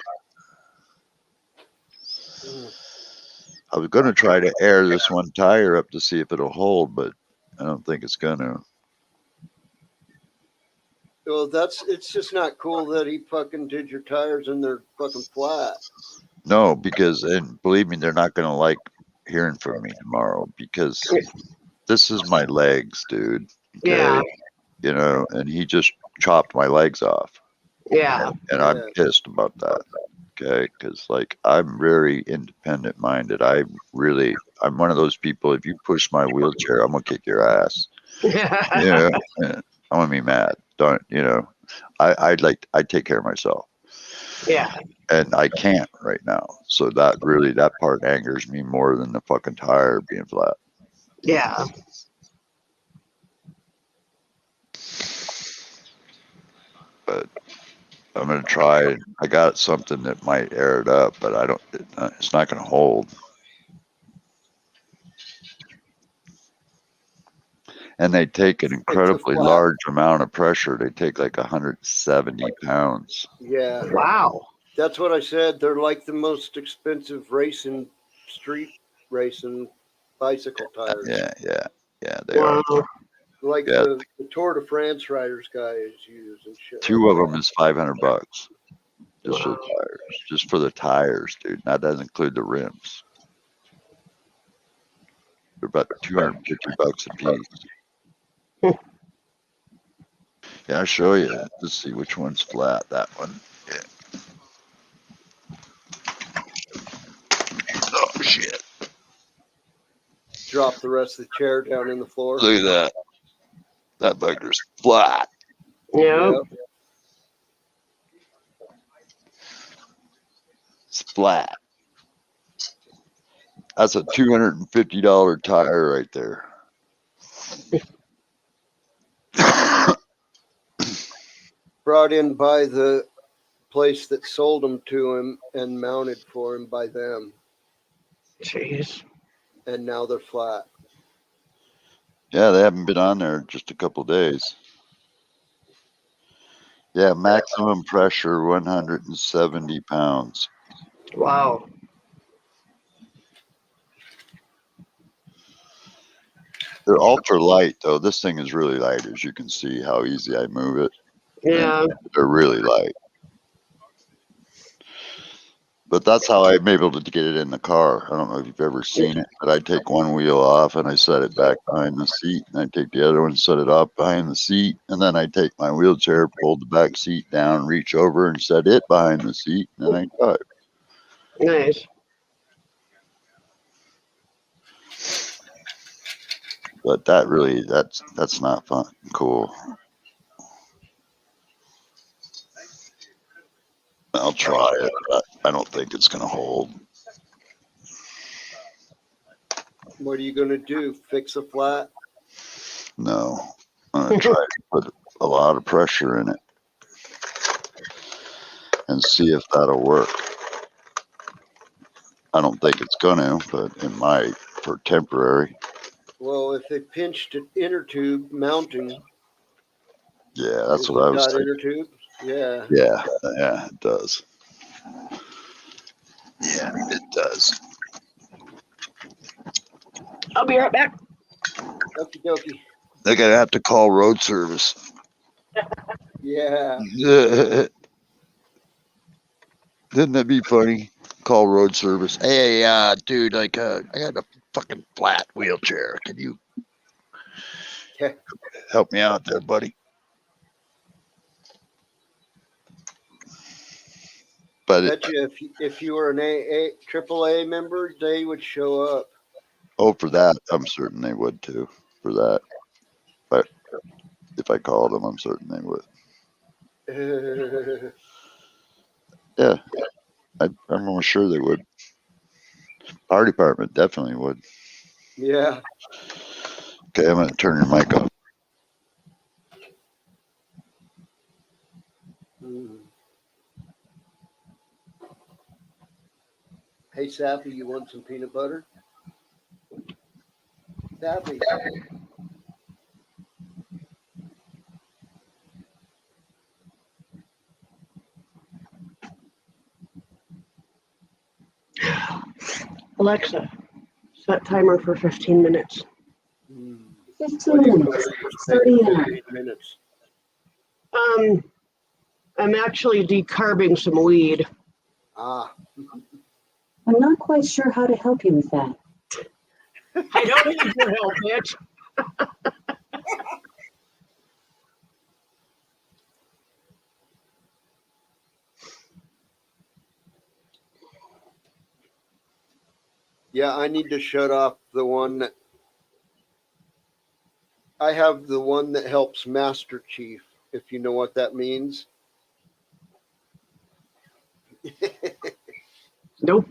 S7: I was going to try to air this one tire up to see if it'll hold, but I don't think it's going to.
S2: Well, it's just not cool that he fucking did your tires and they're fucking flat.
S7: No, because, and believe me, they're not going to like hearing from me tomorrow because this is my legs, dude. Okay?
S6: Yeah.
S7: You know, and he just chopped my legs off.
S6: Yeah.
S7: And I'm
S2: Yeah.
S7: pissed about that. Okay, because like I'm very independent minded. I'm one of those people. If you push my wheelchair, I'm gonna kick your ass. Yeah, I'm gonna be mad. Don't you know? I'd take care of myself,
S6: Yeah.
S7: and I can't right now. So that part angers me more than the fucking tire being flat.
S6: Yeah.
S7: But I'm gonna try. I got something that might air it up, but I don't. It's not gonna hold. And they take an incredibly
S2: flat.
S7: large amount of pressure. They take like 170 pounds.
S2: Yeah.
S6: Wow.
S2: That's what I said. They're like the most expensive street racing bicycle tires.
S7: Yeah. They are.
S6: Wow.
S2: Like
S7: Yeah.
S2: the Tour de France riders guys use and shit.
S7: Two of them is $500 just for
S6: Wow.
S7: the tires. Just for the tires, dude. That doesn't include the rims. They're about $250 a piece. Yeah, I'll show you. Let's see which one's flat. That one. Yeah. Oh shit!
S2: Drop the rest of the chair down in the floor.
S7: Look at that. That bugger's flat.
S6: Yeah.
S2: Yep.
S7: It's flat. That's a $250 tire right there.
S2: Brought in by the place that sold them to him and mounted for him by them.
S6: Jeez.
S2: And now they're flat.
S7: Yeah, they haven't been on there just a couple days. Yeah, maximum pressure 170 pounds.
S6: Wow.
S7: They're ultra light though. This thing is really light, as you can see how easy I move it.
S6: Yeah.
S7: They're really light. But that's how I'm able to get it in the car. I don't know if you've ever seen it, but I take one wheel off and I set it back behind the seat, and I take the other one, set it up behind the seat, and then I take my wheelchair, pull the back seat down, reach over and set it behind the seat, and then I drive.
S6: Nice.
S7: But that's not fun. Cool. I'll try it, but I don't think it's gonna hold.
S2: What are you going to do? Fix a flat?
S7: No, I'm gonna try to put a lot of pressure in it and see if that'll work. I don't think it's gonna, but it might for temporary.
S2: Well, if they pinched an inner tube mounting.
S7: Yeah, that's
S2: Has
S7: what I
S2: it
S7: was
S2: got
S7: thinking.
S2: inner tubes? Yeah.
S7: Yeah, it does. Yeah, it does.
S6: I'll be right back.
S2: Okie dokie.
S7: They're gonna have to call road service.
S2: Yeah.
S7: Didn't that be funny? Call road service. Hey, dude, I got a fucking flat wheelchair. Can you
S2: Yeah.
S7: help me out there, buddy? But
S2: Bet you if you were an AAA member, they would show up.
S7: for that, I'm certain they would too. For that, but if I called them, I'm certain they would. Yeah, I'm almost sure they would. Our department definitely would.
S2: Yeah.
S7: Okay, I'm gonna turn your mic off.
S2: Mm. Hey, Sappy, you want some peanut butter? Sappy.
S6: Alexa, set timer for 15 minutes.
S8: 15 minutes, starting now.
S2: 15 minutes.
S6: I'm actually decarbing some weed.
S2: Ah.
S8: I'm not quite sure how to help you with that.
S6: I don't need your help, bitch.
S2: Yeah, I need to shut off the one that I have, the one that helps Master Chief, if you know what that means.
S6: Nope.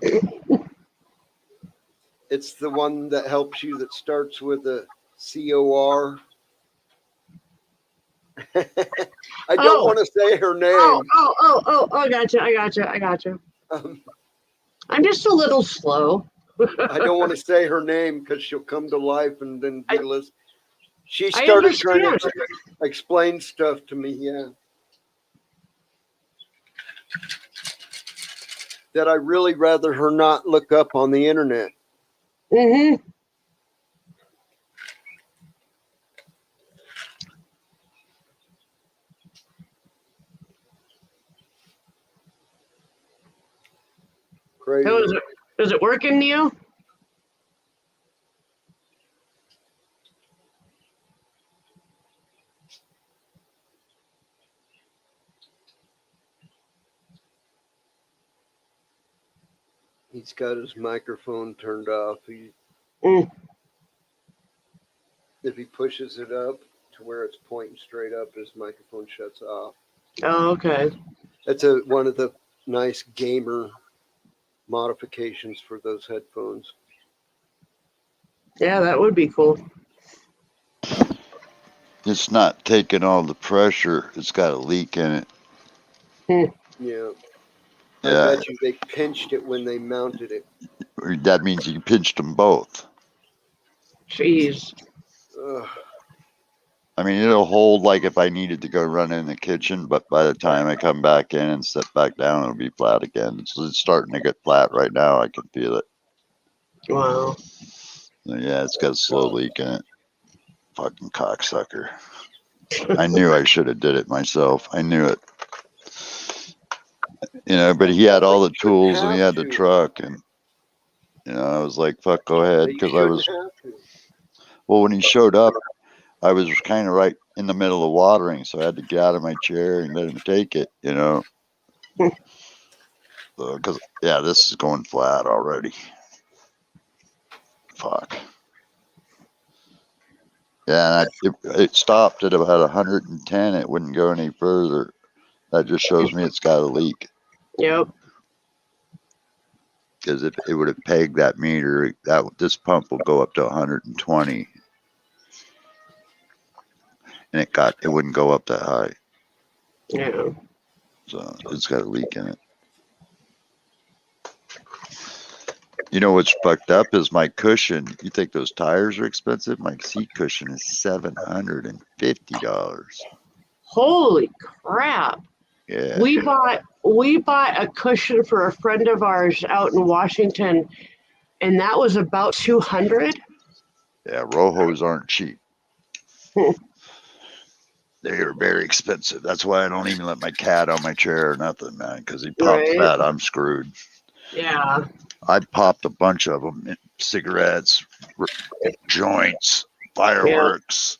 S2: It's the one that helps you that starts with a COR. I don't
S6: Oh.
S2: want to say her name.
S6: I gotcha.
S2: Um,
S6: I'm just a little slow.
S2: I don't want to say her name because she'll come to life and then be listening. She
S6: I
S2: started trying
S6: understand.
S2: to explain stuff to me, yeah. That I really rather her not look up on the internet.
S6: Mm-hmm.
S2: Crazy.
S6: So is it working, Neo?
S2: He's got his microphone turned off. If he pushes it up to where it's pointing straight up, his microphone shuts off.
S6: Oh, okay.
S2: That's one of the nice gamer modifications for those headphones.
S6: Yeah, that would be cool.
S7: It's not taking all the pressure. It's got a leak in it.
S2: Yeah. I
S7: Yeah,
S2: bet you they pinched it when they mounted it.
S7: that means you pinched them both.
S6: Jeez.
S2: Ugh.
S7: I mean, it'll hold like if I needed to go run in the kitchen, but by the time I come back in and sit back down, it'll be flat again. It's starting to get flat right now. I can feel it.
S6: Wow.
S7: So, yeah, it's got a slow leak in it. Fucking cocksucker. I knew I should have did it myself. I knew it. You know, but he had all the tools and he had the truck, and you know, I was like, "Fuck, go ahead," because I was. Well, when he showed up, I was kind of right in the middle of watering, so I had to get out of my chair and let him take it. You know, because yeah, this is going flat already. Fuck. Yeah, and it stopped at about 110. It wouldn't go any further. That just shows me it's got a leak.
S6: Yep.
S7: Because if it would have pegged that meter, this pump will go up to 120, and it wouldn't go up that high.
S6: Yeah.
S7: So it's got a leak in it. You know what's fucked up is my cushion. You think those tires are expensive? My seat cushion is $750.
S6: Holy crap.
S7: Yeah.
S6: We bought a cushion for a friend of ours out in Washington, and that was about $200.
S7: Yeah, Rojos aren't cheap. They are very expensive. That's why I don't even let my cat on my chair or nothing, man, because he pops
S6: Right.
S7: that, I'm screwed.
S6: Yeah.
S7: I popped a bunch of them, cigarettes, joints, fireworks.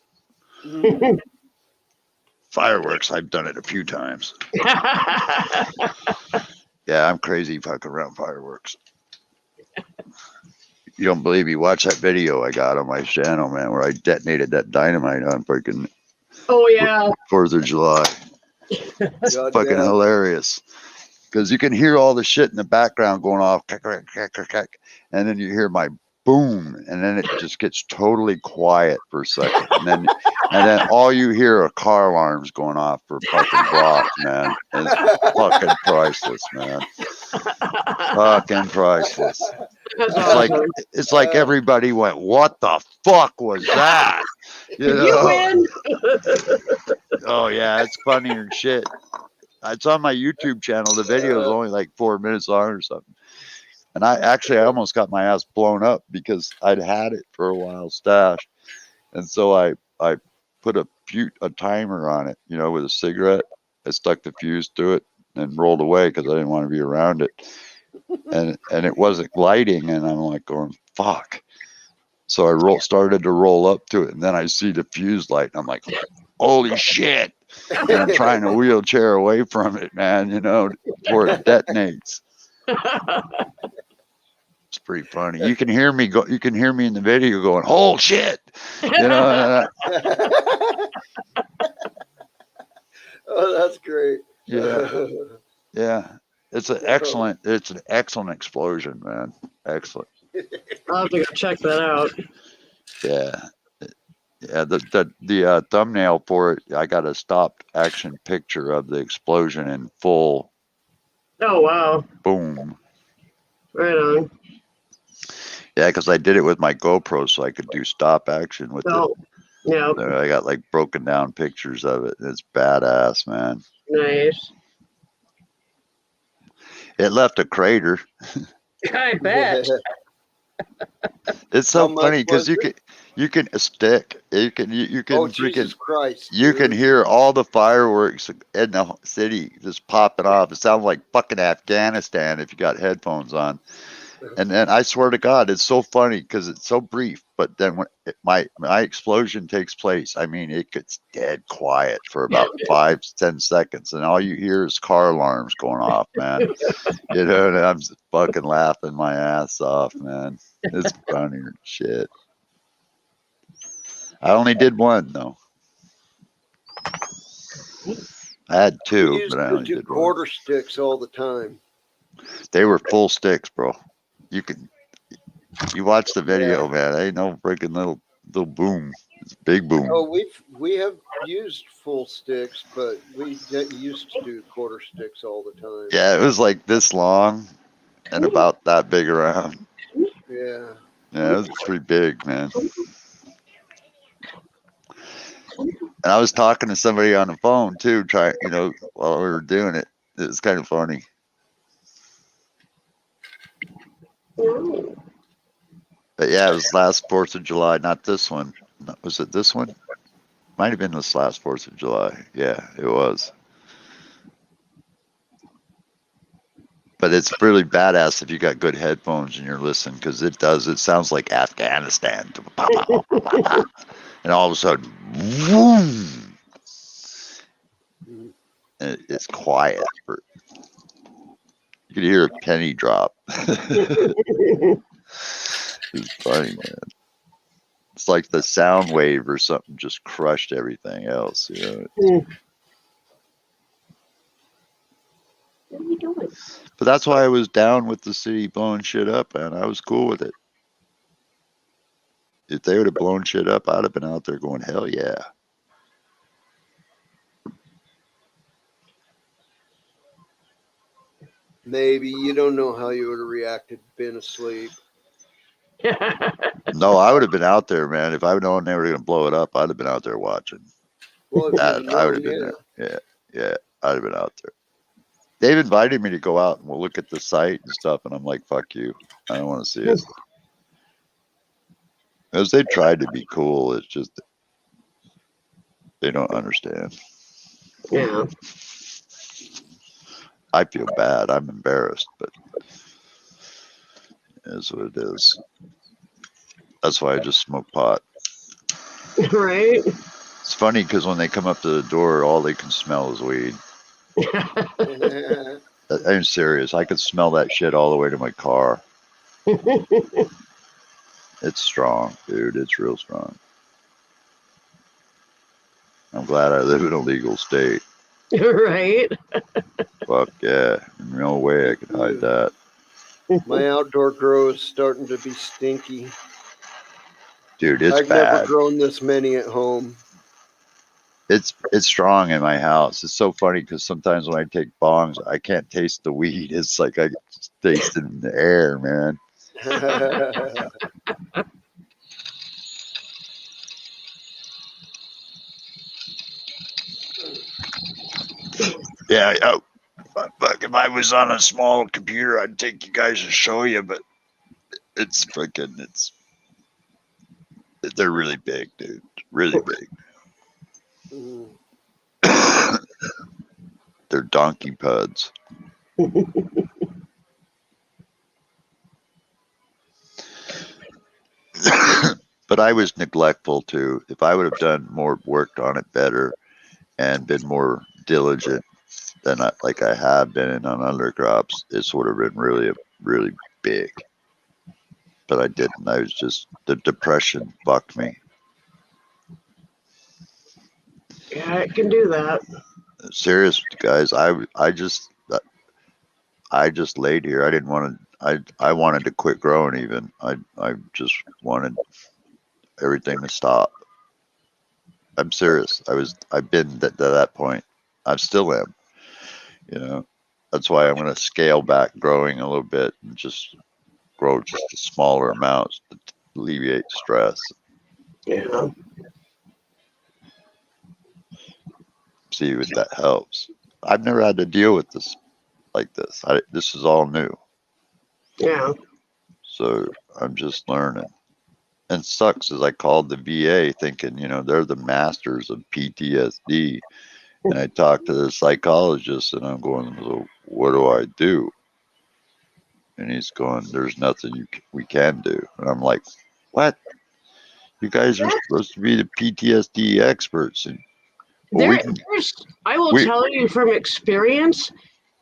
S2: Mm-hmm.
S7: Fireworks, I've done it a few times. Yeah, I'm crazy fucking around fireworks. You don't believe me? Watch that video I got on my channel, man, where I detonated that dynamite on freaking
S6: Oh yeah.
S7: 4th of July. It's
S2: God,
S7: fucking
S2: yeah.
S7: hilarious. Because you can hear all the shit in the background going off, and then you hear my boom, and then it just gets totally quiet for a second, and then all you hear are car alarms going off for fucking blocks, man. It's fucking priceless, man. Fucking priceless.
S6: That's
S7: It's like
S6: awesome.
S7: it's like everybody went, "What the fuck was that?" You know?
S6: You win.
S7: Oh yeah, it's funny and shit. It's on my YouTube channel. The video is only like 4 minutes long or something. And I almost got my ass blown up because I'd had it for a while stashed. And so I put a timer on it, you know, with a cigarette. I stuck the fuse to it and rolled away because I didn't want to be around it. And it wasn't lighting, and I'm like going, fuck. So I started to roll up to it, and then I see the fuse light, and I'm like, holy shit. And I'm trying to wheelchair away from it, man, you know, before it detonates. It's pretty funny. You can hear me go. You can hear me in the video going, "Oh shit!" You know.
S2: Oh, that's great.
S7: Yeah. Yeah. It's an excellent. It's an excellent explosion, man. Excellent.
S6: I'll have to go check that out.
S7: Yeah. Yeah. The thumbnail for it, I got a stopped action picture of the explosion in full
S6: Oh wow!
S7: boom.
S6: Right on.
S7: Yeah, because I did it with my GoPro, so I could do stop action with it.
S6: Oh, yeah,
S7: I got like broken down pictures of it. It's badass, man.
S6: nice.
S7: It left a crater.
S6: I bet.
S7: It's so
S2: How much
S7: funny because
S2: was
S7: you can a stick. You can
S2: Oh,
S7: freaking
S2: Jesus Christ.
S7: you can
S2: dude.
S7: hear all the fireworks in the city just popping off. It sounds like fucking Afghanistan if you got headphones on. And then I swear to God, it's so funny because it's so brief. But then when my explosion takes place, I mean, it gets dead quiet for about 5-10 seconds, and all you hear is car alarms going off, man. You know, and I'm just fucking laughing my ass off, man. It's funnier than shit. I only did one though. I had
S2: We
S7: two,
S2: used
S7: but I
S2: to
S7: only
S2: do
S7: did one.
S2: quarter sticks all the time.
S7: They were full sticks, bro. You watch the video, man. Ain't no freaking little boom. It's a big boom.
S2: Oh, we have used full sticks, but we used to do quarter sticks all the time.
S7: Yeah, it was like this long and about that big around.
S2: Yeah.
S7: Yeah, it was pretty big, man. And I was talking to somebody on the phone too, while we were doing it. It was kind of funny. But yeah, it was last 4th of July, not this one. Was it this one? Might have been this last 4th of July. Yeah, it was. But it's really badass if you got good headphones and you're listening, because it sounds like Afghanistan. And all of a sudden, boom! And it's quiet. You could hear a penny drop. It's funny, man. It's like the sound wave or something just crushed everything else, you know.
S8: What are you doing?
S7: But that's why I was down with the city blowing shit up, man. I was cool with it. If they would have blown shit up, I'd have been out there going, hell yeah.
S2: Maybe you don't know how you would have reacted been asleep.
S7: No, I would have been out there, man. If I would known they were going to blow it up, I'd have been out there watching.
S2: Well, if
S7: I
S2: you'd
S7: would have
S2: known,
S7: been there. Yeah, I'd have been out there. They've invited me to go out and we'll look at the site and stuff, and I'm like, fuck you. I don't want to see it. Because they tried to be cool. It's just they don't understand.
S6: Yeah.
S7: I feel bad. I'm embarrassed, but it is what it is. That's why I just smoke pot.
S6: Right.
S7: It's funny because when they come up to the door, all they can smell is weed. I'm serious. I could smell that shit all the way to my car. It's strong, dude. It's real strong. I'm glad I live in a legal state.
S6: Right.
S7: Fuck yeah. No way I could hide that.
S2: My outdoor grow is starting to be stinky.
S7: Dude, it's
S2: I've never
S7: bad.
S2: grown this many at home.
S7: It's strong in my house. It's so funny because sometimes when I take bongs, I can't taste the weed. It's like I taste it in the air, man. Yeah, fuck, if I was on a small computer, I'd take you guys to show you, but they're really big, dude. Really big. They're donkey puds. But I was neglectful too. If I would have done more, worked on it better, and been more diligent than like I have been on undercrops, this would have been really big. but I didn't. I was just, the depression fucked me.
S6: Yeah, it can do that.
S7: Serious, guys. I just laid here. I didn't want to. I wanted to quit growing. Even I just wanted everything to stop. I'm serious. I've been to that point. I still am. You know, that's why I'm going to scale back growing a little bit and just grow just smaller amounts to alleviate stress.
S6: Yeah.
S7: See if that helps. I've never had to deal with this like this. This is all new.
S6: Yeah.
S7: So I'm just learning. And sucks is I called the VA thinking, they're the masters of PTSD. And I talked to the psychologist and I'm going, so what do I do? And he's going, there's nothing we can do. And I'm like, what? You guys are supposed to be the PTSD experts. And well,
S6: I will tell you from experience,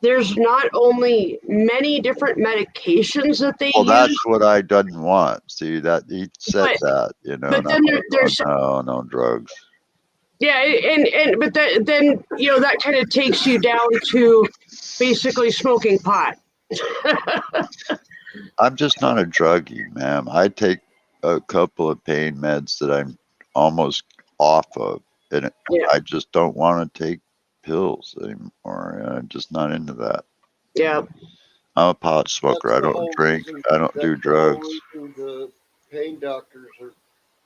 S6: there's not only many different medications that they use.
S7: That's what I didn't want. See that he said that,
S6: But then there's
S7: no drugs.
S6: Yeah, but then that kind of takes you down to basically smoking pot.
S7: I'm just not a druggie, ma'am. I take a couple of pain meds that I'm almost off of, and I just don't want to take pills anymore. I'm just not into that.
S6: Yeah.
S7: I'm a pot smoker. I don't drink. I don't do drugs.
S2: The pain doctors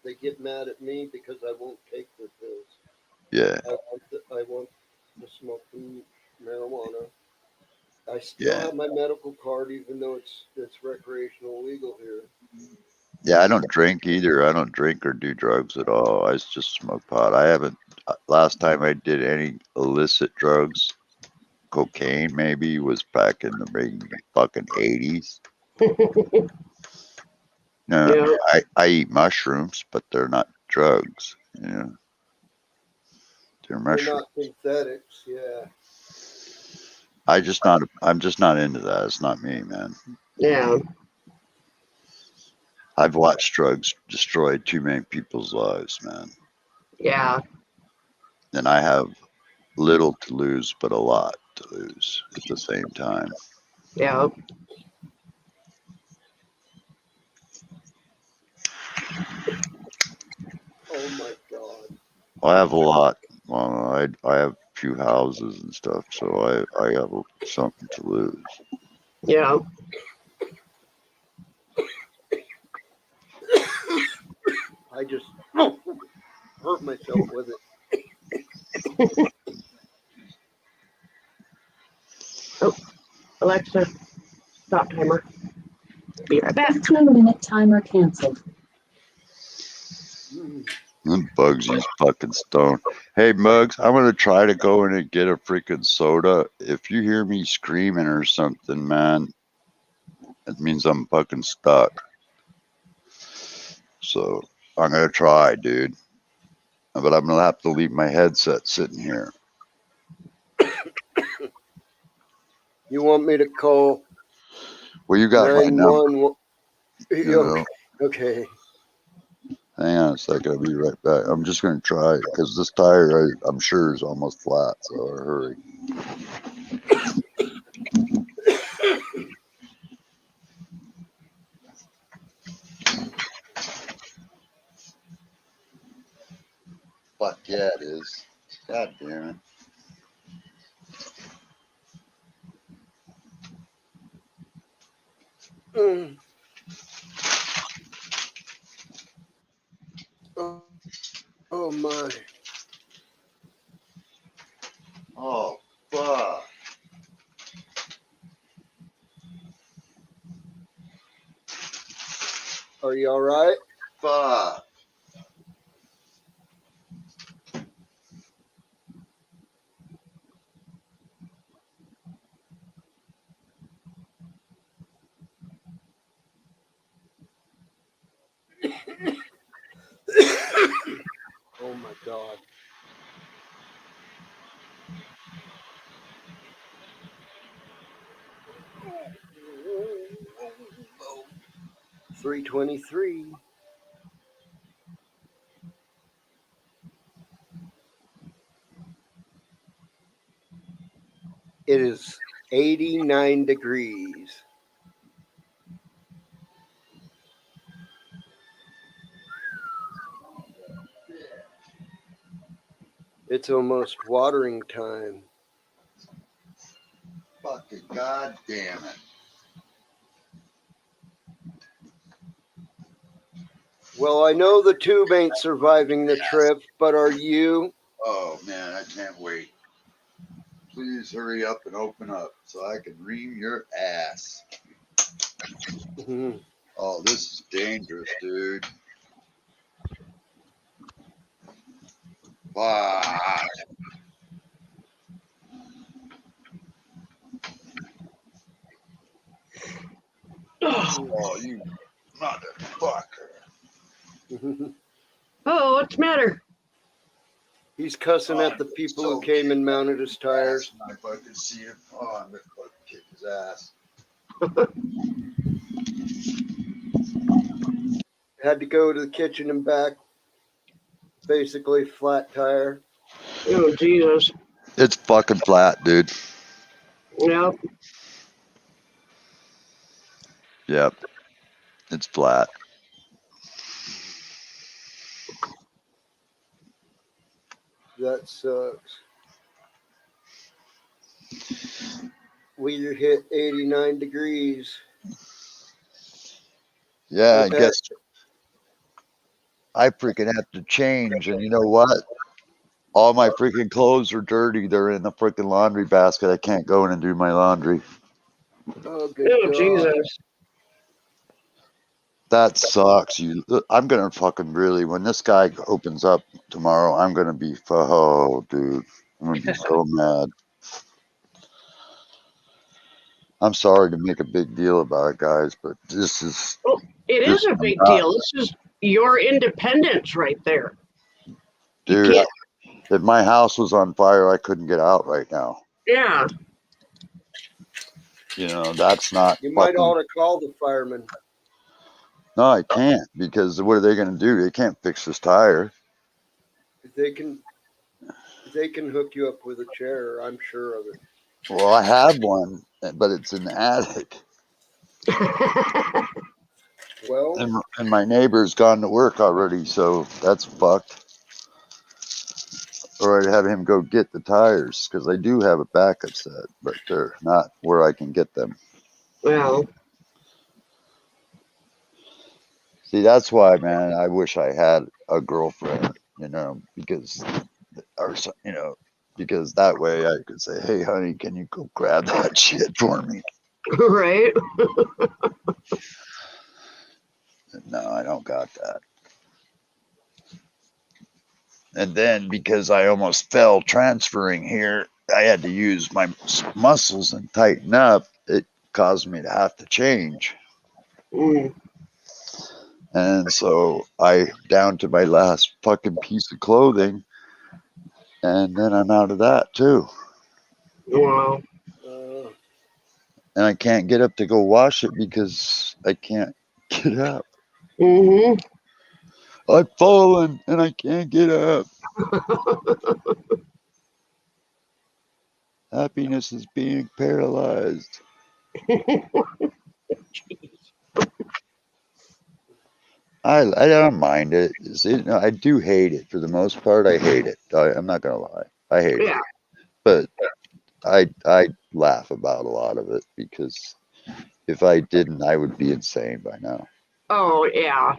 S2: they get mad at me because I won't take their pills.
S7: Yeah.
S2: I want to smoke marijuana. I still have my medical card, even though it's recreational legal here.
S7: Yeah, I don't drink either. I don't drink or do drugs at all. I just smoke pot. I haven't. Last time I did any illicit drugs, cocaine maybe, was back in the fucking 80s. No, yeah. I eat mushrooms, but they're not drugs. They're mushrooms.
S2: They're not synthetics, yeah.
S7: I'm just not into that. It's not me, man.
S6: Yeah.
S7: I've watched drugs destroy too many people's lives, man.
S6: Yeah.
S7: And I have little to lose, but a lot to lose at the same time.
S6: Yeah.
S2: Oh my God.
S7: I have a lot. Well, I have a few houses and stuff, so I have something to lose.
S6: Yeah.
S2: I just hurt myself with it.
S6: Oh, Alexa, stop timer. Be right back.
S8: 15-minute timer canceled.
S7: Bugsy's fucking stoned. Hey, Muggs, I'm going to try to go in and get a freaking soda. If you hear me screaming or something, man, it means I'm fucking stuck. So I'm going to try, dude. But I'm going to have to leave my headset sitting here.
S2: You want me to call?
S7: Well, you got my number.
S2: Okay.
S7: Hang on a second. I'll be right back. I'm just going to try it because this tire, I'm sure, is almost flat. So I'll hurry. Fuck yeah, it is. God damn it.
S2: Oh my.
S7: Oh, fuck.
S2: Are you all right?
S7: Fuck.
S2: Oh my God. 323. It is 89 degrees. It's almost watering time.
S7: Fucking goddamn it.
S2: Well, I know the tube ain't surviving the trip, but are you?
S7: Oh man, I can't wait. Please hurry up and open up so I can ream your ass. Oh, this is dangerous, dude. Fuck. Oh, you motherfucker.
S6: Oh, what's the matter?
S2: He's cussing at the people who came and mounted his tires.
S7: I fucking see him. Oh, I'm gonna fucking kick his ass.
S2: Had to go to the kitchen and back. Basically flat tire.
S6: Oh, Jesus.
S7: It's fucking flat, dude.
S6: Yep.
S7: Yep. It's flat.
S2: That sucks. We hit 89 degrees.
S7: Yeah, I guess I freaking have to change. And you know what? All my freaking clothes are dirty. They're in the freaking laundry basket. I can't go in and do my laundry.
S2: Oh, good
S6: Oh,
S2: God.
S6: Jesus.
S7: That sucks. I'm gonna fucking really, when this guy opens up tomorrow, I'm gonna be, oh, dude, I'm gonna be so mad. I'm sorry to make a big deal about it, guys, but this is.
S6: Well, it is a big deal. This is your independence right there.
S7: Dude, if my house was on fire, I couldn't get out right now.
S6: Yeah.
S7: You know, that's not.
S2: You might ought to call the firemen.
S7: No, I can't, because what are they going to do? They can't fix this tire.
S2: They can hook you up with a chair. I'm sure of it.
S7: Well, I have one, but it's in the attic.
S2: Well,
S7: and my neighbor's gone to work already, so that's fucked. Or I'd have him go get the tires, because I do have a backup set, but they're not where I can get them.
S6: Well.
S7: See, that's why, man, I wish I had a girlfriend, you know, because, or, you know, because that way I could say, hey, honey, can you go grab that shit for me?
S6: Right.
S7: No, I don't got that. And then because I almost fell transferring here, I had to use my muscles and tighten up. It caused me to have to change. And so I down to my last fucking piece of clothing. And then I'm out of that too.
S6: Wow.
S7: And I can't get up to go wash it because I can't get up.
S6: Mm-hmm.
S7: I've fallen and I can't get up. Happiness is being paralyzed. I don't mind it. I do hate it. For the most part, I hate it. I'm not going to lie. I hate it. But I laugh about a lot of it, because if I didn't, I would be insane by now.
S6: Oh, yeah.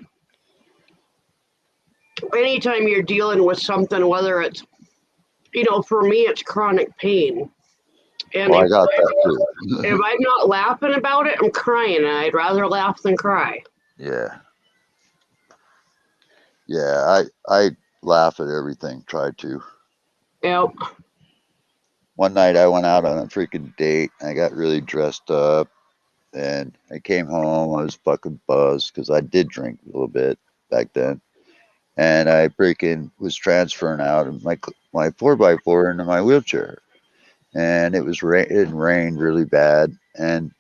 S6: Anytime you're dealing with something, whether it's, you know, for me, it's chronic pain. And
S7: I got that too.
S6: If I'm not laughing about it, I'm crying. And I'd rather laugh than cry.
S7: Yeah. Yeah, I laugh at everything, try to.
S6: Yep.
S7: One night I went out on a freaking date. I got really dressed up, and I came home. I was fucking buzzed because I did drink a little bit back then. And I freaking was transferring out of my 4x4 into my wheelchair. And it rained really bad. And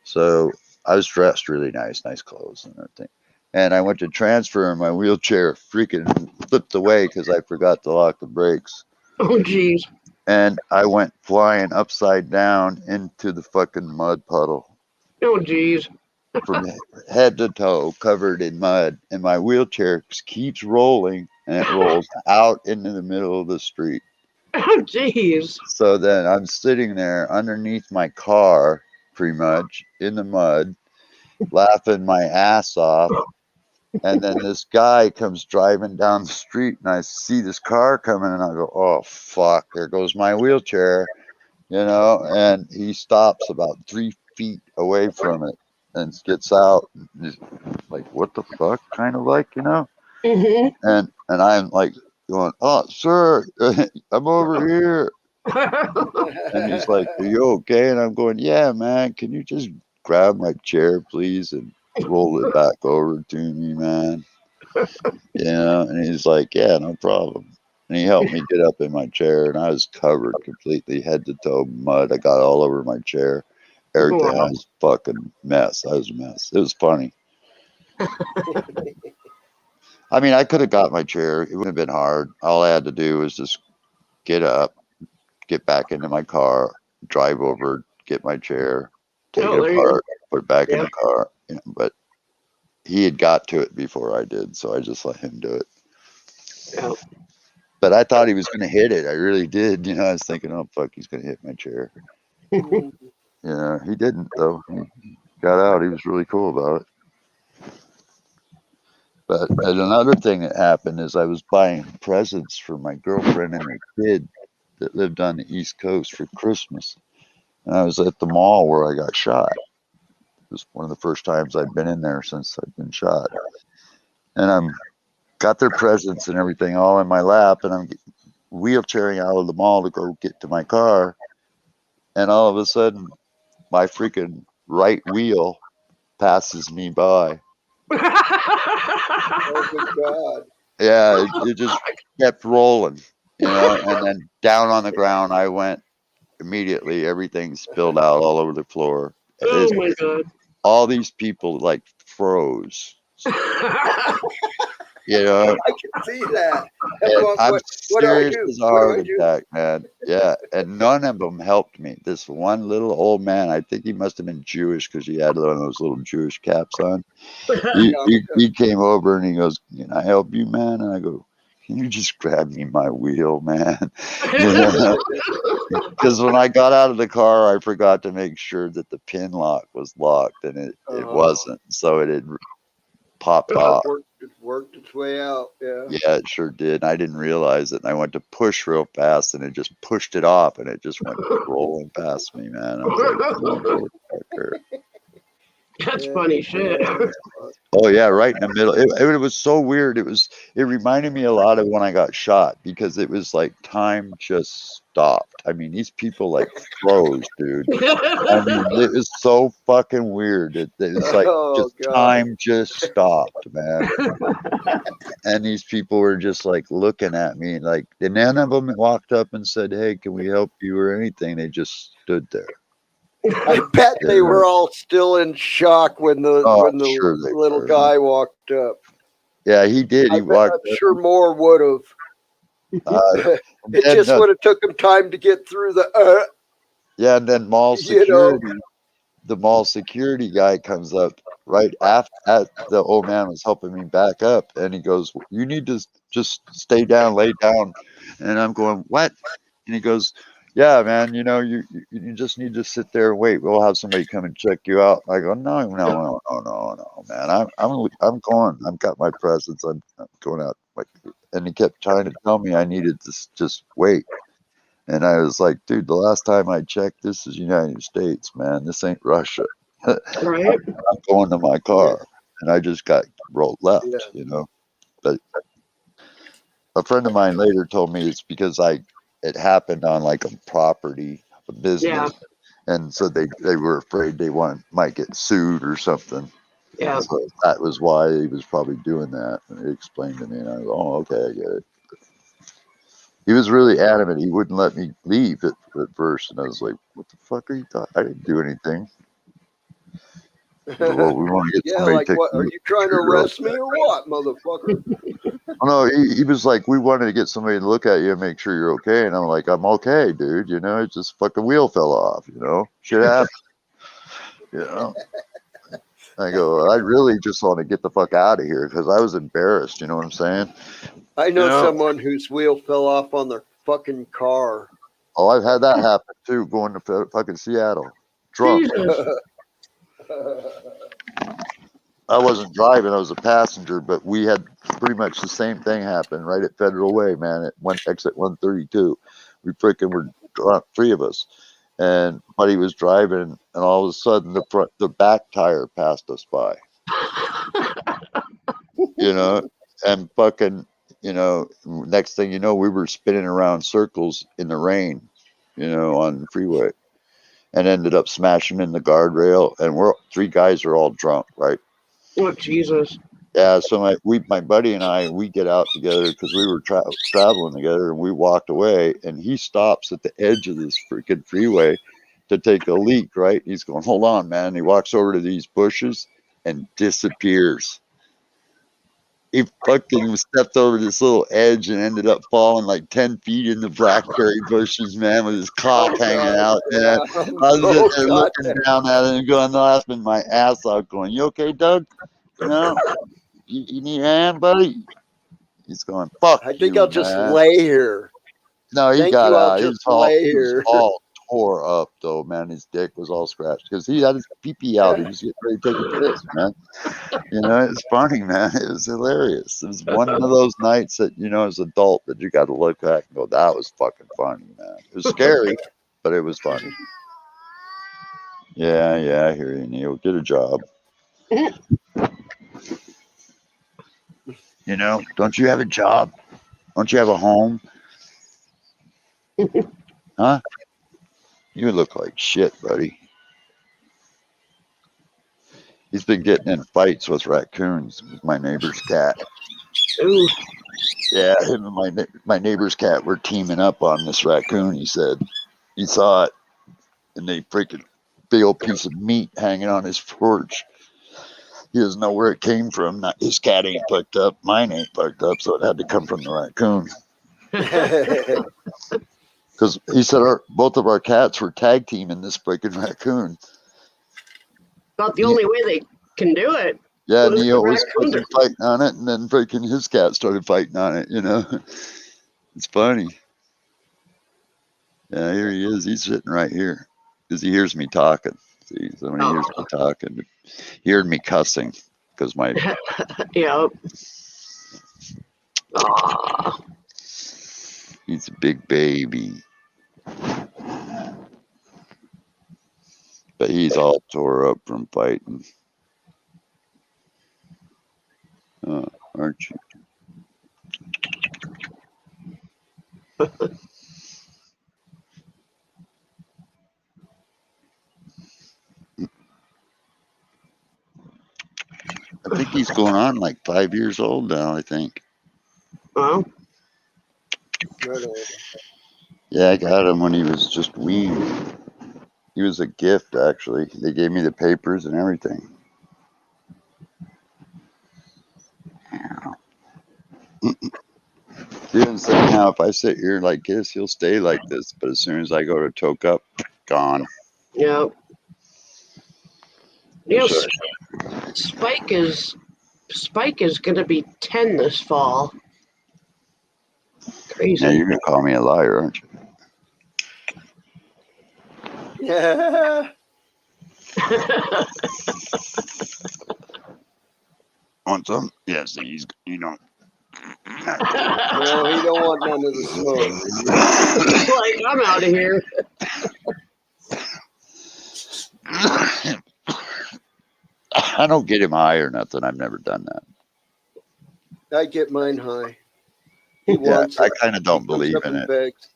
S7: so I was dressed really nice clothes and everything. and I went to transfer, and my wheelchair freaking flipped away because I forgot to lock the brakes.
S6: Oh, geez.
S7: And I went flying upside down into the fucking mud puddle
S6: Oh, geez.
S7: from head to toe, covered in mud. And my wheelchair keeps rolling, and it rolls out into the middle of the street.
S6: Oh, geez.
S7: So then I'm sitting there underneath my car, pretty much in the mud, laughing my ass off. And then this guy comes driving down the street, and I see this car coming, and I go, "Oh fuck! There goes my wheelchair," And he stops about 3 feet away from it and gets out. And he's like, "What the fuck?" Kind of like,
S6: Mm-hmm.
S7: And I'm like going, "Oh, sir, I'm over here." And he's like, "Are you okay?" And I'm going, "Yeah, man. Can you just grab my chair, please, and roll it back over to me, man?" And he's like, "Yeah, no problem." And he helped me get up in my chair, and I was covered completely head to toe mud. I got all over my chair. Everything.
S6: Wow.
S7: I was fucking mess. I was a mess. It was funny. I mean, I could have got my chair. It wouldn't have been hard. All I had to do was just get up, get back into my car, drive over, get my chair, take
S6: Oh,
S7: it
S6: there you
S7: apart, put it back in
S6: Yeah.
S7: the car. But he had got to it before I did, so I just let him do it.
S6: Yeah.
S7: But I thought he was going to hit it. I really did. I was thinking, "Oh, fuck, he's going to hit my chair." He didn't, though. He got out. He was really cool about it. But another thing that happened is I was buying presents for my girlfriend and her kid that lived on the East Coast for Christmas. And I was at the mall where I got shot. It was one of the first times I'd been in there since I'd been shot. And I'm got their presents and everything all in my lap, and I'm wheelchairing out of the mall to go get to my car. And all of a sudden, my freaking right wheel passes me by.
S2: Oh, good God.
S7: Yeah, it just kept rolling, and then down on the ground I went immediately. Everything spilled out all over the floor.
S6: Oh, my God.
S7: All these people like froze.
S2: I can see that.
S7: I'm
S2: What do I
S7: serious
S2: do?
S7: as a
S2: What do I
S7: heart
S2: do?
S7: attack, man. Yeah, and none of them helped me. This one little old man, I think he must have been Jewish because he had one of those little Jewish caps on. He came over and he goes, "Can I help you, man?" And I go, "Can you just grab me my wheel, man?" Because when I got out of the car, I forgot to make sure that the pin lock was locked, and it wasn't. So it had popped off.
S2: It worked its way out. Yeah.
S7: Yeah, it sure did. I didn't realize it. And I went to push real fast, and it just pushed it off, and it just went rolling past me, man. I was like,
S6: That's funny shit.
S7: "Oh yeah, right in the middle." It was so weird. It reminded me a lot of when I got shot because it was like time just stopped. I mean, these people like froze, dude. I mean, it was so fucking weird. It was like just time just stopped, man. And these people were just like looking at me, like, and none of them walked up and said, "Hey, can we help you?" or anything. They just stood there.
S2: I bet they were all still in shock when the
S7: Sure they
S2: little
S7: were.
S2: guy walked up.
S7: Yeah, he did. He walked.
S2: I'm sure more would have. It just would have took him time to get through the.
S7: Yeah, and then mall security. The mall security guy comes up right after the old man was helping me back up, and he goes, "You need to just stay down, lay down." And I'm going, "What?" And he goes, "Yeah, man, you just need to sit there and wait. We'll have somebody come and check you out." I go, "No, man. I'm going. I've got my presents. I'm going out." And he kept trying to tell me I needed to just wait. And I was like, "Dude, the last time I checked, this is United States, man. This ain't Russia."
S6: Right.
S7: I'm going to my car, and I just got rolled left, But a friend of mine later told me it's because it happened on like a property, a business, and so they were afraid they might get sued or something.
S6: Yeah.
S7: So that was why he was probably doing that. And he explained to me, and I was, "Oh, okay, I get it." He was really adamant. He wouldn't let me leave at first, and I was like, "What the fuck are you talking? I didn't do anything." Well, we want to get
S2: Yeah,
S7: somebody
S2: like
S7: to
S2: what? Are you trying to arrest me or what, motherfucker?
S7: Oh, no, he was like, we wanted to get somebody to look at you and make sure you're okay. And I'm like, I'm okay, dude. You know, it's just fucking wheel fell off. You know, shit happens. You know, I go, I really just want to get the fuck out of here because I was embarrassed. You know what I'm saying?
S2: I know
S7: Yeah.
S2: someone whose wheel fell off on their fucking car.
S7: Oh, I've had that happen too, going to fucking Seattle, drunk.
S6: Jesus.
S7: I wasn't driving; I was a passenger, but we had pretty much the same thing happen right at Federal Way, man. At exit 132, we freaking were drunk, three of us, and Buddy was driving, and all of a sudden the back tire passed us by, you know, and fucking, you know, next thing you know, we were spinning around circles in the rain, you know, on the freeway, and ended up smashing in the guardrail, and we're three guys are all drunk, right?
S6: Oh, Jesus.
S7: Yeah, so my buddy and I, we get out together because we were traveling together, and we walked away, and he stops at the edge of this freaking freeway to take a leak, right? He's going, hold on, man. He walks over to these bushes and disappears. He fucking stepped over this little edge and ended up falling like 10 feet in the blackberry bushes, man, with his cock hanging out, man. I was sitting there looking down at him and going, laughing my ass off, going, you okay, Doug? You know, you need a hand, buddy? He's going, fuck
S2: I think
S7: you,
S2: I'll just
S7: man.
S2: lay here.
S7: No, he
S2: Thank
S7: got
S2: you, I'll
S7: out. He
S2: just
S7: was
S2: lay
S7: he was
S2: here.
S7: all tore up, though, man. His dick was all scratched because he had his pee-pee out. He was getting ready to take a piss, man. You know, it's funny, man. It was hilarious. It was one of those nights that, you know, as an adult, that you got to look back and go, that was fucking funny, man. It was scary, but it was funny. Yeah, I hear you, Neil. Get a job. You know, don't you have a job? Don't you have a home? Huh? You look like shit, buddy. He's been getting in fights with raccoons with my neighbor's cat.
S6: Ooh.
S7: Yeah, him and my neighbor's cat were teaming up on this raccoon, he said. He saw it, and they freaking big old piece of meat hanging on his porch. He doesn't know where it came from. Not, his cat ain't picked up. Mine ain't picked up, so it had to come from the raccoon. Because he said both of our cats were tag teaming this freaking raccoon.
S6: About the only way they can do it.
S7: Yeah,
S6: What is
S7: Neo
S6: the
S7: was
S6: raccoon
S7: freaking fighting on it, and then freaking his cat started fighting on it, you know. It's funny. Yeah, here he is. He's sitting right here because he hears me talking. See, so when he hears me talking, he heard me cussing because my.
S6: Yep. Aw.
S7: He's a big baby. But he's all tore up from fighting. Aren't you? I think he's going on like 5 years old now, I think.
S6: Well,
S7: Yeah, I got him when he was just weaned. He was a gift, actually. They gave me the papers and everything. He didn't say now if I sit here like this, he'll stay like this. But as soon as I go to toke up, gone.
S6: yep. You know,
S7: Sure.
S6: Spike is going to be 10 this fall. Crazy.
S7: Now you're gonna call me a liar, aren't you?
S2: Yeah.
S7: Want some? Yes, he's
S2: No, he don't want none of the smoke.
S6: Like, I'm out of here.
S7: I don't get him high or nothing. I've never done that.
S2: I get mine high. He
S7: Yeah,
S2: wants
S7: I
S2: it.
S7: kind of don't
S2: He comes
S7: believe
S2: up
S7: in
S2: and
S7: it.
S2: begs.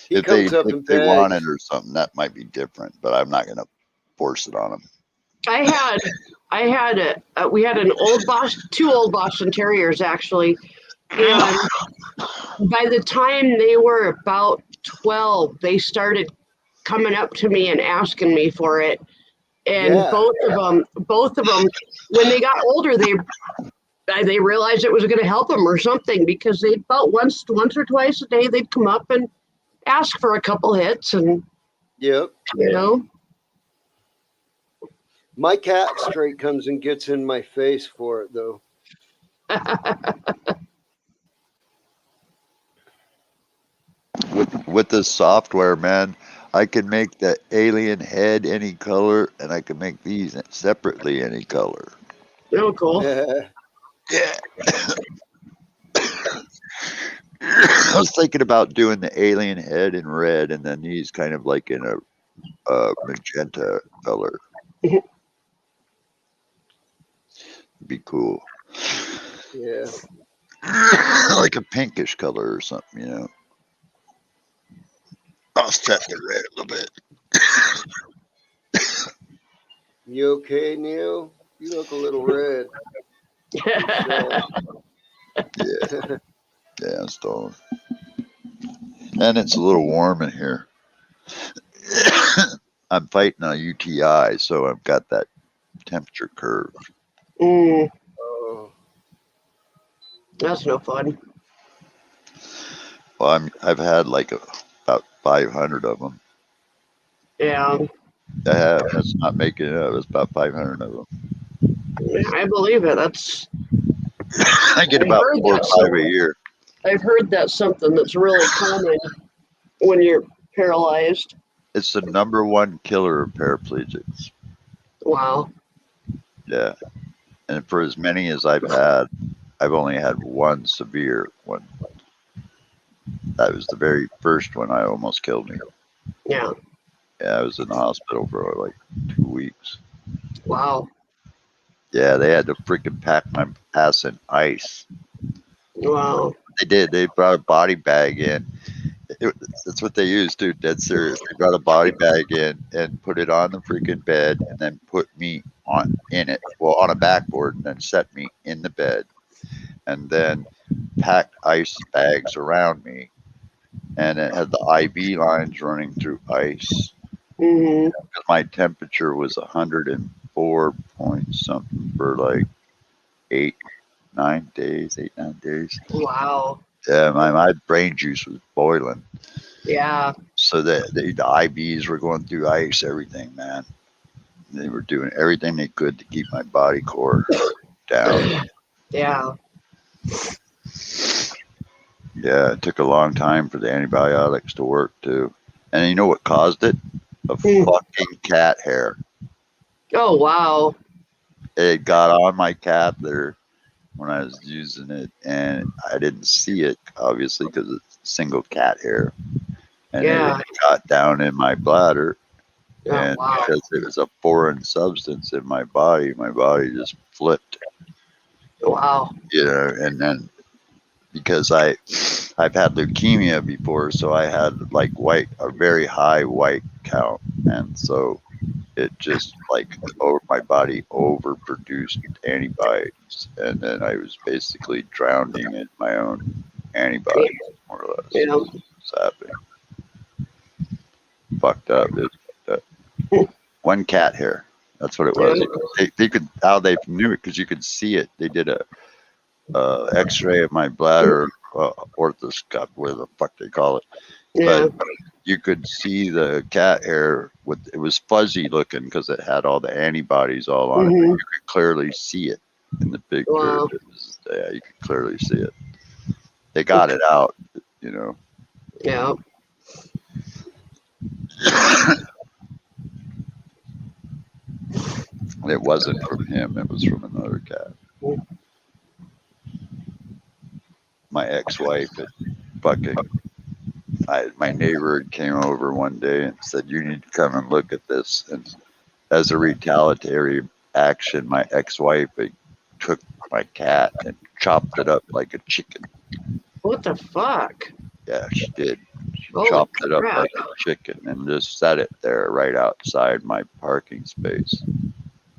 S2: He
S7: If
S2: comes up and
S7: they want
S2: begs.
S7: it or something, that might be different. But I'm not gonna force it on them.
S6: We had an two old Boston Terriers actually, and by the time they were about 12, they started coming up to me and asking me for it. And
S2: Yeah.
S6: both of them, when they got older, they realized it was going to help them or something, because they felt once or twice a day they'd come up and ask for a couple hits, and
S2: Yep.
S6: you know.
S2: My cat straight comes and gets in my face for it, though.
S7: With this software, man, I can make the alien head any color, and I can make these separately any color.
S6: Oh, cool.
S7: Yeah. I was thinking about doing the alien head in red, and then these kind of like in a magenta color. Be cool.
S2: Yeah.
S7: Like a pinkish color or something, you know. I'll set the red a little bit.
S2: You okay, Neil? You look a little red.
S7: Yeah, yeah, Stone. And it's a little warm in here. I'm fighting a UTI, so I've got that temperature curve.
S2: Oh.
S6: That's no fun.
S7: Well, I've had like about 500 of them.
S6: Yeah,
S7: I have. That's not making it up. It's about 500 of them.
S6: I believe it. That's.
S7: I get
S6: I've
S7: about
S6: heard
S7: 4 or
S6: that
S7: 5 a year.
S6: I've heard that's something that's really common when you're paralyzed.
S7: It's the #1 killer of paraplegics.
S6: Wow.
S7: Yeah. And for as many as I've had, I've only had one severe one. That was the very first one. I almost killed me.
S6: Yeah.
S7: Yeah, I was in the hospital for like 2 weeks.
S6: Wow.
S7: Yeah, they had to freaking pack my ass in ice.
S6: Wow.
S7: They did. They brought a body bag in. That's what they used, dude. Dead serious. They brought a body bag in and put it on the freaking bed, and then put me in it. Well, on a backboard, and then set me in the bed, and then packed ice bags around me, and it had the IV lines running through ice.
S6: Mm-hmm.
S7: My temperature was 104 point something for like 8, 9 days.
S6: Wow.
S7: Yeah, my brain juice was boiling.
S6: Yeah.
S7: So the IVs were going through ice, everything, man. They were doing everything they could to keep my body core down.
S6: Yeah.
S7: Yeah, it took a long time for the antibiotics to work too. And you know what caused it? A fucking cat hair.
S6: Oh, wow.
S7: It got on my catheter when I was using it, and I didn't see it, obviously, because it's single cat hair. And
S6: Yeah.
S7: it got down in my bladder.
S6: Oh,
S7: And
S6: wow.
S7: because it was a foreign substance in my body just flipped.
S6: Wow.
S7: You know, and then because I've had leukemia before, so I had like a very high white count, and so it just like my body overproduced antibodies, and then I was basically drowning in my own antibodies, more or less.
S6: Yeah.
S7: What's happening? Fucked up. One cat hair. That's what it was. They could how they knew it because you could see it. They did a X-ray of my bladder, orthoscope, whatever the fuck they call it.
S6: Yeah.
S7: But you could see the cat hair. It was fuzzy looking because it had all the antibodies all on it. But you could clearly see it in the picture.
S6: Wow.
S7: Yeah, you could clearly see it. They got it out, you know.
S6: Yeah.
S7: It wasn't from him. It was from another cat. My ex-wife my neighbor came over one day and said, "You need to come and look at this." And as a retaliatory action, my ex-wife took my cat and chopped it up like a chicken.
S6: What the fuck?
S7: Yeah, she did. She
S6: Holy
S7: chopped it up
S6: crap.
S7: like a chicken and just set it there right outside my parking space.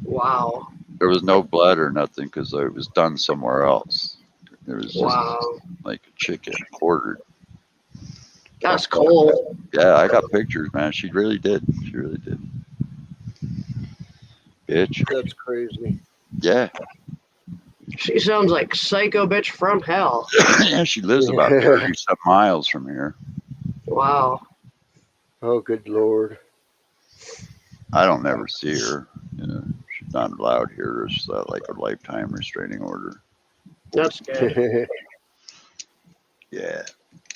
S6: Wow.
S7: There was no blood or nothing because it was done somewhere else. It was just like a chicken quartered.
S6: That's cool.
S7: Yeah, I got pictures, man. She really did. She really did. bitch.
S2: That's crazy.
S7: Yeah.
S6: She sounds like psycho bitch from hell.
S7: Yeah, she lives about 30-some miles from here.
S6: Wow.
S2: Oh, good Lord.
S7: I don't never see her. You know, she's not allowed here. It's like a lifetime restraining order.
S6: That's good.
S7: Yeah.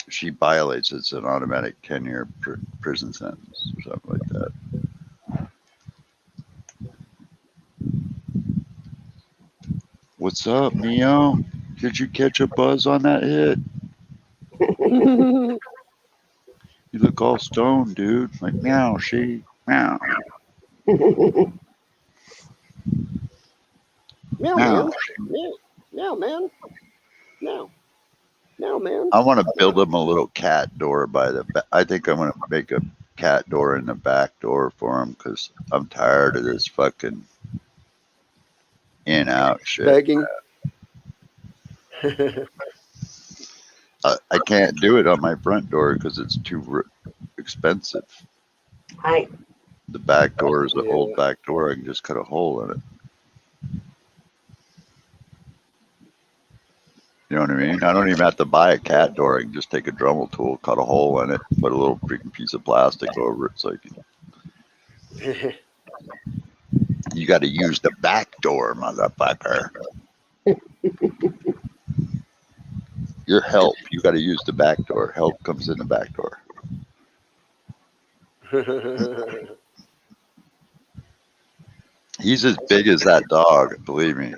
S7: If she violates, it's an automatic 10-year prison sentence or something like that. What's up, Neo? Did you catch a buzz on that hit? You look all stoned, dude. Like, meow, she, meow.
S2: Meow,
S7: Meow.
S2: man. Meow, man. Meow. Meow, man.
S7: I want to build him a little cat door by the back. I think I'm going to make a cat door in the back door for him because I'm tired of this fucking in-out shit.
S2: Begging.
S7: I can't do it on my front door because it's too expensive.
S6: Hi.
S7: The back door is an
S2: Yeah.
S7: old back door. I can just cut a hole in it. You know what I mean? I don't even have to buy a cat door. I can just take a Dremel tool, cut a hole in it, put a little freaking piece of plastic over it so you got to use the back door, motherfucker. Your help. You got to use the back door. Help comes in the back door. He's as big as that dog, believe me.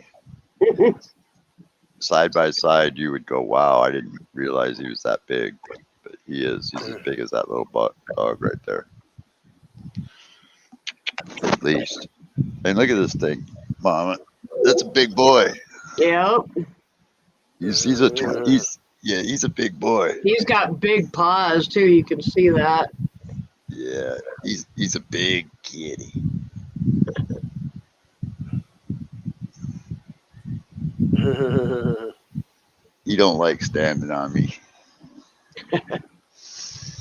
S7: Side by side, you would go, wow, I didn't realize he was that big. But he is. He's as big as that little dog right there. At least. And look at this thing, Mama. That's a big boy.
S6: Yep.
S7: He's a big boy.
S6: He's got big paws too. You can see that.
S7: Yeah, he's a big kitty. He don't like standing on me.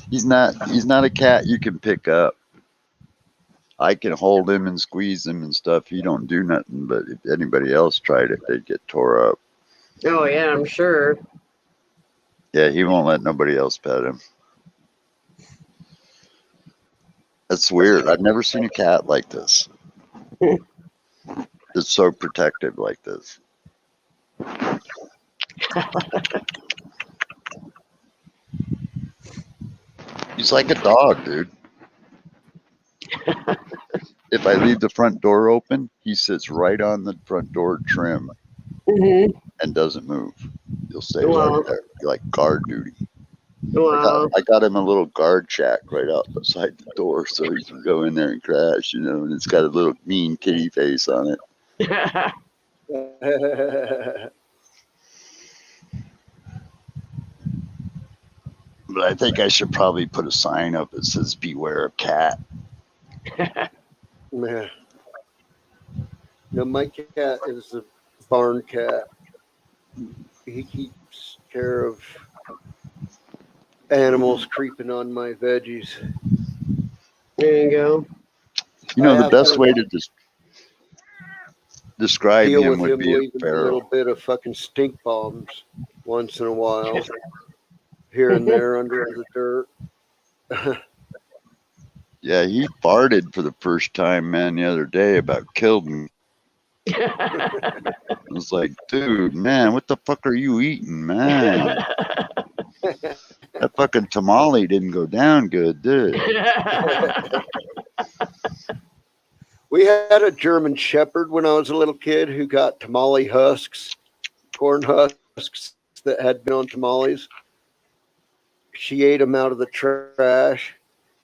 S7: He's not a cat you can pick up. I can hold him and squeeze him and stuff. He don't do nothing, but if anybody else tried it, they'd get tore up.
S6: Oh yeah, I'm sure.
S7: Yeah, he won't let nobody else pet him. That's weird. I've never seen a cat like this. It's so protective like this. He's like a dog, dude. If I leave the front door open, he sits right on the front door trim and doesn't move. He'll stay right there, like guard duty.
S6: Wow.
S7: I got him a little guard shack right out beside the door so he can go in there and crash, you know, and it's got a little mean kitty face on it. But I think I should probably put a sign up that says beware of cat.
S2: Man. No, my cat is a barn cat. He keeps care of animals creeping on my veggies.
S6: There you go.
S7: You know, the best way to describe
S2: Deal
S7: him
S2: with
S7: would
S2: him
S7: be a
S2: leaving a
S7: feral.
S2: little bit of fucking stink bombs once in a while, here and there under the dirt.
S7: Yeah, he farted for the first time, man, the other day. About killed me. I was like, dude, man, what the fuck are you eating, man? That fucking tamale didn't go down good, did it?
S2: We had a German Shepherd when I was a little kid who got tamale husks, corn husks that had been on tamales. She ate them out of the trash,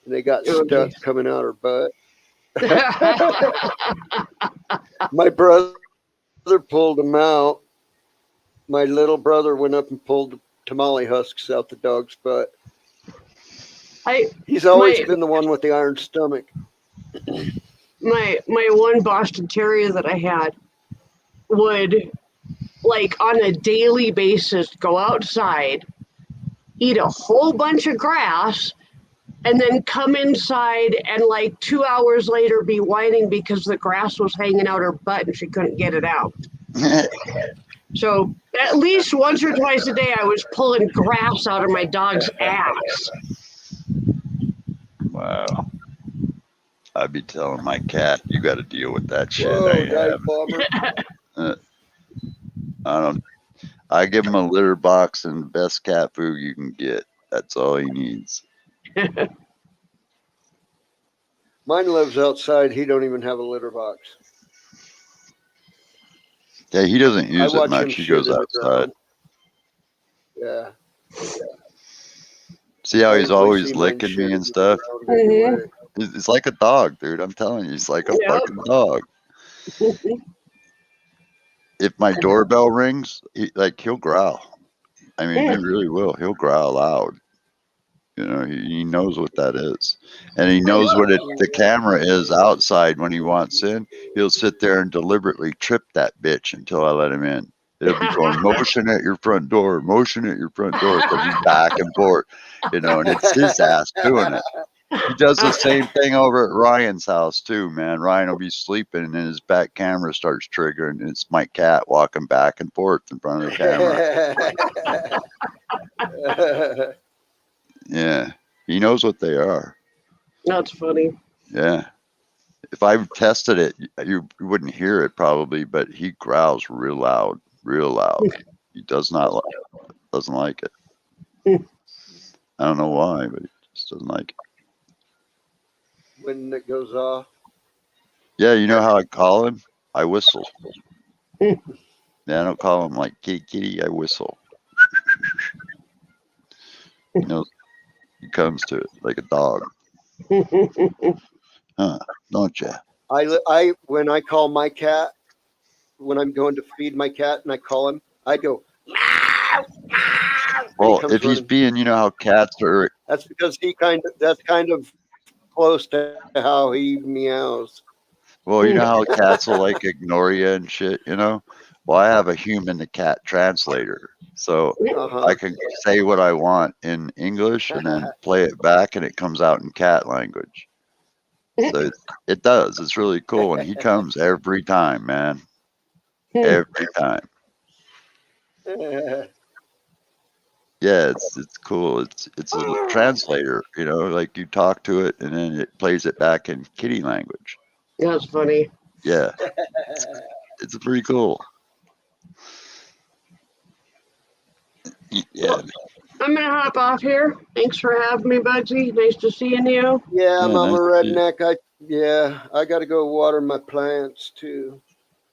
S2: and they got stuck coming out her butt. My brother pulled them out. My little brother went up and pulled the tamale husks out the dog's butt. He's always been the one with the iron stomach.
S6: My one Boston Terrier that I had would, like, on a daily basis, go outside, eat a whole bunch of grass, and then come inside and like 2 hours later be whining because the grass was hanging out her butt and she couldn't get it out. So at least once or twice a day I was pulling grass out of my dog's ass.
S7: Wow. I'd be telling my cat, you got to deal with that shit.
S2: Whoa,
S7: I ain't
S2: dive
S7: having
S2: bomber.
S7: I give him a litter box and the best cat food you can get. That's all he needs.
S2: Mine lives outside. He don't even have a litter box.
S7: Yeah, he doesn't
S2: I
S7: use it
S2: watch him
S7: much. He
S2: shit
S7: goes
S2: in the
S7: outside.
S2: ground. Yeah.
S7: See how
S2: I
S7: he's
S2: usually
S7: always
S2: see mine
S7: licking
S2: shit
S7: me
S2: in
S7: and
S2: the
S7: stuff?
S2: ground anyway.
S7: He's like a dog, dude. I'm telling you, he's like a
S6: Yep.
S7: fucking dog. If my doorbell rings, he'll growl. I mean, he really will. He'll growl loud. You know, he knows what that is. And he knows what the camera is outside when he wants in. He'll sit there and deliberately trip that bitch until I let him in. It'll be going, motion at your front door, motion at your front door, because he's back and forth, you know, and it's his ass doing it. He does the same thing over at Ryan's house too, man. Ryan will be sleeping and his back camera starts triggering and it's my cat walking back and forth in front of the camera. Yeah. He knows what they are.
S6: That's funny.
S7: Yeah. If I tested it, you wouldn't hear it probably, but he growls real loud, real loud. He doesn't like it. I don't know why, but he just doesn't like it.
S2: When it goes off.
S7: Yeah, you know how I call him? I whistle. Yeah, I don't call him like kitty kitty, I whistle. You know, he comes to it like a dog. Huh, don't you?
S2: I when I call my cat, when I'm going to feed my cat and I call him, I go, meow, meow.
S7: Well, if he's
S2: running.
S7: being, you know how cats are.
S2: That's because that's kind of close to how he meows.
S7: Well, you know how cats will like ignore you and shit, you know? Well, I have a human to cat translator. So I can say what I want in English and then play it back and it comes out in cat language. So it does. It's really cool. And he comes every time, man. Every time. Yeah, it's cool. It's a translator, you know, like you talk to it and then it plays it back in kitty language.
S6: That's funny.
S7: Yeah. It's pretty cool. Yeah.
S6: I'm gonna hop off here. Thanks for having me, Bugsy. Nice to seeing you.
S2: Yeah, I'm
S7: nice
S2: a
S7: to see you.
S2: redneck. I got to go water my plants too.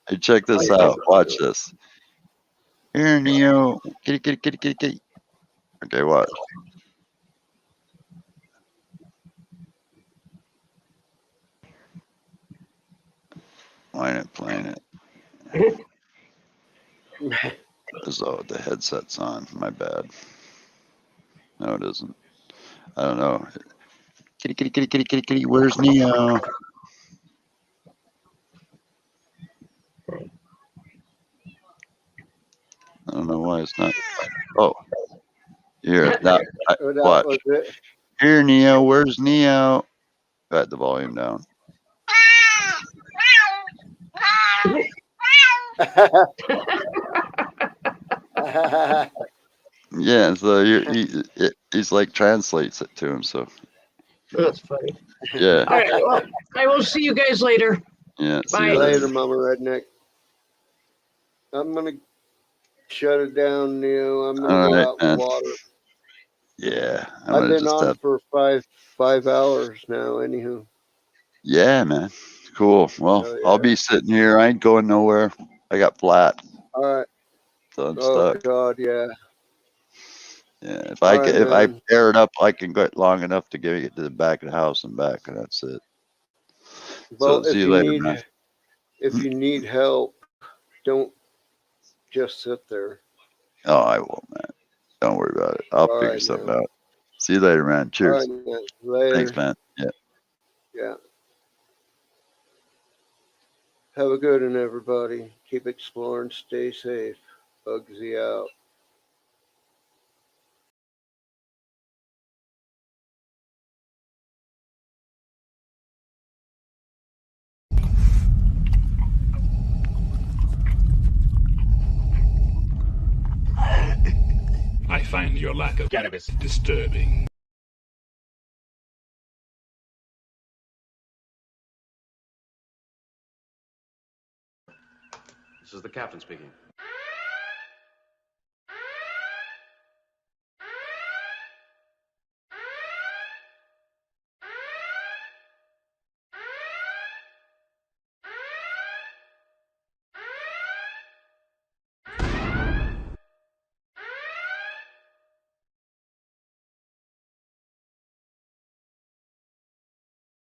S7: Hey, check this out. Watch this. Here, Neo. Kitty, kitty, kitty, kitty, kitty. Okay, watch. Why ain't it playing it? So the headset's on. My bad. No, it isn't. I don't know. Kitty, kitty, kitty, kitty, kitty, kitty. Where's Neo? I don't know why it's not. Oh, here. Now, watch. Here, Neo. Where's Neo? Got the volume down. Yeah, so he's like translates it to him. So
S6: That's funny.
S7: yeah.
S6: All right. Well, I will see you guys later.
S7: Yeah. See
S6: Bye.
S7: you
S2: Later, Mama Redneck. I'm gonna shut it down, Neil. I'm gonna
S7: All
S2: go
S7: right,
S2: out
S7: man.
S2: and water.
S7: Yeah,
S2: I've been on for five hours now. Anywho.
S7: Yeah, man. Cool. Well,
S2: Oh,
S7: I'll
S2: yeah.
S7: be sitting here. I ain't going nowhere. I got flat.
S2: All right.
S7: So I'm
S2: Oh
S7: stuck.
S2: God, yeah.
S7: Yeah. If
S2: All
S7: I
S2: right,
S7: if I
S2: man.
S7: pair it up, I can get long enough to get it to the back of the house and back, and that's it.
S2: Well,
S7: So see you later, man.
S2: if you need help, don't just sit there.
S7: Oh, I will, man. Don't worry about it. I'll
S2: All
S7: figure
S2: right,
S7: something
S2: man.
S7: out. See you later, man.
S2: All
S7: Cheers.
S2: right, man. Later.
S7: Thanks, man. Yeah.
S2: Yeah. Have a good one, everybody. Keep exploring. Stay safe. Bugsy out.
S1: find your lack of cannabis disturbing.
S9: This is the captain speaking.